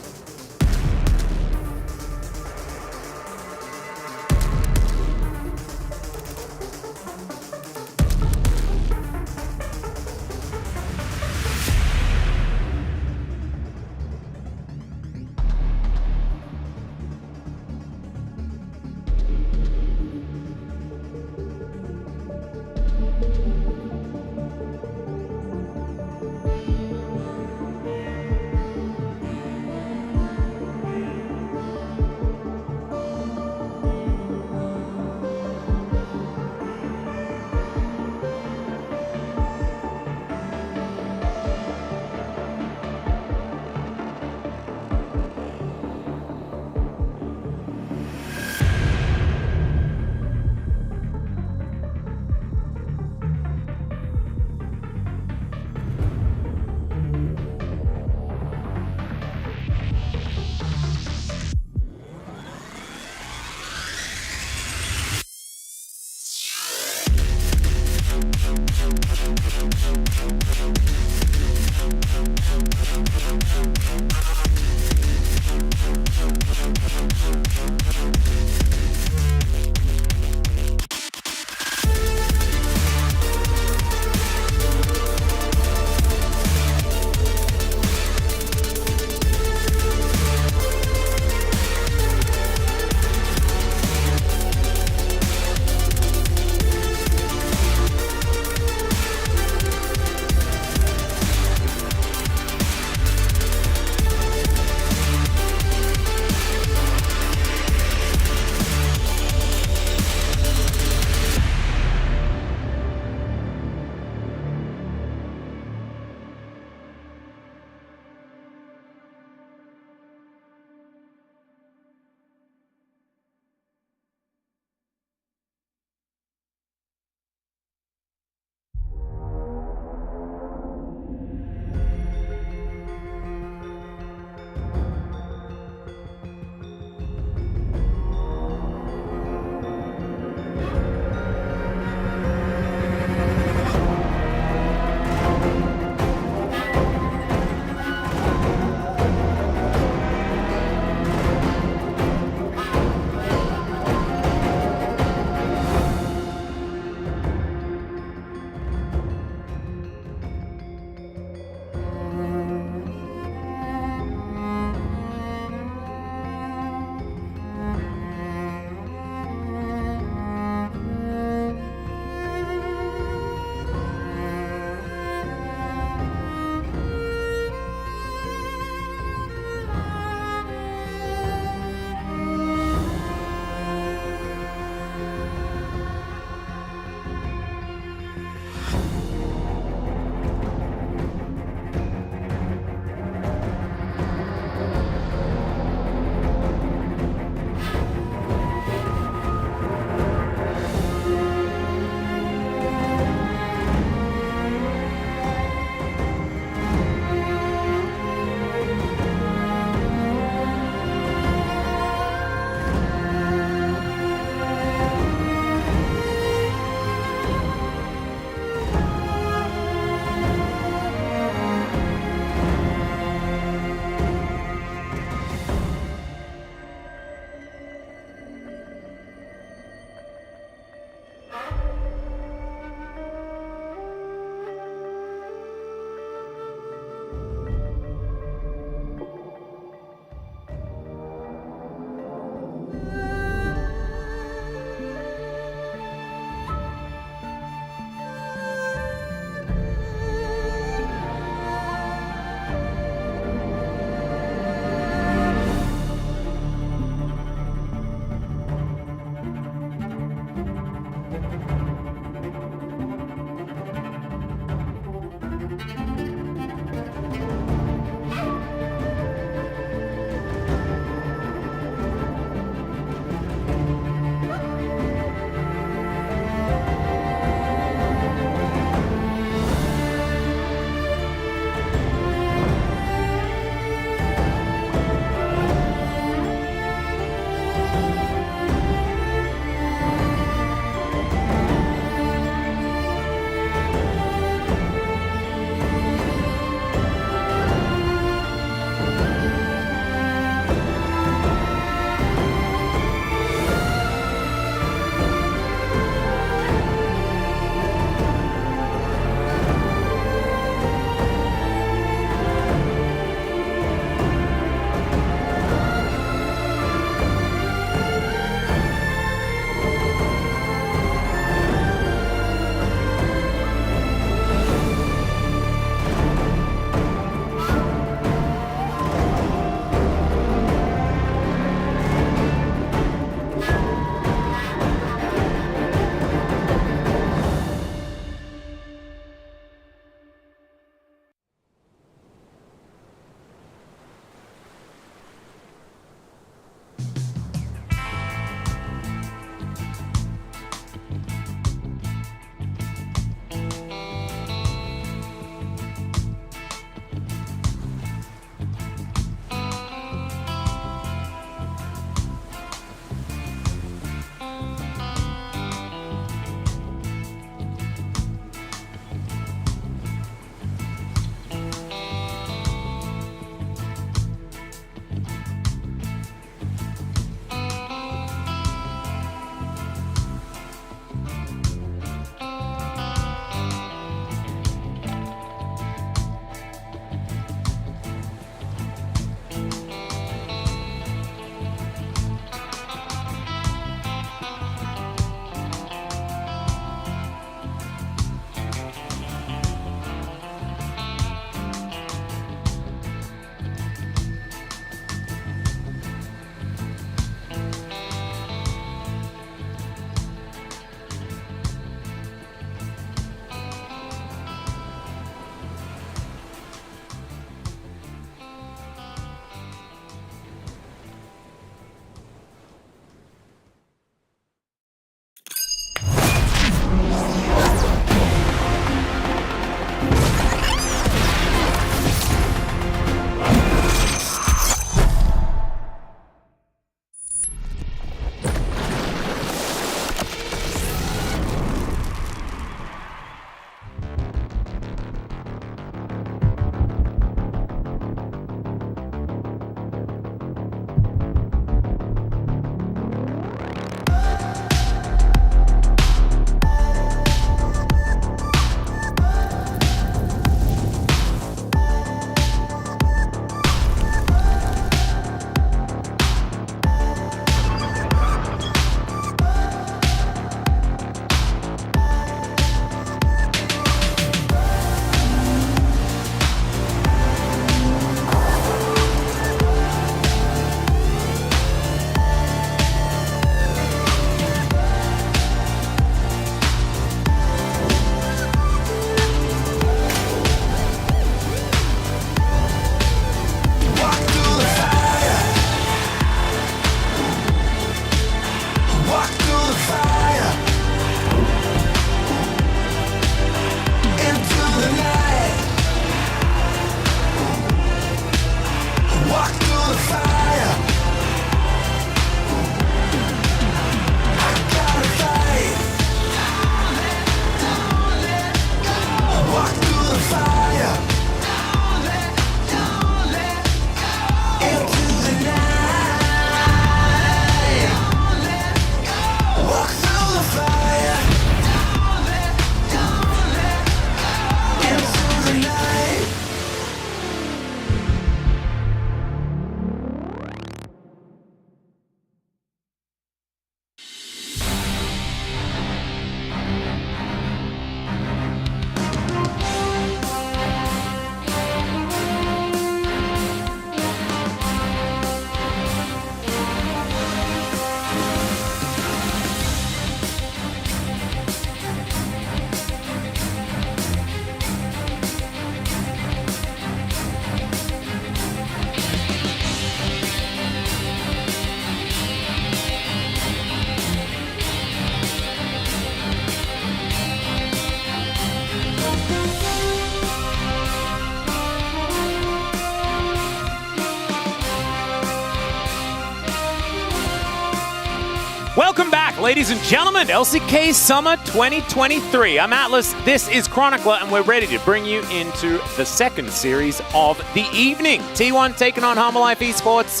Welcome back, ladies and gentlemen, LCK Summer 2023. I'm Atlas, this is Chronicler, and we're ready to bring you into the second series of the evening. T1 taking on Life Esports.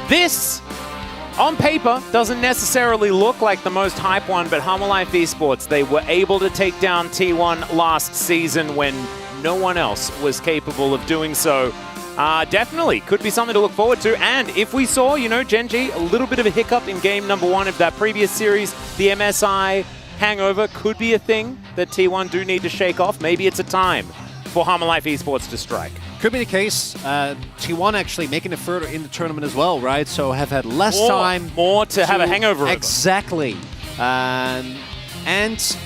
This, on paper, doesn't necessarily look like the most hype one, but Life Esports, they were able to take down T1 last season when no one else was capable of doing so. Definitely could be something to look forward to. And if we saw, Gen.G, a little bit of a hiccup in game number 1 of that previous series, the MSI hangover could be a thing that T1 do need to shake off. Maybe it's a time for Life Esports to strike. Could be the case. T1 actually making it further in the tournament as well, right? So have had less time. More to have a hangover over. Exactly. And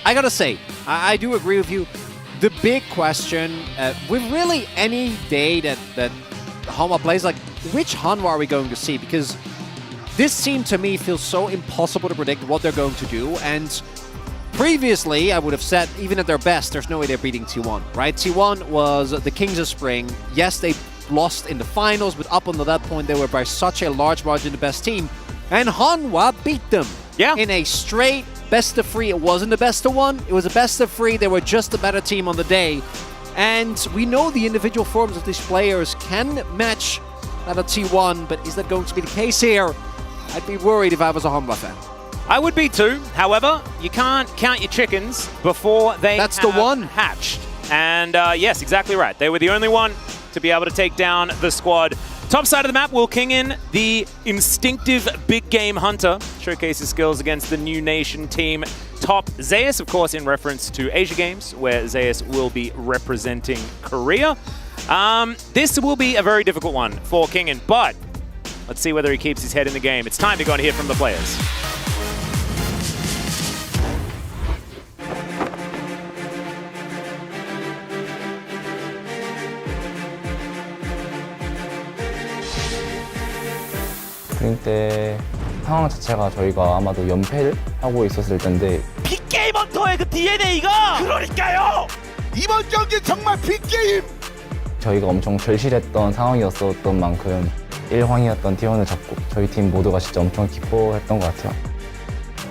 I gotta say, I do agree with you. The big question, with really any day that Hanwha plays, like, which Hanwha are we going to see? Because this team, to me, feels so impossible to predict what they're going to do. And previously, I would have said, even at their best, there's no way they're beating T1, right? T1 was the Kings of Spring. Yes, they lost in the finals, but up until that point, they were by such a large margin the best team. And Hanwha beat them in a straight best of 3. It wasn't the best of 1. It was a best of 3. They were just a better team on the day. And we know the individual forms of these players can match that of T1, but is that going to be the case here? I'd be worried if I was a Hanwha fan. I would be too. However, you can't count your chickens before they That's the one. Hatched. And yes, exactly right. They were the only one to be able to take down the squad. Top side of the map, will king in the instinctive big game hunter, showcases skills against the New Nation team. Top Zeus, of course, in reference to Asia Games, where Zeus will be representing Korea. This will be a very difficult one for Kingin, but let's see whether he keeps his head in the game. It's time to go and hear from the players. 스프링 때 상황 자체가 저희가 아마도 연패를 하고 있었을 텐데 빅게임 헌터의 그 DNA가 그러니까요! 이번 경기 정말 빅게임! 저희가 엄청 절실했던 상황이었던 만큼 1황이었던 T1을 잡고 저희 팀 모두가 진짜 엄청 기뻐했던 것 같아요.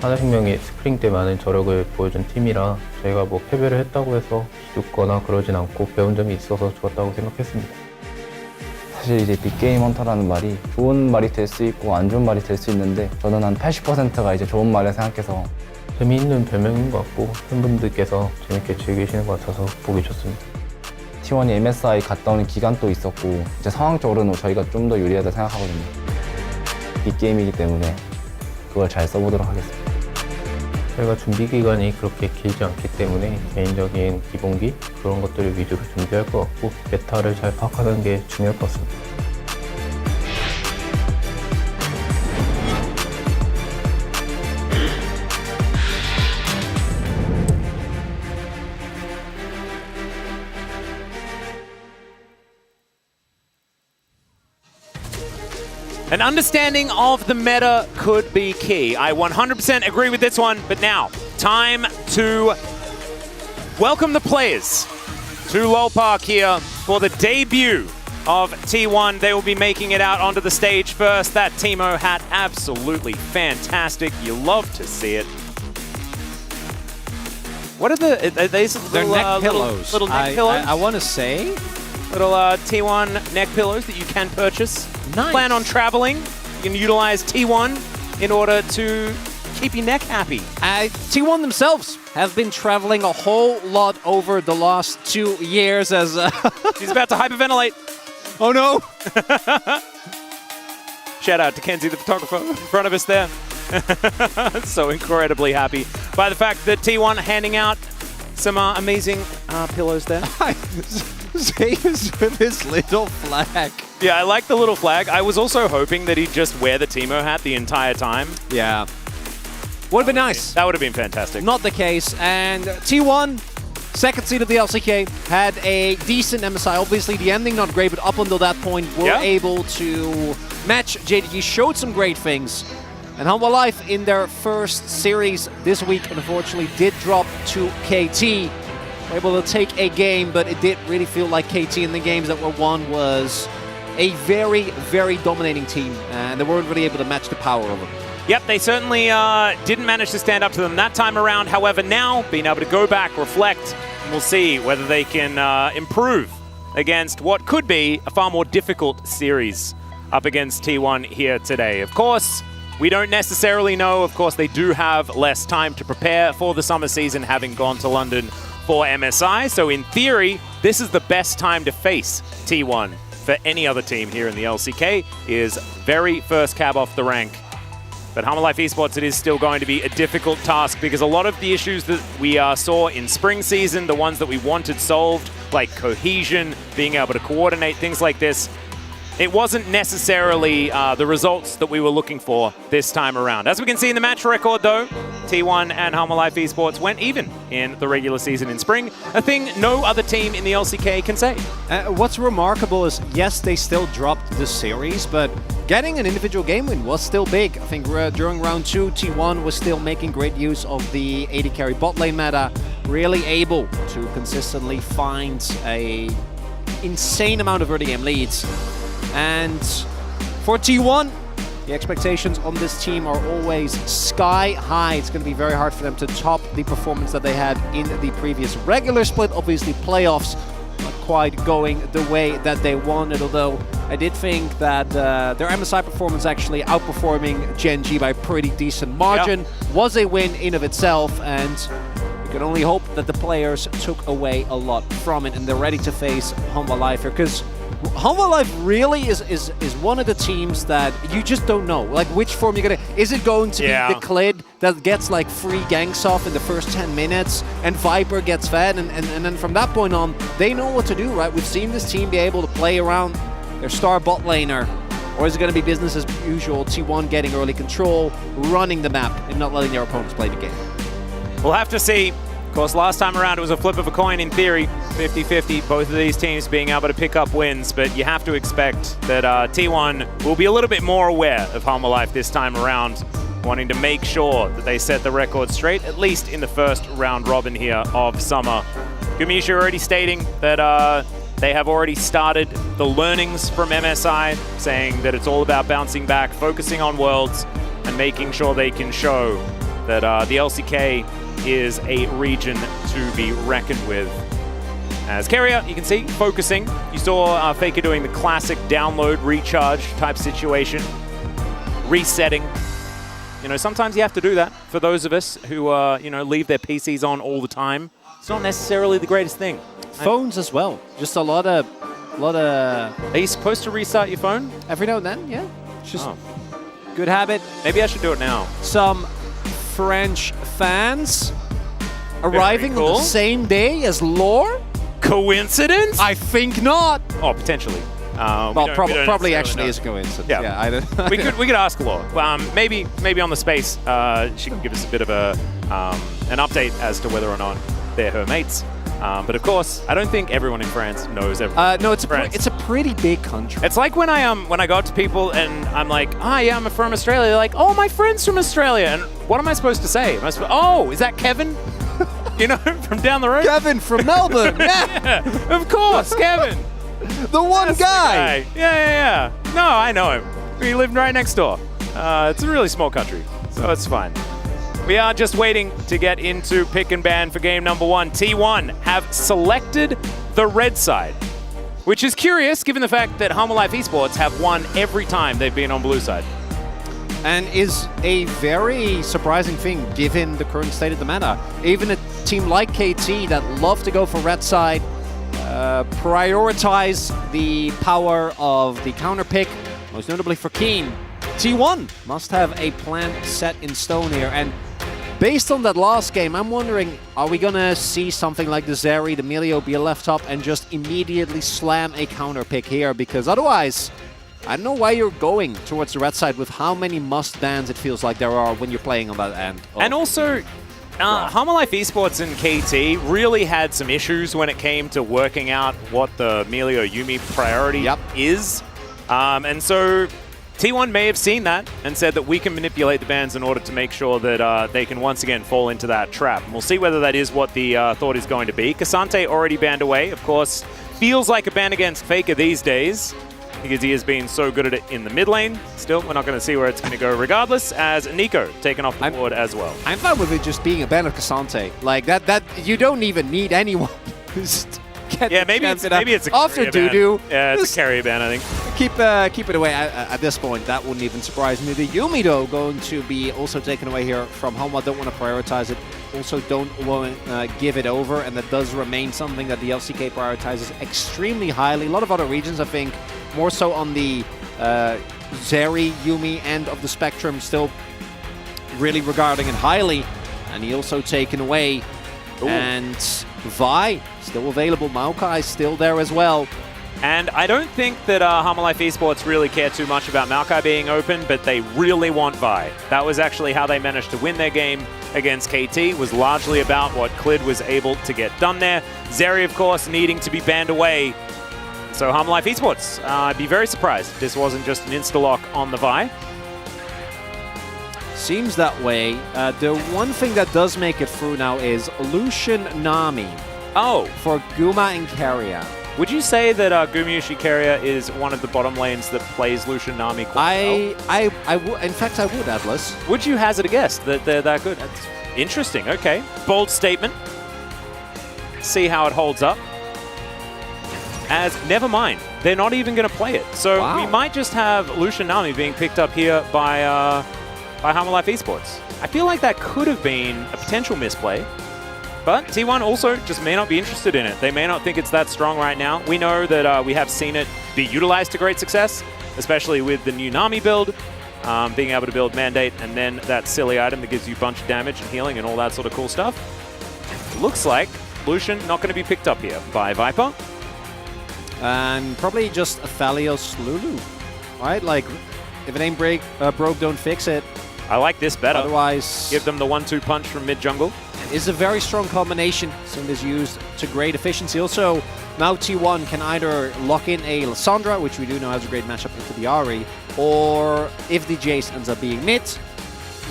하나생명이 스프링 때 많은 저력을 보여준 팀이라 저희가 뭐 패배를 했다고 해서 기죽거나 그러진 않고 배운 점이 있어서 좋았다고 생각했습니다. 사실 이제 빅게임 헌터라는 말이 좋은 말이 될 수 있고 안 좋은 말이 될 수 있는데 저는 한 80%가 이제 좋은 말을 생각해서 재미있는 별명인 것 같고 팬분들께서 재밌게 즐기시는 것 같아서 보기 좋습니다. T1이 MSI 갔다 오는 기간도 있었고 이제 상황적으로는 저희가 좀 더 유리하다 생각하거든요. 빅게임이기 때문에 그걸 잘 써보도록 하겠습니다. 저희가 준비 기간이 그렇게 길지 않기 때문에 개인적인 기본기 그런 것들을 위주로 준비할 것 같고 메타를 잘 파악하는 게 중요할 것 같습니다. An understanding of the meta could be key. I 100% agree with this one, but now, time to welcome the players to LoL Park here for the debut of T1. They will be making it out onto the stage first. That Teemo hat, absolutely fantastic. You love to see it. What are these They're little, neck pillows. Little neck pillows? I want to say little T1 neck pillows that you can purchase. Nice. Plan on traveling. You can utilize T1 in order to keep your neck happy. T1 themselves have been traveling a whole lot over the last 2 years as... He's about to hyperventilate. Oh no! Shout out to Kenzie, the photographer, in front of us there. So incredibly happy by the fact that T1 handing out some amazing pillows there. Zeus with his little flag. Yeah, I like the little flag. I was also hoping that he'd just wear the Teemo hat the entire time. Yeah. Would have been nice. That would have been fantastic. Not the case. And T1, second seed of the LCK, had a decent MSI. Obviously, the ending not great, but up until that point, were able to match JDG, showed some great things. And Hanwha Life, in their first series this week, unfortunately, did drop to KT. Were able to take a game, but it did really feel like KT in the games that were won was a very, very dominating team, and they weren't really able to match the power of them. Yep, they certainly didn't manage to stand up to them that time around. However, now being able to go back, reflect, and we'll see whether they can improve against what could be a far more difficult series up against T1 here today. Of course, we don't necessarily know. Of course, they do have less time to prepare for the summer season, having gone to London for MSI. So in theory, this is the best time to face T1 for any other team here in the LCK, is very first cab off the rank. But Hammer Life Esports, it is still going to be a difficult task because a lot of the issues that we saw in spring season, the ones that we wanted solved, like cohesion, being able to coordinate, things like this, it wasn't necessarily the results that we were looking for this time around. As we can see in the match record, though, T1 and Hammer Life Esports went even in the regular season in spring, a thing no other team in the LCK can say. What's remarkable is, yes, they still dropped the series, but getting an individual game win was still big. I think during round 2, T1 was still making great use of the AD carry bot lane meta, really able to consistently find a insane amount of early game leads. And for T1, the expectations on this team are always sky high. It's going to be very hard for them to top the performance that they had in the previous regular split. Obviously, playoffs not quite going the way that they wanted, although I did think that their MSI performance actually outperforming Gen G by a pretty decent margin was a win in of itself, and you can only hope that the players took away a lot from it and they're ready to face Humble Life here, because Humble Life really is one of the teams that you just don't know, like which form you're gonna. Is it going to be the Clid that gets like free ganks off in the first 10 minutes and Viper gets fed, and then from that point on, they know what to do, right? We've seen this team be able to play around their star bot laner. Or is it going to be business as usual, T1 getting early control, running the map, and not letting their opponents play the game? We'll have to see. Of course, last time around it was a flip of a coin in theory, 50-50, both of these teams being able to pick up wins, but you have to expect that T1 will be a little bit more aware of Humble Life this time around, wanting to make sure that they set the record straight, at least in the first round robin here of Summer. Gumisha already stating that they have already started the learnings from MSI, saying that it's all about bouncing back, focusing on Worlds, and making sure they can show that the LCK is a region to be reckoned with. As Carrier, you can see, focusing. You saw Faker doing the classic download, recharge type situation. Resetting. You know, sometimes you have to do that for those of us who, you know, leave their PCs on all the time. It's not necessarily the greatest thing. Phones as well. Just a lot of... Are you supposed to restart your phone? Every now and then, yeah. It's just good habit. Maybe I should do it now. Some French fans arriving on the same day as Lore? Coincidence? I think not. Oh, potentially. Well, probably actually is a coincidence. Yeah, I don't. we could ask Lore. Maybe on the space, she can give us a bit of an update as to whether or not they're her mates. But of course, I don't think everyone in France knows everyone. No, it's a pretty big country. It's like when I go up to people and I'm like, yeah, I'm from Australia. They're like, oh, my friend's from Australia. And what am I supposed to say? Oh, is that Kevin? You know, from down the road? Kevin from Melbourne. Yeah, of course, Kevin. The one guy. Yeah. No, I know him. We live right next door. It's a really small country, so it's fine. We are just waiting to get into pick and ban for game number 1. T1 have selected the red side, which is curious given the fact that Humble Life Esports have won every time they've been on blue side. And is a very surprising thing given the current state of the meta. Even a team like KT that love to go for red side, prioritize the power of the counter pick, most notably for Keen. T1 must have a plan set in stone here, and based on that last game, I'm wondering, are we gonna see something like the Zeri, the Melio be left up and just immediately slam a counter pick here? Because otherwise, I don't know why you're going towards the red side with how many must bans it feels like there are when you're playing on that end. And also, Hammer Life Esports and KT really had some issues when it came to working out what the Melio Yuumi priority is. And so T1 may have seen that and said that we can manipulate the bans in order to make sure that they can once again fall into that trap. And we'll see whether that is what the thought is going to be. Cassante already banned away, of course. Feels like a ban against Faker these days. because he has been so good at it in the mid lane. Still, we're not going to see where it's going to go regardless, as Nico taken off the board as well. I'm fine with it just being a ban of Cassante. Like, that you don't even need anyone who's maybe it's a after carry ban. Dudu. Yeah, it's a carry ban, I think. Keep it away at this point. That wouldn't even surprise me. The Yumi, though, going to be also taken away here from home. I don't want to prioritize it. Also don't want to give it over, and that does remain something that the LCK prioritizes extremely highly. A lot of other regions, I think, more so on the Zeri, Yumi end of the spectrum, still really regarding it highly. And he also taken away. Ooh. And Vi, still available. Maokai still there as well. And I don't think that Harmalife Esports really care too much about Maokai being open, but they really want Vi. That was actually how they managed to win their game against KT, was largely about what Clid was able to get done there. Zeri, of course, needing to be banned away. So Harmalife Esports, I'd be very surprised if this wasn't just an insta-lock on the Vi. Seems that way. The one thing that does make it through now is Lucian Nami. Oh. For Guma and Keria. Would you say that Gumayushi Keria is one of the bottom lanes that plays Lucian Nami quite well? In fact, I would, Atlas. Would you hazard a guess that they're that good? That's interesting, okay. Bold statement. See how it holds up. As, never mind, they're not even going to play it. So we might just have Lucian Nami being picked up here by Harmalife Esports. I feel like that could have been a potential misplay. But T1 also just may not be interested in it. They may not think it's that strong right now. We know that we have seen it be utilized to great success, especially with the new Nami build, being able to build Mandate and then that silly item that gives you a bunch of damage and healing and all that sort of cool stuff. Looks like Lucian not going to be picked up here by Viper. And probably just Aphelios Lulu, right? Like, if it ain't broke, don't fix it. I like this better. Otherwise, give them the 1-2 punch from mid-jungle. Is a very strong combination, soon as used to great efficiency. Also, now T1 can either lock in a Lissandra, which we do know has a great matchup into the Ahri, or if the Jace ends up being mid,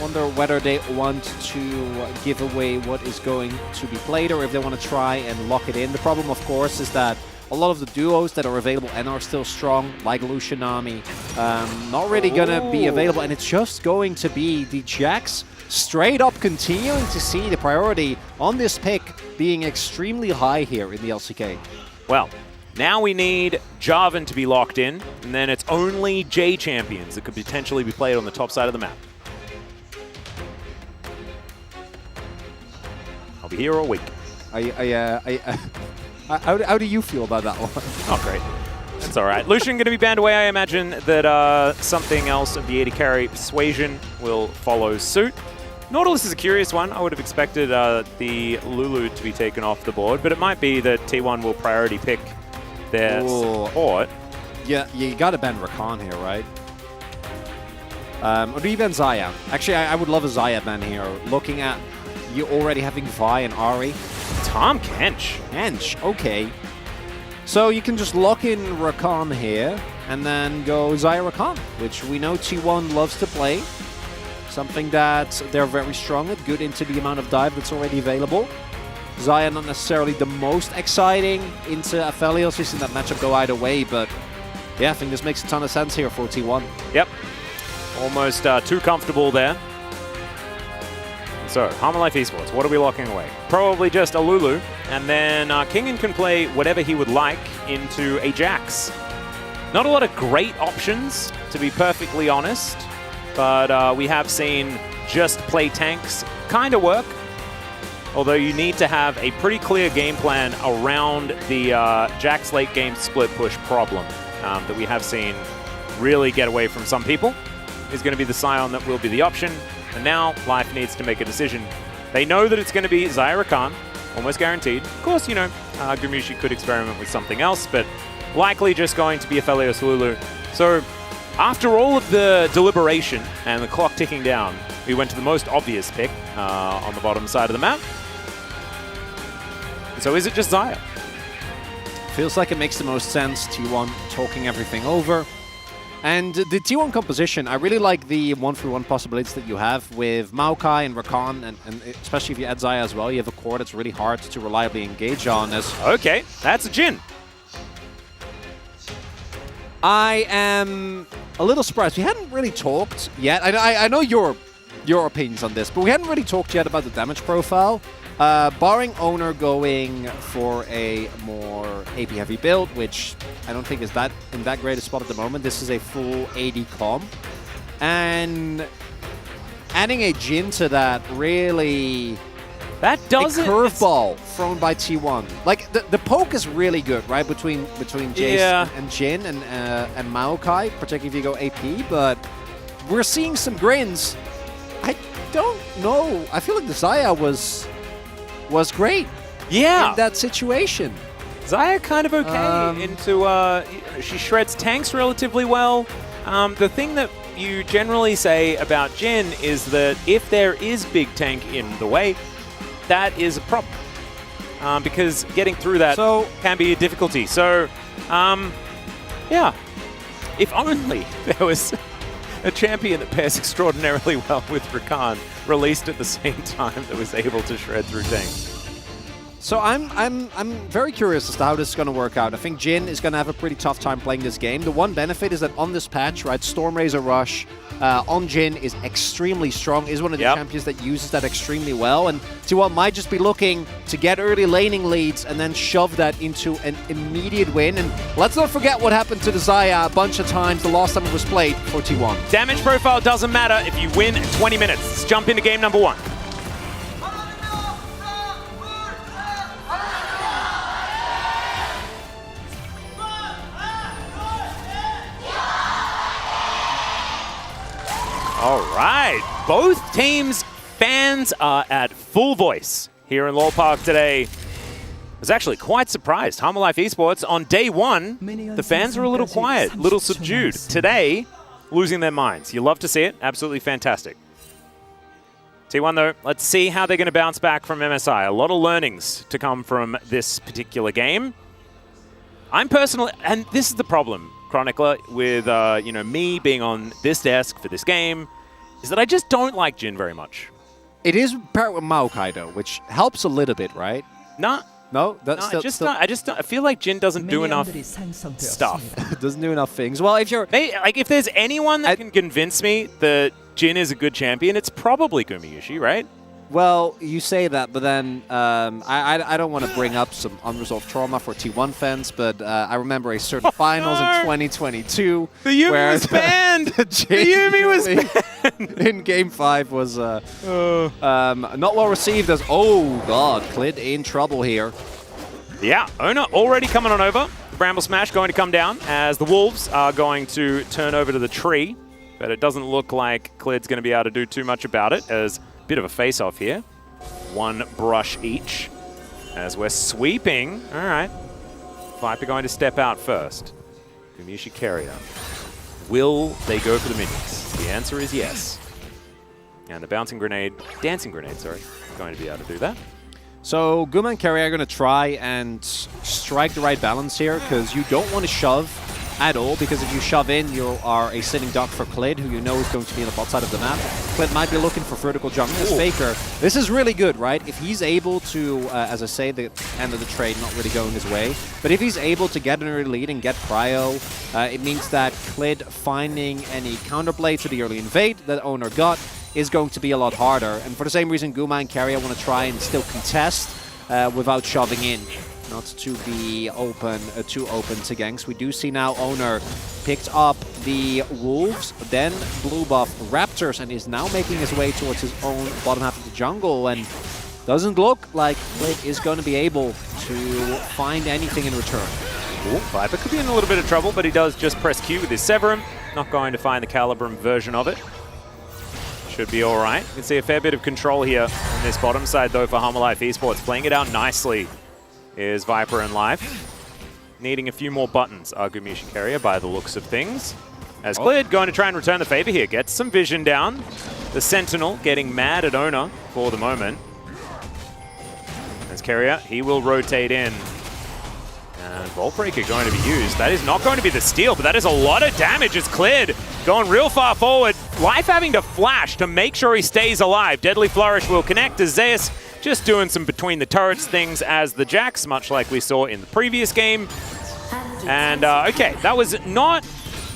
wonder whether they want to give away what is going to be played or if they want to try and lock it in. The problem, of course, is that a lot of the duos that are available and are still strong, like Lucian Nami, not really going to be available, and it's just going to be the Jax straight up continuing to see the priority on this pick being extremely high here in the LCK. Well, now we need Jarvan to be locked in, and then it's only J champions that could potentially be played on the top side of the map. I'll be here all week. How do you feel about that one? Oh, great. That's all right. Lucian going to be banned away. I imagine that something else of the AD carry Persuasion will follow suit. Nautilus is a curious one. I would have expected the Lulu to be taken off the board, but it might be that T1 will priority pick their support. Yeah, you got to ban Rakan here, right? Or do you ban Xayah? Actually, I would love a Xayah ban here. Looking at you already having Vi and Ahri. Tom Kench. Kench, okay. So you can just lock in Rakan here and then go Xayah Rakan, which we know T1 loves to play. Something that they're very strong at, good into the amount of dive that's already available. Xayah not necessarily the most exciting into Aphelios. We've seen that matchup go either way, but yeah, I think this makes a ton of sense here for T1. Yep. Almost too comfortable there. So, Harmalife Esports, what are we locking away? Probably just a Lulu, and then Kingen can play whatever he would like into a Jax. Not a lot of great options, to be perfectly honest, but we have seen just play tanks kind of work, although you need to have a pretty clear game plan around the Jax late game split push problem that we have seen really get away from some people. Is going to be the Scion that will be the option. And now, Life needs to make a decision. They know that it's going to be Xayah Rakan, almost guaranteed. Of course, you know, Gumayushi could experiment with something else, but likely just going to be Aphelios Lulu. So, after all of the deliberation and the clock ticking down, we went to the most obvious pick on the bottom side of the map. So is it just Xayah? Feels like it makes the most sense, T1 talking everything over. And the T1 composition, I really like the 1-for-1 possibilities that you have with Maokai and Rakan, and especially if you add Xayah as well, you have a core that's really hard to reliably engage on. Okay, that's a Jhin. I am a little surprised. We hadn't really talked yet. I know your opinions on this, but we hadn't really talked yet about the damage profile. Barring Owner going for a more AP-heavy build, which I don't think is in that great a spot at the moment. This is a full AD comp. And adding a Jhin to that really... That doesn't... A curveball thrown by T1. Like, the poke is really good, right? Between Jace and Jhin and Maokai, particularly if you go AP, but we're seeing some grins. I don't know. I feel like the Xayah was great. Yeah. In that situation. Xayah kind of okay she shreds tanks relatively well. The thing that you generally say about Jhin is that if there is big tank in the way, that is a problem. Because getting through that can be a difficulty. So, yeah. If only there was a champion that pairs extraordinarily well with Rakan, released at the same time that was able to shred through tanks. So I'm very curious as to how this is going to work out. I think Jhin is going to have a pretty tough time playing this game. The one benefit is that on this patch, right, Stormrazor Rush on Jhin is extremely strong, is one of the champions that uses that extremely well, and T1 might just be looking to get early laning leads and then shove that into an immediate win. And let's not forget what happened to the Xayah a bunch of times the last time it was played for T1. Damage profile doesn't matter if you win in 20 minutes. Let's jump into game number 1. All right, both teams' fans are at full voice here in Lore Park today. I was actually quite surprised. Harmalife Esports, on day 1, the fans were a little quiet, a little subdued. Today, losing their minds. You love to see it. Absolutely fantastic. T1, though, let's see how they're going to bounce back from MSI. A lot of learnings to come from this particular game. I'm personally, and this is the problem, Chronicler, with me being on this desk for this game, is that I just don't like Jhin very much. It is paired with Maokai, though, which helps a little bit, right? No, that's I feel like Jhin doesn't do enough stuff. Doesn't do enough things. Well, if there's anyone that can convince me that Jhin is a good champion, it's probably Gumayushi, right? Well, you say that, but then I don't want to bring up some unresolved trauma for T1 fans, but I remember a certain finals in 2022. The Yuumi was banned! The Yuumi was banned! In Game 5 was not well received as, oh god, Clid in trouble here. Yeah, Ona already coming on over. Bramble Smash going to come down as the Wolves are going to turn over to the tree, but it doesn't look like Clid's going to be able to do too much about it as bit of a face-off here. One brush each as we're sweeping. All right. Viper going to step out first. Gumayushi Carrier. Will they go for the minions? The answer is yes. And the dancing grenade, going to be able to do that. So Guma and Carrier are going to try and strike the right balance here, because you don't want to shove at all, because if you shove in, you are a sitting duck for Clid, who you know is going to be on the bot side of the map. Clid might be looking for vertical jump as Faker. This is really good, right? If he's able to, as I say, the end of the trade not really going his way, but if he's able to get an early lead and get prio, it means that Clid finding any counterplay to the early invade that Owner got is going to be a lot harder. And for the same reason, Guma and Carrier want to try and still contest without shoving in. Not to be too open to ganks. We do see now Owner picked up the Wolves, then blue buff Raptors, and is now making his way towards his own bottom half of the jungle, and doesn't look like Clid is going to be able to find anything in return. Ooh, Viper could be in a little bit of trouble, but he does just press Q with his Severum. Not going to find the Calibrum version of it. Should be all right. You can see a fair bit of control here on this bottom side, though, for Harmalife Esports. Playing it out nicely is Viper and Life. Needing a few more buttons are Gumayushi Carrier by the looks of things. As Clid going to try and return the favor here. Gets some vision down. The Sentinel getting mad at Owner for the moment. As Carrier, he will rotate in. And Vault Breaker going to be used. That is not going to be the steal, but that is a lot of damage as Clid going real far forward. Life having to flash to make sure he stays alive. Deadly Flourish will connect as Zeus just doing some between the turrets things as the Jax, much like we saw in the previous game. And okay, that was not...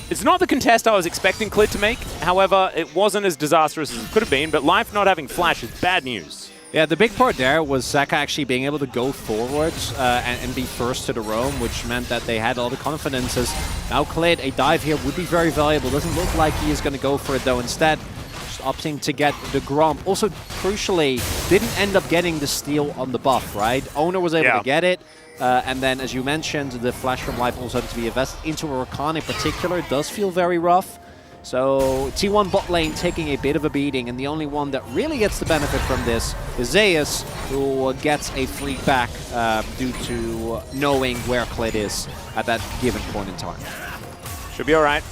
It's not the contest I was expecting Clid to make. However, it wasn't as disastrous as it could have been, but Life not having Flash is bad news. Yeah, the big part there was Zaka actually being able to go forwards and be first to the roam, which meant that they had all the confidence. As now Clid, a dive here would be very valuable. Doesn't look like he is going to go for it though. Instead, just opting to get the Gromp. Also, crucially, didn't end up getting the steal on the buff, right? Owner was able to get it. And then, as you mentioned, the Flash from Life also had to be invested into Rakan in particular. It does feel very rough. So T1 bot lane taking a bit of a beating, and the only one that really gets the benefit from this is Zeus, who gets a free back due to knowing where Clid is at that given point in time. Should be alright.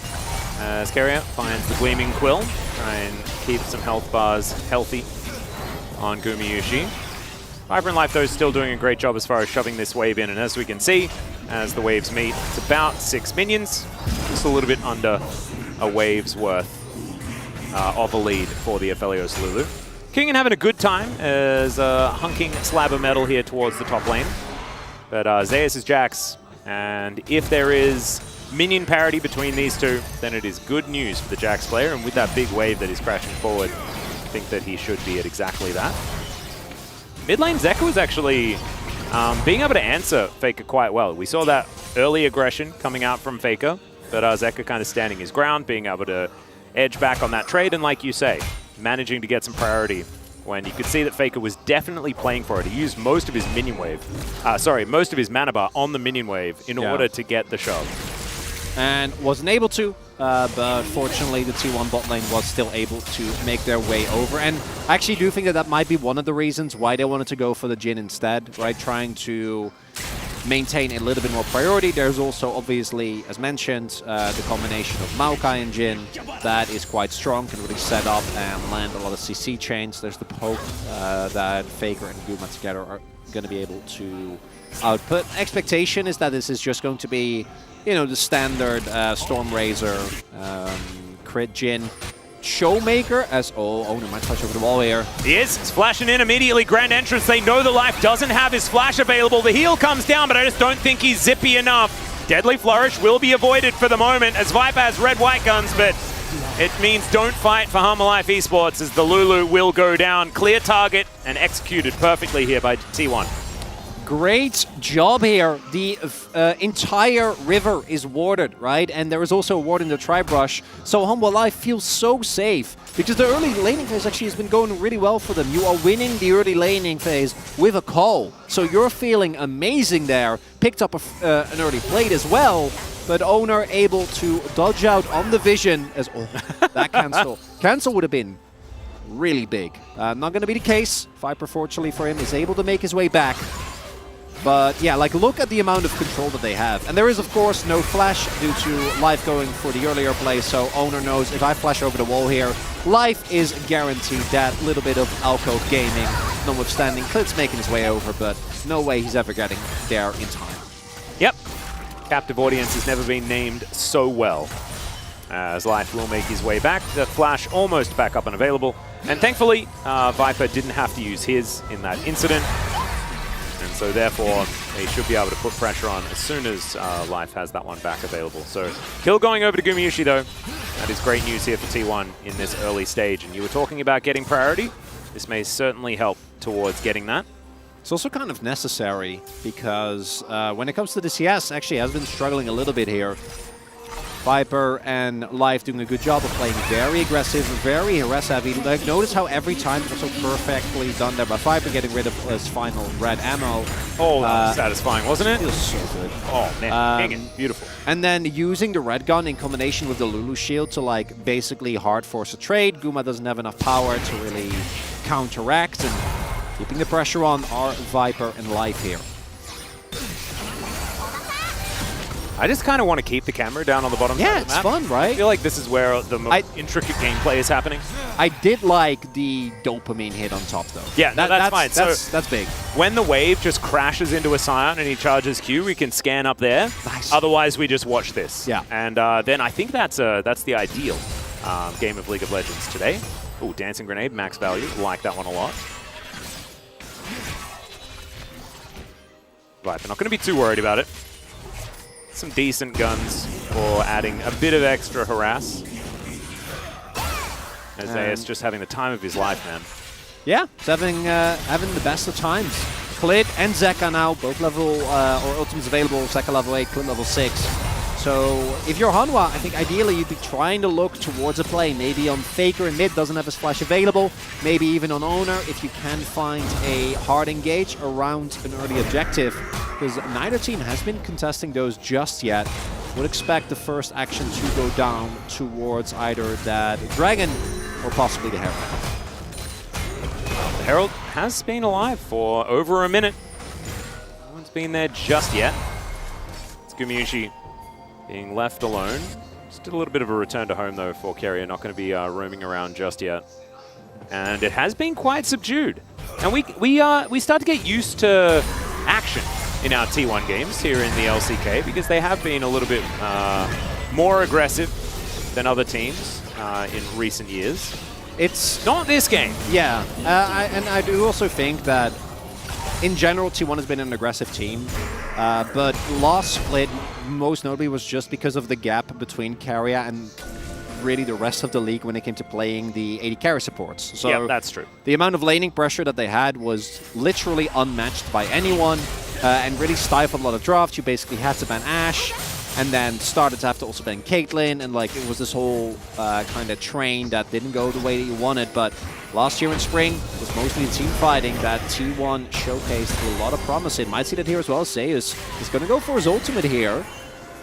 Scaria finds the Gleaming Quill, try and keep some health bars healthy on Gumayusi. Vibrant Life, though, is still doing a great job as far as shoving this wave in, and as we can see, as the waves meet, it's about 6 minions, just a little bit under a wave's worth of a lead for the Aphelios Lulu. Kingen having a good time as a hunking slab of metal here towards the top lane. But Zeus is Jax, and if there is minion parity between these two, then it is good news for the Jax player, and with that big wave that is crashing forward, I think that he should be at exactly that. Mid lane, Zeka was actually being able to answer Faker quite well. We saw that early aggression coming out from Faker, but Zeka kind of standing his ground, being able to edge back on that trade, and like you say, managing to get some priority when you could see that Faker was definitely playing for it. He used most of his minion wave, most of his mana bar on the minion wave in order to get the shove. And wasn't able to, but fortunately the T1 bot lane was still able to make their way over. And I actually do think that that might be one of the reasons why they wanted to go for the Jhin instead, right? Trying to maintain a little bit more priority. There's also, obviously, as mentioned, the combination of Maokai and Jhin that is quite strong, can really set up and land a lot of CC chains. There's the poke that Faker and Guma together are going to be able to output. Expectation is that this is just going to be, you know, the standard Stormrazor, crit Jhin showmaker as Owner might touch over the wall here. He is. He's flashing in immediately. Grand entrance. They know the Life doesn't have his flash available. The heal comes down, but I just don't think he's zippy enough. Deadly Flourish will be avoided for the moment as Viper has red-white guns, but it means don't fight for Harma Life Esports as the Lulu will go down. Clear target and executed perfectly here by T1. Great job here. The entire river is warded, right? And there is also a ward in the Tri-Brush. So Humble Life feels so safe because the early laning phase actually has been going really well for them. You are winning the early laning phase with a call. So you're feeling amazing there. Picked up an early plate as well, but Owner able to dodge out on the vision as that cancel. Cancel would have been really big. Not going to be the case. Viper, fortunately for him, is able to make his way back. But yeah, like look at the amount of control that they have. And there is of course no flash due to Life going for the earlier play, so Owner knows if I flash over the wall here, Life is guaranteed that little bit of alcove gaming, notwithstanding Clid's making his way over, but no way he's ever getting there in time. Yep. Captive Audience has never been named so well. As Life will make his way back, the flash almost back up and available. And thankfully, Viper didn't have to use his in that incident. And so therefore, they should be able to put pressure on as soon as Life has that one back available. So kill going over to Gumayusi though. That is great news here for T1 in this early stage. And you were talking about getting priority. This may certainly help towards getting that. It's also kind of necessary because when it comes to the CS, actually has been struggling a little bit here. Viper and Life doing a good job of playing very aggressive, very harass heavy. Like, notice how every time it's so perfectly done there by Viper, getting rid of his final red ammo. Oh, that was satisfying, wasn't it? Feels so good. Oh man, beautiful. And then using the red gun in combination with the Lulu shield to like basically hard force a trade. Guma doesn't have enough power to really counteract, and keeping the pressure on are Viper and Life here. I just kind of want to keep the camera down on the bottom side of the map. Yeah, it's fun, right? I feel like this is where the most intricate gameplay is happening. I did like the dopamine hit on top, though. Yeah, that's fine. That's big. When the wave just crashes into a Scion and he charges Q, we can scan up there. Nice. Otherwise, we just watch this. Yeah. And then I think that's the ideal game of League of Legends today. Ooh, Dancing Grenade, max value. Like that one a lot. Right, they're not going to be too worried about it. some decent guns for adding a bit of extra harass. Isaiah's just having the time of his life, man. Yeah, he's having the best of times. Klid and Zeka now, both level, or ultimates available, Zeka level 8, Klid level 6. So if you're Hanwha, I think ideally you'd be trying to look towards a play, maybe on Faker and mid, doesn't have his flash available, maybe even on Owner if you can find a hard engage around an early objective, because neither team has been contesting those just yet. Would expect the first action to go down towards either that Dragon or possibly the Herald. The Herald has been alive for over a minute. No one's been there just yet. It's Gumushi being left alone. Just a little bit of a return to home though for Carrier, not going to be roaming around just yet. And it has been quite subdued. And we start to get used to action in our T1 games here in the LCK because they have been a little bit more aggressive than other teams in recent years. It's not this game. Yeah, and I do also think that in general T1 has been an aggressive team, but last split most notably was just because of the gap between Carrier and really the rest of the league when it came to playing the AD carry supports. So yeah, that's true. The amount of laning pressure that they had was literally unmatched by anyone, and really stifled a lot of drafts. You basically had to ban Ashe, and then started to have to also ban Caitlyn, and like it was this whole kind of train that didn't go the way that you wanted. But last year in spring, it was mostly team fighting that T1 showcased a lot of promise in. Might see that here as well. Zeus is going to go for his ultimate here.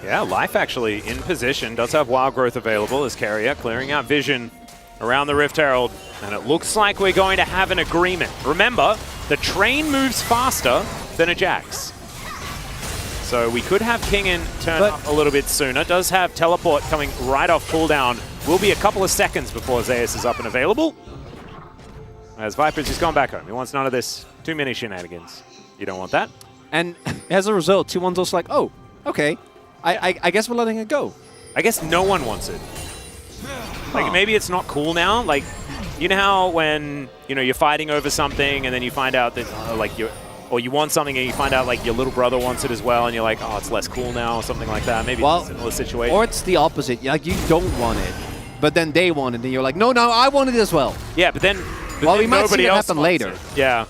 Yeah, Life actually in position, does have Wild Growth available as Carrier, clearing out vision around the Rift Herald, and it looks like we're going to have an agreement. Remember, the train moves faster than a Jax. So we could have Kingen turn up a little bit sooner. Does have teleport coming right off cooldown. Will be a couple of seconds before Zeus is up and available. As Viper's just gone back home. He wants none of this. Too many shenanigans. You don't want that. And as a result, T1's also like, oh, okay. I guess we're letting it go. I guess no one wants it. Like maybe it's not cool now. Like, you know how when you're fighting over something and then you find out that or you want something and you find out like your little brother wants it as well, and you're like, oh, it's less cool now or something like that. Maybe it's a similar situation. Or it's the opposite. Like you don't want it, but then they want it, and you're like, no, I want it as well. Yeah, but then we might see nobody it else happen later. It. Yeah.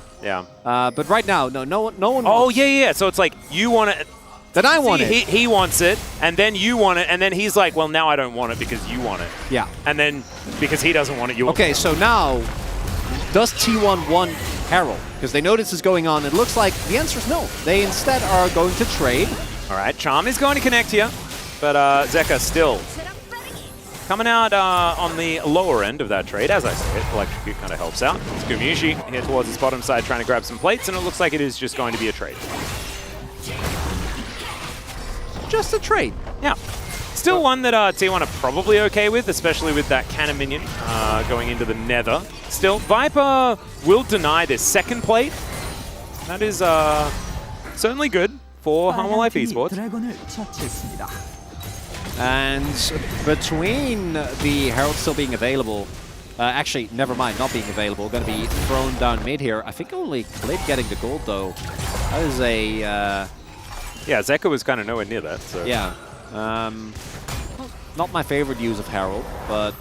But right now, no one. Oh yeah. So it's like you want it. Then I want it. He wants it, and then you want it, and then he's like, well, now I don't want it because you want it. Yeah. And then because he doesn't want it, you want it. Okay, so now, does T1 want Herald? Because they know this is going on. It looks like the answer is no. They instead are going to trade. All right, Charm is going to connect here, but Zeka still coming out on the lower end of that trade. As I say, Electrocute kind of helps out. It's Gumushi here towards his bottom side trying to grab some plates, and it looks like it is just going to be a trade. Just a trade. Yeah. Still one that T1 are probably okay with, especially with that cannon minion going into the nether. Still, Viper will deny this second plate. That is certainly good for Hanwha Life Esports. And between the Herald still being available, actually, never mind, not being available, going to be thrown down mid here. I think only Klid getting the gold, though. That is a... Yeah, Zeka was kind of nowhere near that. So. Yeah. Not my favorite use of Herald, but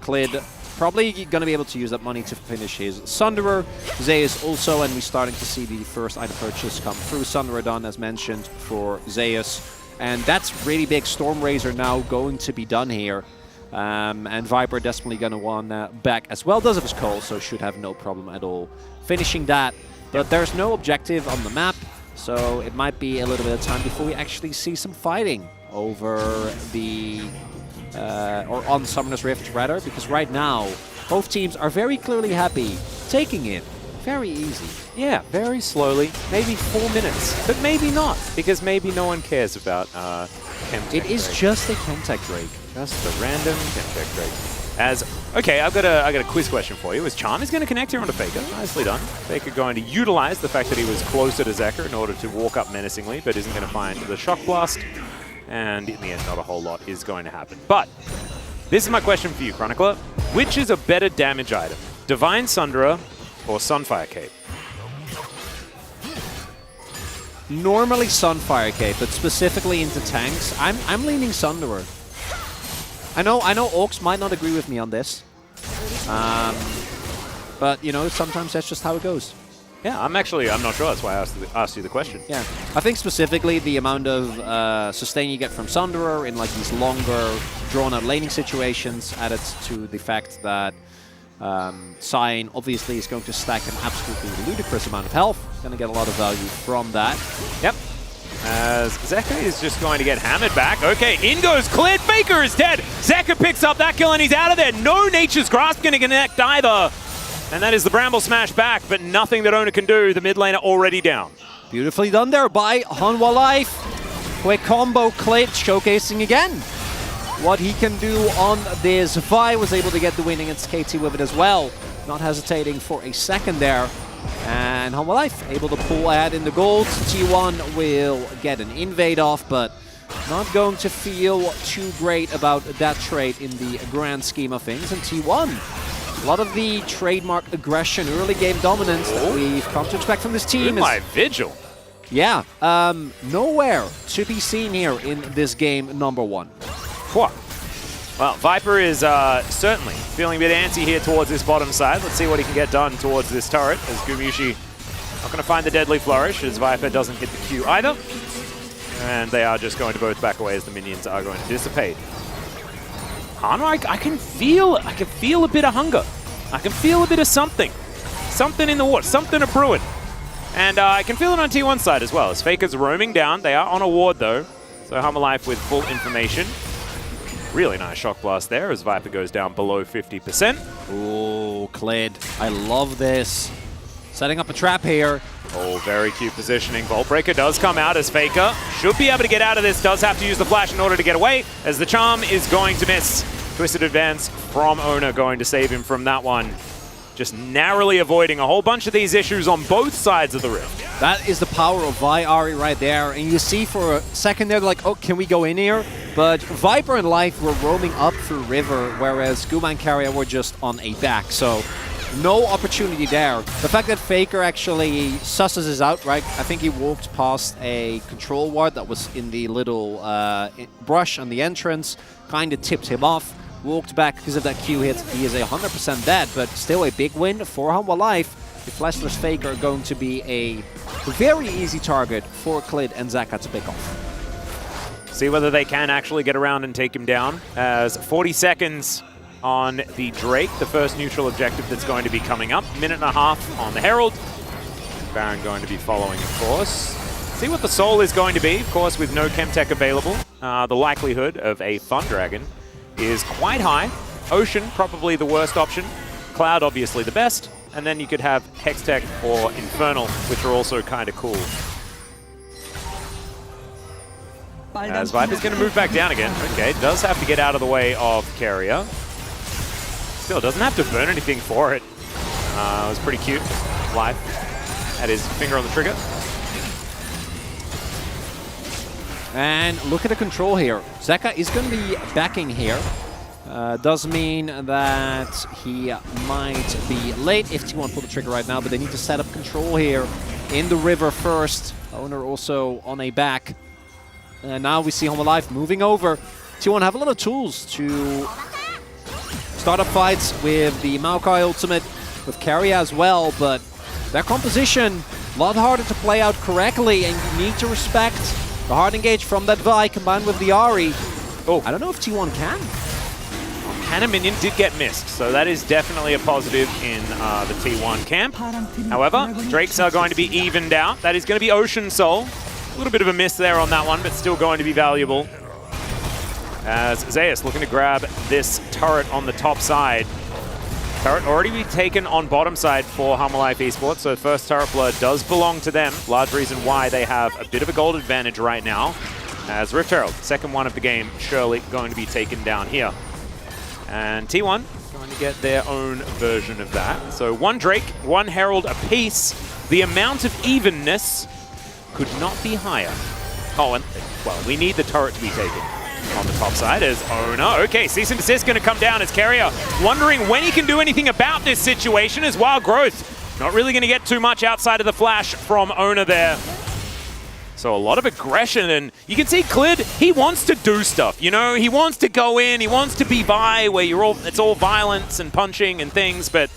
Klid probably going to be able to use that money to finish his Sunderer. Zeus also, and we're starting to see the first item purchase come through. Sunderer done, as mentioned, for Zeus. And that's really big. Stormrazor now going to be done here. And Viper definitely going to want back as well. Does have his call, so should have no problem at all finishing that. But there's no objective on the map. So it might be a little bit of time before we actually see some fighting over the, or on Summoner's Rift rather, because right now both teams are very clearly happy taking it very easy. Yeah, very slowly, maybe 4 minutes, but maybe not, because maybe no one cares about Chemtech It is Drake. just a Chemtech Drake. Just a random Chemtech Drake. Okay, I've got a quiz question for you. Is Charm is going to connect here onto Faker? Nicely done. Faker going to utilize the fact that he was closer to Zeka in order to walk up menacingly, but isn't going to find the Shock Blast. And in the end, not a whole lot is going to happen. But this is my question for you, Chronicler. Which is a better damage item? Divine Sunderer or Sunfire Cape? normally Sunfire Cape, but specifically into tanks, I'm leaning Sunderer. I know Orcs might not agree with me on this. But, you know, sometimes that's just how it goes. Yeah, I'm not sure. That's why I asked you the question. Yeah, I think specifically the amount of sustain you get from Sunderer in like these longer, drawn-out laning situations added to the fact that Cyan obviously is going to stack an absolutely ludicrous amount of health. Going to get a lot of value from that. Yep. As Zeka is just going to get hammered back. Okay, in goes Clid. Faker is dead. Zeka picks up that kill and he's out of there. No Nature's Grasp going to connect either. And that is the Bramble Smash back, but nothing that Ona can do. The mid laner already down. Beautifully done there by Hanwha Life. Quick combo, Clid showcasing again what he can do on this Vi. Was able to get the win against KT with it as well. Not hesitating for a second there. And Hanwha Life able to pull ahead in the gold. T1 will get an invade off, but not going to feel too great about that trade in the grand scheme of things. And T1, a lot of the trademark aggression, early game dominance that we've come to expect from this team. My Vigil. Yeah, nowhere to be seen here in this game number 1. Well, Viper is certainly feeling a bit antsy here towards this bottom side. Let's see what he can get done towards this turret, as Gumushi not going to find the Deadly Flourish, as Viper doesn't hit the Q either. And they are just going to both back away as the minions are going to dissipate. Hanwha, I can feel a bit of hunger. I can feel a bit of something. Something in the water, something a brewing. And I can feel it on T1 side as well, as Faker's roaming down. They are on a ward though, so Hanwha Life with full information. Really nice shock blast there as Viper goes down below 50%. Oh, Clid, I love this. Setting up a trap here. Oh, very cute positioning. Vault Breaker does come out as Faker should be able to get out of this. Does have to use the flash in order to get away, as the charm is going to miss. Twisted Advance from Ona going to save him from that one. Just narrowly avoiding a whole bunch of these issues on both sides of the rift. That is the power of Vi Ahri right there. And you see for a second there, like, oh, can we go in here? But Viper and Life were roaming up through river, whereas Guma and Karya were just on a back. So no opportunity there. The fact that Faker actually susses this out, right? I think he walked past a control ward that was in the little brush on the entrance, kind of tipped him off. Walked back because of that Q hit. He is 100% dead, but still a big win for Hanwha Life. The Fleshless Faker are going to be a very easy target for Clid and Zeka to pick off. See whether they can actually get around and take him down, as 40 seconds on the Drake, the first neutral objective that's going to be coming up. Minute and a half on the Herald. Baron going to be following, of course. See what the Soul is going to be, of course, with no Chemtech available. The likelihood of a Fun Dragon is quite high. Ocean, probably the worst option. Cloud, obviously the best. And then you could have Hextech or Infernal, which are also kind of cool. As Viper's going to move back down again. Okay, does have to get out of the way of Karya. Still, doesn't have to burn anything for it. It was pretty cute. Life had his finger on the trigger. And look at the control here. Zeka is going to be backing here. Does mean that he might be late if T1 pull the trigger right now, but they need to set up control here in the river first. Owner also on a back. And now we see Hanwha Life moving over. T1 have a lot of tools to start up fights with the Maokai ultimate, with Karya as well, but their composition a lot harder to play out correctly, and you need to respect the hard engage from that Vi combined with the Ahri. Oh, I don't know if T1 can. Hannah Minion did get missed, so that is definitely a positive in the T1 camp. However, Drakes are going to be evened out. That is going to be Ocean Soul. A little bit of a miss there on that one, but still going to be valuable. As Zeus looking to grab this turret on the top side. Turret already be taken on bottom side for Hanwha Life Esports, so first turret blood does belong to them. Large reason why they have a bit of a gold advantage right now. As Rift Herald, second one of the game, surely going to be taken down here. And T1 going to get their own version of that. So one Drake, one Herald apiece. The amount of evenness could not be higher. Oh, and well, we need the turret to be taken on the top side as Ona. Okay, Cease and Desist going to come down as Karya wondering when he can do anything about this situation, as Wild Growth not really going to get too much outside of the flash from Ona there. So a lot of aggression, and you can see Clid, he wants to do stuff, you know? He wants to go in, he wants to be Vi, where it's all violence and punching and things, but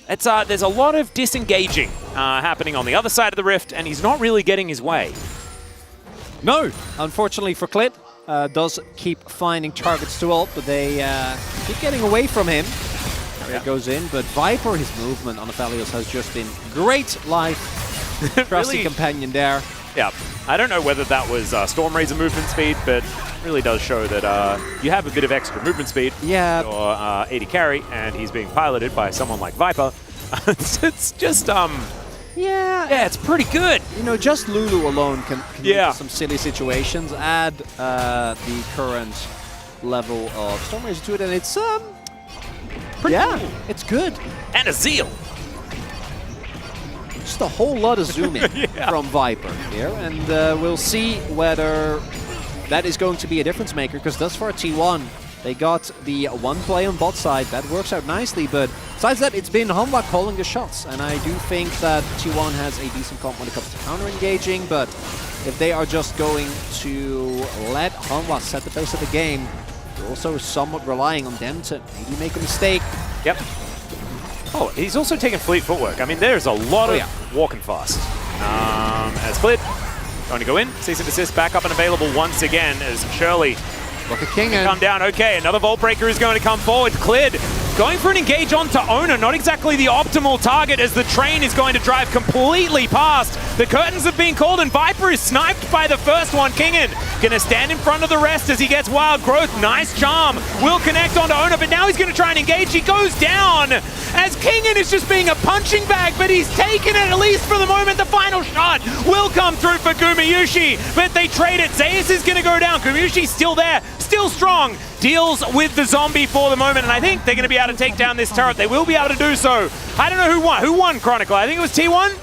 there's a lot of disengaging happening on the other side of the rift, and he's not really getting his way. No, unfortunately for Clid, does keep finding targets to ult, but they keep getting away from him. There it goes in, but Viper, his movement on Aphelios has just been great life. Trusty companion there. Yeah, I don't know whether that was Storm Razor movement speed, but it really does show that you have a bit of extra movement speed. Yeah. Or AD carry, and he's being piloted by someone like Viper. It's just, yeah, it's pretty good. You know, just Lulu alone can lead to some silly situations. Add the current level of Storm Razor to it, and it's pretty cool. It's good. And a Zeal. Just a whole lot of zooming from Viper here, and we'll see whether that is going to be a difference maker, because thus far T1, they got the one play on bot side. That works out nicely, but besides that, it's been Hanwha calling the shots, and I do think that T1 has a decent comp when it comes to counter-engaging, but if they are just going to let Hanwha set the pace of the game, they're also somewhat relying on them to maybe make a mistake. Yep. Oh, he's also taking fleet footwork. I mean, there's a lot of walking fast. As Clid going to go in, cease and desist, back up and available once again as Shirley. Look at King come down. Okay, another Vault Breaker is going to come forward. Clid going for an engage onto Owner. Not exactly the optimal target, as the train is going to drive completely past. The curtains have been called, and Viper is sniped by the first one. Kingen gonna stand in front of the rest as he gets Wild Growth. Nice charm. Will connect onto Owner, but now he's gonna try and engage. He goes down as Kingen is just being a punching bag, but he's taken it, at least for the moment. The final shot will come through for Gumayushi, but they trade it. Zeus is gonna go down. Gumayushi's still there, still strong. Deals with the zombie for the moment, and I think they're gonna be able to take down this turret. They will be able to do so. I don't know who won. Who won, Chronicle? I think it was T1?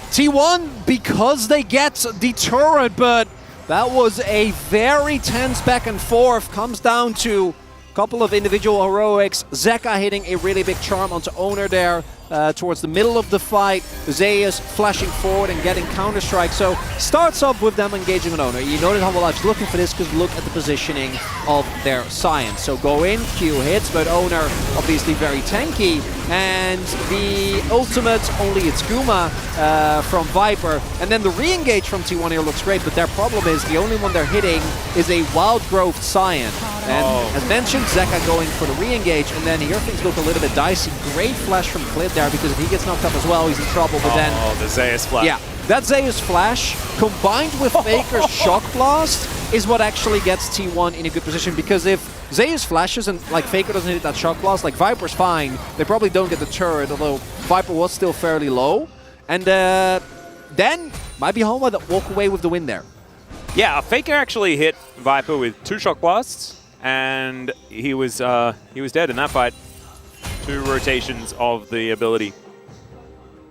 T1, because they get the turret, but that was a very tense back and forth. Comes down to a couple of individual heroics. Zeka hitting a really big charm onto Owner there towards the middle of the fight. Zeus flashing forward and getting Counter-Strike. So starts up with them engaging on Owner. You notice how well I was looking for this, because look at the positioning of their science. So go in, Q hits, but Owner obviously very tanky. And the ultimate, only it's Guma from Viper. And then the re-engage from T1 here looks great, but their problem is the only one they're hitting is a Wild Growth Scion. And as mentioned, Zeka going for the re-engage, and then here things look a little bit dicey. Great flash from Clid there, because if he gets knocked up as well, he's in trouble. But then, the Zeus flash. Yeah, that Zeus flash combined with Faker's Shock Blast is what actually gets T1 in a good position, because if Zeus flashes and like Faker doesn't hit that Shock Blast, like Viper's fine. They probably don't get the turret, although Viper was still fairly low. And then might be Hanwha that walk away with the win there. Yeah, Faker actually hit Viper with 2 Shock Blasts, and he was dead in that fight. 2 rotations of the ability.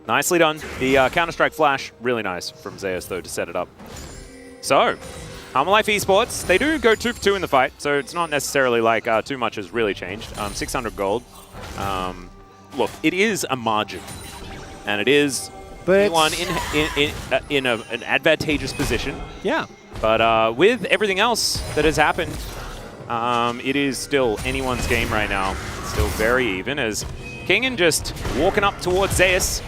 Nicely done. The Counter-Strike flash, really nice from Zeus, though, to set it up. So, Hanwha Life Esports, they do go 2 for 2 in the fight, so it's not necessarily like too much has really changed. 600 gold. Look, it is a margin, and it is one in an advantageous position. Yeah. But with everything else that has happened, it is still anyone's game right now. It's still very even, as Kingen just walking up towards Zeus.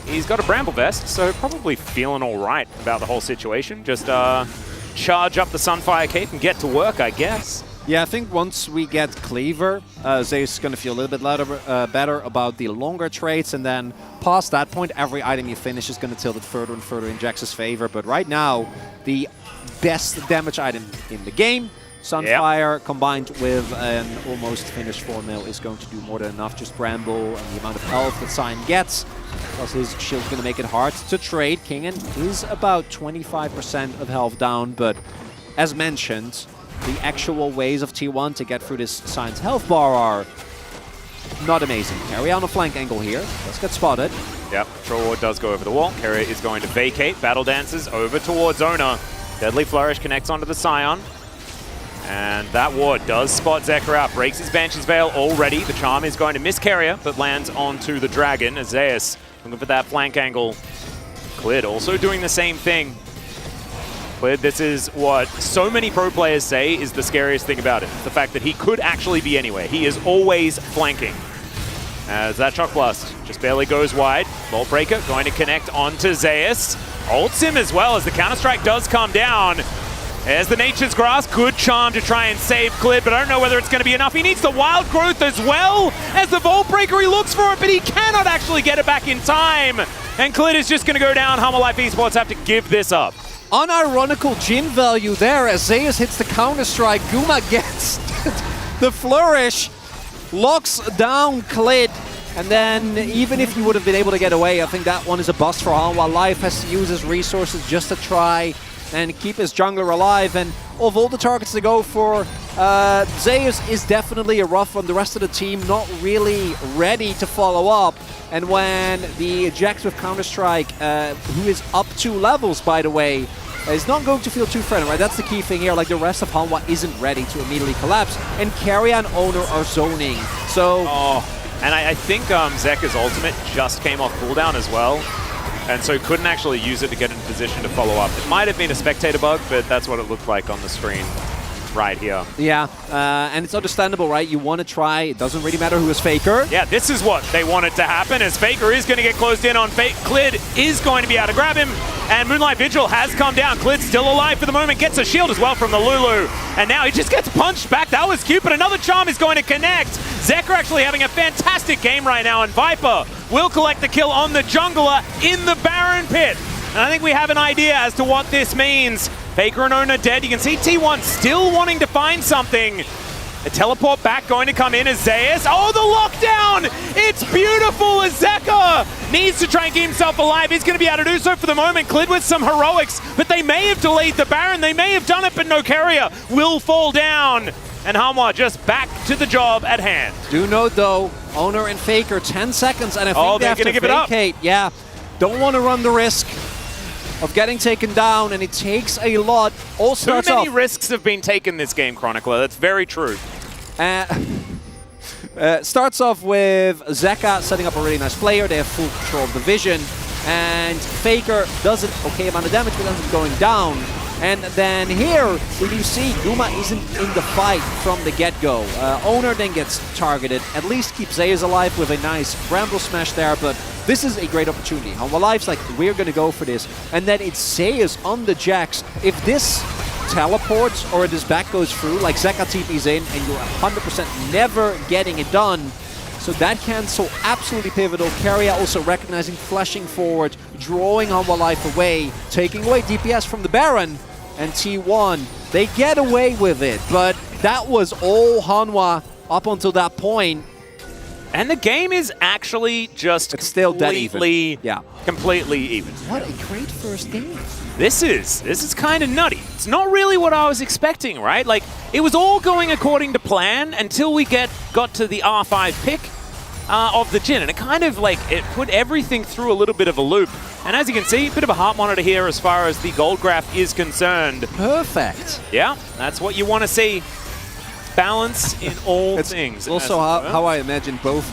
He's got a Bramble Vest, so probably feeling all right about the whole situation. Just charge up the Sunfire Cape and get to work, I guess. Yeah, I think once we get Cleaver, Zeus is going to feel a little bit better about the longer trades, and then past that point, every item you finish is going to tilt it further and further in Jax's favor. But right now, the best damage item in the game, Sunfire, combined with an almost finished 4-mil, is going to do more than enough. Just Bramble and the amount of health that Sion gets, plus his shield's going to make it hard to trade. Kingen is about 25% of health down, but as mentioned, the actual ways of T1 to get through this Sion's health bar are not amazing. Carrier on a flank angle here. Let's get spotted. Yep, Troll Ward does go over the wall. Carrier is going to vacate. Battle Dances over towards Owner. Deadly Flourish connects onto the Sion. And that ward does spot Zeka out. Breaks his Banshee's Veil already. The charm is going to miss Carrier, but lands onto the Dragon. Zeus looking for that flank angle. Clid also doing the same thing. Clid, this is what so many pro players say is the scariest thing about him. The fact that he could actually be anywhere. He is always flanking. As that Shock Blast just barely goes wide. Vault Breaker going to connect onto Zeus. Ults him as well as the Counter-Strike does come down. There's the Nature's Grasp. Good charm to try and save Clid, but I don't know whether it's going to be enough. He needs the Wild Growth as well as the Vault Breaker. He looks for it, but he cannot actually get it back in time. And Clid is just going to go down. Humble Life Esports have to give this up. Unironical Jin value there as Zeus hits the Counter-Strike. Guma gets the Flourish, locks down Clid, and then even if he would have been able to get away, I think that one is a bust for Hanwha. Life has to use his resources just to try and keep his jungler alive. And of all the targets to go for, Zeus is definitely a rough one. The rest of the team not really ready to follow up. And when the Jax with Counter-Strike, who is up 2 levels, by the way, is not going to feel too friendly, right? That's the key thing here. Like, the rest of Hanwha isn't ready to immediately collapse. And Carry and Owner are zoning. So... And I think Zeka's ultimate just came off cooldown as well. And so couldn't actually use it to get in position to follow up. It might have been a spectator bug, but that's what it looked like on the screen right here. Yeah, and it's understandable, right? You want to try. It doesn't really matter who is Faker. Yeah, this is what they wanted to happen, as Faker is going to get closed in on Clid is going to be able to grab him, and Moonlight Vigil has come down. Clid's still alive for the moment, gets a shield as well from the Lulu, and now he just gets punched back. That was cute, but another charm is going to connect. Zeker actually having a fantastic game right now, and Viper will collect the kill on the jungler in the Baron pit. And I think we have an idea as to what this means. Faker and Owner dead. You can see T1 still wanting to find something. A teleport back going to come in as Zeus. Oh, the lockdown! It's beautiful as Zeka needs to try and keep himself alive. He's going to be able to do so for the moment. Clid with some heroics, but they may have delayed the Baron. They may have done it, but no carrier will fall down. And Hanwha just back to the job at hand. Do note, though, Owner and Faker, 10 seconds, and I think they have to vacate. Yeah, don't want to run the risk of getting taken down, and it takes a lot. All starts Too many risks have been taken this game, Chronicler. That's very true. Starts off with Zeka setting up a really nice player. They have full control of the vision, and Faker does an okay amount of damage, but ends up going down. And then here, when you see Guma isn't in the fight from the get-go. Owner then gets targeted, at least keeps Zeus alive with a nice Bramble Smash there, but this is a great opportunity. Hanwha Life's like, we're going to go for this. And then it's Zeus on the Jax. If this teleports or this back goes through, like Zeka TP's in, and you're 100% never getting it done, so that can so absolutely pivotal. Carrier also recognizing, flashing forward, drawing Hanwha Life away, taking away DPS from the Baron, and T1, they get away with it. But that was all Hanwha up until that point. And the game is actually just completely even. What a great first game. This is kind of nutty. It's not really what I was expecting, right? Like, it was all going according to plan until we got to the R5 pick of the Jhin, and it kind of like, it put everything through a little bit of a loop. And as you can see, a bit of a heart monitor here as far as the gold graph is concerned. Perfect. Yeah, that's what you want to see. Balance in all things. Also how I imagine both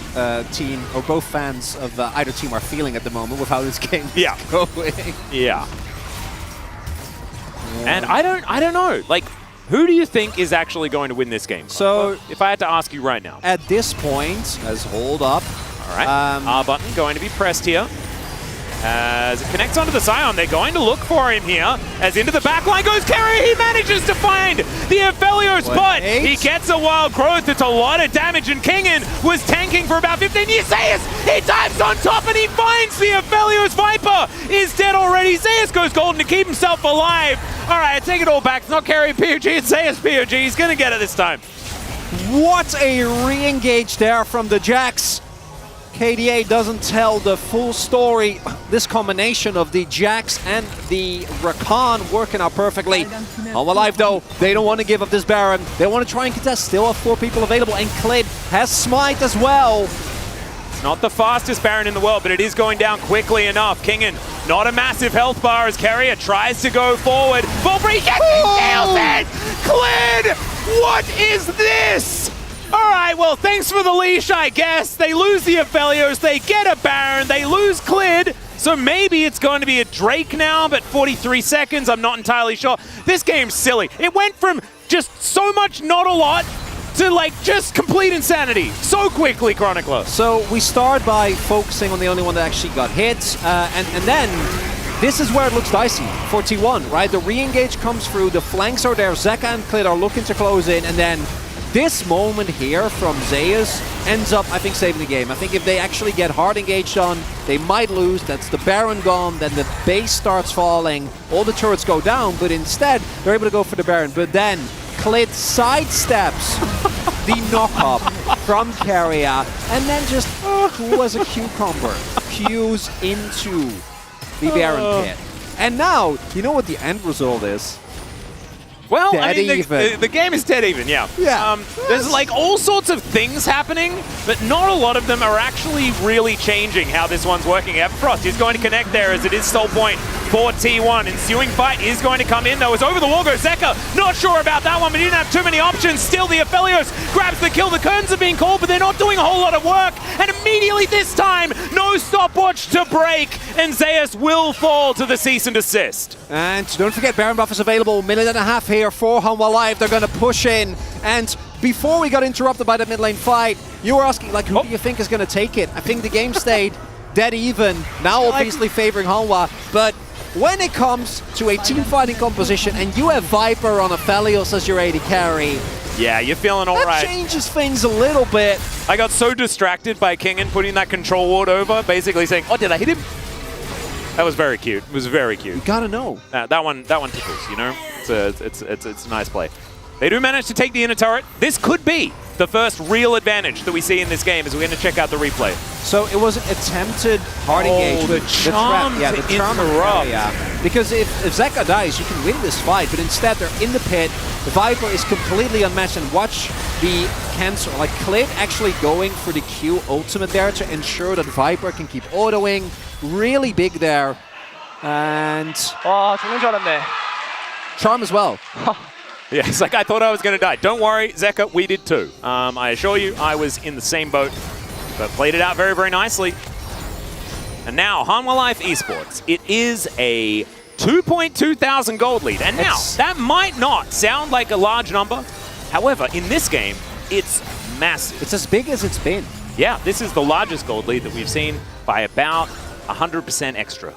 team or both fans of either team are feeling at the moment with how this game is going. Yeah. And I don't know. Like, who do you think is actually going to win this game? So, if I had to ask you right now. At this point, let's hold up. All right. R button going to be pressed here. As it connects onto the Scion, they're going to look for him here. As into the backline goes Carrier, he manages to find the Aphelios, but he gets a Wild Growth. It's a lot of damage, and Kingen was tanking for about 15 years. Zeus, he dives on top and he finds the Aphelios. Viper is dead already. Zeus goes golden to keep himself alive. All right, I take it all back. It's not Carrier POG, it's Zeus POG. He's going to get it this time. What a re-engage there from the Jax. KDA doesn't tell the full story. This combination of the Jax and the Rakan working out perfectly. Hanwha Life, though, they don't want to give up this Baron. They want to try and contest. Still have 4 people available, and Clid has Smite as well. It's not the fastest Baron in the world, but it is going down quickly enough. Kingen, not a massive health bar as Carrier tries to go forward. Bulbury gets nails it! Clid, what is this? All right, well, thanks for the leash, I guess. They lose the Aphelios, they get a Baron, they lose Clid. So maybe it's going to be a Drake now, but 43 seconds, I'm not entirely sure. This game's silly. It went from just so much not a lot to like just complete insanity so quickly, Chronicler. So we start by focusing on the only one that actually got hit, and then this is where it looks dicey for T1, right? The re-engage comes through, the flanks are there, Zeka and Clit are looking to close in, and then this moment here from Zeus ends up, I think, saving the game. I think if they actually get hard engaged on, they might lose. That's the Baron gone, then the base starts falling, all the turrets go down, but instead they're able to go for the Baron. But then Clit sidesteps the knock-up from Carrier, and then just cool as a cucumber, cues into the Baron pit. And now, you know what the end result is? Well, Dead I mean, even. the game is dead even, yeah. Yeah. There's like all sorts of things happening, but not a lot of them are actually really changing how this one's working. Frost is going to connect there as it is stall point for T1. Ensuing fight is going to come in though as over the wall goes Zeka. Not sure about that one, but he didn't have too many options. Still the Aphelios grabs the kill. The curtains are being called, but they're not doing a whole lot of work. And immediately this time, no stopwatch to break, and Zeus will fall to the cease and desist. And don't forget, Baron buff is available. Minute and a half here for Hanwha Live. They're going to push in. And before we got interrupted by the mid lane fight, you were asking, like, who do you think is going to take it? I think the game stayed dead even. Now obviously favoring Hanwha. But when it comes to a team fighting composition and you have Viper on Aphelios as your AD carry, yeah, you're feeling all right. That changes things a little bit. I got so distracted by Kingen putting that control ward over, basically saying, oh, did I hit him? That was very cute. It was very cute. You gotta know. That one tickles, you know? It's a nice play. They do manage to take the inner turret. This could be the first real advantage that we see in this game as we're going to check out the replay. So it was an attempted hard engagement. The charm the charm to interrupt. Yeah. Because if Zeka dies, you can win this fight, but instead they're in the pit. The Viper is completely unmatched, and watch the cancel. Like Clit actually going for the Q ultimate there to ensure that Viper can keep autoing. Really big there. And 죽는 줄 알았네. charm as well. Yeah, it's like I thought I was going to die. Don't worry, Zeka, we did too. I assure you, I was in the same boat, but played it out very, very nicely. And now, Hanwha Life Esports. It is a 2.2 thousand gold lead. And now, that might not sound like a large number. However, in this game, it's massive. It's as big as it's been. Yeah, this is the largest gold lead that we've seen by about 100% extra.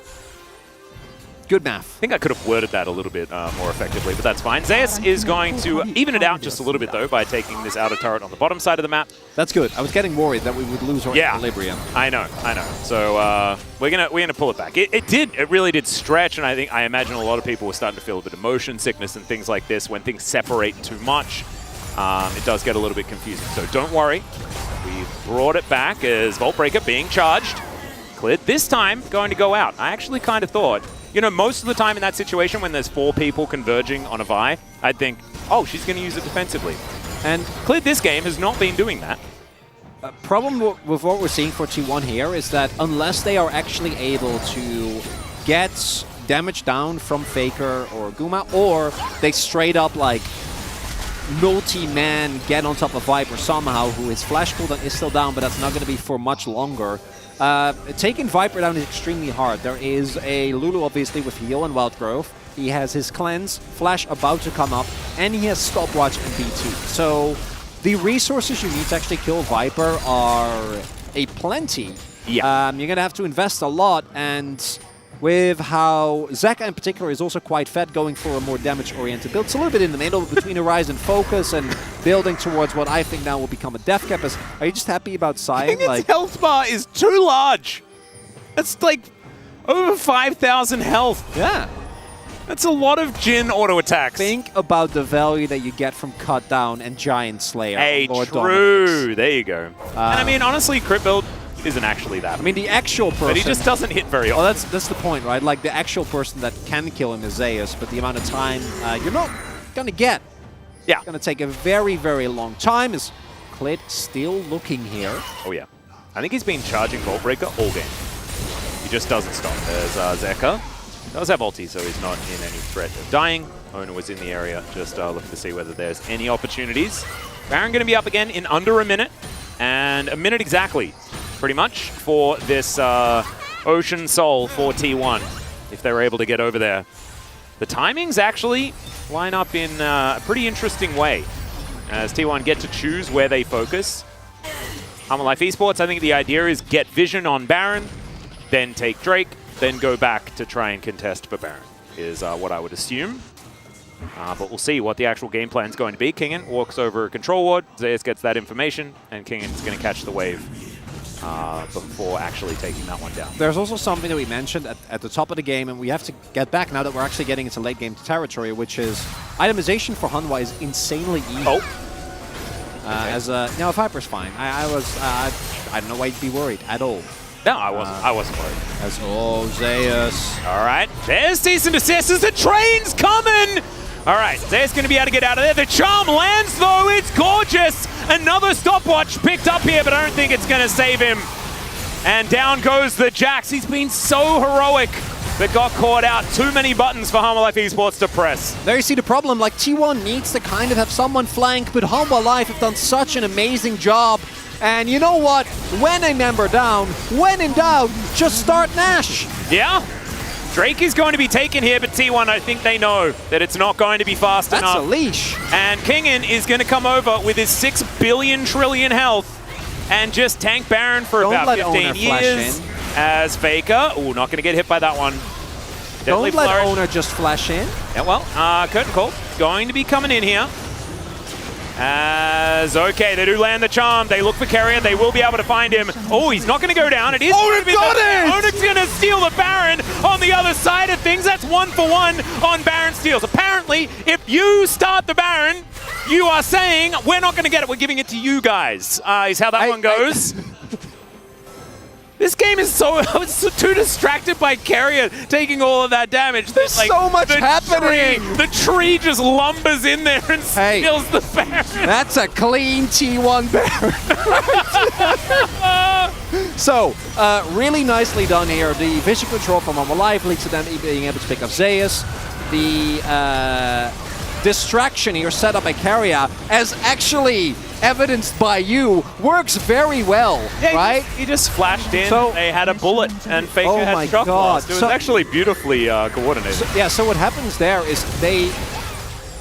Good math. I think I could have worded that a little bit more effectively, but that's fine. Zeus is going to even it out just a little bit, though, by taking this outer turret on the bottom side of the map. That's good. I was getting worried that we would lose our equilibrium. I know. So we're gonna pull it back. It really did stretch, and I imagine a lot of people were starting to feel a bit of motion sickness and things like this when things separate too much. It does get a little bit confusing. So don't worry. We brought it back as Vault Breaker being charged. Clit this time going to go out. I actually kind of thought, you know, most of the time in that situation when there's 4 people converging on a Vi, I'd think, oh, she's going to use it defensively. And Clit this game has not been doing that. Problem with what we're seeing for T1 here is that unless they are actually able to get damage down from Faker or Guma, or they straight up like multi-man get on top of Viper somehow, who his flash cooldown is still down, but that's not going to be for much longer. Taking Viper down is extremely hard. There is a Lulu, obviously, with heal and Wild Growth. He has his cleanse, flash about to come up, and he has stopwatch and BT. So the resources you need to actually kill Viper are a plenty. Yeah. You're going to have to invest a lot, and with how Zeka in particular is also quite fed, going for a more damage-oriented build. It's a little bit in the middle between Horizon Focus and building towards what I think now will become a Death Cap. Are you just happy about Sighing? His health bar is too large. That's like over 5,000 health. Yeah. That's a lot of Jhin auto attacks. Think about the value that you get from Cut Down and Giant Slayer. Hey, Lord true. Dominance. There you go. And I mean, honestly, crit build isn't actually that. I mean, the actual person... But he just doesn't hit very often. Well, that's the point, right? Like, the actual person that can kill him is Zeus, but the amount of time you're not going to get. Yeah. It's going to take a very, very long time. Is Clit still looking here? Oh, yeah. I think he's been charging Vault Breaker all game. He just doesn't stop. There's Zeka. Does have ulti, so he's not in any threat of dying. Owner was in the area, just looking to see whether there's any opportunities. Baron going to be up again in under a minute, and a minute exactly, pretty much, for this Ocean Soul for T1 if they're able to get over there. The timings actually line up in a pretty interesting way as T1 get to choose where they focus. Hammer Life Esports, I think the idea is get vision on Baron, then take Drake, then go back to try and contest for Baron, is what I would assume. But we'll see what the actual game plan is going to be. Kingen walks over a control ward, Zeus gets that information, and Kingen's going to catch the wave before actually taking that one down. There's also something that we mentioned at the top of the game, and we have to get back now that we're actually getting into late game territory, which is itemization for Hanwha is insanely easy. Oh. No, Viper's fine. I don't know why you'd be worried at all. No, I wasn't worried. Zeus. All right, there's cease and desist as the train's coming. All right, Zeus going to be able to get out of there. The charm lands, though. It's gorgeous. Another stopwatch picked up here, but I don't think it's going to save him. And down goes the Jax. He's been so heroic, but got caught out. Too many buttons for Hanwha Life Esports to press. There you see the problem. Like, T1 needs to kind of have someone flank, but Hanwha Life have done such an amazing job. And you know what? When a member down, when in doubt, just start Nash. Yeah. Drake is going to be taken here, but T1, I think they know that it's not going to be fast enough. That's a leash. And Kingen is going to come over with his 6 billion trillion health and just tank Baron for about 15 years. As Faker, not going to get hit by that one. Don't let Owner just flash in. Yeah, well, Curtain Call going to be coming in here. Okay, they do land the charm. They look for Carrier. They will be able to find him. Oh, he's not going to go down. It is. Owner got it! Owner's going to steal the Baron on the other side of things. That's 1-for-1 on Baron steals. Apparently, if you start the Baron, you are saying, we're not going to get it. We're giving it to you guys, is how that one goes. This game is so too distracted by Carrier taking all of that damage. There's so much happening. The tree just lumbers in there and steals the Baron. That's a clean T1 Baron. So, really nicely done here. The vision control from Hanwha Life leads to them being able to pick up Zeus. The distraction here set up by Carrier, as actually evidenced by you, works very well, right? He just flashed in, so, they had a bullet, and Faker had shock blast. It was actually beautifully coordinated. So what happens there is they,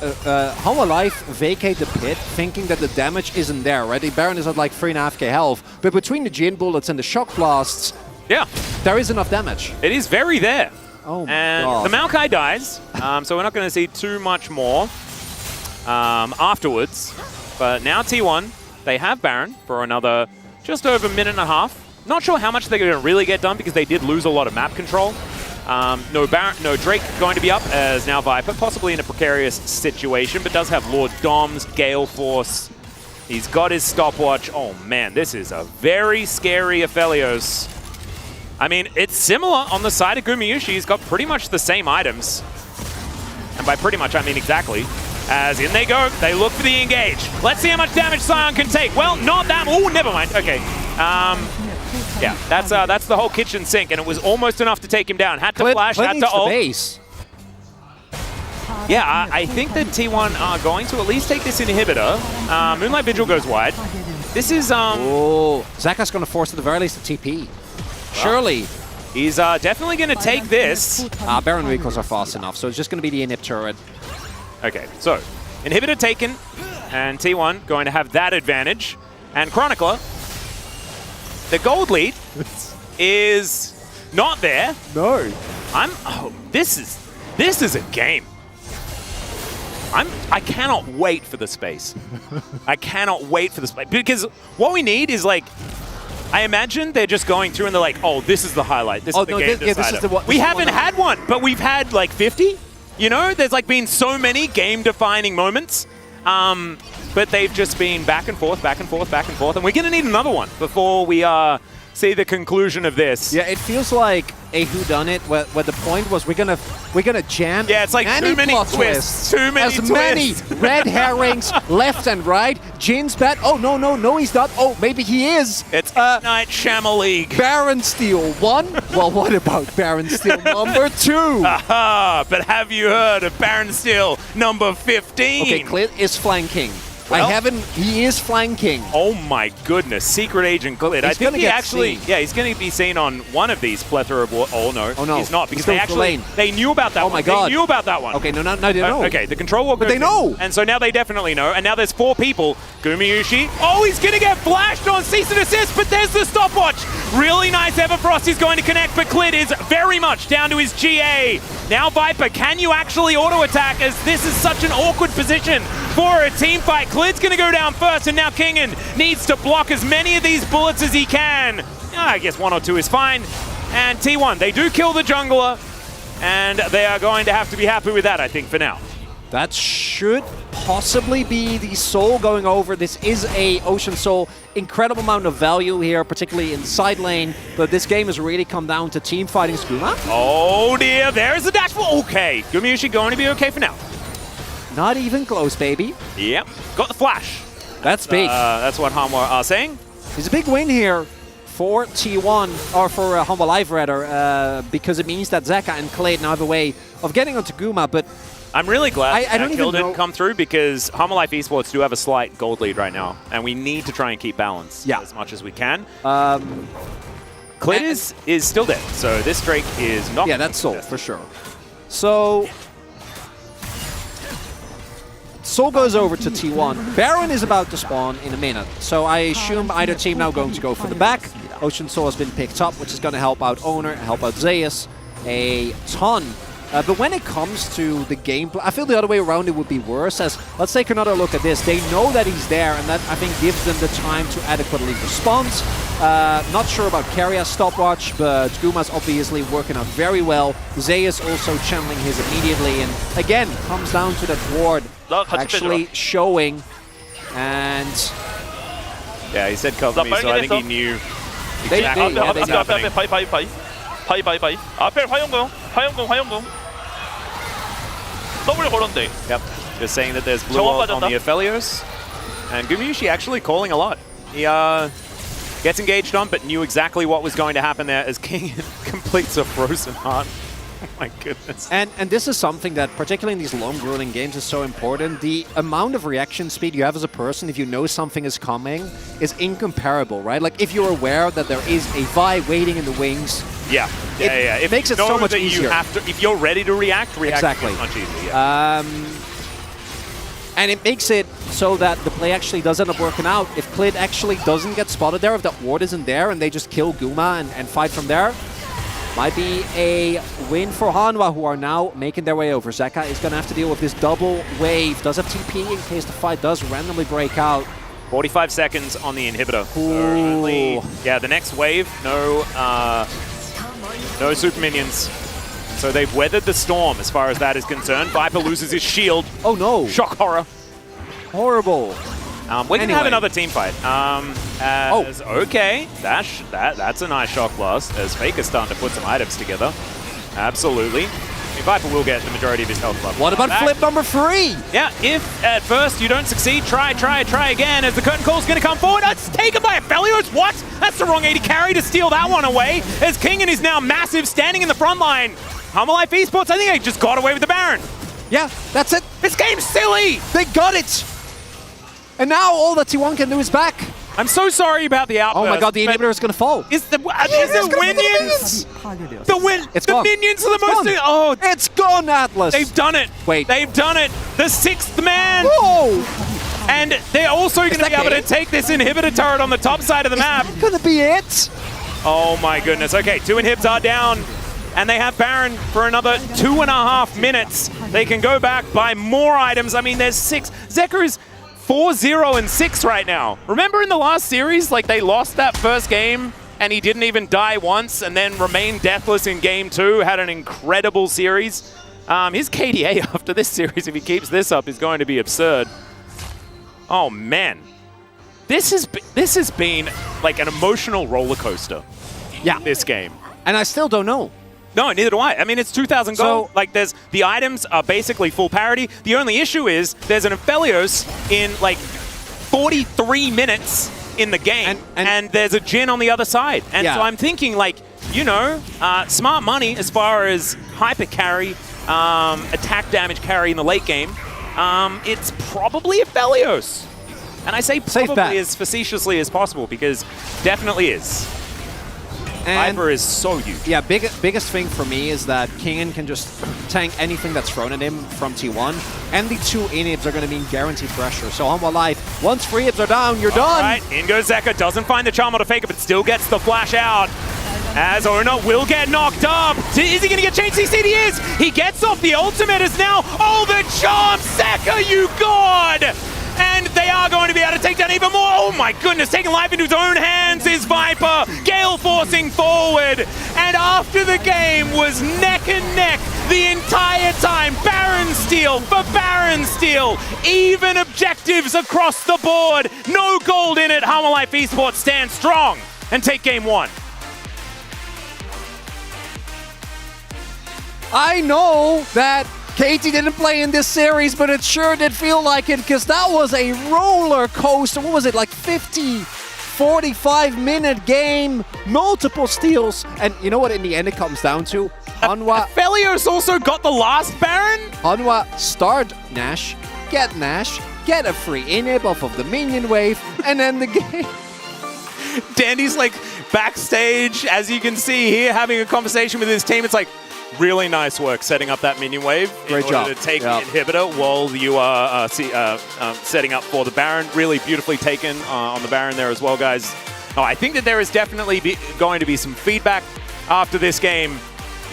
Hanwha Life vacate the pit, thinking that the damage isn't there, right? The Baron is at like 3.5k health, but between the Jin bullets and the shock blasts, there is enough damage. It is very there. Oh my and God. The Maokai dies, so we're not going to see too much more afterwards. But now T1, they have Baron for another just over a minute and a half. Not sure how much they're going to really get done because they did lose a lot of map control. No Drake going to be up as now Viper, possibly in a precarious situation, but does have Lord Doms, Gale Force. He's got his stopwatch. Oh man, this is a very scary Aphelios. I mean, it's similar on the side of Gumayushi. He's got pretty much the same items. And by pretty much, I mean exactly. As in they go, they look for the engage. Let's see how much damage Sion can take. Well, not that. Oh, never mind. Okay. Yeah, that's the whole kitchen sink, and it was almost enough to take him down. Had to flash, had to ult. Yeah, I think that T1 are going to at least take this inhibitor. Moonlight Vigil goes wide. This is... Oh, Zaka's going to force at the very least a TP. Surely. He's definitely going to take this. Baron recalls are fast enough, so it's just going to be the inhib turret. Okay, so inhibitor taken, and T1 going to have that advantage. And Chronicler, the gold lead is not there. No. This is a game. I cannot wait for the space. I cannot wait for the space because what we need is like. I imagine they're just going through and they're like, oh, this is the highlight. This is the game decider. We haven't had one, but we've had like 50. You know, there's like been so many game-defining moments, but they've just been back and forth, back and forth, back and forth, and we're going to need another one before we see the conclusion of this. Yeah, it feels like a whodunit where the point was we're gonna jam. Yeah, it's like too many twists. Too many twists. Many red herrings left and right. Jin's bad. Oh, no, he's not. Oh, maybe he is. It's Night Shaman League. Baron Steel 1. Well, what about Baron Steel number 2? Aha, but have you heard of Baron Steel number 15? Okay, Clit is flanking. He is flanking. Oh my goodness, Secret Agent Clid. I think he actually, seen. yeah, he's going to be seen on one of these plethora of. Oh no, he's not, because they knew about that. Oh one. my god, they knew about that one. Okay, no, they know. Okay, the control wall. But they know, and so now they definitely know. And now there's 4 people. Gumayushi. Oh, he's going to get flashed on cease and desist, but there's the stopwatch. Really nice. Everfrost is going to connect, but Clid is very much down to his GA. Now Viper, can you actually auto attack, as this is such an awkward position for a team fight? Clid's going to go down first, and now Kingen needs to block as many of these bullets as he can. I guess 1 or 2 is fine. And T1, they do kill the jungler, and they are going to have to be happy with that, I think, for now. That should possibly be the Soul going over. This is a Ocean Soul. Incredible amount of value here, particularly in side lane. But this game has really come down to team fighting Skuma. Oh dear, there's the dash for okay. Gumayushi going to be okay for now. Not even close, baby. Yep, got the flash. That's big. That's what Hanwha are saying. It's a big win here for T1, or for Humble Life rather, because it means that Zeka and Clade now have a way of getting onto Guma, but I'm really glad I don't that kill even know. didn't come through, because Humble Life Esports do have a slight gold lead right now, and we need to try and keep balance as much as we can. Clid is still dead, so this Drake is not. Yeah, that's Soul for sure. So Soul goes over to T1. Baron is about to spawn in a minute, so I assume either team now going to go for the back. Ocean Soul has been picked up, which is going to help out Owner, help out Zeus a ton. But when it comes to the gameplay, I feel the other way around it would be worse, as let's take another look at this. They know that he's there, and that, I think, gives them the time to adequately respond. Not sure about Carrier's stopwatch, but Guma's obviously working out very well. Zeus also channeling his immediately, and again, comes down to that ward actually showing, and... Yeah, he said cover me, so I think he knew exactly what was happening. 바이. 앞에 화염공. 더블 걸었는데. Yep, just saying that there's blue on the Aphelios. And Gumayushi actually calling a lot. He gets engaged on, but knew exactly what was going to happen there as King completes a Frozen Heart. Oh my goodness. And this is something that, particularly in these long grueling games, is so important. The amount of reaction speed you have as a person if you know something is coming is incomparable, right? Like, if you're aware that there is a Vi waiting in the wings, it makes it so much easier. You have to, if you're ready to react exactly. much easier. And it makes it so that the play actually does end up working out. If Clid actually doesn't get spotted there, if that ward isn't there, and they just kill Guma and fight from there, might be a win for Hanwha, who are now making their way over. Zeka is going to have to deal with this double wave. Does have TP in case the fight does randomly break out. 45 seconds on the inhibitor. So the next wave, no super minions. So they've weathered the storm as far as that is concerned. Viper loses his shield. Oh no. Shock horror. Horrible. We're going to have another team fight. Okay, that's a nice shock blast, as Fake is starting to put some items together. Absolutely. I mean, Viper will get the majority of his health buff. What about flip number 3? Yeah, if at first you don't succeed, try again, as the curtain call is going to come forward. It's taken by Aphelios. What? That's the wrong AD carry to steal that one away, as Kingen is now massive, standing in the front line. Humble Life Esports, I think they just got away with the Baron. Yeah, that's it. This game's silly. They got it. And now all that T1 can do is back. I'm so sorry about the outburst. Oh my god, the inhibitor is going to fall. Is the minions? The minions are the most... Oh, it's gone, Atlas. They've done it. Wait. They've done it. The 6th man. Whoa. And they're also going to be able to take this inhibitor turret on the top side of the map. Is that going to be it? Oh my goodness. Okay, 2 inhibs are down. And they have Baron for another 2.5 minutes. They can go back, buy more items. I mean, there's 6. Zeka is 4-0 and 6 right now. Remember in the last series, like, they lost that first game and he didn't even die once and then remained deathless in game 2, had an incredible series. His KDA after this series, if he keeps this up, is going to be absurd. Oh man. This has been like an emotional roller coaster. Yeah. This game. And I still don't know. No, neither do I. I mean, it's 2,000 gold. Like, the items are basically full parity. The only issue is there's an Aphelios in, like, 43 minutes in the game, and there's a Jhin on the other side. And so I'm thinking, like, you know, smart money as far as hyper carry, attack damage carry in the late game. It's probably Aphelios. And I say probably as facetiously as possible because definitely is. And Viper is so huge. Yeah, biggest thing for me is that Kingen can just tank anything that's thrown at him from T1, and the 2 inhibs are going to mean guaranteed pressure. So Hanwha Life, once 3 inhibs are down, you're done! Right, in goes Zeka, doesn't find the charm to fake it, but still gets the flash out. As Ona will get knocked up. Is he going to get changed? He is! He gets off the ultimate as now, oh, the charm! Zeka, you god! And they are going to be able to take down even more. Oh my goodness, taking life into his own hands is Viper. Gale forcing forward. And after the game was neck and neck the entire time. Baron steal for Baron steal. Even objectives across the board. No gold in it. Hanwha Life Esports stand strong and take game 1. I know that Katie didn't play in this series, but it sure did feel like it, because that was a roller coaster. What was it, like 45-minute game, multiple steals, and you know what in the end it comes down to? Hanwha... Felios also got the last Baron? Hanwha start Nash, get a free inhib off of the minion wave, and then the game... Dandy's like backstage, as you can see here, having a conversation with his team. It's like, really nice work setting up that minion wave in order to take the inhibitor while you are setting up for the Baron. Really beautifully taken on the Baron there as well, guys. Oh, I think that there is definitely going to be some feedback after this game,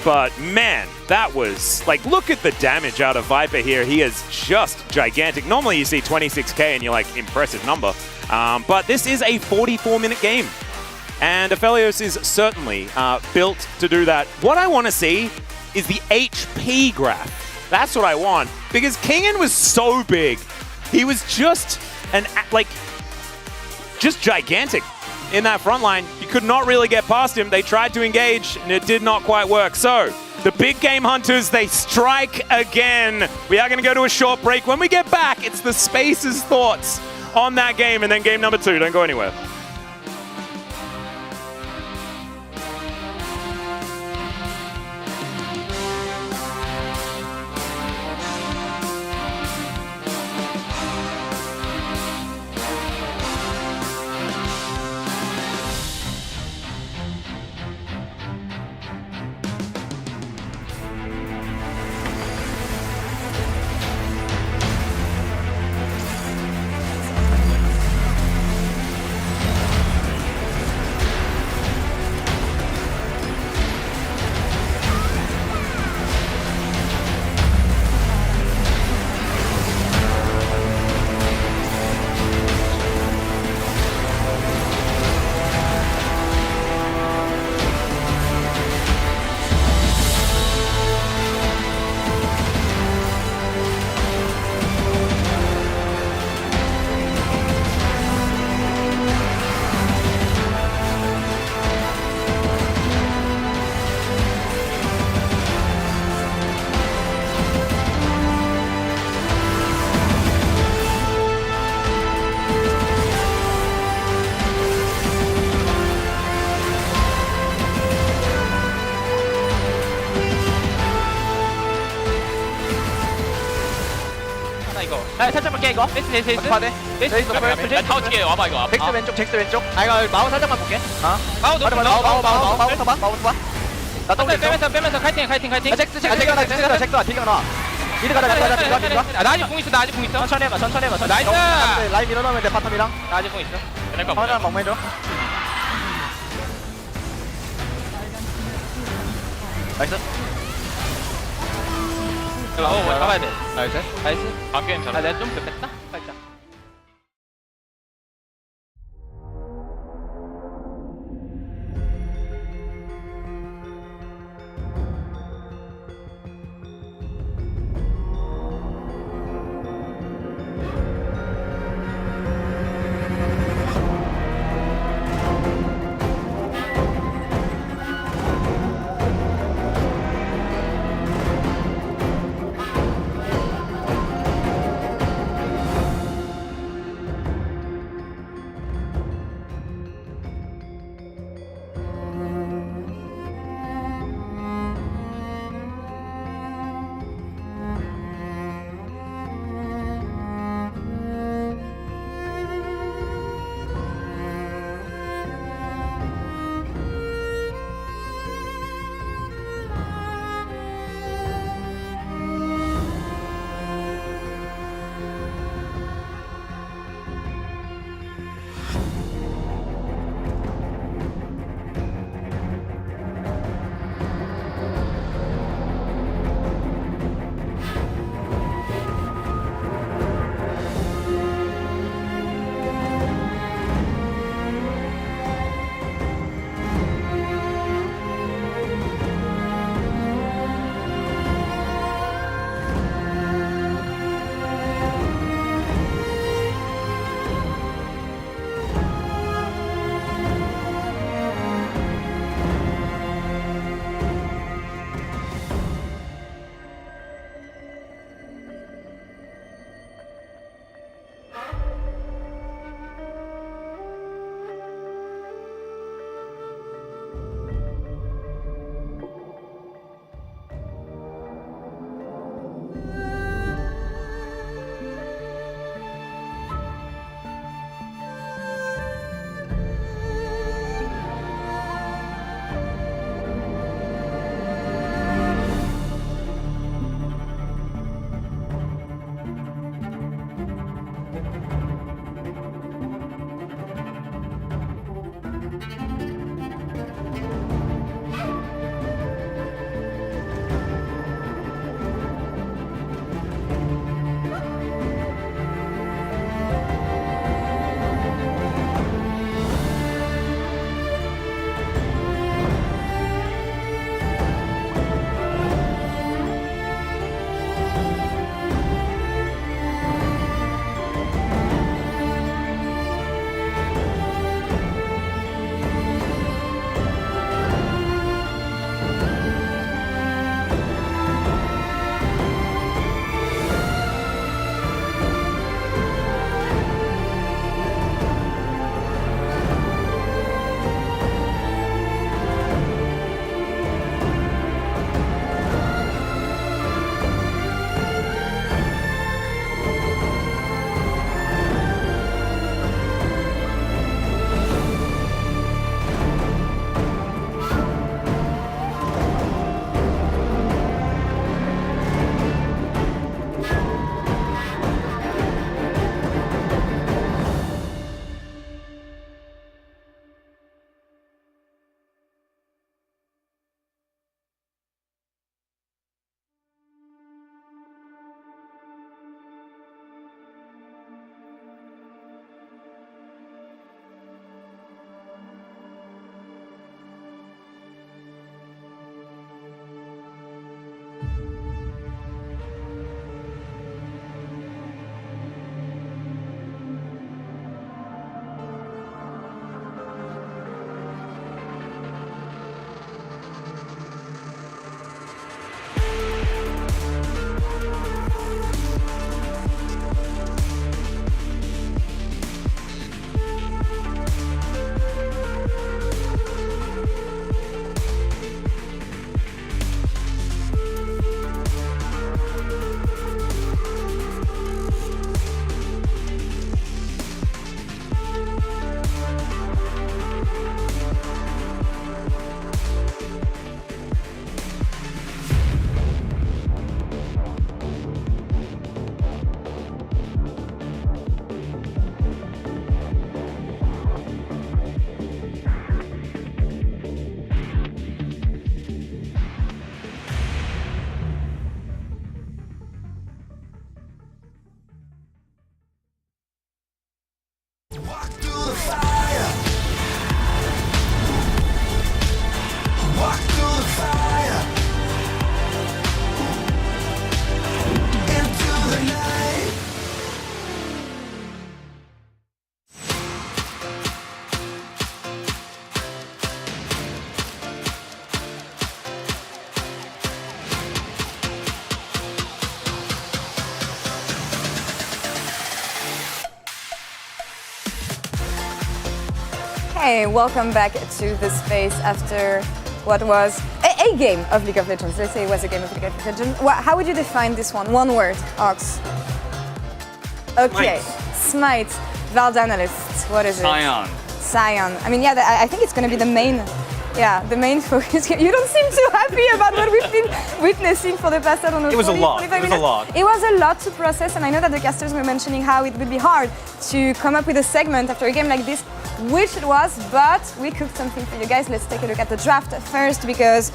but man, that was, like, look at the damage out of Viper here. He is just gigantic. Normally you see 26k and you're like, impressive number. But this is a 44-minute game. And Aphelios is certainly built to do that. What I want to see is the HP graph. That's what I want. Because Kingen was so big. He was just just gigantic in that front line. You could not really get past him. They tried to engage, and it did not quite work. So, the big game hunters, they strike again. We are going to go to a short break. When we get back, it's the Space's thoughts on that game, and then game number 2. Don't go anywhere. 살짝 볼게 이거. 베이스. 파대. 베이스 노플. 타워 뒤에 와봐 이거. 잭스 왼쪽. 아 이거 마우 살짝만 볼게. 마우 노플. 마우 봐. 나 더블 빼면서 카이팅. 잭스 딜려. 미드 가자. 나 아직 공 있어. 천천히 해봐. 나이스. 라인 밀어넣으면 돼 바텀이랑. 나 아직 공 있어. 하나만 먹매줘. 나이스. 잡아야 돼. 나이스. 방게임 잘해. 내가 좀 급했다. 살짝. Hey, welcome back to the space after what was a game of League of Legends. Let's say it was a game of League of Legends. How would you define this one? One word, Ox. Okay, Smite. Valve analysts. What is it? Scion. I mean, yeah, I think it's going to be the main focus. You don't seem too happy about what we've been witnessing for the past, I don't know, It was a lot. It was a lot to process, and I know that the casters were mentioning how it would be hard to come up with a segment after a game like this, which it was, but we cooked something for you guys. Let's take a look at the draft first, because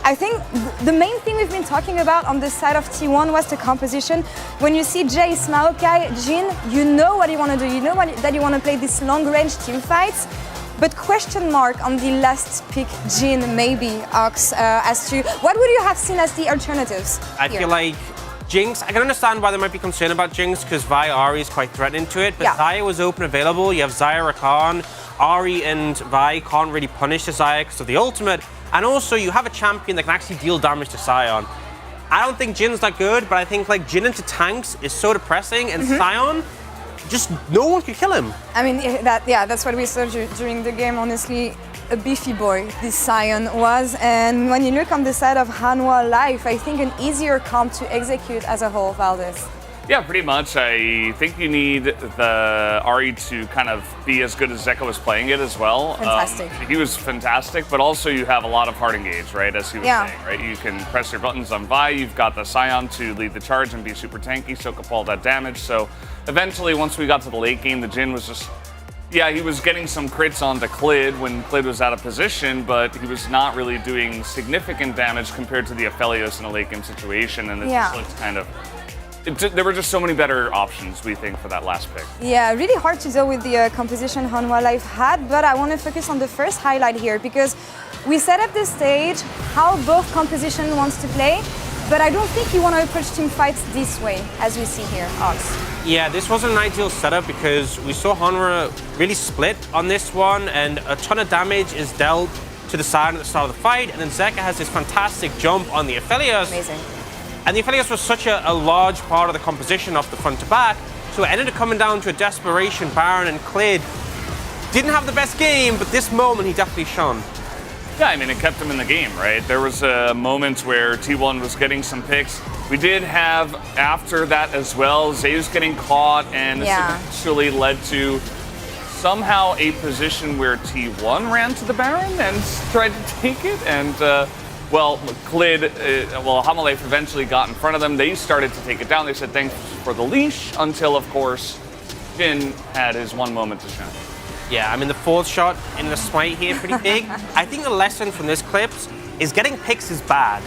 I think the main thing we've been talking about on the side of T1 was the composition. When you see Jace, Maokai, Jhin, you know what you want to do. You know that you want to play these long-range team fights. But question mark on the last pick, Jhin, maybe, Ox, as to what would you have seen as the alternatives? I feel like Jinx, I can understand why there might be concern about Jinx because Vi Ahri is quite threatening to it, but Xayah was open available. You have Xayah Rakan, Ahri and Vi can't really punish the Xayah because of the ultimate, and also you have a champion that can actually deal damage to Sion. I don't think Jin's that good, but I think like Jhin into tanks is so depressing, and Sion, just no one could kill him. I mean, that's what we saw during the game, honestly. A beefy boy, this Sion was, and when you look on the side of Hanwha Life, I think an easier comp to execute as a whole, Valdez. Yeah, pretty much. I think you need the Ahri to kind of be as good as Zeka was playing it as well. Fantastic. He was fantastic, but also you have a lot of hard engage, right, as he was saying, right? You can press your buttons on Vi, you've got the Sion to lead the charge and be super tanky, soak up all that damage, so eventually, once we got to the late game, the Jhin was just, he was getting some crits onto Clid when Clid was out of position, but he was not really doing significant damage compared to the Aphelios in a late game situation, and it just looked kind of... there were just so many better options, we think, for that last pick. Yeah, really hard to deal with the composition Hanwha Life had, but I want to focus on the first highlight here, because we set up the stage, how both composition wants to play, but I don't think you want to approach team fights this way, as we see here, Ox. Yeah, this wasn't an ideal setup because we saw Hanwha really split on this one, and a ton of damage is dealt to the side at the start of the fight, and then Zeka has this fantastic jump on the Aphelios. Amazing. And the Aphelios was such a large part of the composition off the front to back, so it ended up coming down to a desperation. Baron and Clid didn't have the best game, but this moment he definitely shone. Yeah, I mean, it kept him in the game, right? There was a moment where T1 was getting some picks. We did have, after that as well, Zeus getting caught, and this eventually led to somehow a position where T1 ran to the Baron and tried to take it, and, Hanwha Life eventually got in front of them. They started to take it down. They said thanks for the leash, until, of course, Jhin had his one moment to shine. Yeah, I mean, the fourth shot in the Smite here, pretty big. I think the lesson from this clip is getting picks is bad,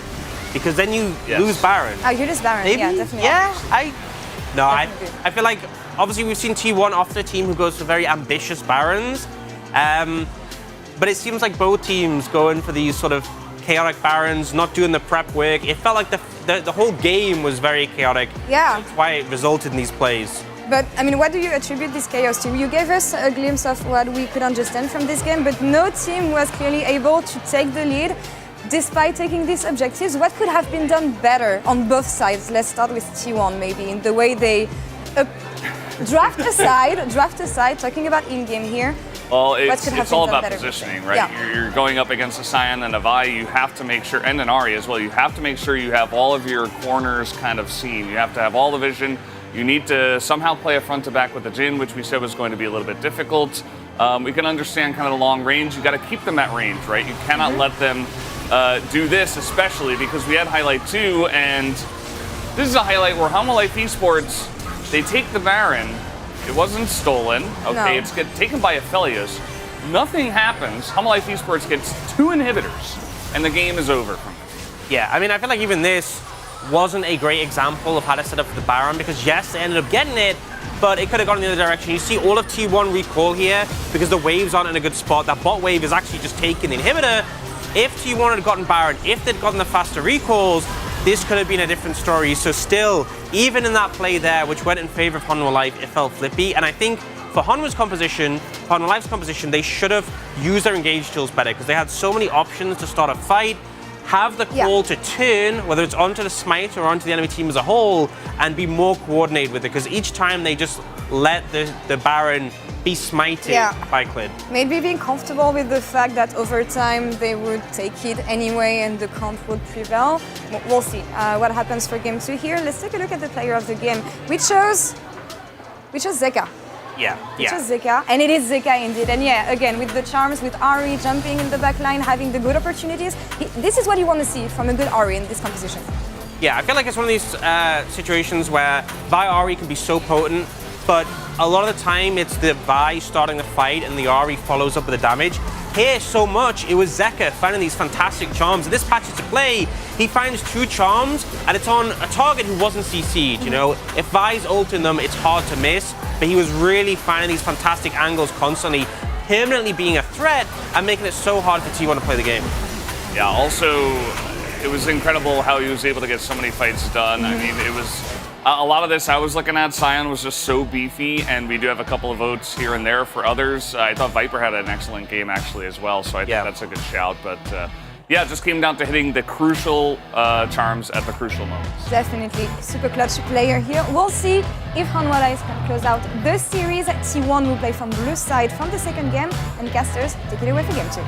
because then you lose Baron. Oh, you lose Baron, Maybe? yeah, definitely. Yeah, I feel like, obviously we've seen T1 often a team who goes for very ambitious Barons, but it seems like both teams go in for these sort of chaotic Barons, not doing the prep work. It felt like the whole game was very chaotic. Yeah. That's why it resulted in these plays. But, I mean, what do you attribute this chaos to? You gave us a glimpse of what we could understand from this game, but no team was clearly able to take the lead despite taking these objectives. What could have been done better on both sides? Let's start with T1, maybe, in the way they draft aside, talking about in-game here. Well, it's all about positioning, right? Yeah. You're going up against a Sion and a Vi, you have to make sure, and an Ahri as well, you have to make sure you have all of your corners kind of seen. You have to have all the vision. You need to somehow play a front to back with the Jhin, which we said was going to be a little bit difficult. We can understand kind of the long range. You got to keep them at range, right? You cannot let them do this, especially because we had highlight 2, and this is a highlight where Hanwha Life Esports, they take the Baron. It wasn't stolen. Okay, it's taken by Aphelios. Nothing happens. Hanwha Life Esports gets 2 inhibitors, and the game is over from this. Yeah, I mean, I feel like even this wasn't a great example of how to set up for the Baron, because yes, they ended up getting it, but it could have gone in the other direction. You see all of T1 recall here because the waves aren't in a good spot. That bot wave is actually just taking the inhibitor. If T1 had gotten Baron, if they'd gotten the faster recalls, this could have been a different story. So still, even in that play there, which went in favor of Hanwha Life, it felt flippy. And I think for Hanwha's composition, for Hanwha Life's composition, they should have used their engage tools better, because they had so many options to start a fight, have the call to turn, whether it's onto the Smite or onto the enemy team as a whole, and be more coordinated with it, because each time they just let the Baron be smited by Clid. Maybe being comfortable with the fact that over time they would take it anyway and the comp would prevail. We'll see what happens for game 2 here. Let's take a look at the player of the game. We chose Zeka. We chose Zeka, and it is Zeka indeed. And yeah, again, with the charms, with Ari jumping in the back line, having the good opportunities, this is what you want to see from a good Ari in this composition. Yeah, I feel like it's one of these situations where Vi Ari can be so potent, but a lot of the time it's the Vi starting the fight and the Ari follows up with the damage. Here, so much, it was Zeka finding these fantastic charms. In this patch to play, he finds 2 charms, and it's on a target who wasn't CC'd, you know? If Vi's ulting them, it's hard to miss, but he was really finding these fantastic angles constantly, permanently being a threat, and making it so hard for T1 to play the game. Yeah, also, it was incredible how he was able to get so many fights done. I mean, it was... a lot of this I was looking at, Sion was just so beefy, and we do have a couple of votes here and there for others. I thought Viper had an excellent game actually as well, so I think that's a good shout. But yeah, it just came down to hitting the crucial charms at the crucial moments. Definitely, super clutch player here. We'll see if Hanwha can close out the series. T1 will play from blue side from the second game, and casters take it away for game 2.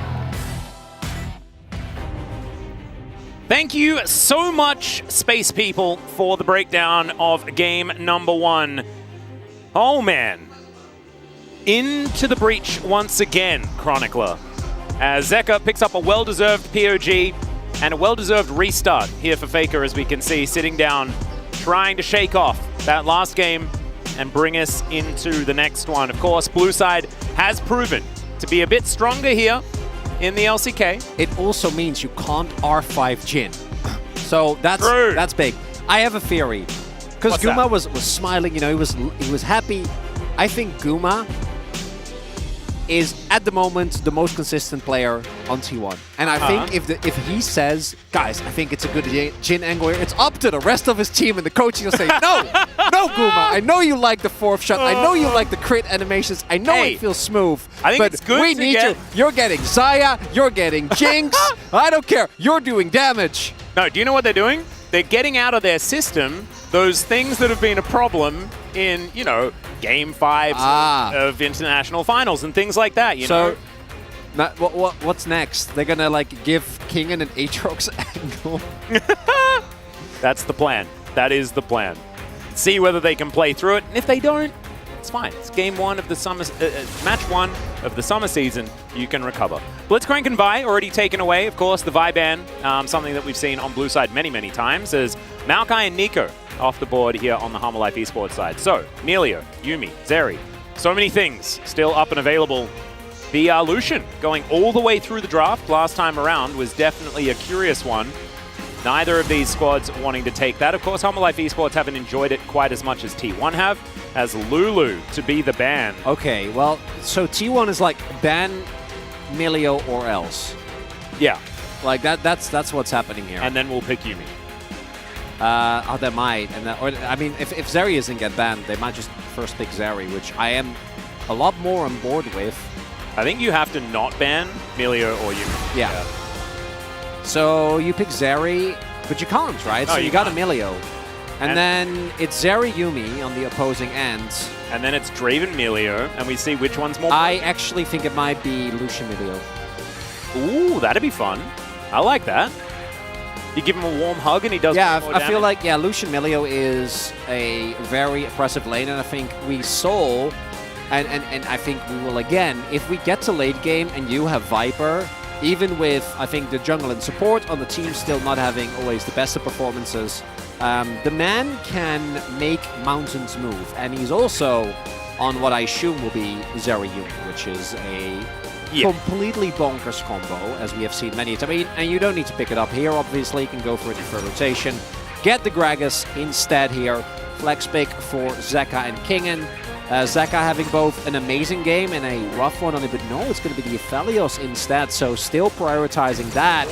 Thank you so much, Space People, for the breakdown of game number 1. Oh, man. Into the breach once again, Chronicler. As Zeka picks up a well-deserved POG and a well-deserved restart here for Faker, as we can see, sitting down, trying to shake off that last game and bring us into the next one. Of course, blue side has proven to be a bit stronger here in the LCK. It also means you can't R5 Jhin. So that's big. I have a theory. Because Guma was smiling, you know, he was happy. I think Guma is at the moment the most consistent player on T1. And I think if he says, guys, I think it's a good Jhin angle here, it's up to the rest of his team, and the coaching will say, no, no, Guma, I know you like the 4th shot, I know you like the crit animations, I know it feels smooth, I think but it's good we need you. You're getting Xayah, you're getting Jinx, I don't care, you're doing damage. No, do you know what they're doing? They're getting out of their system those things that have been a problem in, you know, Game 5s of international finals and things like that, you know? What's next? They're gonna, like, give Kingen an Aatrox angle? That's the plan. That is the plan. See whether they can play through it, and if they don't, it's fine. It's game 1 of the summer, match 1 of the summer season. You can recover. Blitzcrank and Vi already taken away. Of course, the Vi ban, something that we've seen on blue side many, many times, as Maokai and Nico off the board here on the Humble Life Esports side. So, Melio, Yuumi, Zeri, so many things still up and available. The Lucian going all the way through the draft last time around was definitely a curious one. Neither of these squads wanting to take that. Of course, Humble Life Esports haven't enjoyed it quite as much as T1 have, as Lulu to be the ban. Okay, well, so T1 is like ban Melio or else. Yeah. Like that's what's happening here. And then we'll pick Yuumi. They might. I mean, if Zeri doesn't get banned, they might just first pick Zeri, which I am a lot more on board with. I think you have to not ban Melio or Yuumi. Yeah. So you pick Zeri, but you can't, right? No, so you got a Melio. And then it's Zeri Yuumi on the opposing end. And then it's Draven Melio, and we see which one's more I actually think it might be Lucian Melio. Ooh, that'd be fun. I like that. You give him a warm hug and he does more damage. I feel like, Lucian Melio is a very impressive lane, and I think we saw, and I think we will again, if we get to late game and you have Viper, even with, I think, the jungle and support on the team still not having always the best of performances, the man can make mountains move, and he's also on what I assume will be Zeri Yuumi, which is a completely bonkers combo, as we have seen many times. I mean, and you don't need to pick it up here, obviously. You can go for a deferred rotation. Get the Gragas instead here. Flex pick for Zeka and Kingen. Zeka having both an amazing game and a rough one on it, but no, it's going to be the Aphelios instead, so still prioritizing that.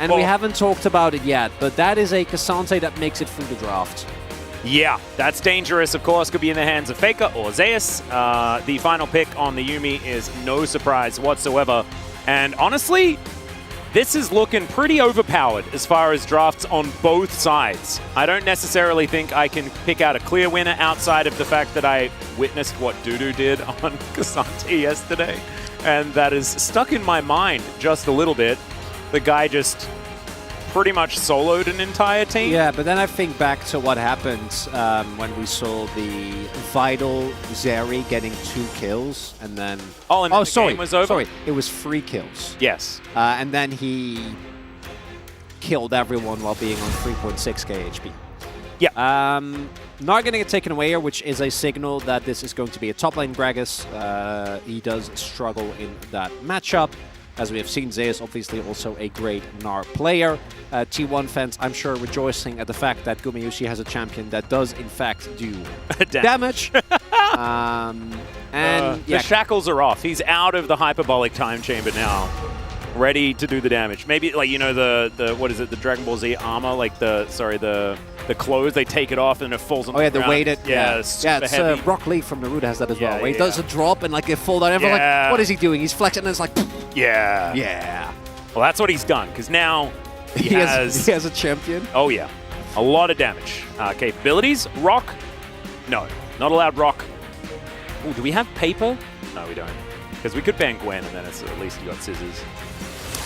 And we haven't talked about it yet, but that is a Cassante that makes it through the draft. Yeah, that's dangerous, of course. Could be in the hands of Faker or Zeus. The final pick on the Yuumi is no surprise whatsoever. And honestly, this is looking pretty overpowered as far as drafts on both sides. I don't necessarily think I can pick out a clear winner outside of the fact that I witnessed what Dudu did on Cassante yesterday. And that is stuck in my mind just a little bit. The guy just pretty much soloed an entire team. Yeah, but then I think back to what happened when we saw the Vital Zeri getting 2 kills, and then... Oh, and the game was over? Sorry, it was 3 kills. Yes. And then he killed everyone while being on 3.6k HP. Yeah. Not going to get taken away here, which is a signal that this is going to be a top lane Gragas. He does struggle in that matchup. As we have seen, Zeus obviously also a great Gnar player. T1 fans, I'm sure, rejoicing at the fact that Gumayushi has a champion that does, in fact, do damage. The shackles are off. He's out of the hyperbolic time chamber now, ready to do the damage. Maybe, like, you know, the what is it, the Dragon Ball Z armor, like the clothes, they take it off and it falls on the ground. The weighted. Yeah, it's heavy. Rock Lee from Naruto has that as well, where he does a drop and like they fall down. Everyone's like, what is he doing? He's flexing and it's like, yeah. Yeah. Well, that's what he's done, because now he has a champion. Oh, yeah. A lot of damage. Capabilities. Rock. No, not allowed rock. Ooh, do we have paper? No, we don't. Because we could ban Gwen, and then it's at least you got scissors.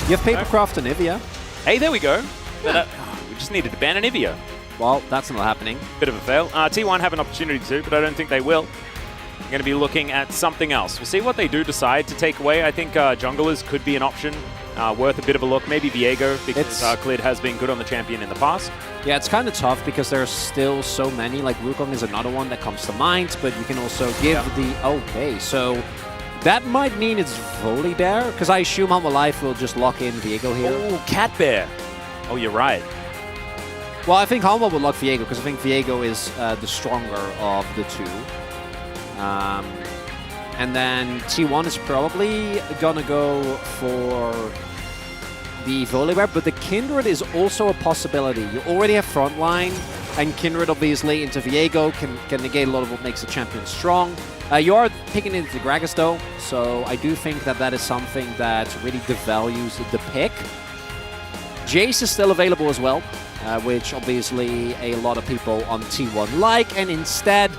You have Papercraft and Ivia. Hey, there we go. But, we just needed to ban an Ivia. Well, that's not happening. Bit of a fail. T1 have an opportunity to, but I don't think they will. I'm going to be looking at something else. We'll see what they do decide to take away. I think junglers could be an option, worth a bit of a look. Maybe Viego, because Clid has been good on the champion in the past. Yeah, it's kind of tough because there's still so many. Like, Wukong is another one that comes to mind, but you can also give the... Okay, so that might mean it's Volibear, because I assume Humble Life will just lock in Viego here. Oh, Cat Bear. Oh, you're right. Well, I think Humble will lock Viego, because I think Viego is the stronger of the two. And then T1 is probably gonna go for the Volibear, but the Kindred is also a possibility. You already have Frontline, and Kindred obviously into Viego can negate a lot of what makes a champion strong. You are picking into Gragas though, so I do think that that is something that really devalues the pick. Jace is still available as well, which obviously a lot of people on T1 like, and instead...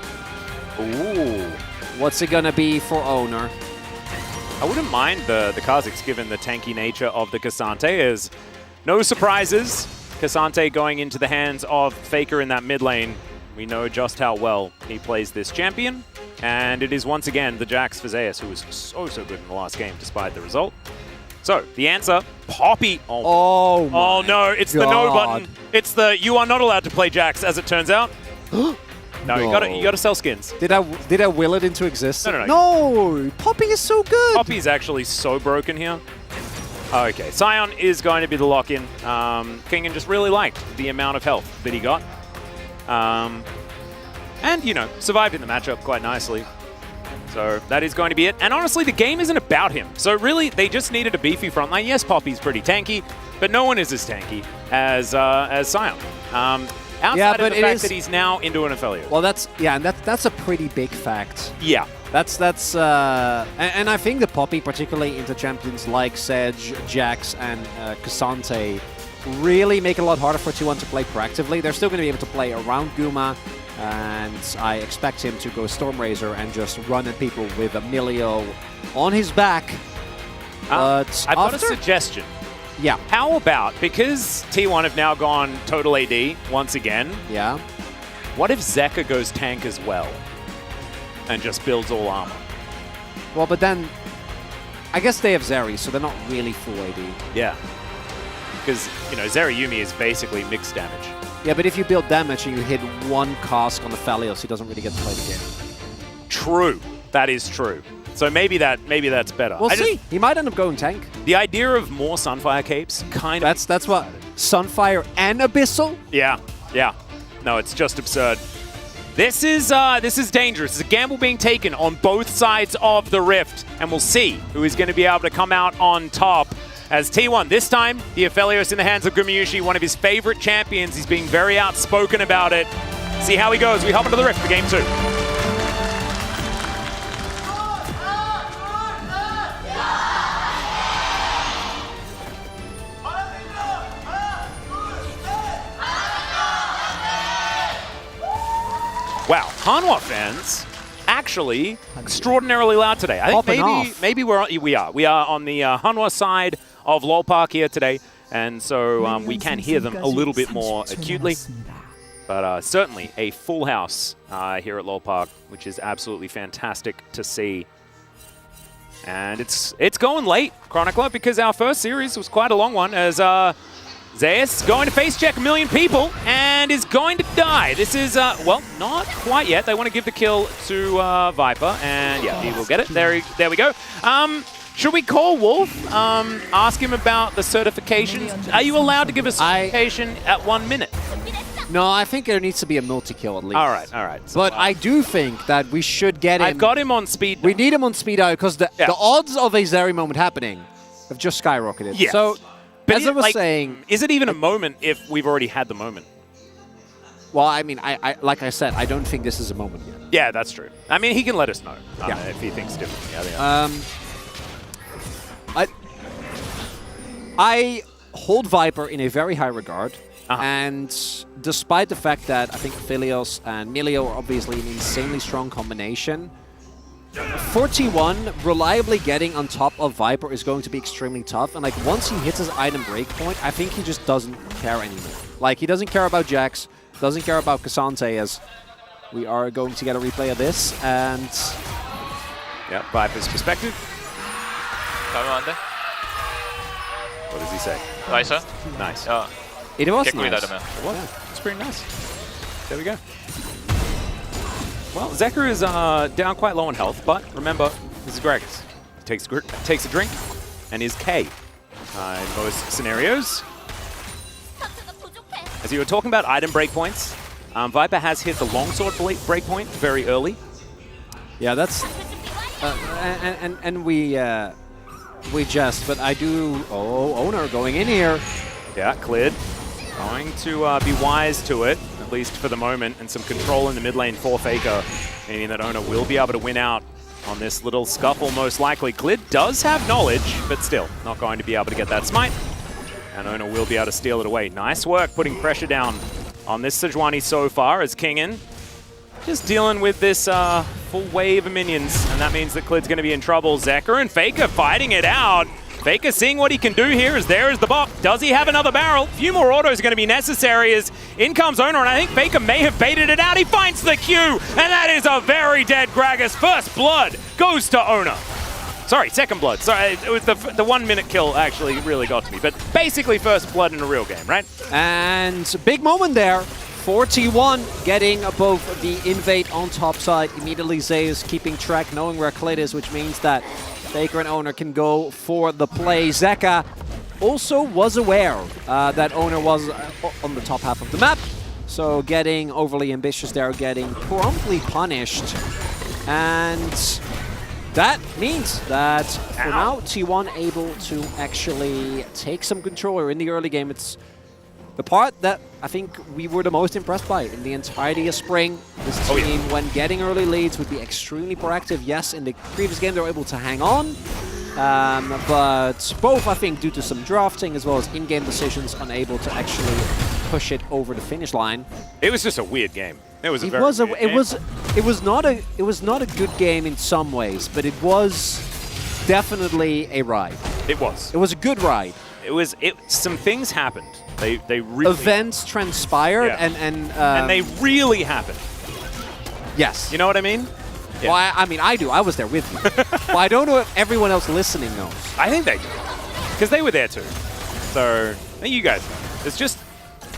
Ooh, what's it gonna be for Owner? I wouldn't mind the Kazakhs given the tanky nature of the Cassante, as no surprises. Cassante going into the hands of Faker in that mid lane. We know just how well he plays this champion. And it is once again the Jax for Zeus, who was so good in the last game despite the result. So, the answer, Poppy. Oh no, it's the no button. It's the you are not allowed to play Jax, as it turns out. No, you gotta sell skins. Did I will it into existence? No. Poppy is so good. Poppy is actually so broken here. Okay, Sion is going to be the lock-in. Kingen just really liked the amount of health that he got. And, you know, survived in the matchup quite nicely. So that is going to be it. And honestly, the game isn't about him. So really, they just needed a beefy frontline. Yes, Poppy's pretty tanky, but no one is as tanky as Sion. Outside of the fact that he's now into an affiliate. Well, that's a pretty big fact. Yeah. And I think the Poppy, particularly into champions like Sedge, Jax, and Cassante, really make it a lot harder for T1 to play proactively. They're still going to be able to play around Guma, and I expect him to go Stormrazor and just run at people with Emilio on his back. But I've got a suggestion. Yeah. How about, because T1 have now gone total AD once again. Yeah. What if Zeka goes tank as well and just builds all armor? Well, but then I guess they have Zeri, so they're not really full AD. Yeah. Because, you know, Zeri Yumi is basically mixed damage. Yeah, but if you build damage and you hit one cask on the Phalios, he doesn't really get to play the game. True. That is true. So maybe that's better. We'll see. He might end up going tank. The idea of more Sunfire capes kind of... That's what... Sunfire and Abyssal? Yeah. No, it's just absurd. This is dangerous. It's a gamble being taken on both sides of the rift. And we'll see who is going to be able to come out on top. As T1, this time, the Aphelios in the hands of Gumayushi, one of his favorite champions. He's being very outspoken about it. See how he goes. We hop into the rift for game 2. Wow, Hanwha fans actually extraordinarily loud today. I think maybe we are on the Hanwha side of LoL Park here today, and so we can hear them a little bit more acutely. But certainly a full house here at LoL Park, which is absolutely fantastic to see. And it's going late, Chronicler, because our first series was quite a long one, as Zeus going to face check a million people and is going to die. This is, well, not quite yet. They want to give the kill to Viper, and yeah, he will get it. There we go. Should we call Wolf, ask him about the certifications? Are you allowed to give a certification at 1 minute? No, I think there needs to be a multi-kill at least. All right. So but I do think that we should get him. I've got him on speed. We need him on speed out because the odds of a Zeri moment happening have just skyrocketed. Yes. So, but as I was saying... Is it even a moment if we've already had the moment? Well, I mean, I like I said, I don't think this is a moment yet. Yeah, that's true. I mean, he can let us know if he thinks differently. I hold Viper in a very high regard. And despite the fact that I think Philios and Milio are obviously an insanely strong combination, for T1, reliably getting on top of Viper is going to be extremely tough. And like once he hits his item breakpoint, I think he just doesn't care anymore. Like he doesn't care about Jax, doesn't care about Cassante, as we are going to get a replay of this. And yeah, Viper's perspective. What does he say? Nice. Nice. It was nice. It was. It's pretty nice. There we go. Well, Zeker is down quite low on health, but remember, this is Gragas. He takes a drink and is K in most scenarios. As you were talking about item breakpoints, Viper has hit the longsword breakpoint very early. Yeah, that's... and we jest, but I do... Oh, Owner going in here. Yeah, cleared. Going to be wise to it, at least for the moment, and some control in the mid lane for Faker, meaning that Owner will be able to win out on this little scuffle, most likely. Glid does have knowledge, but still not going to be able to get that smite, and Owner will be able to steal it away. Nice work putting pressure down on this Sejuani so far, as Kingin just dealing with this full wave of minions, and that means that Glid's going to be in trouble. Zeker and Faker fighting it out. Faker seeing what he can do here, as there is the bot. Does he have another barrel? A few more autos are going to be necessary, as in comes Owner, and I think Faker may have baited it out. He finds the Q, and that is a very dead Gragas. First blood goes to Owner. Sorry, second blood. Sorry, it was the 1 minute kill actually really got to me, but basically first blood in a real game, right? And big moment there. 41 getting both the invade on top side. Immediately Zeus keeping track, knowing where Klid is, which means that Faker and Owner can go for the play. Zeka also was aware that Owner was on the top half of the map, so getting overly ambitious there, getting promptly punished. And that means that for now, T1 able to actually take some control in the early game. It's the part that I think we were the most impressed by in the entirety of Spring. This team, when getting early leads, would be extremely proactive. Yes, in the previous game they were able to hang on, but both, I think, due to some drafting as well as in-game decisions, unable to actually push it over the finish line. It was just a weird game. It was not a good game in some ways, but it was definitely a ride. It was. It was a good ride. Some things happened. They really... Events transpired, and they really happened. Yes. You know what I mean? Yeah. Well, I mean, I do. I was there with you. But I don't know if everyone else listening knows. I think they do. Because they were there too. So, I think you guys know. It's just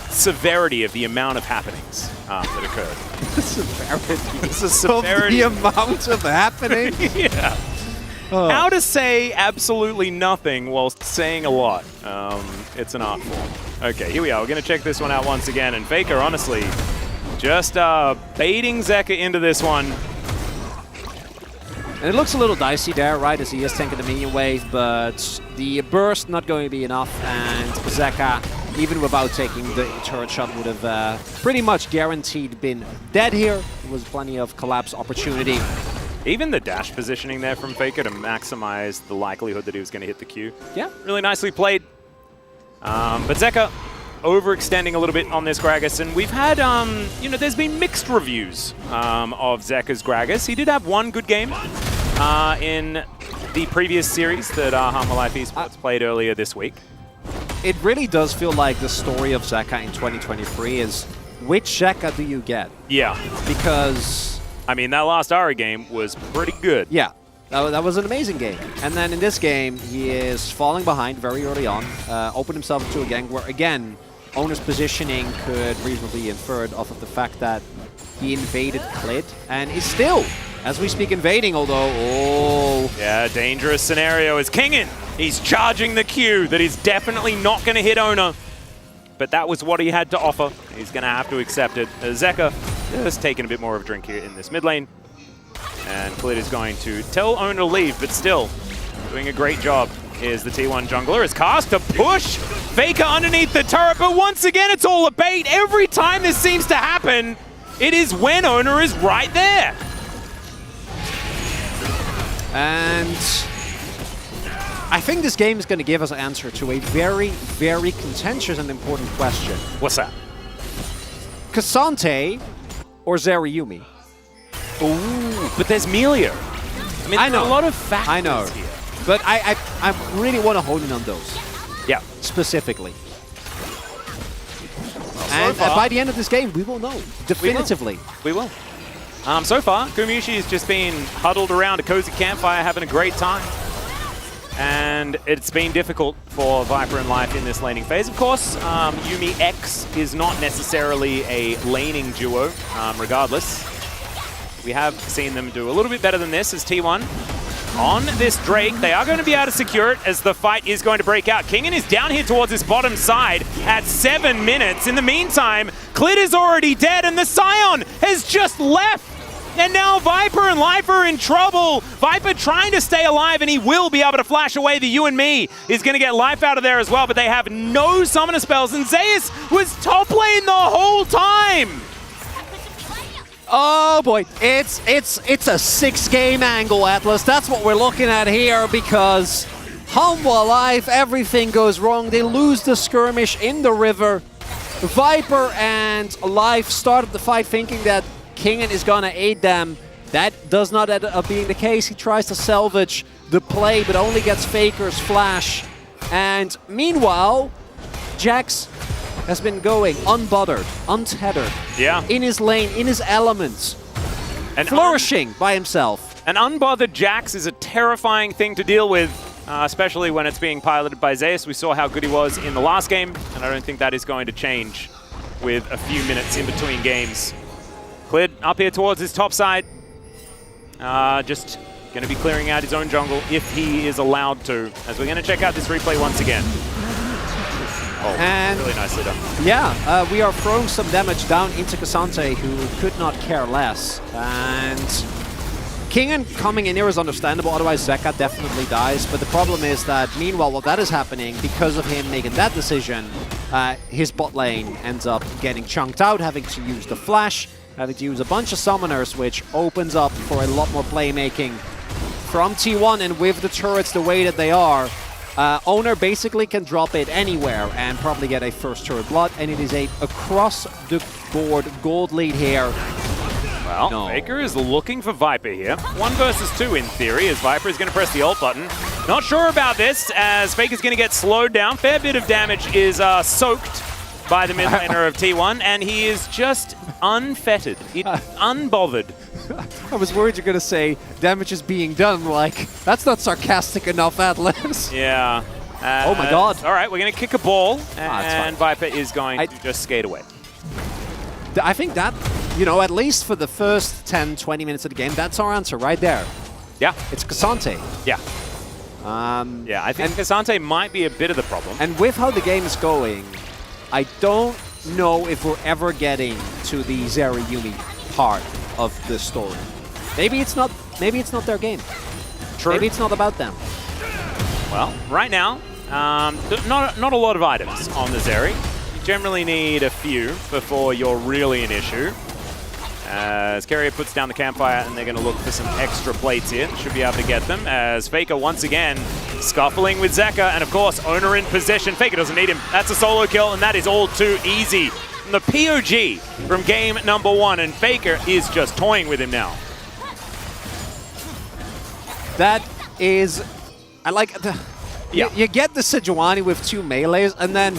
severity of the amount of happenings that occurred. Severity? It's a severity of the amount of happenings? Yeah. How to say absolutely nothing while saying a lot. It's an art form. Okay, here we are. We're going to check this one out once again. And Faker, honestly, just baiting Zeka into this one. And it looks a little dicey there, right, as he is tanking the minion wave, but the burst not going to be enough, and Zeka, even without taking the turret shot, would have pretty much guaranteed been dead here. There was plenty of collapse opportunity. Even the dash positioning there from Faker to maximize the likelihood that he was going to hit the Q. Yeah. Really nicely played. But Zeka overextending a little bit on this Gragas, and we've had, you know, there's been mixed reviews of Zeka's Gragas. He did have one good game in the previous series that Hanwha Life Esports played earlier this week. It really does feel like the story of Zeka in 2023 is, which Zeka do you get? Yeah. Because... I mean, that last Ari game was pretty good. Yeah. That was an amazing game. And then in this game, he is falling behind very early on, opened himself into a gang where, again, owner's positioning could reasonably be inferred off of the fact that he invaded Clid and is still, as we speak, invading, although, oh. Yeah, dangerous scenario is Kingen. He's charging the Q that is definitely not going to hit owner. But that was what he had to offer. He's going to have to accept it. Zeka just taking a bit more of a drink here in this mid lane. And Clid is going to tell owner to leave, but still doing a great job. Here's the T1 jungler. It's cast to push Faker underneath the turret, but once again, it's all a bait. Every time this seems to happen, it is when owner is right there. And I think this game is going to give us an answer to a very, very contentious and important question. What's that? K'Sante or Zerayumi? Ooh, but there's Melia. I mean, there are a lot of factors here. But I really want to hone in on those. Yeah. Specifically. And by the end of this game, we will know. Definitively. We will. So far, Gumayusi has just been huddled around a cozy campfire having a great time. And it's been difficult for Viper and Life in this laning phase. Of course, Yuumi X is not necessarily a laning duo, regardless. We have seen them do a little bit better than this as T1 on this Drake. They are going to be able to secure it as the fight is going to break out. Kingen is down here towards his bottom side at 7 minutes. In the meantime, Clid is already dead and the Scion has just left. And now Viper and Life are in trouble. Viper trying to stay alive, and he will be able to flash away. The You and Me is going to get Life out of there as well, but they have no summoner spells, and Zeus was top lane the whole time. Oh boy, it's a 6-game angle, Atlas. That's what we're looking at here, because Hanwha Life, everything goes wrong. They lose the skirmish in the river. Viper and Life started the fight thinking that Kingen is gonna aid them. That does not end up being the case. He tries to salvage the play, but only gets Faker's flash. And meanwhile, Jax has been going unbothered, untethered, in his lane, in his elements, and flourishing by himself. An unbothered Jax is a terrifying thing to deal with, especially when it's being piloted by Zeus. We saw how good he was in the last game, and I don't think that is going to change with a few minutes in between games. Clid up here towards his top side. Just going to be clearing out his own jungle if he is allowed to, as we're going to check out this replay once again. Oh, and really nicely done. Yeah, we are throwing some damage down into K'Sante, who could not care less. And Kingen coming in here is understandable, otherwise Zeka definitely dies. But the problem is that, meanwhile, while that is happening, because of him making that decision, his bot lane ends up getting chunked out, having to use the flash, having to use a bunch of summoners, which opens up for a lot more playmaking from T1. And with the turrets the way that they are, Owner basically can drop it anywhere and probably get a first turret blood, and it is a across-the-board gold lead here. Well, Faker is looking for Viper here. 1 versus 2 in theory, as Viper is going to press the ult button. Not sure about this, as Faker's going to get slowed down. Fair bit of damage is soaked by the mid laner of T1, and he is just unfettered, unbothered. I was worried you're going to say damage is being done. Like, that's not sarcastic enough, Atlas. Yeah. Oh my god. All right, we're going to kick a ball, and Viper is going to just skate away. I think that, you know, at least for the first 10, 20 minutes of the game, that's our answer right there. Yeah. It's K'Sante. Yeah. Yeah, I think K'Sante might be a bit of the problem. And with how the game is going, I don't know if we're ever getting to the Zerayumi part of the story. Maybe it's not their game. True. Maybe it's not about them. Well, right now, not a lot of items on the Zeri. You generally need a few before you're really an issue. As Carrier puts down the campfire, and they're going to look for some extra plates here. Should be able to get them, as Faker once again Scuffling with Zeka, and of course, Owner in position. Faker doesn't need him. That's a solo kill, and that is all too easy. From the POG from game number 1, and Faker is just toying with him now. That is... I like... You get the Sejuani with 2 melees, and then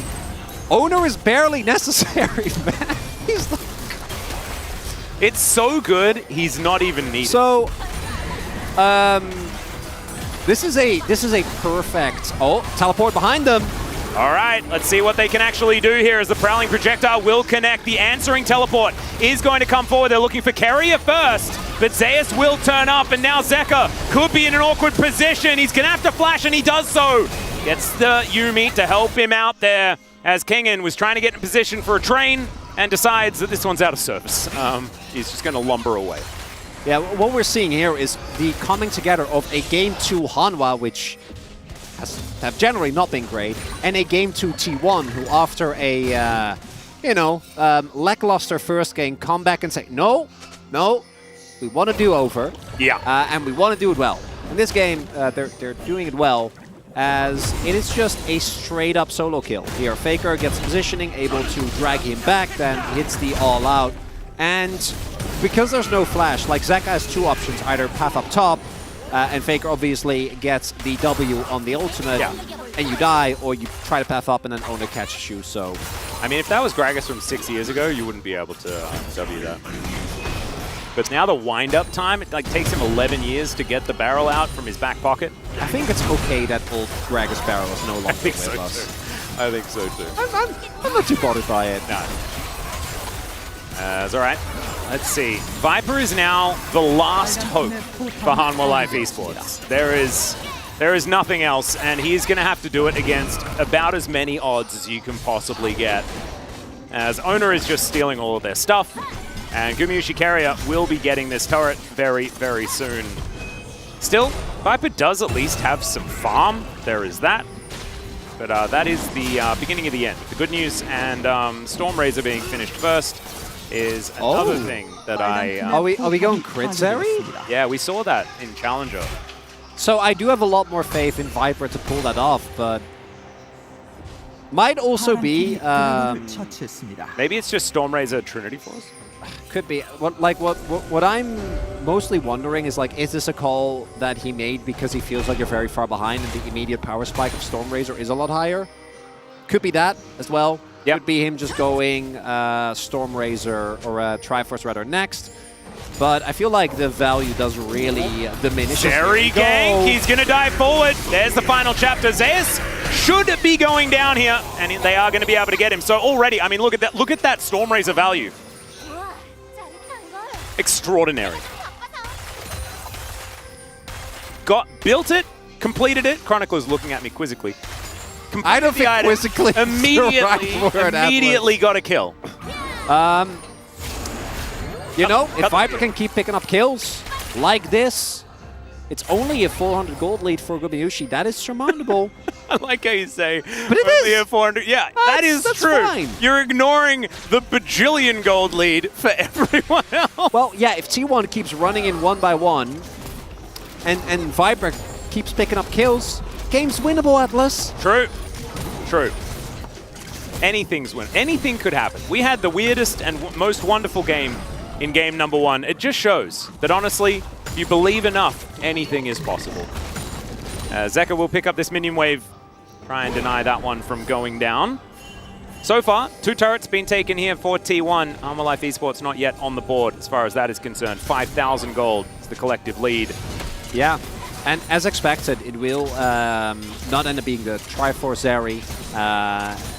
Owner is barely necessary, man. He's like... It's so good, he's not even needed. So, this is a perfect... Oh, teleport behind them. All right, let's see what they can actually do here as the Prowling Projectile will connect. The answering teleport is going to come forward. They're looking for Keria first, but Zeus will turn up, and now Zeka could be in an awkward position. He's going to have to flash, and he does so. Gets the Yuumi to help him out there as Kengan was trying to get in position for a train and decides that this one's out of service. He's just going to lumber away. Yeah, what we're seeing here is the coming together of a Game 2 Hanwha, which have generally not been great, and a Game 2 T1, who after a, lackluster first game, come back and say, no, we want to do over. Yeah. And we want to do it well. In this game, they're doing it well, as it is just a straight-up solo kill. Here, Faker gets positioning, able to drag him back, then hits the all-out. And because there's no flash, like Zeka has 2 options, either path up top, and Faker obviously gets the W on the ultimate, and you die, or you try to path up and then Owner catches you, so... I mean, if that was Gragas from 6 years ago, you wouldn't be able to W that. But now the wind-up time, it takes him 11 years to get the barrel out from his back pocket. I think it's okay that old Gragas barrel is no longer I think with so us. too. I think so too. I'm not too bothered by it. No. It's all right. Let's see. Viper is now the last hope for Hanwha Life Esports. There is nothing else, and he's going to have to do it against about as many odds as you can possibly get. As Owner is just stealing all of their stuff, and Gumayusi Keria will be getting this turret very, very soon. Still, Viper does at least have some farm. There is that. But that is the beginning of the end. The good news, and Stormrazor being finished first, is another thing that Are we going crit Zeri? Yeah, we saw that in Challenger. So I do have a lot more faith in Viper to pull that off, but might also be maybe it's just Stormrazor Trinity Force. Could be. What I'm mostly wondering is, like, is this a call that he made because he feels like you're very far behind and the immediate power spike of Stormrazor is a lot higher? Could be that as well. Yep. Could be him just going Stormrazor or Triforce rather next. But I feel like the value does really diminish. Jerry gank, he's going to dive forward. There's the final chapter. Zeus should be going down here, and they are going to be able to get him. So already, I mean, look at that Stormrazor value. Extraordinary. Built it, completed it. Chronicler's looking at me quizzically. I don't think quizzically immediately got a kill. If Viper can keep picking up kills like this, it's only a 400 gold lead for Gumayusi. That is surmountable. I like how you say, but it is. A 400. Yeah, that's true. Fine. You're ignoring the bajillion gold lead for everyone else. Well, yeah, if T1 keeps running in 1 by 1, and Viper keeps picking up kills, game's winnable, Atlas. True. Anything's win. Anything could happen. We had the weirdest and most wonderful game in game number 1. It just shows that, honestly, if you believe enough, anything is possible. Zeka will pick up this minion wave, try and deny that one from going down. So far, 2 turrets been taken here for T1. Hanwha Life Esports not yet on the board as far as that is concerned. 5,000 gold is the collective lead. Yeah, and as expected, it will not end up being the Triforce Zeri.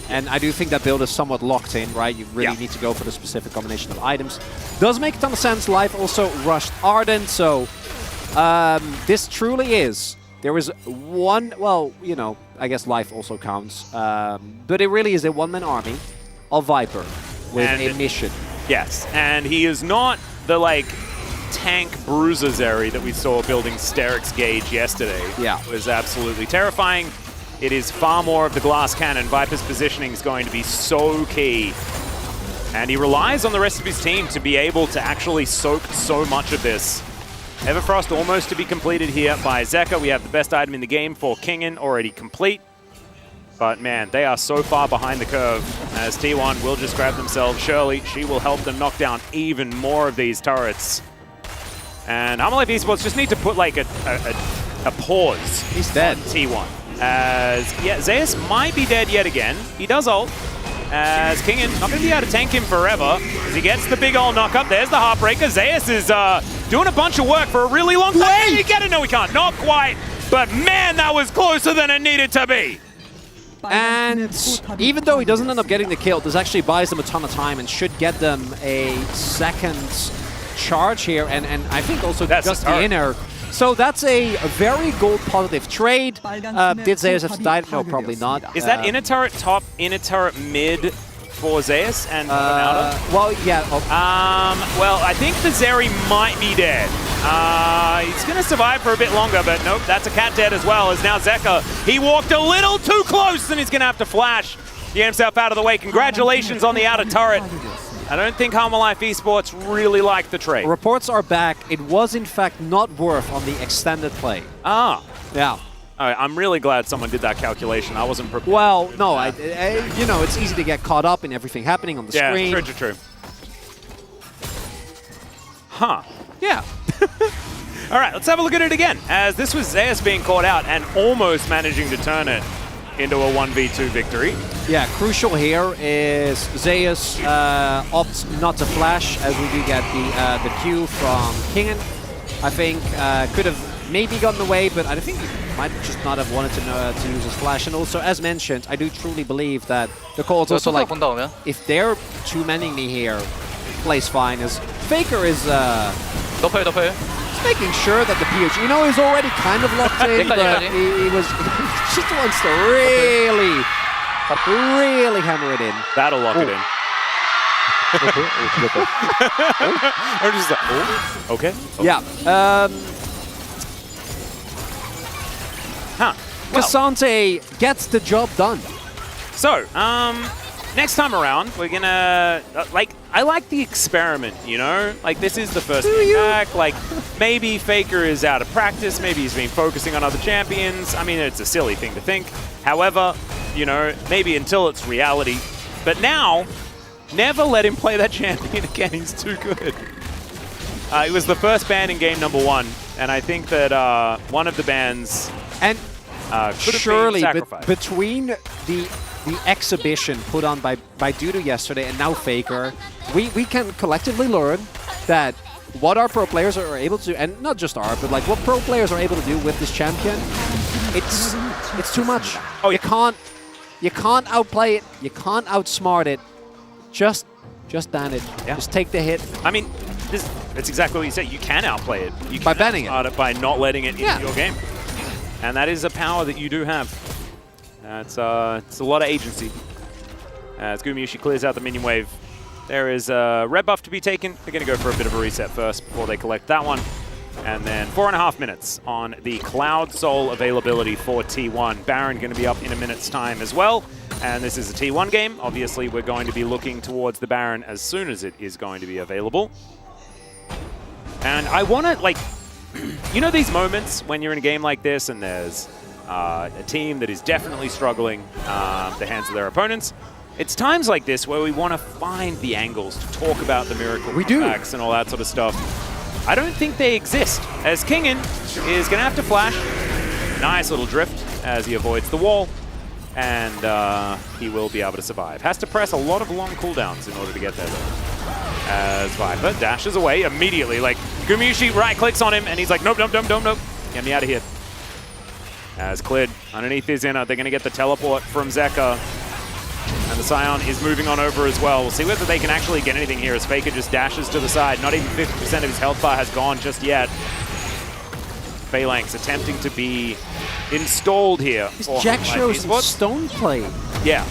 And I do think that build is somewhat locked in, right? You really need to go for the specific combination of items. Does make a ton of sense. Life also rushed Ardent, so this truly is. There is one, well, I guess Life also counts. But it really is a one-man army of Viper with a mission. Yes, and he is not the, tank bruiser Zeri that we saw building Sterix Gauge yesterday. Yeah. It was absolutely terrifying. It is far more of the glass cannon. Viper's positioning is going to be so key. And he relies on the rest of his team to be able to actually soak so much of this. Everfrost almost to be completed here by Zeka. We have the best item in the game for Kingen already complete. But man, they are so far behind the curve as T1 will just grab themselves Shirley. She will help them knock down even more of these turrets. And Life Esports just need to put like a pause. He's dead. T1. As, yeah, Zeus might be dead yet again. He does ult. As Kingen not going to be able to tank him forever as he gets the big ult knock up. There's the Heartbreaker. Zeus is doing a bunch of work for a really long time. Can he get it? No, he can't. Not quite. But man, that was closer than it needed to be. And even though he doesn't end up getting the kill, this actually buys them a ton of time and should get them a second charge here. And I think also just the inner. So that's a very gold positive trade. Did Zeus have to die? No, probably not. Is that inner turret top, inner turret mid for Zeus and outer? Well, yeah. Well, I think the Zeri might be dead. He's going to survive for a bit longer, but nope, that's a cat dead as well, as now Zeka, he walked a little too close and he's going to have to flash. Get himself out of the way. Congratulations on the outer turret. I don't think Life Esports really liked the trade. Reports are back. It was, in fact, not worth on the extended play. Ah. Yeah. All right, I'm really glad someone did that calculation. I wasn't prepared. Well, no, you know, it's easy to get caught up in everything happening on the screen. Yeah, true. Huh. Yeah. All right, let's have a look at it again, as this was Zeus being caught out and almost managing to turn it into a 1v2 victory. Yeah, crucial here is Zeus opts not to flash, as we do get the Q from Kingen. I think could have maybe gotten away, but I think he might just not have wanted to use his flash. And also, as mentioned, I do truly believe that the call is also like, if they're two-manning me here, plays fine, as Faker is making sure that the PH, you know, he's already kind of locked in, but he just wants to really hammer it in. That'll lock it in. Or just like, oh, okay. Yeah. Cassante gets the job done. So, next time around, we're gonna, I like the experiment, you know? Like, this is the first game back. Like, maybe Faker is out of practice. Maybe he's been focusing on other champions. I mean, it's a silly thing to think. However, you know, maybe until it's reality. But now, never let him play that champion again. He's too good. It was the first ban in game number 1. And I think that one of the bans and could have surely been sacrificed. Between the exhibition put on by Dudu yesterday and now Faker, we can collectively learn that what our pro players are able to, and not just our, but like what pro players are able to do with this champion, it's too much. Oh, you can't outplay it, you can't outsmart it. Just ban it. Yeah. Just take the hit. I mean, it's exactly what you said. You can outplay it. You can by banning it by not letting it into your game, and that is a power that you do have. It's a lot of agency. As Gumiushi clears out the minion wave, there is a red buff to be taken. They're going to go for a bit of a reset first before they collect that one. And then 4.5 minutes on the Cloud Soul availability for T1. Baron going to be up in a minute's time as well. And this is a T1 game. Obviously, we're going to be looking towards the Baron as soon as it is going to be available. And I want to, like, you know these moments when you're in a game like this and there's a team that is definitely struggling at the hands of their opponents. It's times like this where we want to find the angles to talk about the miracle comebacks and all that sort of stuff. I don't think they exist, as Kingen is going to have to flash. Nice little drift as he avoids the wall, and he will be able to survive. Has to press a lot of long cooldowns in order to get there, though. As Viper dashes away immediately. Like, Gumiushi right-clicks on him, and he's like, nope. Get me out of here. As cleared underneath his inner, they're going to get the teleport from Zeka. And the Scion is moving on over as well. We'll see whether they can actually get anything here as Faker just dashes to the side. Not even 50% of his health bar has gone just yet. Phalanx attempting to be installed here. Jack shows stone play. Yeah.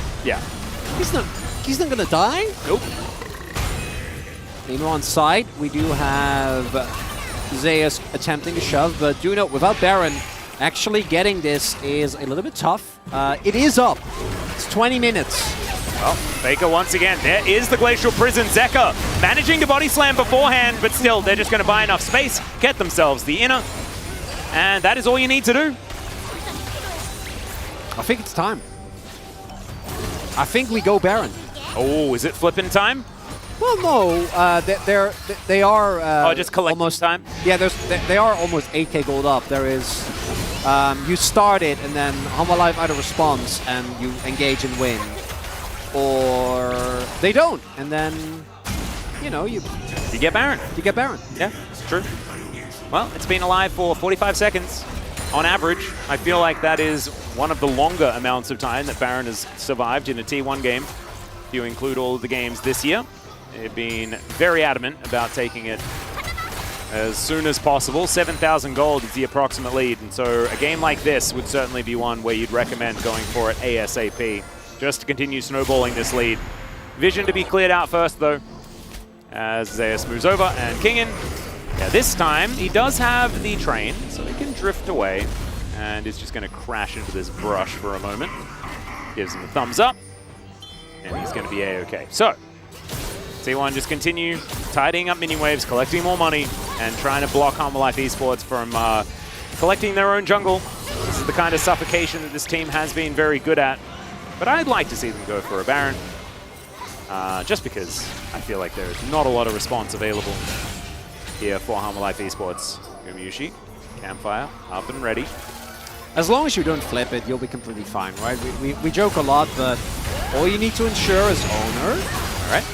He's not going to die? Nope. Nemo on side. We do have Zeus attempting to shove, but do note, without Baron, actually getting this is a little bit tough. It is up. It's 20 minutes. Oh, Faker once again. There is the Glacial Prison. Zeka managing to body slam beforehand, but still, they're just going to buy enough space, get themselves the inner, and that is all you need to do. I think it's time. I think we go Baron. Oh, is it flipping time? Well, no. They are. Just collect almost time. Yeah, they are almost 8k gold up. There is. You start it, and then Humble Life either responds and you engage and win, or they don't, and then you get Baron. You get Baron. Yeah, it's true. Well, it's been alive for 45 seconds on average. I feel like that is one of the longer amounts of time that Baron has survived in a T1 game. If you include all of the games this year, they've been very adamant about taking it as soon as possible. 7,000 gold is the approximate lead, and so a game like this would certainly be one where you'd recommend going for it ASAP, just to continue snowballing this lead. Vision to be cleared out first, though, as Zeus moves over, and Kingen, yeah, this time he does have the train, so he can drift away, and is just going to crash into this brush for a moment. Gives him a thumbs up, and he's going to be A-okay. So, T1 just continue tidying up mini waves, collecting more money, and trying to block Humble Life Esports from collecting their own jungle. This is the kind of suffocation that this team has been very good at. But I'd like to see them go for a Baron, just because I feel like there's not a lot of response available here for Humble Life Esports. Gumayusi, Campfire, up and ready. As long as you don't flip it, you'll be completely fine, right? We joke a lot, but all you need to ensure is owner. All right.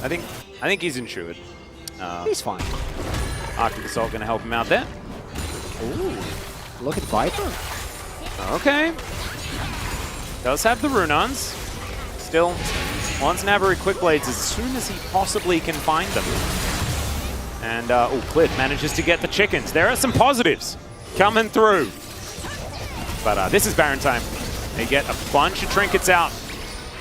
I think he's insured. He's fine. Arctic Assault going to help him out there. Ooh, look at Viper. Okay. Does have the Runons. Still wants Navari Quick Blades as soon as he possibly can find them. And, Cliff manages to get the chickens. There are some positives coming through. But this is Baron time. They get a bunch of trinkets out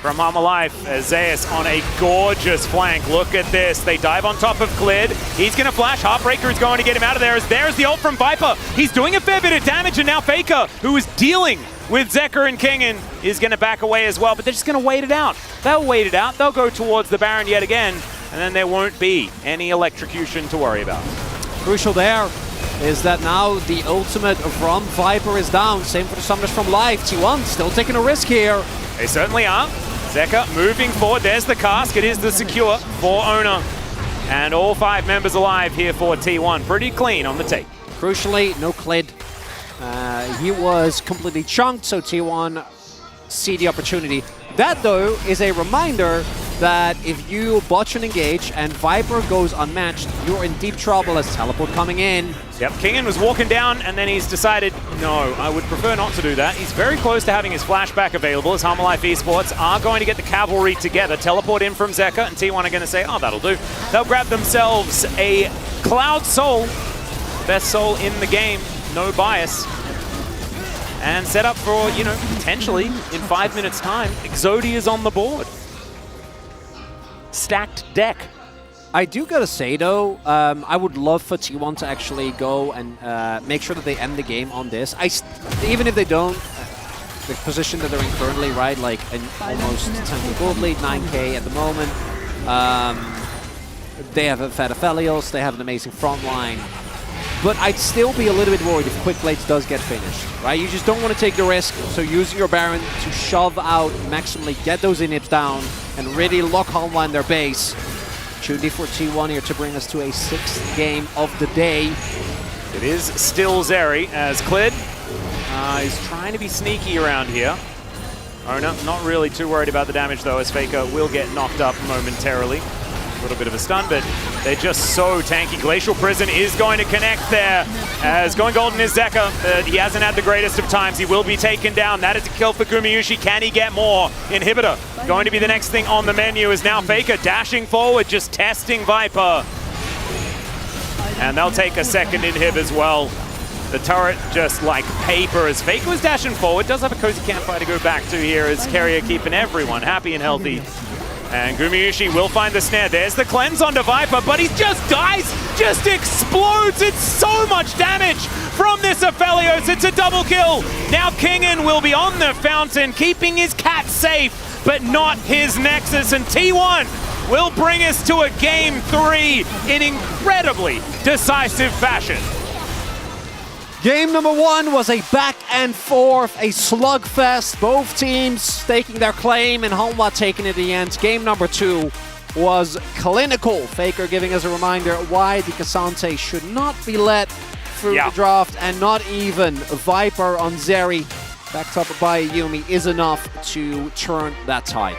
from Humble Life as Zeus on a gorgeous flank. Look at this. They dive on top of Klid. He's going to flash. Heartbreaker is going to get him out of there. As there's the ult from Viper. He's doing a fair bit of damage, and now Faker, who is dealing with Zeka and Kingen, is going to back away as well, but they're just going to wait it out. They'll wait it out. They'll go towards the Baron yet again, and then there won't be any electrocution to worry about. Crucial there is that now the ultimate from Viper is down. Same for the summoners from Life. T1 still taking a risk here. They certainly are. Zeka moving forward. There's the cask. It is the secure for Owner. And all 5 members alive here for T1. Pretty clean on the take. Crucially, no Klid. He was completely chunked, so T1 see the opportunity. That, though, is a reminder that if you botch and engage and Viper goes unmatched, you're in deep trouble as teleport coming in. Yep, Kingen was walking down, and then he's decided, no, I would prefer not to do that. He's very close to having his flashback available as Humble Life Esports are going to get the cavalry together, teleport in from Zeka, and T1 are going to say, oh, that'll do. They'll grab themselves a Cloud Soul, best soul in the game, no bias, and set up for, potentially, in 5 minutes' time, Exodia's on the board. Stacked deck. I do gotta say, though, I would love for T1 to actually go and make sure that they end the game on this. Even if they don't, the position that they're in currently, right, like an almost 10k gold lead, 9k at the moment. They have a Fed Aphelios, they have an amazing front line. But I'd still be a little bit worried if Quick Blades does get finished, right? You just don't want to take the risk, so use your Baron to shove out maximally, get those inhibs down, and really lock Homelander their base. Opportunity for T1 here to bring us to a 6th game of the day. It is still Zeri as Klid is trying to be sneaky around here. Owner not really too worried about the damage, though, as Faker will get knocked up momentarily. A little bit of a stun, but they're just so tanky. Glacial Prison is going to connect there, as going golden is Zeka. He hasn't had the greatest of times. He will be taken down. That is a kill for Gumayusi. Can he get more? Inhibitor going to be the next thing on the menu, is now Faker dashing forward, just testing Viper. And they'll take a second inhib as well. The turret just like paper as Faker was dashing forward. Does have a cozy campfire to go back to here as Carrier keeping everyone happy and healthy. And Gumayusi will find the snare. There's the cleanse onto Viper, but he just dies, just explodes. It's so much damage from this Aphelios. It's a double kill. Now Kingen will be on the fountain, keeping his cat safe but not his Nexus, and T1 will bring us to a Game 3 in incredibly decisive fashion. Game number 1 was a back and forth, a slugfest. Both teams staking their claim and Honwa taking it in the end. Game number 2 was clinical. Faker giving us a reminder why the K'Sante should not be let through the draft, and not even Viper on Zeri, backed up by Yumi, is enough to turn that tide.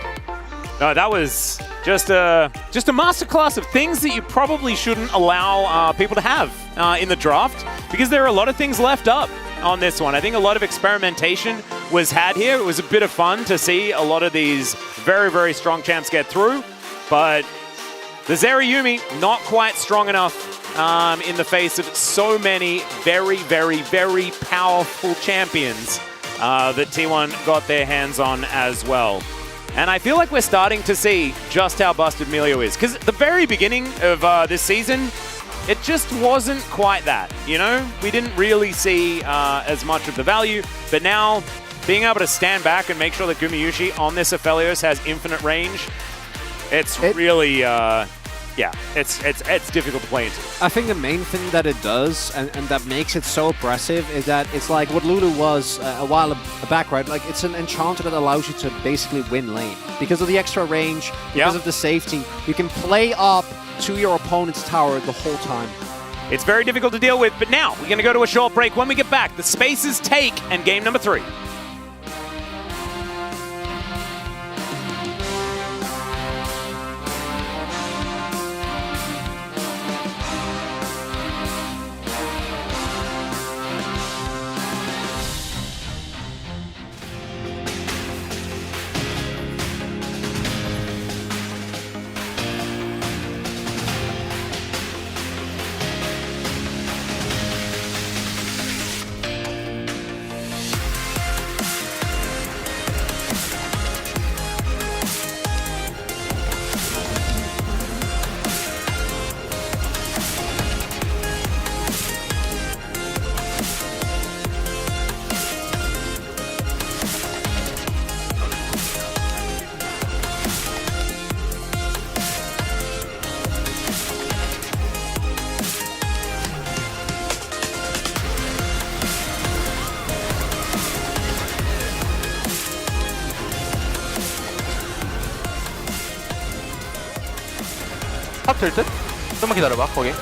No, that was just a masterclass of things that you probably shouldn't allow people to have in the draft, because there are a lot of things left up on this one. I think a lot of experimentation was had here. It was a bit of fun to see a lot of these very, very strong champs get through, but the Zeri Yumi not quite strong enough in the face of so many very, very, very powerful champions that T1 got their hands on as well. And I feel like we're starting to see just how busted Melio is, because at the very beginning of this season, it just wasn't quite that, you know? We didn't really see as much of the value, but now being able to stand back and make sure that Gumayusi on this Aphelios has infinite range, it's really, it's difficult to play into. I think the main thing that it does, and that makes it so oppressive, is that it's like what Lulu was a while back, right? Like, it's an enchanter that allows you to basically win lane. Because of the extra range, because of the safety, you can play up to your opponent's tower the whole time. It's very difficult to deal with, but now we're going to go to a short break. When we get back, the Spaces take and game number 3. 탑 될 듯? 좀만 기다려봐 거기.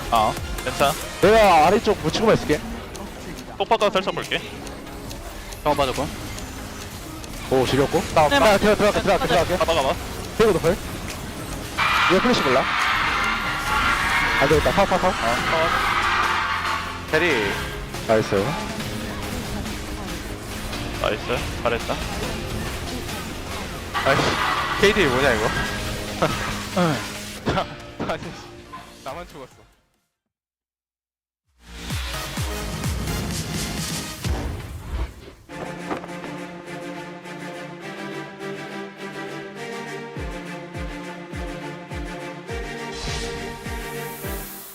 괜찮아. 내가 아래쪽 묻히고만 있을게. 꼭 바꿔 설정 볼게. 잠깐 봐줘봐. 오, 지렸고. 들어갈게. 가봐. 대고 높을. 이거 플래시 몰라? 안 되겠다. 파워. 캐리. 나이스. 잘했다. 아이씨, KD 뭐냐 이거? 아니, 나만 죽었어.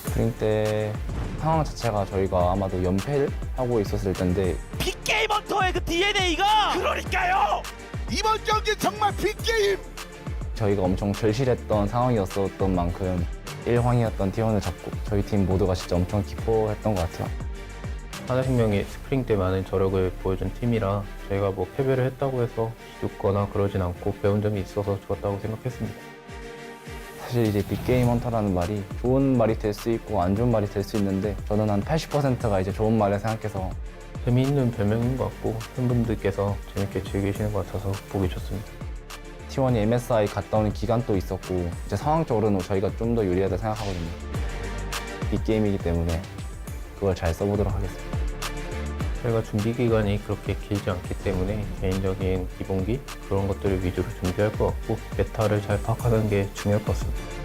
스프링 때 상황 자체가 저희가 아마도 연패를 하고 있었을 텐데 빅게임 헌터의 그 DNA가 그러니까요. 이번 경기 정말 빅게임. 저희가 엄청 절실했던 상황이었던 만큼 1황이었던 T1을 잡고 저희 팀 모두가 진짜 엄청 기뻐했던 것 같아요. 하나생명이 스프링 때 많은 저력을 보여준 팀이라 저희가 뭐 패배를 했다고 해서 기죽거나 그러진 않고 배운 점이 있어서 좋았다고 생각했습니다. 사실 이제 빅게임 헌터라는 말이 좋은 말이 될 수 있고 안 좋은 말이 될 수 있는데 저는 한 80%가 이제 좋은 말을 생각해서 재미있는 별명인 것 같고 팬분들께서 재밌게 즐기시는 것 같아서 보기 좋습니다. T1이 MSI 갔다 오는 기간도 있었고 이제 상황적으로는 저희가 좀 더 유리하다 생각하거든요. 빅게임이기 때문에 그걸 잘 써보도록 하겠습니다. 저희가 준비 기간이 그렇게 길지 않기 때문에 개인적인 기본기 그런 것들을 위주로 준비할 것 같고 메타를 잘 파악하는 게 중요할 것 같습니다.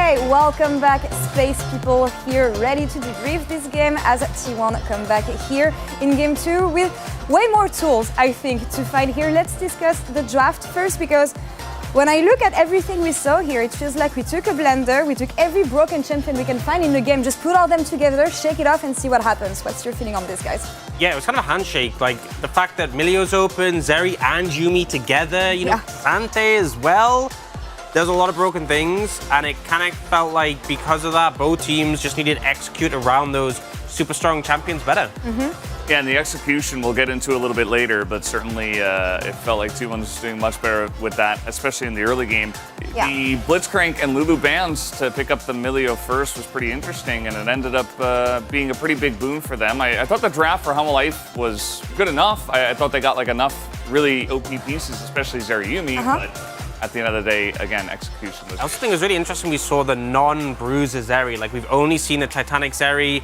Okay, welcome back, Space People here, ready to debrief this game as T1 come back here in Game 2 with way more tools, I think, to find here. Let's discuss the draft first, because when I look at everything we saw here, it feels like we took a blender, we took every broken champion we can find in the game, just put all them together, shake it off and see what happens. What's your feeling on this, guys? Yeah, it was kind of a handshake. Like, the fact that Milio's open, Zeri and Yumi together, you know, Sante as well. There's a lot of broken things, and it kind of felt like because of that, both teams just needed to execute around those super strong champions better. Yeah, and the execution we'll get into a little bit later, but certainly it felt like T1 was doing much better with that, especially in the early game. The Blitzcrank and Lulu bans to pick up the Milio first was pretty interesting, and it ended up being a pretty big boon for them. I thought the draft for Humble Life was good enough. I thought they got like enough really OP pieces, especially Zeri Yumi, but at the end of the day, again, execution was... I also think it was really interesting we saw the non-bruiser Zeri. Like, we've only seen the Titanic Zeri.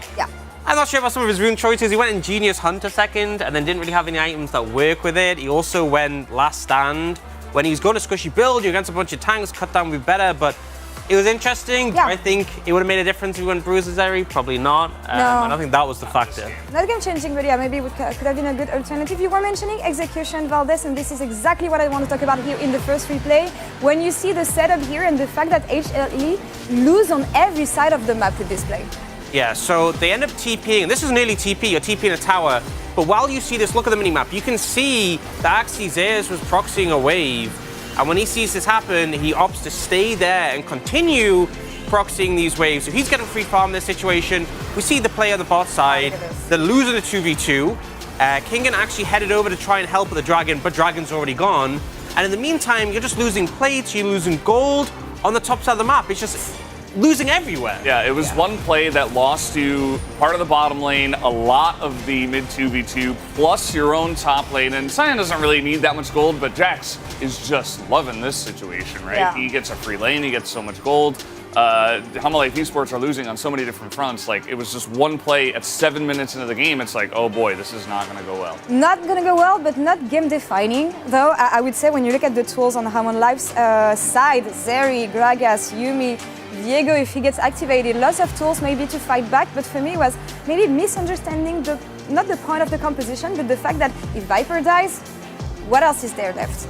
I'm not sure about some of his rune choices. He went in Genius Hunter second and then didn't really have any items that work with it. He also went Last Stand. When he was going to squishy build, you're against a bunch of tanks, cut down would be better, but it was interesting. I think it would have made a difference if he went Bruiser Zeri. Probably not. I don't think that was the factor. Not game changing, but yeah, maybe it could have been a good alternative. You were mentioning execution, Valdez, and this is exactly what I want to talk about here in the first replay. When you see the setup here and the fact that HLE lose on every side of the map with this play. Yeah, so they end up TPing, and this is nearly TP, you're TPing a tower, but while you see this, look at the minimap, you can see that actually Zeus was proxying a wave, and when he sees this happen, he opts to stay there and continue proxying these waves. So he's getting free farm in this situation. We see the play on the bot side, they're losing the 2v2. Kingen actually headed over to try and help with the Dragon, but Dragon's already gone. And in the meantime, you're just losing plates, you're losing gold on the top side of the map. It's just losing everywhere. Yeah, it was one play that lost you part of the bottom lane, a lot of the mid 2v2, plus your own top lane. And Cyan doesn't really need that much gold, but Jax is just loving this situation, right? He gets a free lane, he gets so much gold. Humble Life Esports are losing on so many different fronts. Like, it was just one play at 7 minutes into the game. It's like, oh boy, this is not going to go well. Not going to go well, but not game defining. Though I would say when you look at the tools on Humble Life's side, Zeri, Gragas, Yumi, Diego, if he gets activated, lots of tools maybe to fight back, but for me it was maybe misunderstanding not the point of the composition, but the fact that if Viper dies, what else is there left?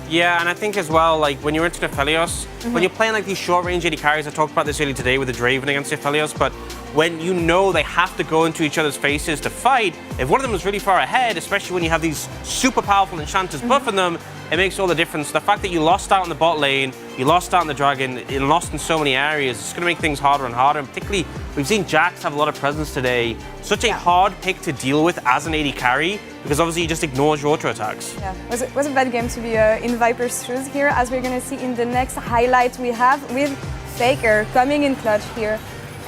Yeah, and I think as well, like when you're into Nephelios, when you're playing like these short range AD carries, I talked about this earlier today with the Draven against Nephelios, but when you know they have to go into each other's faces to fight, if one of them is really far ahead, especially when you have these super powerful enchanters buffing them, it makes all the difference. The fact that you lost out in the bot lane, you lost out in the Dragon, and lost in so many areas, it's going to make things harder and harder. And particularly, we've seen Jax have a lot of presence today. Such a hard pick to deal with as an AD carry, because obviously he just ignores your auto attacks. Yeah, it was a bad game to be in Viper's shoes here, as we're going to see in the next highlight we have with Faker coming in clutch here.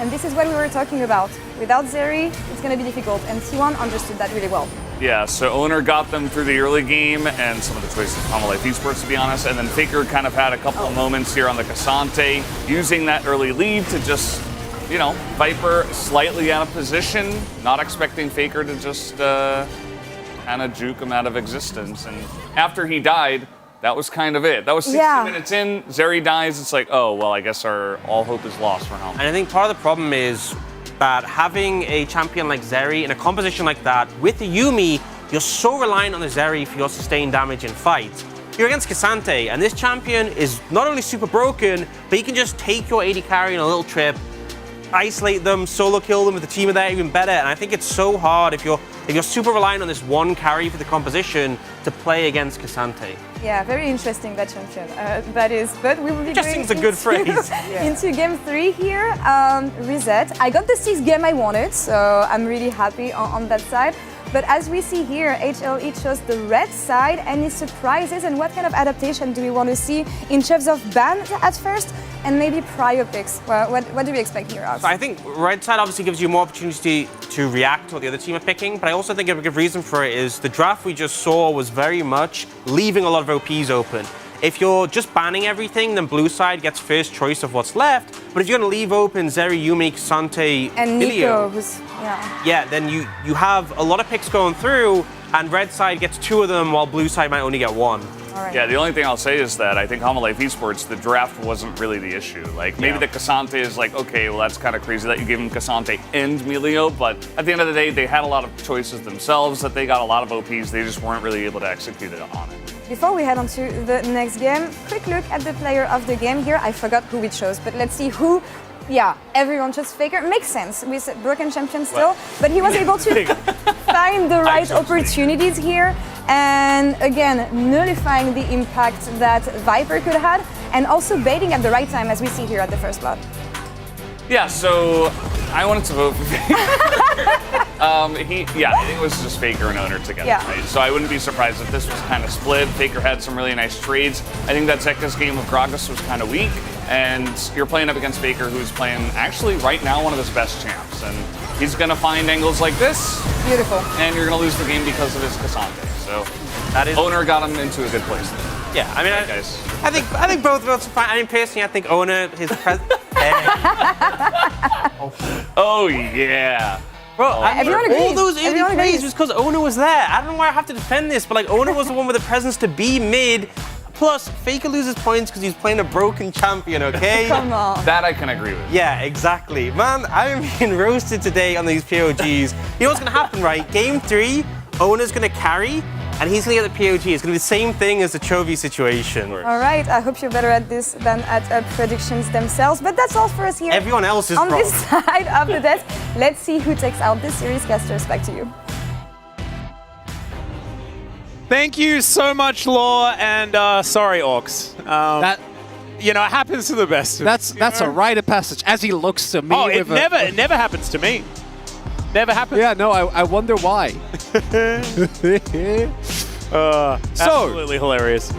And this is what we were talking about. Without Zeri, it's going to be difficult, and T1 understood that really well. Yeah, so Owner got them through the early game and some of the choices of Humble Life Esports, to be honest, and then Faker kind of had a couple of moments here on the Cassante, using that early lead to just, you know, Viper slightly out of position, not expecting Faker to just kind of juke him out of existence. And after he died, that was kind of it. That was 60 minutes in, Zeri dies, it's like, oh, well, I guess all hope is lost for Humble. And I think part of the problem is that having a champion like Zeri in a composition like that, with the Yumi, you're so reliant on the Zeri for your sustained damage in fights. You're against Cassante, and this champion is not only super broken, but he can just take your AD carry on a little trip, isolate them, solo kill them with the team of there even better. And I think it's so hard if you're super reliant on this one carry for the composition to play against Cassante. Yeah, very interesting, that champion. That is, but we will be Interesting's a good phrase. Into game 3 here. Reset. I got the 6th game I wanted, so I'm really happy on that side. But as we see here, HLE chose the red side. Any surprises, and what kind of adaptation do we want to see in terms of bans at first, and maybe prior picks? Well, what do we expect here, Alex? So I think red side obviously gives you more opportunity to react to what the other team are picking, but I also think a good reason for it is the draft we just saw was very much leaving a lot of OPs open. If you're just banning everything, then blue side gets first choice of what's left. But if you're going to leave open Zeri, Yumi, Cassante, and Nico, who's then you have a lot of picks going through, and red side gets 2 of them while blue side might only get 1. right. Yeah, the only thing I'll say is that I think Homolife Esports, the draft wasn't really the issue. Like, maybe the Cassante is like, okay, well, that's kind of crazy that you gave him Cassante and Melio, but at the end of the day, they had a lot of choices themselves, that they got a lot of OPs, they just weren't really able to execute it on it. Before we head on to the next game, quick look at the player of the game here. I forgot who we chose, but let's see who. Yeah, everyone chose Faker. Makes sense with broken champion still, but he was able to find the right opportunities here, and again, nullifying the impact that Viper could have, and also baiting at the right time, as we see here at the first blood. Yeah, so I wanted to vote for Faker. I think it was just Faker and Owner together, right? So I wouldn't be surprised if this was kind of split. Faker had some really nice trades. I think that Zeka's game of Gragas was kind of weak, and you're playing up against Faker, who's playing actually right now one of his best champs, and he's gonna find angles like this. Beautiful. And you're gonna lose the game because of his Cassante. So that is Owner got him into a good place there. Yeah, I mean, guys. I think both of us are fine. I mean, personally, I think Owner, his Oh yeah. Bro, everyone agrees. all those early Everyone plays agrees. just because Owner was there. I don't know why I have to defend this, but like Owner was the one with the presence to be mid. Plus, Faker loses points because he's playing a broken champion, okay? Come on. That I can agree with. Yeah, exactly. Man, I'm being roasted today on these POGs. You know what's going to happen, right? Game 3, Owner's going to carry, and he's going to get the POG. It's going to be the same thing as the Chovy situation. All right, I hope you're better at this than at predictions themselves, but that's all for us here. Everyone else is on wrong. this side of the desk. Let's see who takes out this series. Casters, back to you. Thank you so much, Law, and sorry, Orcs. You know, it happens to the best of us. That's a rite of passage. As he looks to me, it never happens to me. Never happens. Yeah, no, I wonder why. Absolutely hilarious.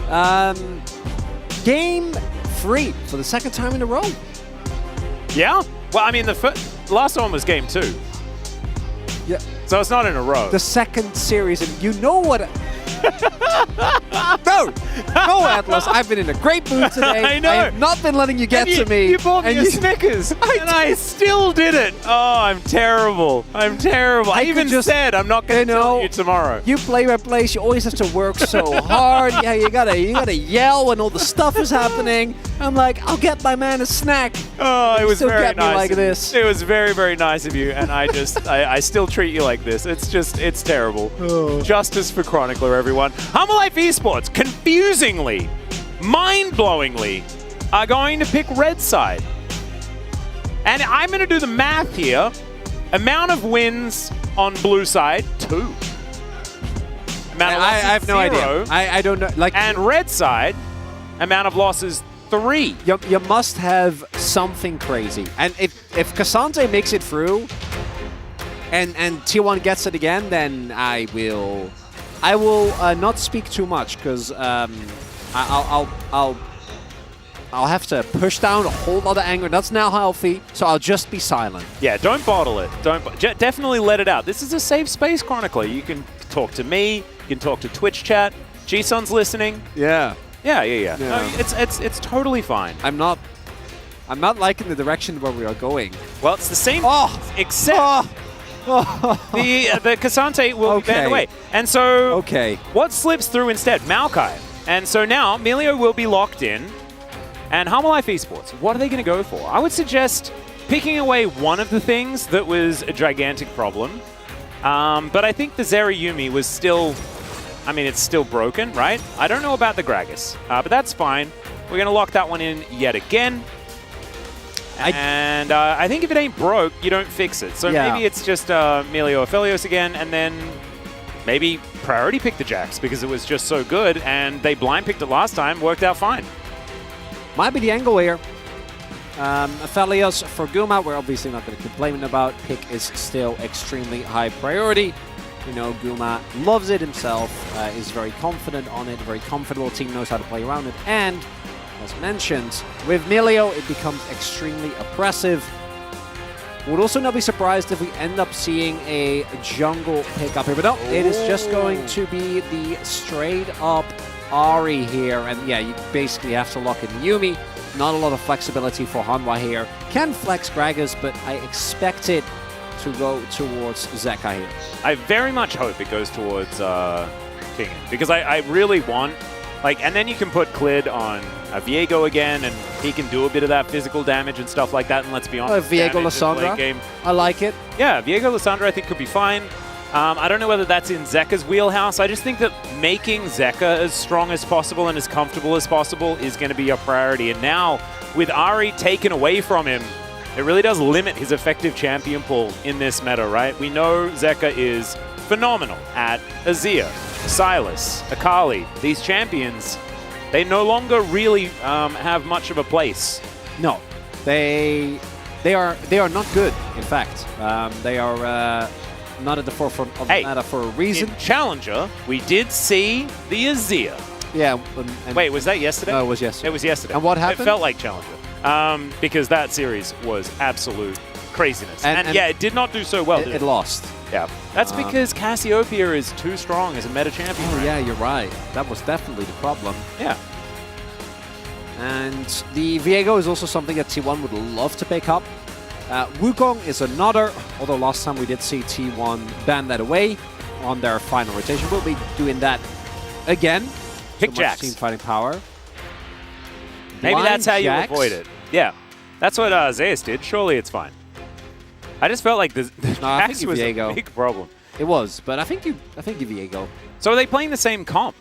Game 3 for the second time in a row. Yeah. Well, I mean, the last one was game 2. Yeah. So it's not in a row. The second series, and you know what? No, Atlas. I've been in a great mood today. I know. I have not been letting you get to me. You bought me a Snickers, and I still did it. Oh, I'm terrible. I'm terrible. I even said I'm not going to tell you tomorrow. You play my place. You always have to work so hard. Yeah, you gotta yell when all the stuff is happening. I'm like, I'll get my man a snack. Oh, it was still very get nice. me like this. It was very, very nice of you, and I just, I still treat you like this. It's terrible. Justice for Chronicler, everyone. Homolife Esports, confusingly, mind-blowingly, are going to pick red side. And I'm going to do the math here. Amount of wins on blue side, 2. Amount of losses, I have no 0. idea. I don't know. Like, and red side, amount of losses, 3. You must have something crazy. And if Cassante makes it through, and T1 gets it again, then I will not speak too much, because I'll have to push down a whole lot of anger. That's now healthy, so I'll just be silent. Yeah, don't bottle it. Definitely let it out. This is a safe space, Chronicler. You can talk to me. You can talk to Twitch chat. G-Son's listening. Yeah. Yeah. No, it's totally fine. I'm not liking the direction where we are going. Well, it's the same, except the Cassante will be banned away. And so what slips through instead? Maokai. And so now Melio will be locked in. And Homolife Esports, what are they going to go for? I would suggest picking away one of the things that was a gigantic problem. But I think the Zeri Yumi was still, I mean, it's still broken, right? I don't know about the Gragas, but that's fine. We're going to lock that one in yet again. And I think if it ain't broke, you don't fix it. So maybe it's just Melio Aphelios again, and then maybe priority pick the Jax because it was just so good, and they blind picked it last time, worked out fine. Might be the angle here. Aphelios for Guma, we're obviously not going to complain about. Pick is still extremely high priority. You know, Guma loves it himself, is very confident on it, very comfortable. Team knows how to play around it, and as mentioned, with Melio, it becomes extremely oppressive. Would also not be surprised if we end up seeing a jungle pickup here, but no, it is just going to be the straight-up Ahri here, and yeah, you basically have to lock in Yumi. Not a lot of flexibility for Hanwha here. Can flex Gragas, but I expect it to go towards Zeka here. I very much hope it goes towards King, because I really want Like, and then you can put Clid on Viego again, and he can do a bit of that physical damage and stuff like that. And let's be honest, Viego damage is late Lissandra. game. I like it. Yeah, Viego Lissandra I think could be fine. I don't know whether that's in Zeka's wheelhouse. I just think that making Zeka as strong as possible and as comfortable as possible is going to be a priority. And now, with Ahri taken away from him, it really does limit his effective champion pool in this meta, right? We know Zeka is phenomenal at Azir, Sylas, Akali. These champions, they no longer really have much of a place. No, they are not good. In fact, they are not at the forefront of the meta for a reason. In Challenger, we did see the Azir. Yeah. Wait, was that yesterday? No, it was yesterday. It was yesterday. And what happened? It felt like Challenger. Because that series was absolute craziness. And yeah, it did not do so well. It lost. Yeah. That's because Cassiopeia is too strong as a meta champion. Oh, yeah, you're right. That was definitely the problem. Yeah. And the Viego is also something that T1 would love to pick up. Wukong is another, although last time we did see T1 ban that away on their final rotation. We'll be doing that again. Pick so much Jax. team fighting power. Maybe Blind that's how Jax. you avoid it. Yeah. That's what Zeus did. Surely it's fine. I just felt like the I Jax think was Viego. a big problem. It was, but I think you Viego. So are they playing the same comp?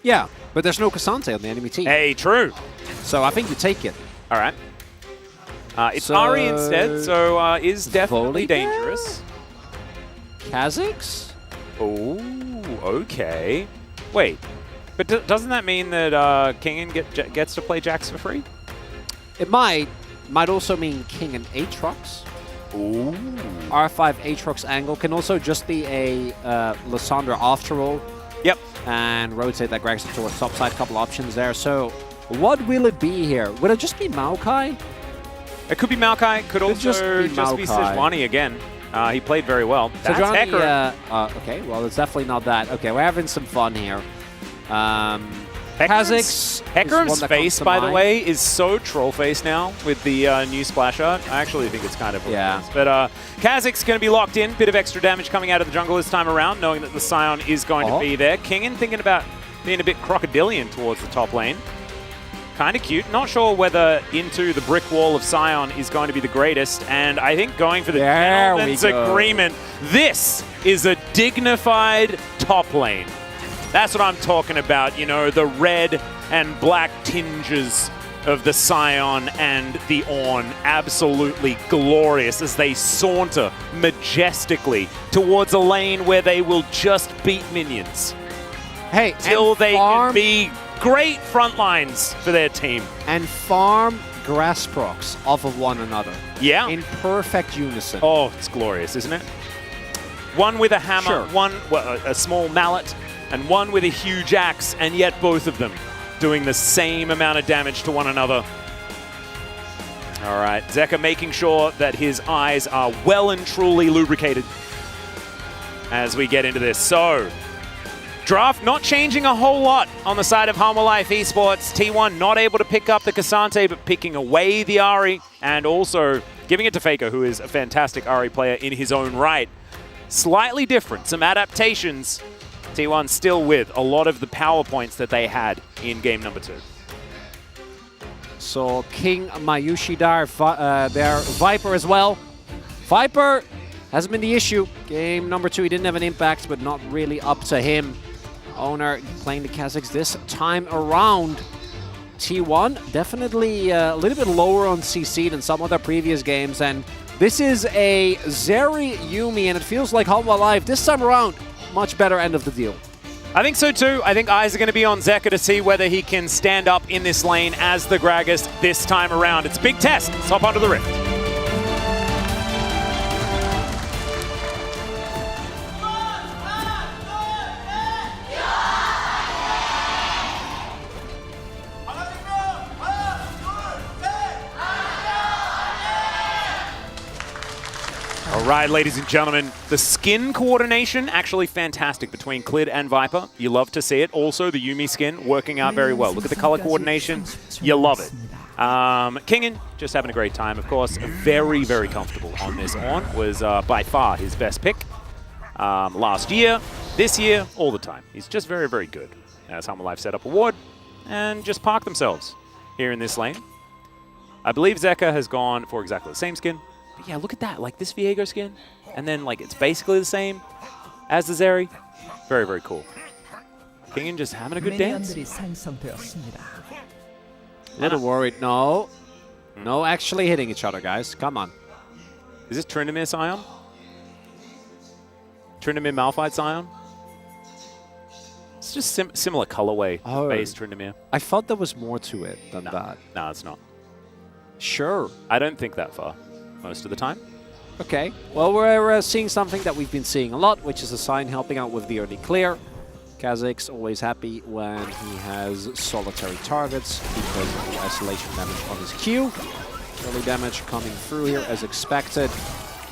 Yeah, but there's no Cassante on the enemy team. Hey, true. So I think you take it. All right. It's Ahri instead, so is definitely dangerous. Kha'Zix? Oh, okay. Wait, but doesn't that mean that Kingen gets to play Jax for free? It might. Might also mean King and Aatrox. Ooh. R5 Aatrox angle can also just be a Lissandra after all. Yep. And rotate that Gragas towards top side. Couple options there. So what will it be here? Will it just be Maokai? It could be Maokai. Could also just be Sejuani again. He played very well. That's Sejuani, Hecarim. okay, well, it's definitely not that. Okay, we're having some fun here. Hecarim's face, by the way, is so troll-faced now with the new splash art. I actually think it's kind of hilarious. But Kha'Zix going to be locked in. Bit of extra damage coming out of the jungle this time around, knowing that the Scion is going to be there. Kingen thinking about being a bit crocodilian towards the top lane. Kind of cute. Not sure whether into the brick wall of Scion is going to be the greatest. And I think going for the gentleman's agreement, this is a dignified top lane. That's what I'm talking about. You know, the red and black tinges of the Scion and the Ornn. Absolutely glorious as they saunter majestically towards a lane where they will just beat minions. Hey, till they can be great front lines for their team. And farm grass procs off of one another. Yeah. In perfect unison. Oh, it's glorious, isn't it? One with a hammer, one a small mallet, and one with a huge axe, and yet both of them doing the same amount of damage to one another. All right, Zeka making sure that his eyes are well and truly lubricated as we get into this. So, draft not changing a whole lot on the side of Halma Life Esports. T1 not able to pick up the Cassante, but picking away the Ahri, and also giving it to Faker, who is a fantastic Ahri player in his own right. Slightly different, some adaptations. T1 still with a lot of the power points that they had in game number 2. So King Mayushi there, Viper as well. Viper hasn't been the issue. Game number 2, he didn't have an impact, but not really up to him. Owner playing the Kha'Zix this time around. T1 definitely a little bit lower on CC than some of their previous games, and this is a Zeri Yuumi, and it feels like Halma Life this time around, much better end of the deal. I think so too. I think eyes are going to be on Zeka to see whether he can stand up in this lane as the Gragas this time around. It's a big test. Let's hop onto the Rift. All right, ladies and gentlemen, the skin coordination actually fantastic between Clid and Viper. You love to see it. Also, the Yuumi skin working out very well. Look at the color coordination. You love it. Kingen just having a great time, of course. Very, very comfortable on this Ornn. Was by far his best pick last year. This year, all the time. He's just very, very good. as Humble Life set up a ward and just park themselves here in this lane. I believe Zeka has gone for exactly the same skin. But yeah, look at that, like this Viego skin. And then like it's basically the same as the Zeri. Very, very cool. Kingen just having a good dance. Little worried. No. No actually hitting each other, guys. Come on. Is this Tryndamere Scion? Tryndamere Malphite Scion? It's just similar colorway based Tryndamere. I thought there was more to it than that. No, it's not. Sure. I don't think that far most of the time. Okay. Well, we're seeing something that we've been seeing a lot, which is a sign helping out with the early clear. Kha'Zix's always happy when he has solitary targets because of the isolation damage on his Q. Early damage coming through here as expected.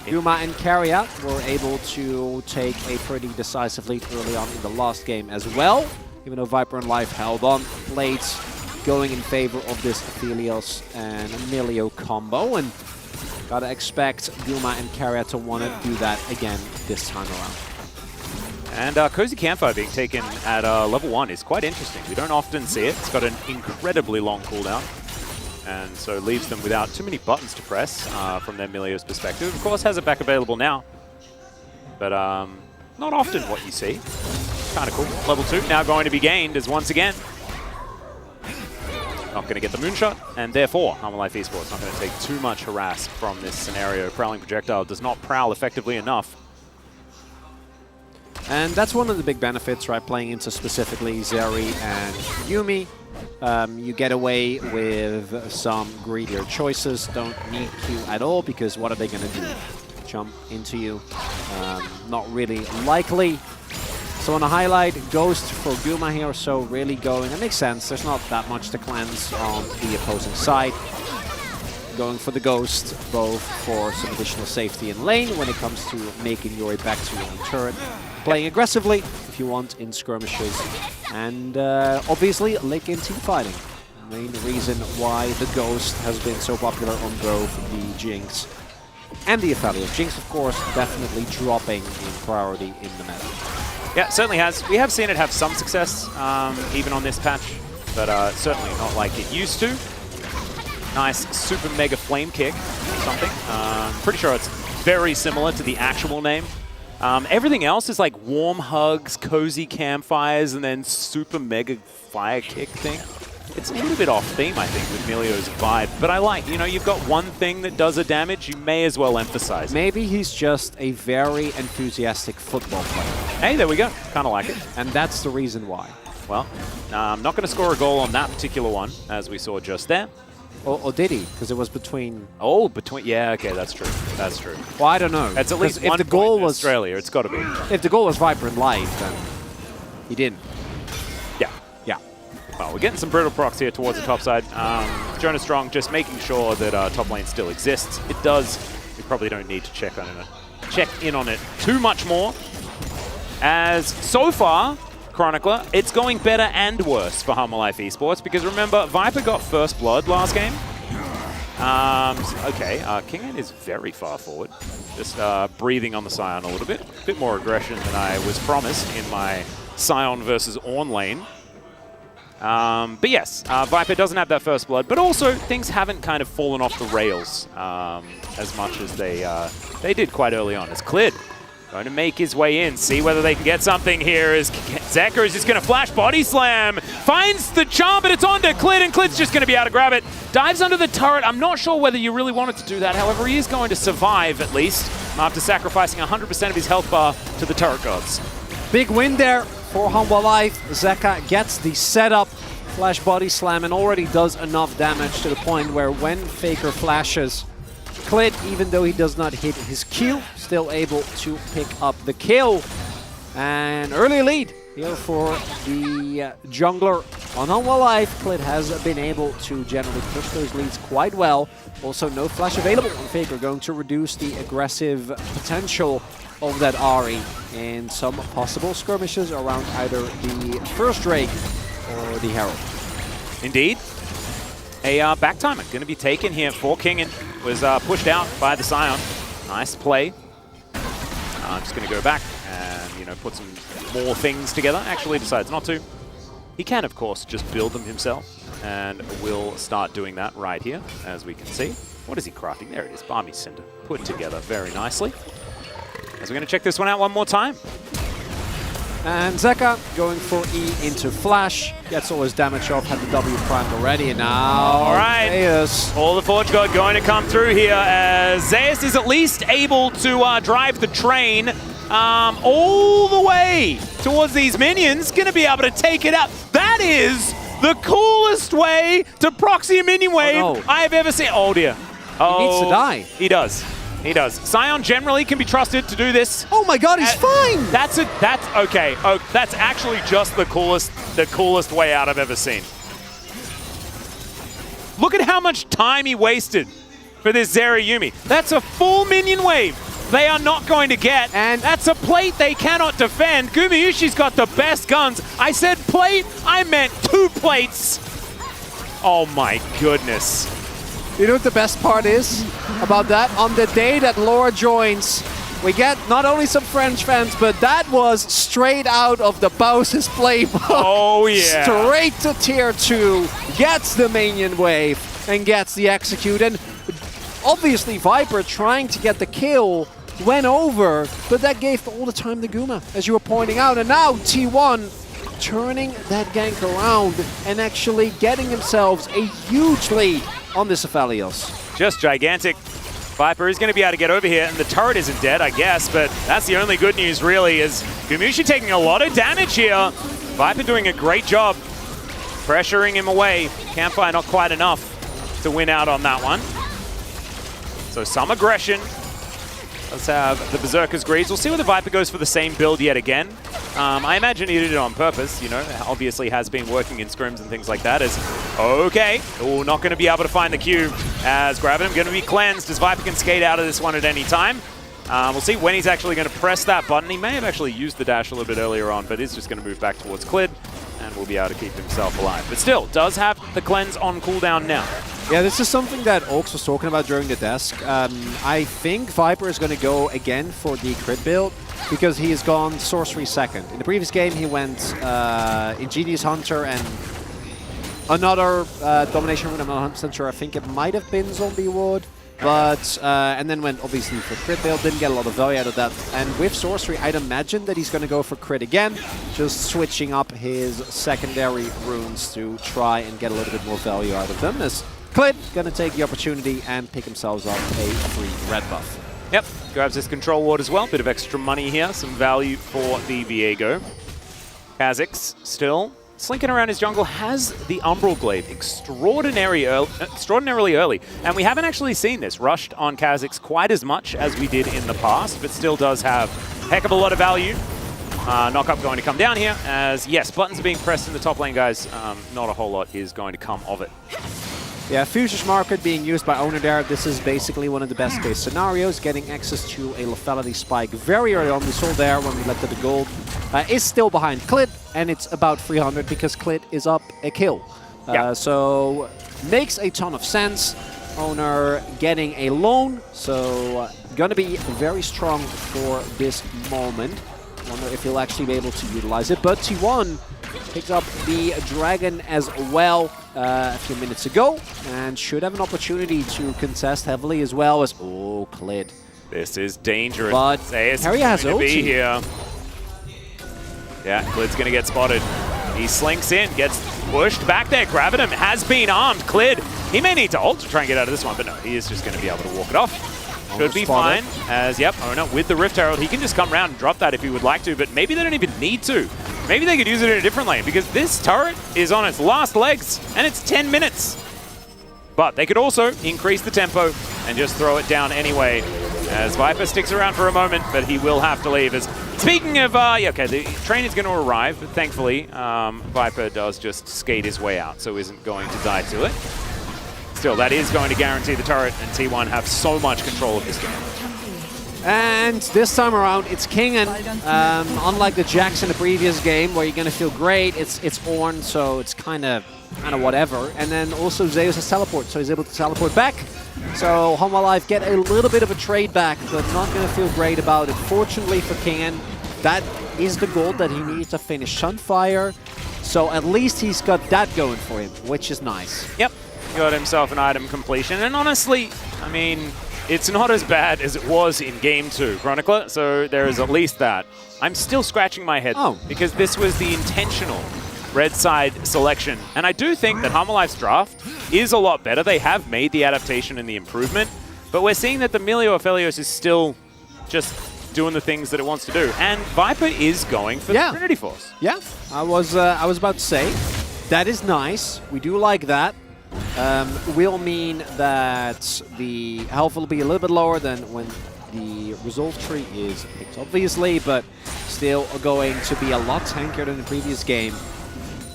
Guma and Carriot were able to take a pretty decisive lead early on in the last game as well. Even though Viper and Life held on, plates going in favor of this Aphelios and Emilio combo. And gotta expect Guma and Carriot to want to do that again this time around. And Cozy Campfire being taken at level 1 is quite interesting. We don't often see it. It's got an incredibly long cooldown. And so leaves them without too many buttons to press from their Emilio's perspective. Of course, has it back available now. But not often what you see. Kind of cool. Level 2 now going to be gained as once again. Not going to get the moonshot, and therefore Humble Life Esports not going to take too much harass from this scenario. Prowling Projectile does not prowl effectively enough. And that's one of the big benefits, right? Playing into specifically Zeri and Yuumi. You get away with some greedier choices. Don't need Q at all, because what are they going to do? Jump into you? Not really likely. So on a highlight, Ghost for Guma here, so really going, it makes sense. There's not that much to cleanse on the opposing side. Going for the Ghost, both for some additional safety in lane when it comes to making your way back to your own turret. Playing aggressively, if you want, in skirmishes. And obviously, late game team fighting. Main reason why the Ghost has been so popular on both the Jinx and the Aphelios. Jinx, of course, definitely dropping in priority in the meta. Yeah, it certainly has. We have seen it have some success, even on this patch, but certainly not like it used to. Nice super mega flame kick or something. Pretty sure it's very similar to the actual name. Everything else is like warm hugs, cozy campfires, and then super mega fire kick thing. It's a little bit off theme, I think, with Emilio's vibe. But I like, you know, you've got one thing that does a damage, you may as well emphasize it. Maybe he's just a very enthusiastic football player. Hey, there we go. Kind of like it. And that's the reason why. Well, I'm not going to score a goal on that particular one, as we saw just there. Or did he? Because it was between... Oh, between... Yeah, okay, that's true. That's true. Well, I don't know. It's at least if one the goal in was Australia. It's got to be. If the goal was Viper and Life, then he didn't. Yeah. Yeah. Well, we're getting some brutal procs here towards the top side. Jonas Strong just making sure that top lane still exists. It does. We probably don't need to check in on it too much more. As so far... Chronicler, it's going better and worse for Humble Life Esports, because remember, Viper got first blood last game. Okay, Kingen is very far forward. Just breathing on the Scion a little bit. A bit more aggression than I was promised in my Scion versus Ornn lane. But yes, Viper doesn't have that first blood, but also things haven't kind of fallen off the rails as much as they did quite early on. It's Clid going to make his way in, see whether they can get something here as Zeka is just going to flash body slam. Finds the charm, but it's on to Clid, and Clid's just going to be able to grab it. Dives under the turret. I'm not sure whether you really wanted to do that. However, he is going to survive, at least, after sacrificing 100% of his health bar to the turret gods. Big win there for Humble Life. Zeka gets the setup, flash body slam, and already does enough damage to the point where when Faker flashes, Clid, even though he does not hit his Q, still able to pick up the kill. And early lead here for the jungler on Humble Life. Clid has been able to generally push those leads quite well. Also, no flash available on Faker, going to reduce the aggressive potential of that Ahri in some possible skirmishes around either the first Drake or the Herald. Indeed. A back timer going to be taken here for Kingen. Was pushed out by the Scion. Nice play. I'm just going to go back and, you know, put some more things together. Actually decides not to. He can, of course, just build them himself, and will start doing that right here, as we can see. What is he crafting? There it is, Balmy Cinder, put together very nicely. As we're going to check this one out one more time. And Zeka going for E into Flash, gets all his damage off, had the W primed already, and now all right, Zeus. All the Forge God going to come through here, as Zeus is at least able to drive the train all the way towards these minions, going to be able to take it out. That is the coolest way to proxy a minion wave I have ever seen. Oh dear. He needs to die. He does. He does. Sion generally can be trusted to do this. Oh my god, he's fine! That's okay. Oh, that's actually just the coolest way out I've ever seen. Look at how much time he wasted for this Zerayumi. That's a full minion wave they are not going to get, and that's a plate they cannot defend. Gumayushi's got the best guns. I said plate, I meant 2 plates. Oh my goodness. You know what the best part is about that? On the day that Laura joins, we get not only some French fans, but that was straight out of the Bowser's playbook. Oh yeah. Straight to tier 2, gets the minion wave, and gets the execute. And obviously Viper trying to get the kill went over, but that gave all the time to Guma, as you were pointing out. And now T1 turning that gank around and actually getting themselves a huge lead on this Aphelios. Just gigantic. Viper is going to be able to get over here, and the turret isn't dead, I guess, but that's the only good news, really, is Gumayushi taking a lot of damage here. Viper doing a great job pressuring him away. Campfire not quite enough to win out on that one. So some aggression. Let's have the Berserker's Greaves. We'll see whether Viper goes for the same build yet again. I imagine he did it on purpose, you know, obviously has been working in scrims and things like that. Okay, not going to be able to find the Q, as Gravitum going to be cleansed, as Viper can skate out of this one at any time. We'll see when he's actually going to press that button. He may have actually used the dash a little bit earlier on, but is just going to move back towards Clid, and will be able to keep himself alive. But still, does have the cleanse on cooldown now. Yeah, this is something that Oaks was talking about during the desk. I think Viper is going to go again for the crit build, because he has gone Sorcery second. In the previous game, he went Ingenious Hunter and another Domination Rune. I'm not 100% sure. I think it might have been Zombie Ward. But, and then went obviously for crit build, didn't get a lot of value out of that. And with Sorcery, I'd imagine that he's going to go for crit again, just switching up his secondary runes to try and get a little bit more value out of them. As Clid going to take the opportunity and pick himself up a free red buff. Yep, grabs his control ward as well. Bit of extra money here, some value for the Viego. Kha'Zix still slinking around his jungle, has the Umbral Glaive extraordinarily early. And we haven't actually seen this rushed on Kha'Zix quite as much as we did in the past, but still does have a heck of a lot of value. Knock-up going to come down here, as yes, buttons are being pressed in the top lane, guys. Not a whole lot is going to come of it. Yeah, Fusion's Market being used by Owner there. This is basically one of the best case scenarios, getting access to a lethality spike very early on. We saw there when we looked at the gold. Is still behind Clid, and it's about 300 because Clid is up a kill. So makes a ton of sense. Owner getting a loan, so gonna be very strong for this moment. Wonder if he'll actually be able to utilize it, but T1 picks up the Dragon as well a few minutes ago, and should have an opportunity to contest heavily as well as... Oh, Clid. This is dangerous. But Harry has to be ulti. here. Yeah, Clid's going to get spotted. He slinks in, gets pushed back there. Gravitum has been armed. Clid, he may need to ult to try and get out of this one, but no, he is just going to be able to walk it off. Should be fine, as, yep, oh no, with the Rift Herald, he can just come around and drop that if he would like to, but maybe they don't even need to. Maybe they could use it in a different lane, because this turret is on its last legs, and it's 10 minutes. But they could also increase the tempo and just throw it down anyway, as Viper sticks around for a moment, but he will have to leave. As speaking of, okay, the train is going to arrive, but thankfully, Viper does just skate his way out, so isn't going to die to it. Still, that is going to guarantee the turret, and T1 have so much control of this game. And this time around, it's Kingen. Unlike the Jax in the previous game, where you're going to feel great, it's Ornn, so it's kind of whatever. And then also Zeus has teleport, so he's able to teleport back. So Homa Life get a little bit of a trade back, but not going to feel great about it. Fortunately for Kingen, that is the goal that he needs to finish Sunfire. So at least he's got that going for him, which is nice. Yep, got himself an item completion. And honestly, I mean, it's not as bad as it was in Game 2, Chronicler, so there is at least that. I'm still scratching my head because this was the intentional red side selection. And I do think that Harmonlife's draft is a lot better. They have made the adaptation and the improvement, but we're seeing that the Milio Aphelios is still just doing the things that it wants to do. And Viper is going for the Trinity Force. Yeah, I was about to say, that is nice. We do like that. Will mean that the health will be a little bit lower than when the resolve tree is picked, obviously, but still going to be a lot tankier than the previous game.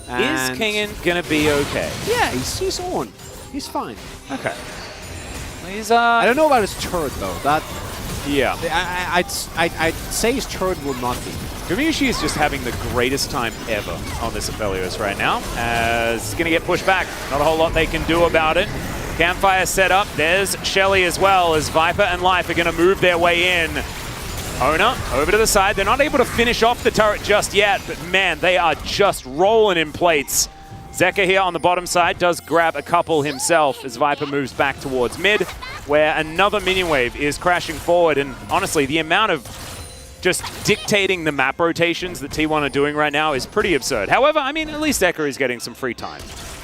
And is Kingen gonna be okay? Yeah, he's on. He's fine. Okay. He's I don't know about his turret though. That yeah. I'd say his turret will not be. Gamishi is just having the greatest time ever on this Aphelios right now. As it's gonna get pushed back. Not a whole lot they can do about it. Campfire set up. There's Shelly as well, as Viper and Life are gonna move their way in. Owner over to the side. They're not able to finish off the turret just yet, but man, they are just rolling in plates. Zeka here on the bottom side does grab a couple himself as Viper moves back towards mid, where another minion wave is crashing forward. And honestly, the amount of just dictating the map rotations that T1 are doing right now is pretty absurd. However, I mean, at least Zeka is getting some free time.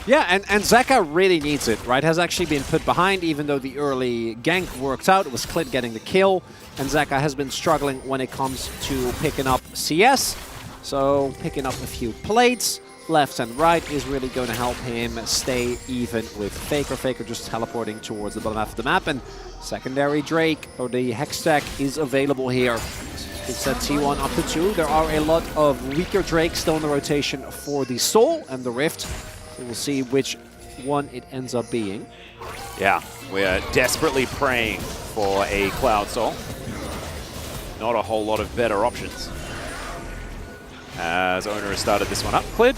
Yeah, and Zeka really needs it, right? Has actually been put behind, even though the early gank worked out. It was Clit getting the kill, and Zeka has been struggling when it comes to picking up CS. So picking up a few plates, left and right, is really going to help him stay even with Faker. Faker just teleporting towards the bottom half of the map, and secondary Drake, or the Hex Stack, is available here. It's at T1 up to 2. There are a lot of weaker Drakes still in the rotation for the Soul and the Rift. We'll see which one it ends up being. Yeah, we are desperately praying for a Cloud Soul. Not a whole lot of better options. As Owner has started this one up. Clid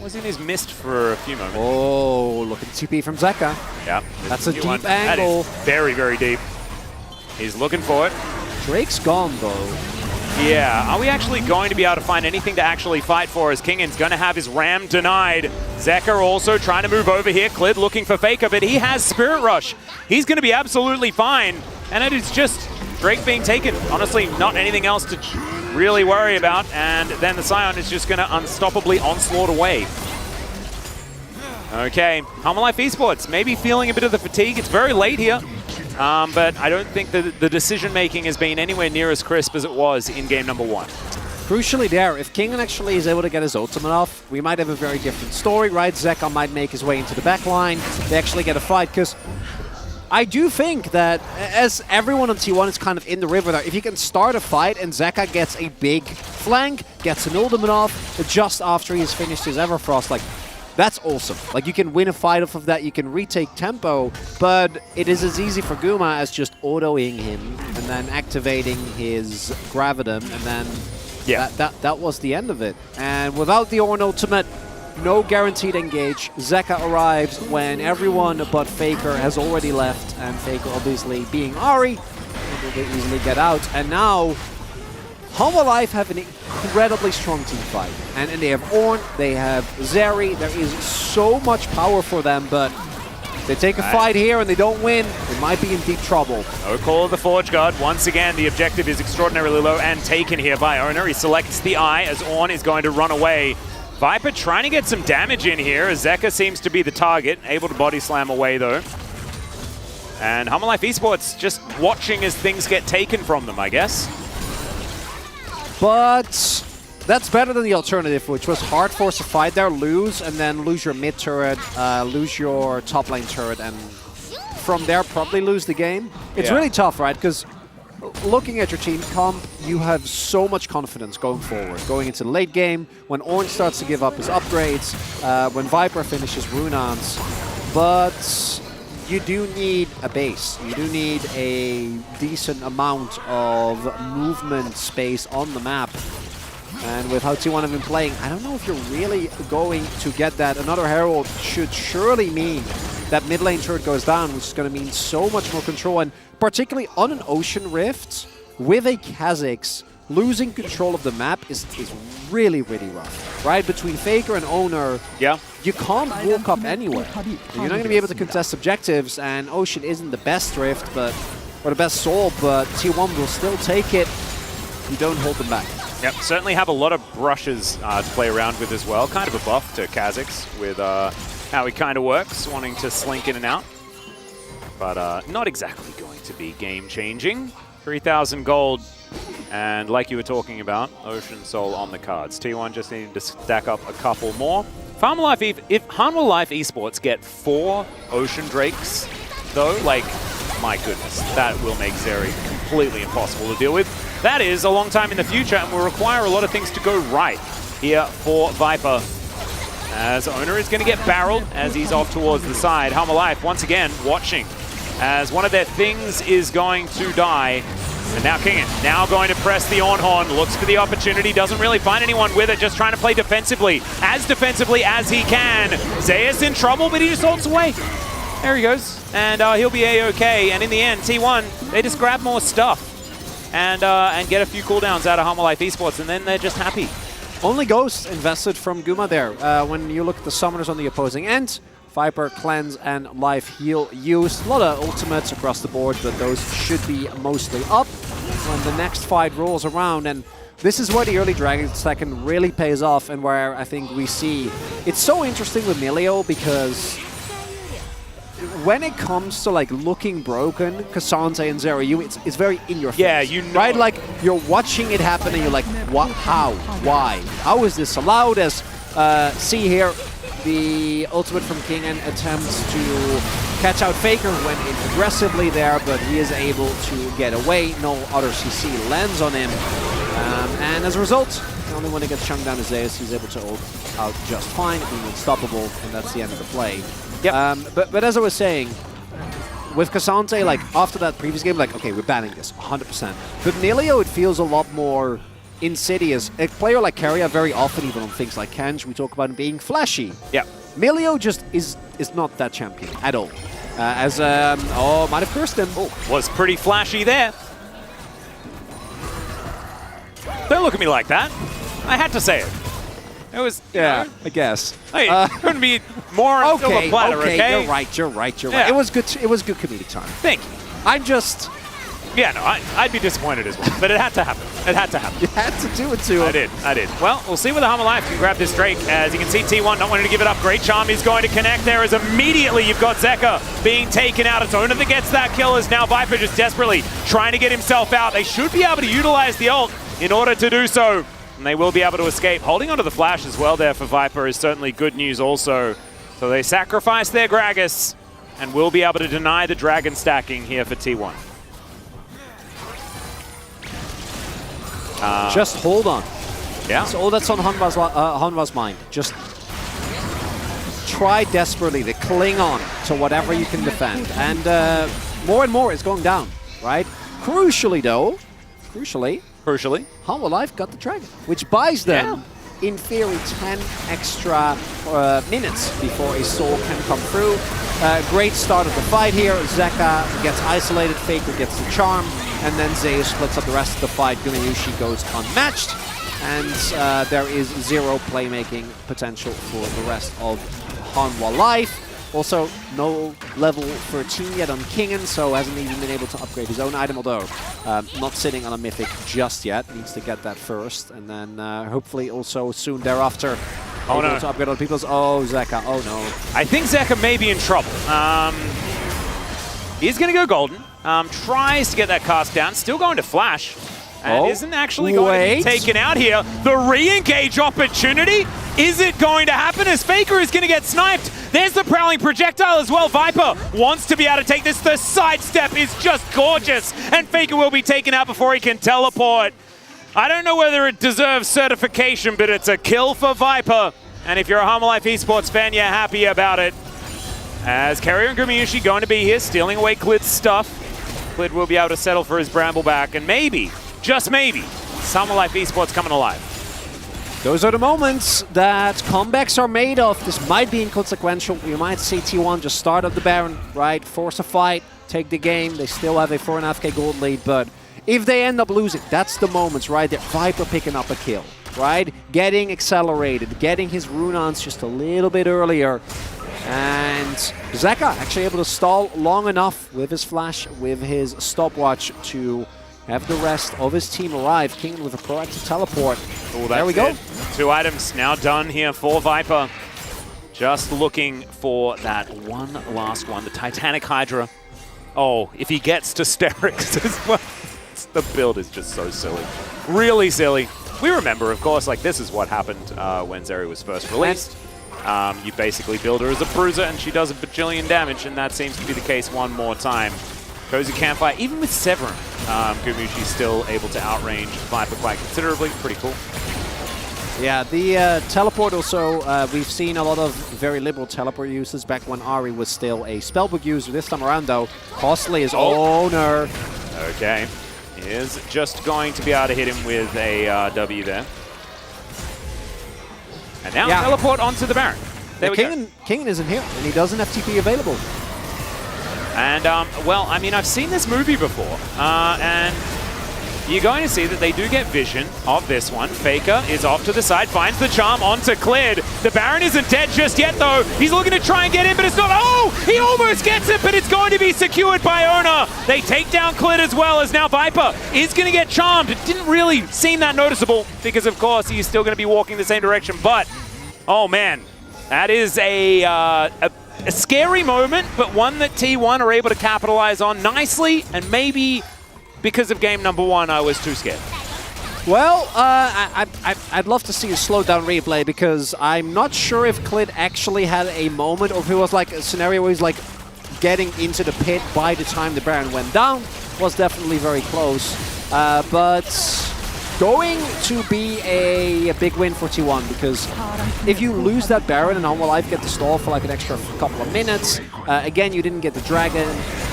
was in his mist for a few moments. Oh, look at the TP from Zeka. Yeah. That's a deep angle. That is very, very deep. He's looking for it. Drake's gone, though. Yeah, are we actually going to be able to find anything to actually fight for, as Kingen's going to have his ram denied? Zeka also trying to move over here. Clid looking for Faker, but he has Spirit Rush. He's going to be absolutely fine. And it is just Drake being taken. Honestly, not anything else to really worry about. And then the Scion is just going to unstoppably onslaught away. Okay, Harmonlife Esports maybe feeling a bit of the fatigue. It's very late here. But I don't think that the decision-making has been anywhere near as crisp as it was in game number 1. Crucially there, if Kingen actually is able to get his ultimate off, we might have a very different story, right? Zeka might make his way into the back line. They actually get a fight, because I do think that, as everyone on T1 is kind of in the river there, if you can start a fight and Zeka gets a big flank, gets an ultimate off, just after he's finished his Everfrost, like, that's awesome. Like, you can win a fight off of that, you can retake tempo, but it is as easy for Guma as just autoing him and then activating his Gravitum, and then that was the end of it. And without the Ornn ultimate, no guaranteed engage. Zeka arrives when everyone but Faker has already left, and Faker obviously being Ahri, able to easily get out. And now Harmonlife have an incredibly strong team fight. And they have Ornn, they have Zeri. There is so much power for them, but if they take a fight here and they don't win, they might be in deep trouble. No call of the Forge Guard. Once again, the objective is extraordinarily low and taken here by Owner. He selects the Eye as Ornn is going to run away. Viper trying to get some damage in here, as Zeka seems to be the target, able to body slam away though. And Harmonlife Esports just watching as things get taken from them, I guess. But that's better than the alternative, which was hard force to fight there, lose, and then lose your mid turret, lose your top lane turret, and from there probably lose the game. It's really tough, right? Because looking at your team comp, you have so much confidence going forward, going into the late game, when Ornn starts to give up his upgrades, when Viper finishes Runans. But you do need a base. You do need a decent amount of movement space on the map. And with how T1 have been playing, I don't know if you're really going to get that. Another Herald should surely mean that mid lane turret goes down, which is going to mean so much more control. And particularly on an Ocean Rift, with a Kha'Zix, losing control of the map is really, really rough, right? Between Faker and Owner, you can't walk up anywhere. You're not going to be able to contest objectives, and Ocean isn't the best Rift, or the best Soul, but T1 will still take it. You don't hold them back. Yep, certainly have a lot of brushes to play around with as well. Kind of a buff to Kha'Zix with how he kind of works, wanting to slink in and out. But not exactly going to be game-changing. 3,000 gold, and like you were talking about, Ocean Soul on the cards. T1 just needing to stack up a couple more. If Hanwha Life Esports get 4 Ocean Drakes, though, like, my goodness, that will make Zeri completely impossible to deal with. That is a long time in the future and will require a lot of things to go right here for Viper. As Owner is going to get barreled as he's off towards the side. Hanwha Life, once again, watching as one of their things is going to die. And now Kingen, now going to press the on-horn, looks for the opportunity, doesn't really find anyone with it, just trying to play defensively as he can. Zeus in trouble, but he just ults away. There he goes, and he'll be A-okay. And in the end, T1, they just grab more stuff and get a few cooldowns out of Hanwha Life Esports, and then they're just happy. Only Ghost invested from Guma there. When you look at the summoners on the opposing end, Viper, Cleanse, and Life Heal used. A lot of ultimates across the board, but those should be mostly up when the next fight rolls around. And this is where the early Dragon second really pays off, and where I think we see... It's so interesting with Milio, because when it comes to like looking broken, Cassante and Zeri, it's very in your face. Yeah, you know. Right? Like, you're watching it happen and you're like, what? How? Why? How is this allowed? As see here, the ultimate from Kingen attempts to catch out Faker, went in aggressively there, but he is able to get away. No other CC lands on him. And as a result, the only one that gets chunked down is Zeus. He's able to ult out just fine, being unstoppable, and that's the end of the play. Yep. But as I was saying, with Cassante, like, after that previous game, like, okay, we're banning this, 100%. But Milio, it feels a lot more insidious. A player like Keria, very often, even on things like Kenj, we talk about him being flashy. Yeah. Milio just is not that champion at all. Oh, might have cursed him. Oh, was pretty flashy there. Don't look at me like that. I had to say it. It was, yeah, I guess. Hey, couldn't be more on silver platter, okay? You're right. It was good comedic time. Thank you. I'm just... Yeah, no, I'd be disappointed as well, but it had to happen. It had to happen. You had to do it to him. I did. Well, we'll see whether Hanwha Life can grab this Drake. As you can see, T1 not wanting to give it up. Great Charm is going to connect there, as immediately you've got Zeka being taken out. It's Owner that gets that kill, as now Viper just desperately trying to get himself out. They should be able to utilize the ult in order to do so, and they will be able to escape. Holding onto the flash as well there for Viper is certainly good news also. So they sacrifice their Gragas and will be able to deny the Dragon stacking here for T1. Just hold on. Yeah. That's all that's on Hanwha's mind. Just try desperately to cling on to whatever you can defend. And more and more is going down, right? Crucially, Hanwha Life got the Dragon, which buys them, in theory, 10 extra minutes before a Soul can come through. Great start of the fight here. Zeka gets isolated, Faker gets the Charm, and then Zeus splits up the rest of the fight. Gumayushi goes unmatched, and there is zero playmaking potential for the rest of Hanwha Life. Also, no level 13 yet on Kingen, so hasn't even been able to upgrade his own item, although not sitting on a Mythic just yet. Needs to get that first, and then hopefully also soon thereafter able to upgrade other people's. Oh, Zeka, oh no. I think Zeka may be in trouble. He's going to go golden. Tries to get that cast down, still going to flash. And isn't actually going to be taken out here. The re-engage opportunity, is it going to happen as Faker is going to get sniped? There's the Prowling Projectile as well. Viper wants to be able to take this. The sidestep is just gorgeous. And Faker will be taken out before he can teleport. I don't know whether it deserves certification, but it's a kill for Viper. And if you're a Hanwha Life Esports fan, you're happy about it. As Keria and Gumayushi going to be here, stealing away Klid's stuff. Klid will be able to settle for his Bramble back. And maybe, just maybe, Hanwha Life Esports coming alive. Those are the moments that comebacks are made of. This might be inconsequential. You might see T1 just start up the Baron, right? Force a fight, take the game. They still have a 4.5k gold lead, but if they end up losing, that's the moments, right? That Viper picking up a kill, right? Getting accelerated, getting his rune-ons just a little bit earlier. And Zeka actually able to stall long enough with his flash, with his stopwatch to have the rest of his team arrive. King with a proactive teleport. Oh, there we go. 2 items now done here for Viper. Just looking for that one last one, the Titanic Hydra. Oh, if he gets to Sterix as well. The build is just so silly. Really silly. We remember, of course, like this is what happened when Zeri was first released. You basically build her as a bruiser and she does a bajillion damage, and that seems to be the case one more time. Cozy Campfire, even with Severin, Gumushi's still able to outrange Viper quite considerably. Pretty cool. Yeah, the teleport also, we've seen a lot of very liberal teleport uses back when Ahri was still a spellbook user. This time around, though, Costly is owner. Okay, he is just going to be able to hit him with a W there. And now teleport onto the Baron. There we go. King isn't here, and he doesn't have TP available. And, well, I mean, I've seen this movie before, and you're going to see that they do get vision of this one. Faker is off to the side, finds the charm onto Clid. The Baron isn't dead just yet, though. He's looking to try and get in, but it's not. Oh, he almost gets it, but it's going to be secured by Ona. They take down Clid as well, as now Viper is going to get charmed. It didn't really seem that noticeable because, of course, he's still going to be walking the same direction, but, oh, man, that is a scary moment, but one that T1 are able to capitalize on nicely, and maybe because of game number 1, I was too scared. Well, I'd love to see a slowed down replay, because I'm not sure if Clid actually had a moment, or if it was like a scenario where he's like getting into the pit by the time the Baron went down. Was definitely very close, but going to be a big win for T1, because if you lose that Baron and Homalife get the stall for like an extra couple of minutes, again, you didn't get the Dragon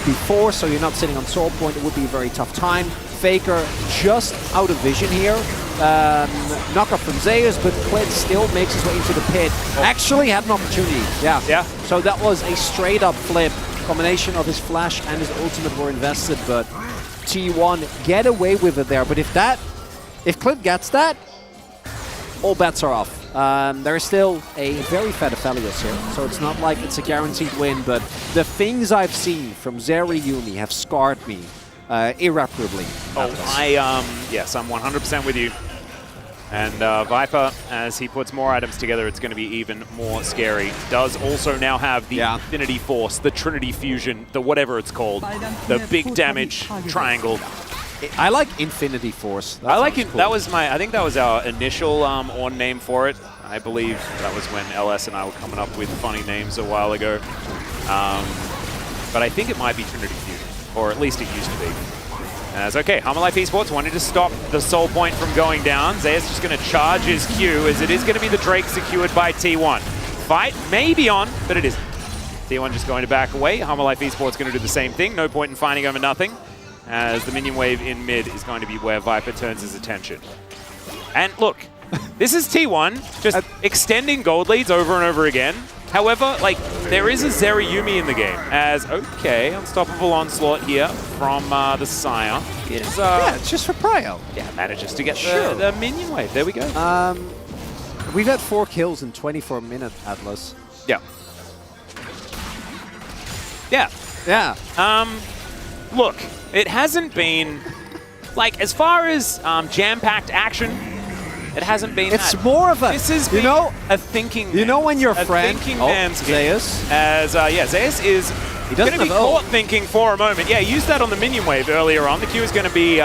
before, so you're not sitting on Soul Point, it would be a very tough time. Faker just out of vision here. Knockup from Zeus, but Clid still makes his way into the pit. Actually had an opportunity, yeah. So that was a straight up flip. Combination of his flash and his ultimate were invested, but T1 get away with it there. But if Clid gets that, all bets are off. There is still a very fat Aphelios here, so it's not like it's a guaranteed win, but the things I've seen from Zeri Yumi have scarred me irreparably. Yes, I'm 100% with you. And Viper, as he puts more items together, it's going to be even more scary. Does also now have the Infinity Force, the Trinity Fusion, the whatever it's called, the big damage triangle. I like Infinity Force. I like it. Cool. That was I think that was our initial Ornn name for it. I believe that was when LS and I were coming up with funny names a while ago. But I think it might be Trinity Fusion, or at least it used to be. As okay, Homalife Esports wanted to stop the Soul Point from going down. Zaya's just going to charge his Q, as it is going to be the Drake secured by T1. Fight may be on, but it isn't. T1 just going to back away. Homalife Esports going to do the same thing. No point in fighting over nothing, as the minion wave in mid is going to be where Viper turns his attention. And look, this is T1 just extending gold leads over and over again. However, like, there is a Zeri Yumi in the game, as, okay, unstoppable onslaught here from the Sire. Yeah, it's just for prio. Yeah, manages to get the minion wave. There we go. We've had 4 kills in 24 minutes, Atlas. Yeah. Yeah. Yeah. Look, it hasn't been, like, as far as jam-packed action, it hasn't been. It's more of a, this is a thinking. You know when your friend, man's Zeus, as Zeus is going to be caught thinking for a moment. Yeah, he used that on the minion wave earlier on. The Q is going to be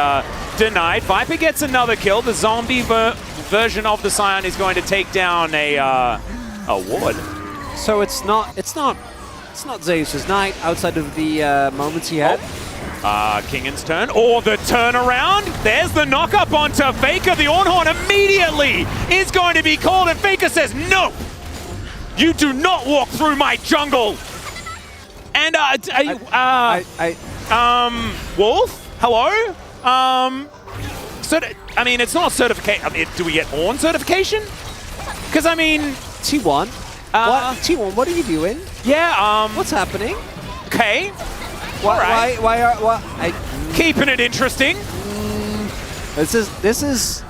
denied. Viper gets another kill. The zombie version of the Scion is going to take down a ward. So it's not Zeus's night outside of the moments he had. Kingan's turn, or the turnaround. There's the knock-up onto Faker. The Ornhorn immediately is going to be called, and Faker says, no! You do not walk through my jungle! And, Wolf? Hello? I mean, it's not certification. I mean, do we get Ornn certification? Because, I mean... T1? T1, what are you doing? Yeah, what's happening? Okay. Why keeping it interesting. This is.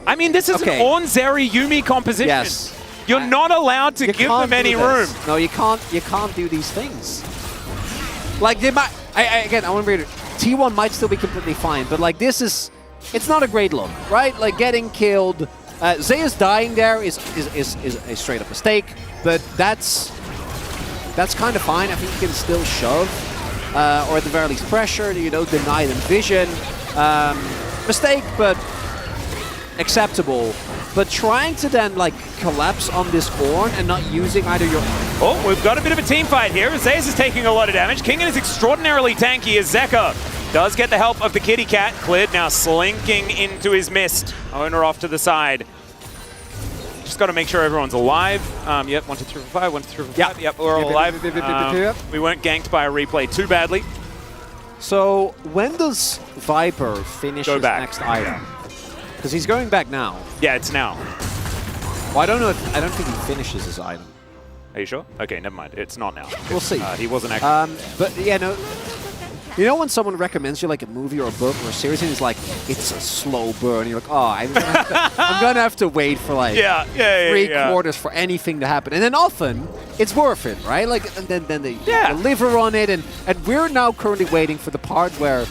I mean, this is an on-Zeri Yumi composition. Yes. You're not allowed to give them any room. No, you can't. You can't do these things. Like they might. Again, I want to read it. T1 might still be completely fine, but like this is. It's not a great look, right? Like getting killed. Zeus dying there is a straight up mistake, but that's kind of fine. I think you can still shove, or at the very least pressure. You know, deny them vision. Mistake, but acceptable. But trying to then like collapse on this Ornn and not using either your... Oh, we've got a bit of a team fight here. Zeus is taking a lot of damage. Kingen is extraordinarily tanky as Zeka does get the help of the kitty cat. Clid now slinking into his mist. Owner off to the side. Just got to make sure everyone's alive. Yep, 1, 2, 3, 4, 5, 1, 2, 3, 4, 5. Yep, we're all alive. We weren't ganked by a replay too badly. So when does Viper finish his next item? Because he's going back now. Yeah, it's now. Well, I don't know. I don't think he finishes his item. Are you sure? Okay, never mind. It's not now. We'll see. He wasn't actually. But yeah, no. You know when someone recommends you like a movie or a book or a series and it's like, it's a slow burn. You're like, oh, I'm gonna have to wait for like 3 quarters for anything to happen. And then often, it's worth it, right? Like, and then they deliver on it. And we're now currently waiting for the part where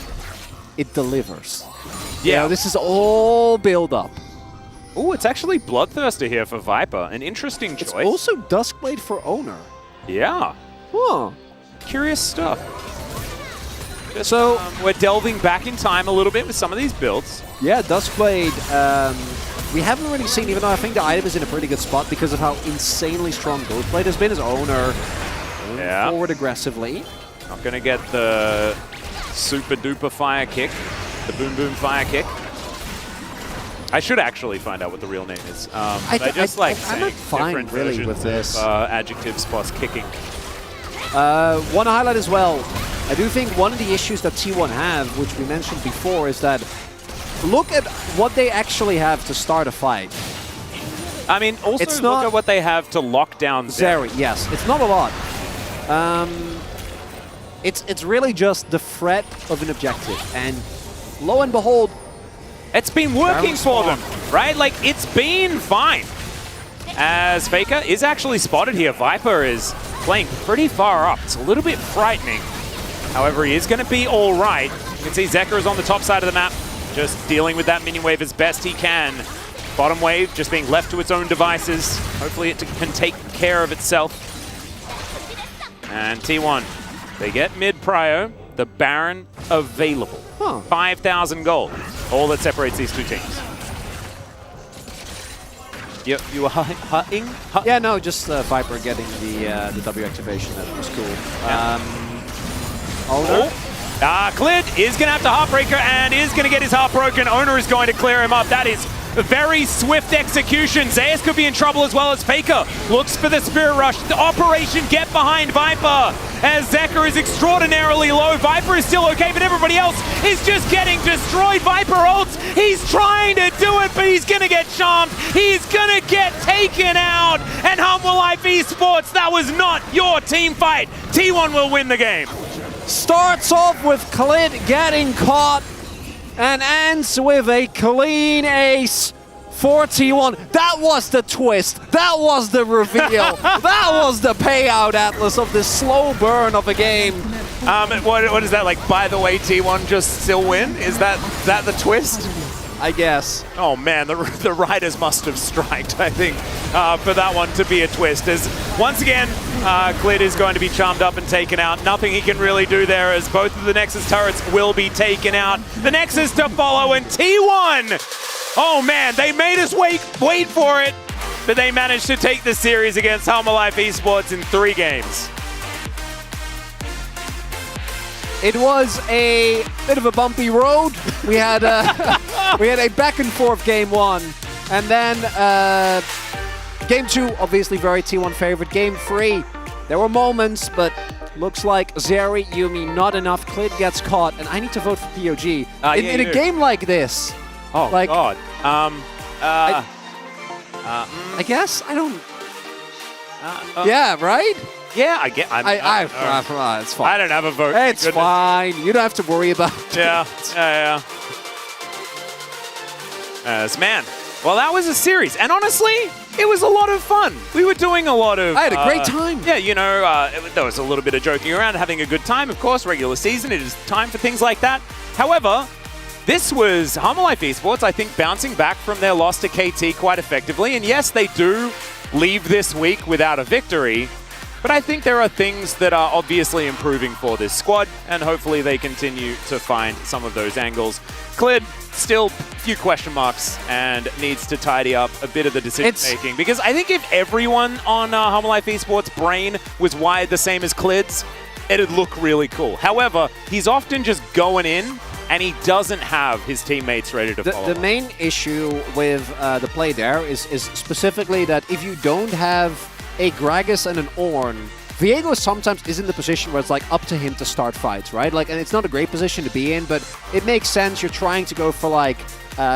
it delivers. Yeah. You know, this is all build up. Oh, it's actually Bloodthirster here for Viper. An interesting choice. It's also Duskblade for Owner. Yeah. Huh. Curious stuff. So we're delving back in time a little bit with some of these builds. Yeah, Duskblade, we haven't really seen, even though I think the item is in a pretty good spot because of how insanely strong Ghostblade has been as Owner. Forward aggressively. Not going to get the super duper fire kick, the boom boom fire kick. I should actually find out what the real name is. I just like saying different really with this. Adjectives plus kicking. Want to highlight as well, I do think one of the issues that T1 have, which we mentioned before, is that look at what they actually have to start a fight. I mean, also look at what they have to lock down Zeri. Yes, it's not a lot. It's really just the threat of an objective, and lo and behold, it's been working for them, right? Like, it's been fine. As Faker is actually spotted here, Viper is playing pretty far up. It's a little bit frightening. However, he is going to be all right. You can see Zeka is on the top side of the map, just dealing with that minion wave as best he can. Bottom wave just being left to its own devices. Hopefully it can take care of itself. And T1, they get mid prio, the Baron available. 5,000 gold, all that separates these two teams. You were hutting? Yeah, no, just Viper getting the W activation. That was cool. Clid is going to have the Heartbreaker and is going to get his heart broken. Owner is going to clear him up. That is very swift execution. Zeus could be in trouble as well as Faker looks for the Spirit Rush. The Operation Get Behind Viper as Zeka is extraordinarily low. Viper is still okay, but everybody else is just getting destroyed. Viper ults. He's trying to do it, but he's going to get charmed. He's going to get taken out. And Humble Life Esports, that was not your team fight. T1 will win the game. Starts off with Clid getting caught and ends with a clean ace for T1. That was the twist. That was the reveal. That was the payout, Atlas, of this slow burn of a game. What is that like? By the way, T1 just still win? Is that the twist? I guess. Oh man, the riders must have striked, I think, for that one to be a twist. As once again, Clid is going to be charmed up and taken out. Nothing he can really do there as both of the Nexus turrets will be taken out. The Nexus to follow and T1! Oh man, they made us wait for it, but they managed to take the series against Humble Life Esports in 3 games. It was a bit of a bumpy road. We had a back and forth game 1, and then game 2, obviously very T1 favorite. Game 3, there were moments, but looks like Zeri, Yumi, not enough. Clid gets caught, and I need to vote for POG. In a game like this, oh like, God, I guess I don't. Yeah, right. Yeah, I get. It's fine. I don't have a vote. It's fine. You don't have to worry about it. Yeah. As man, well, that was a series, and honestly, it was a lot of fun. We were doing a lot of... I had a great time. Yeah, you know, there was a little bit of joking around, having a good time. Of course, regular season, it is time for things like that. However, this was Life Esports, I think, bouncing back from their loss to KT quite effectively. And yes, they do leave this week without a victory, but I think there are things that are obviously improving for this squad, and hopefully they continue to find some of those angles. Clid, still a few question marks and needs to tidy up a bit of the decision-making, because I think if everyone on Life Esports' brain was wired the same as Clid's, it'd look really cool. However, he's often just going in and he doesn't have his teammates ready to follow. The main issue with the play there is specifically that if you don't have a Gragas and an Ornn, Viego sometimes is in the position where it's like up to him to start fights, right? Like, and it's not a great position to be in, but it makes sense. You're trying to go for like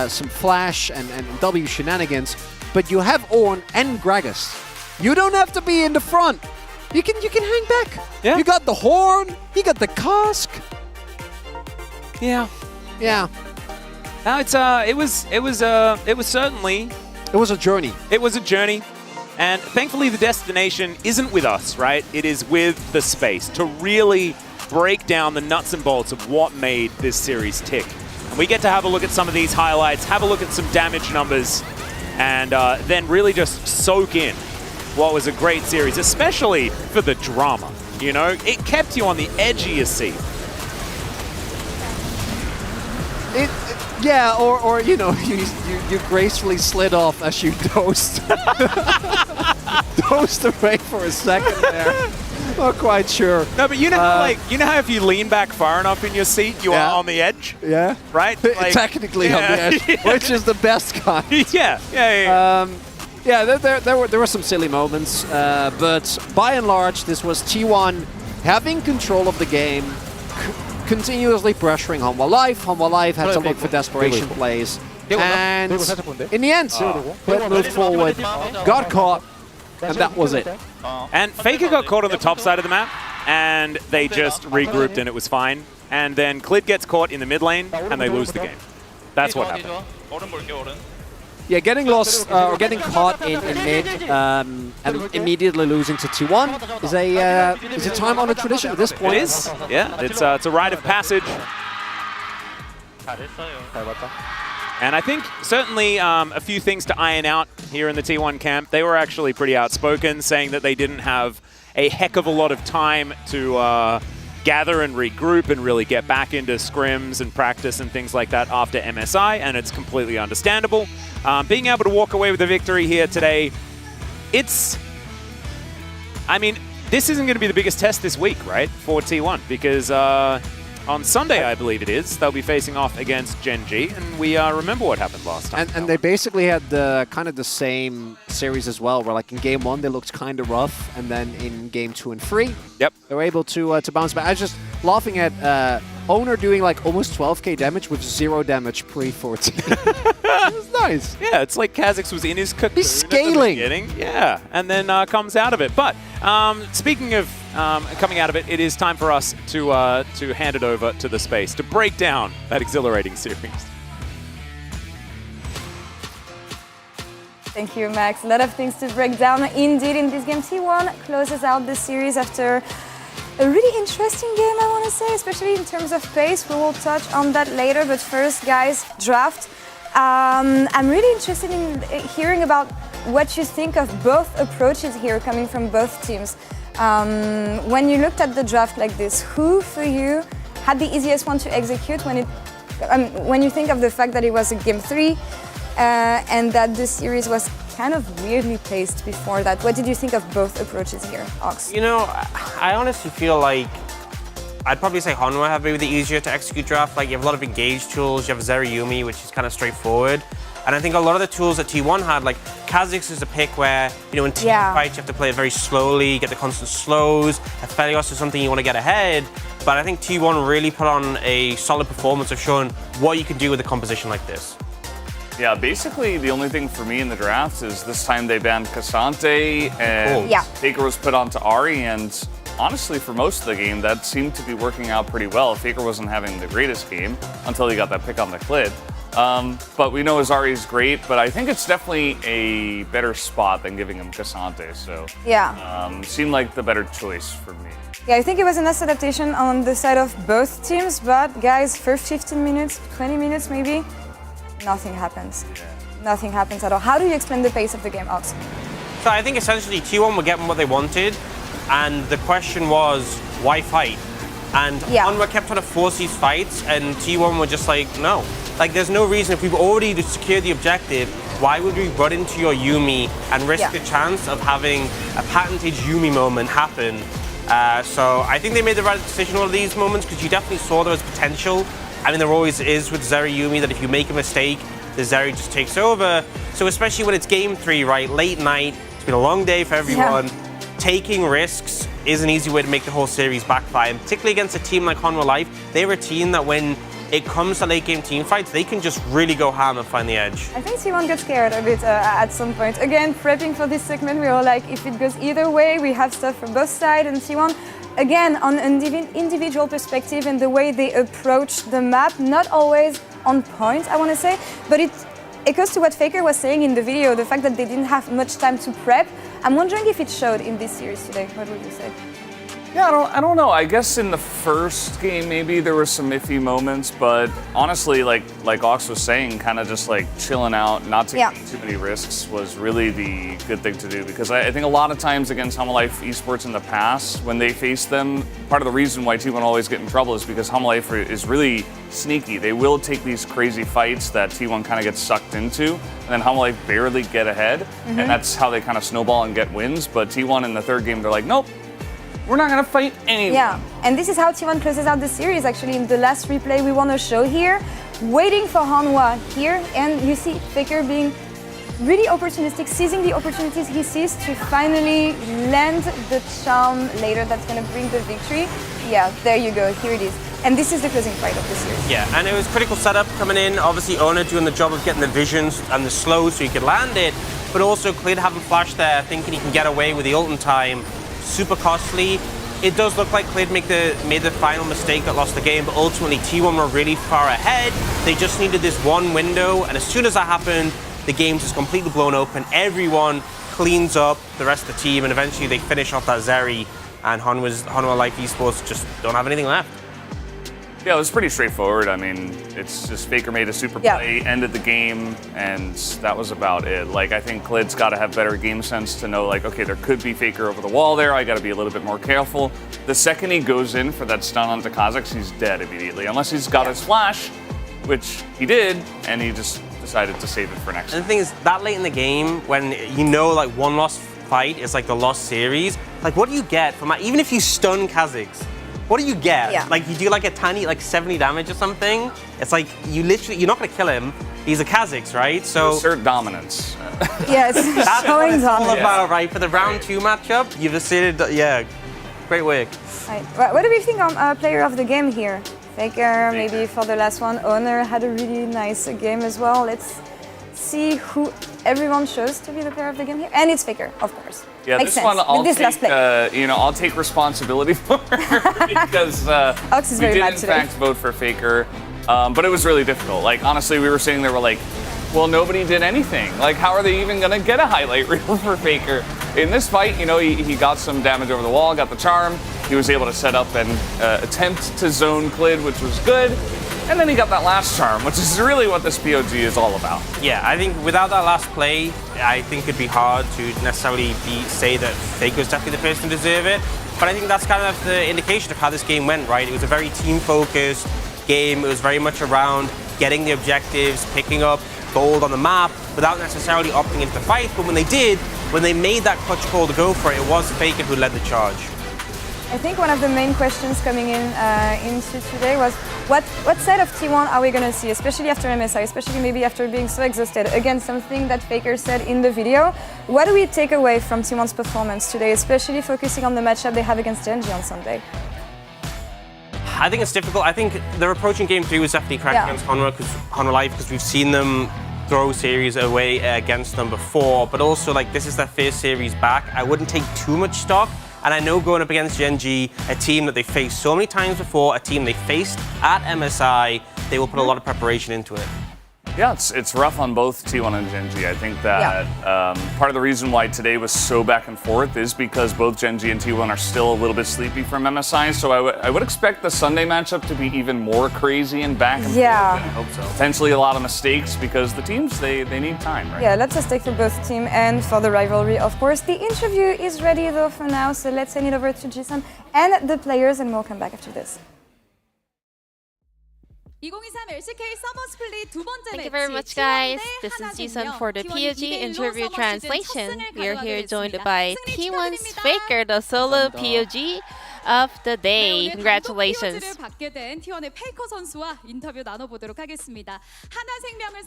some flash and W shenanigans, but you have Ornn and Gragas. You don't have to be in the front. You can hang back. Yeah. You got the horn. You got the cask. Yeah. Yeah. No, it was certainly... It was a journey. It was a journey. And thankfully the destination isn't with us, right? It is with the space to really break down the nuts and bolts of what made this series tick. And we get to have a look at some of these highlights, have a look at some damage numbers, and then really just soak in what was a great series, especially for the drama. You know, it kept you on the edge of your seat. Yeah, or you know, you gracefully slid off as you dozed. Dozed away for a second there. Not quite sure. No, but you know, how if you lean back far enough in your seat, you are on the edge. Yeah. Right. Like, technically on the edge, which is the best kind. Yeah. Yeah. There were some silly moments, but by and large, this was T1 having control of the game. Continuously pressuring Hanwha Life. Hanwha Life had to look for desperation plays. And in the end, Clid moved forward, got caught, and that was it. And Faker got caught on the top side of the map, and they just regrouped and it was fine. And then Clid gets caught in the mid lane, and they lose the game. That's what happened. Yeah, getting lost or getting caught in mid and immediately losing to T1 is a time-honored tradition at this point. It is. Yeah, it's a rite of passage. And I think certainly a few things to iron out here in the T1 camp. They were actually pretty outspoken, saying that they didn't have a heck of a lot of time to gather and regroup and really get back into scrims and practice and things like that after MSI, and it's completely understandable. Being able to walk away with a victory here today, I mean, this isn't going to be the biggest test this week, right, for T1, because on Sunday, I believe it is, they'll be facing off against Gen G, and we remember what happened last time. And they basically had kind of the same series as well, where like in game 1 they looked kind of rough, and then in game 2 and 3, they were able to bounce back. I was just laughing at Owner doing like almost 12k damage with 0 damage pre-14. It was nice. Yeah, it's like Kha'Zix was in his cocoon. He's scaling. Yeah, and then comes out of it. But speaking of coming out of it, it is time for us to hand it over to the space to break down that exhilarating series. Thank you, Max. A lot of things to break down. Indeed, in this game, T1 closes out the series after a really interesting game, I want to say, especially in terms of pace. We will touch on that later, but first, guys, draft. I'm really interested in hearing about what you think of both approaches here coming from both teams. When you looked at the draft like this, who for you had the easiest one to execute when you think of the fact that it was a game 3 and that the series was kind of weirdly placed before that? What did you think of both approaches here, Ox? You know, I honestly feel like I'd probably say Hanwha have maybe the easier to execute draft. Like, you have a lot of engage tools, you have Zerayumi, which is kind of straightforward. And I think a lot of the tools that T1 had, like Kha'Zix is a pick where, you know, in team fights you have to play it very slowly, get the constant slows. Aphelios is something you want to get ahead. But I think T1 really put on a solid performance of showing what you can do with a composition like this. Yeah, basically the only thing for me in the draft is this time they banned Cassante and Faker was put onto Ahri, and honestly for most of the game that seemed to be working out pretty well. Faker wasn't having the greatest game until he got that pick on the Clid. But we know Azari's great, but I think it's definitely a better spot than giving him Cassante. So yeah, seemed like the better choice for me. Yeah, I think it was a nice adaptation on the side of both teams, but guys, first 15 minutes, 20 minutes maybe, nothing happens. Nothing happens at all. How do you explain the pace of the game, Ox? So I think essentially T1 were getting what they wanted, and the question was, why fight? And Hanwha kept trying to force these fights, and T1 were just like, no. Like, there's no reason, if we've already secured the objective, why would we run into your Yuumi and risk the chance of having a patented Yuumi moment happen? So I think they made the right decision on all of these moments, because you definitely saw there was potential. I mean, there always is with Zeri Yuumi, that if you make a mistake, the Zeri just takes over. So especially when it's game 3, right, late night, it's been a long day for everyone. Taking risks is an easy way to make the whole series backfire, and particularly against a team like Hanwha Life. They're a team that when it comes to late game team fights, they can just really go ham and find the edge. I think T1 got scared a bit at some point. Again, prepping for this segment, we were like, if it goes either way, we have stuff from both sides, and T1, again, on an individual perspective and the way they approach the map, not always on point, I want to say, but it echoes to what Faker was saying in the video, the fact that they didn't have much time to prep. I'm wondering if it showed in this series today. What would you say? Yeah, I don't know. I guess in the first game maybe there were some iffy moments, but honestly, like Ox was saying, kind of just like chilling out, not taking too many risks was really the good thing to do, because I think a lot of times against Hanwha Life esports in the past, when they face them, part of the reason why T1 always get in trouble is because Hanwha Life is really sneaky. They will take these crazy fights that T1 kind of gets sucked into, and then Hanwha Life barely get ahead, and that's how they kind of snowball and get wins. But T1 in the third game, they're like, nope, we're not going to fight anyone. Yeah, and this is how T1 closes out the series, actually, in the last replay we want to show here. Waiting for Hanwha here, and you see Faker being really opportunistic, seizing the opportunities he sees to finally land the charm later that's going to bring the victory. Yeah, there you go, here it is. And this is the closing fight of the series. Yeah, and it was critical setup coming in. Obviously, Ona doing the job of getting the visions and the slow so he could land it, but also Clid having flash there, thinking he can get away with the ult in time. Super costly. It does look like Clid made the final mistake that lost the game, but ultimately T1 were really far ahead. They just needed this one window, and as soon as that happened, the game's just completely blown open. Everyone cleans up the rest of the team, and eventually they finish off that Zeri, and Hanwha Life Esports just don't have anything left. Yeah, it was pretty straightforward. I mean, it's just Faker made a super play, ended the game, and that was about it. Like, I think Clid's got to have better game sense to know, like, okay, there could be Faker over the wall there. I got to be a little bit more careful. The second he goes in for that stun onto Kha'Zix, he's dead immediately, unless he's got his flash, which he did, and he just decided to save it for next time. And the thing is, that late in the game, when you know, like, one lost fight is like the lost series, like, what do you get from that? Even if you stun Kha'Zix, what do you get? Yeah. Like, you do like a tiny, like 70 damage or something? It's like, you're not gonna kill him. He's a Kha'Zix, right? So assert dominance. Yeah, it's that's showing what it's all dominance. about, right? For the round 2 matchup, you've asserted, yeah, great work. Right. What do we think on player of the game here? Faker, maybe for the last one. Honor had a really nice game as well. Let's see who everyone chose to be the player of the game here. And it's Faker, of course. Yeah, Makes this sense. one I'll With this last play. take, I'll take responsibility for because Ox is we very did mad in today. fact vote for Faker, but it was really difficult. Like, honestly, we were sitting there, we're like, well, nobody did anything. Like, how are they even gonna get a highlight reel for Faker? In this fight, he got some damage over the wall, got the charm. He was able to set up and attempt to zone Clid, which was good. And then he got that last charm, which is really what this POG is all about. Yeah, I think without that last play, I think it'd be hard to necessarily say that Faker's definitely the person to deserve it. But I think that's kind of the indication of how this game went, right? It was a very team-focused game. It was very much around getting the objectives, picking up gold on the map without necessarily opting into the fight. But when they did, when they made that clutch call to go for it, it was Faker who led the charge. I think one of the main questions coming in into today was what side of T1 are we going to see, especially after MSI, especially maybe after being so exhausted? Again, something that Faker said in the video. What do we take away from T1's performance today, especially focusing on the matchup they have against Genji on Sunday? I think it's difficult. I think their approach in Game 3 was definitely correct against Hanwha Life, because we've seen them throw series away against them before, but also, like, this is their first series back. I wouldn't take too much stock. And I know going up against Genji, a team that they faced so many times before, a team they faced at MSI, they will put a lot of preparation into it. Yeah, it's rough on both T1 and Gen.G. I think that part of the reason why today was so back and forth is because both Gen.G and T1 are still a little bit sleepy from MSI. So I would expect the Sunday matchup to be even more crazy and back and forth. Yeah. I hope so. Potentially a lot of mistakes because the teams, they need time, right? Yeah, lots at stake for both team and for the rivalry, of course. The interview is ready though for now, so let's send it over to Jason and the players, and we'll come back after this. 2023 LCK Summer Split 두 번째 Thank you very much, guys. This is Jason for the POG interview translation. We are here joined by T1's Faker, the solo POG of the day. Congratulations.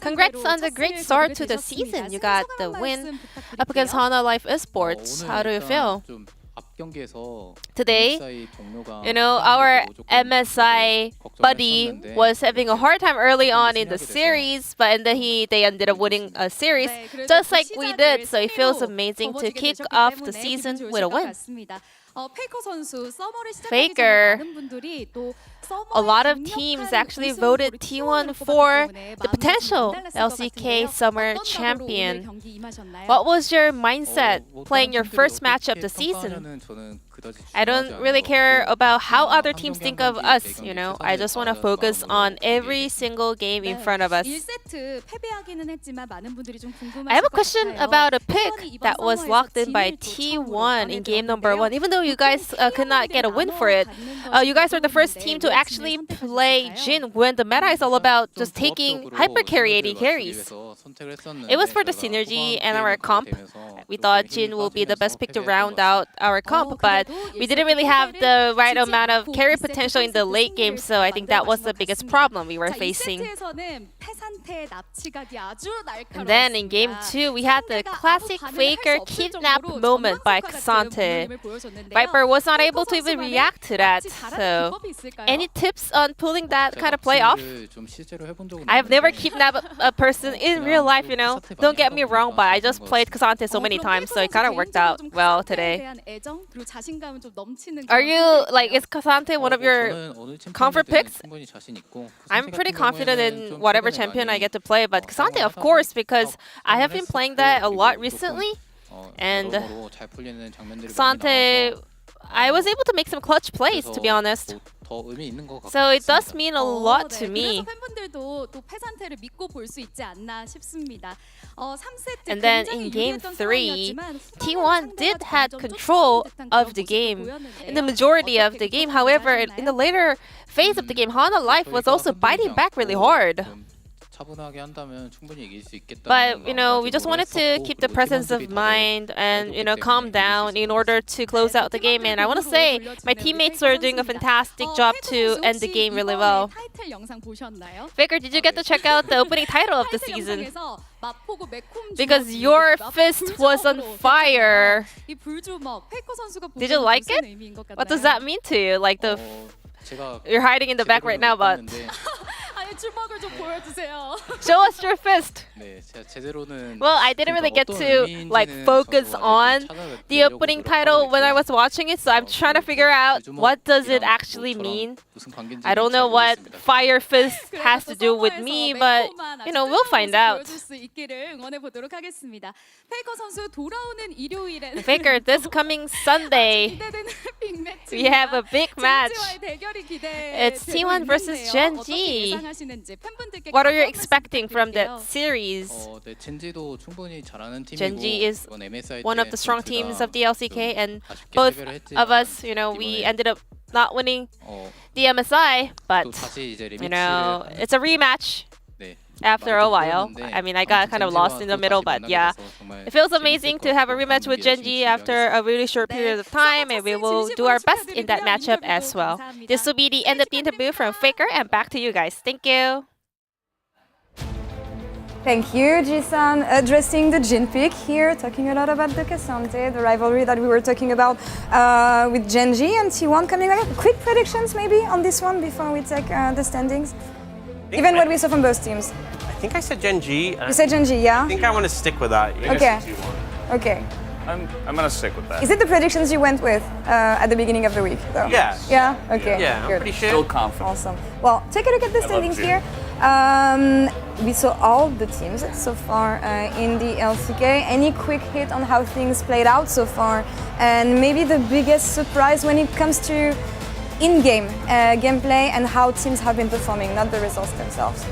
Congrats on the great start to the season. You got the win up against Hana Life Esports. How do you feel? Today, you know, our MSI buddy was having a hard time early on in the series, but and then they ended up winning a series just like we did. So it feels amazing to kick off the season with a win. Faker, a lot of teams actually voted T1 for the potential LCK Summer Champion. What was your mindset playing your first match of the season? I don't really care about how other teams think of us, you know. I just want to focus on every single game in front of us. I have a question about a pick that was locked in by T1 in game number 1. Even though you guys could not get a win for it, you guys were the first team to actually play Jhin when the meta is all about just taking hyper carry AD carries. It was for the synergy and our comp. We thought Jhin will be the best pick to round out our comp, but we didn't really have the right amount of carry potential in the late game, so I think that was the biggest problem we were facing. And then in game 2, we had the classic Faker kidnap moment by K'Sante. Viper was not able to even react to that, so any tips on pulling that kind of play off? I've never kidnapped a person in real life, you know. Don't get me wrong, but I just played K'Sante so many times, so it kind of worked out well today. Are you, like, is K'Sante one of your comfort picks? I'm pretty confident in whatever champion I get to play, but K'Sante, of course, because I have been playing that a lot recently. And K'Sante, I was able to make some clutch plays, to be honest. So it does mean a lot to me. And then in game 3, T1 did have control of the game in the majority of the game. However, in the later phase of the game, Hana Life was also biting back really hard. But, you know, we just wanted to keep the presence of mind and, you know, calm down in order to close out the game. And I want to say my teammates were doing a fantastic job to end the game really well. Faker, did you get to check out the opening title of the season? Because your fist was on fire. Did you like it? What does that mean to you? Like the... You're hiding in the back right now, but... Show us your fist. Well, I didn't really get to like focus on the opening title when I was watching it, so I'm trying to figure out what does it actually mean. I don't know what Fire Fist has to do with me, but you know, we'll find out. Faker, this coming Sunday, we have a big match. It's T1 versus Gen.G. What are you expecting from that series? Gen.G is one of the strong teams of the LCK, and both of us, you know, we ended up not winning the MSI, but you know, it's a rematch after a while. I mean, I got kind of lost in the middle, but yeah, it feels amazing to have a rematch with Gen.G after a really short period of time, and we will do our best in that matchup as well. This will be the end of the interview from Faker, and back to you guys. Thank you. Thank you, Jisan. Addressing the Jhin pick here, talking a lot about the K'Sante, the rivalry that we were talking about with Gen.G and T1 coming up. Quick predictions maybe on this one before we take the standings? Even what we saw from both teams. I think I said Gen.G. You said Gen.G, yeah? I think I want to stick with that. Okay. Okay. I'm gonna stick with that. Is it the predictions you went with at the beginning of the week, though? Yeah. Yeah? Okay. Yeah, I'm pretty sure. Still confident. Awesome. Well, take a look at the standings here. we saw all the teams so far in the LCK. Any quick hit on how things played out so far? And maybe the biggest surprise when it comes to in-game gameplay and how teams have been performing, not the results themselves.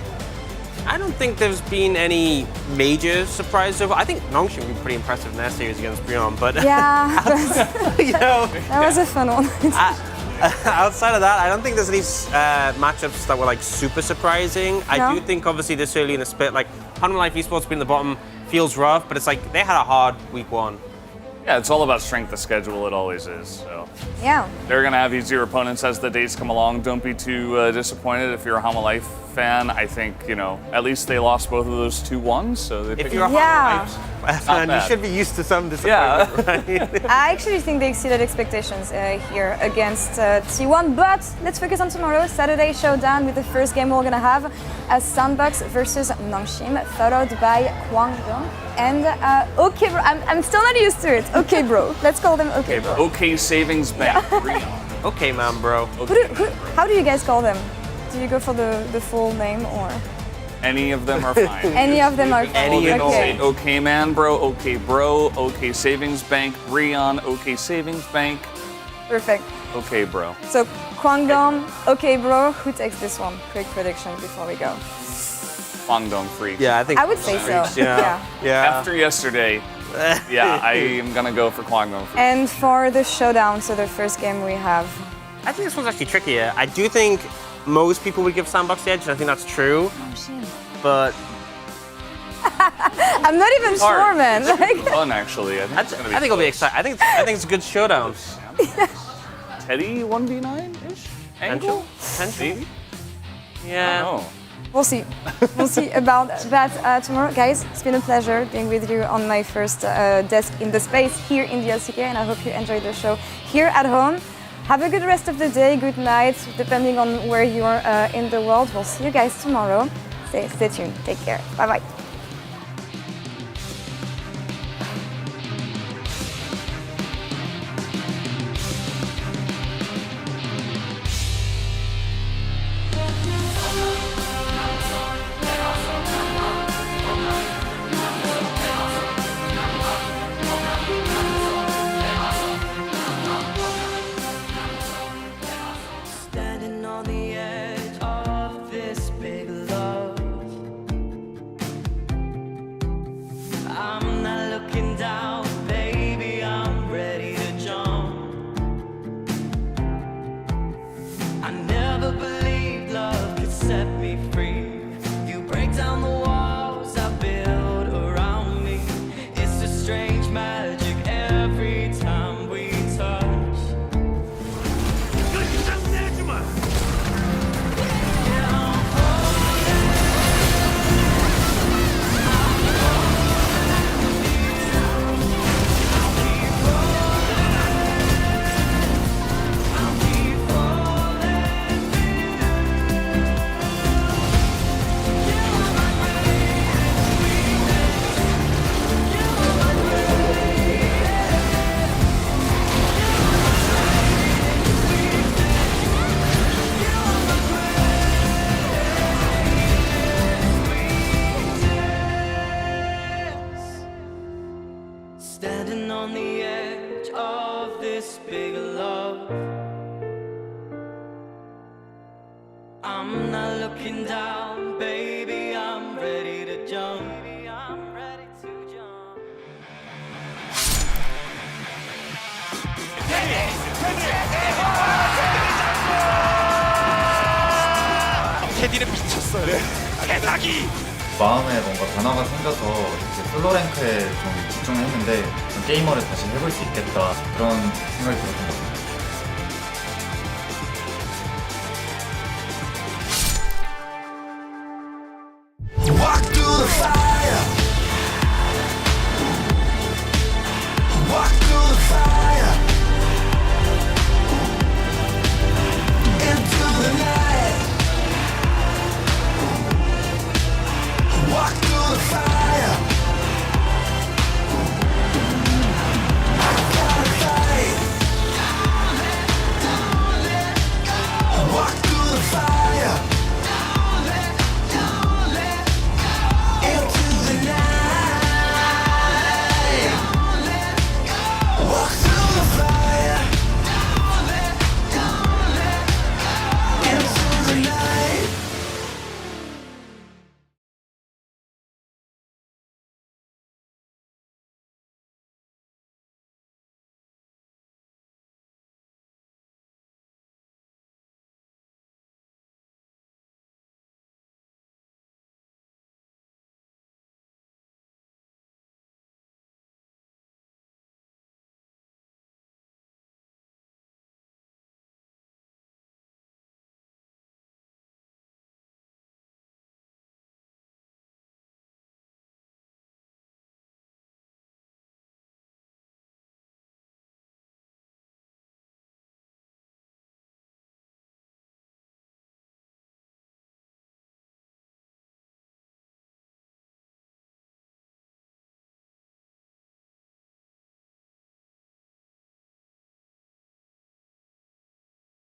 I don't think there's been any major surprise so far. I think Nongshim been pretty impressive in their series against Brion, but yeah, you know, that was a fun one. Outside of that, I don't think there's any matchups that were like super surprising. No? I do think obviously this early in the split, like Hanwha Life Esports being at the bottom feels rough, but it's like they had a hard week one. Yeah, it's all about strength of schedule. It always is. So yeah, they're gonna have easier opponents as the days come along. Don't be too disappointed if you're a Hanwha Life fan. I think at least they lost both of those 2-1. So they if you're a Hanwha Life fan, you should be used to some disappointment. Right? I actually think they exceeded expectations here against T1, but let's focus on tomorrow, Saturday showdown with the first game we're gonna have as Sandbox versus Nongshim, followed by Kwangdong and OK Bro. I'm still not used to it. OK Bro. Let's call them OK Bro. OK Savings Bank. Okay, man, bro. How do you guys call them? Do you go for the full name or? Any of them are fine. Any of them are fine. Okay. OK man, bro. OK bro. OK Savings Bank. Brion. OK Savings Bank. Perfect. OK bro. So Kwangdong, OK Bro. Who takes this one? Quick prediction before we go. Kwangdong freak. Yeah, I think. I would say so. Yeah. After yesterday, yeah, I am gonna go for Kwangdong freak. And for the showdown, so the first game we have. I think this one's actually trickier. I do think most people would give Sandbox the edge, and I think that's true. But I'm not even sure, man. It's fun, actually. I think it'll be exciting. I think it's a good showdown. Teddy 1v9-ish? Angle? Potentially. Yeah. We'll see. We'll see about that tomorrow. Guys, it's been a pleasure being with you on my first desk in the space here in the LCK, and I hope you enjoyed the show here at home. Have a good rest of the day, good night, depending on where you are in the world. We'll see you guys tomorrow. Stay tuned. Take care. Bye-bye. Standing on the edge of this big love, I'm not looking down, baby, I'm ready to jump. I never believed love could set me free. You break down the walls I build around me. It's a strange magic every time we touch. Standing on the edge of this big love, I'm not looking down, baby, I'm ready to jump. Baby, I'm ready to jump. 테디는 미쳤어요. 개사기. 마음에 뭔가 변화가 생겨서 이제 솔로 랭크에 좀 집중을 했는데 게이머를 다시 해볼 수 있겠다 그런 생각이 들었던 것 같아요.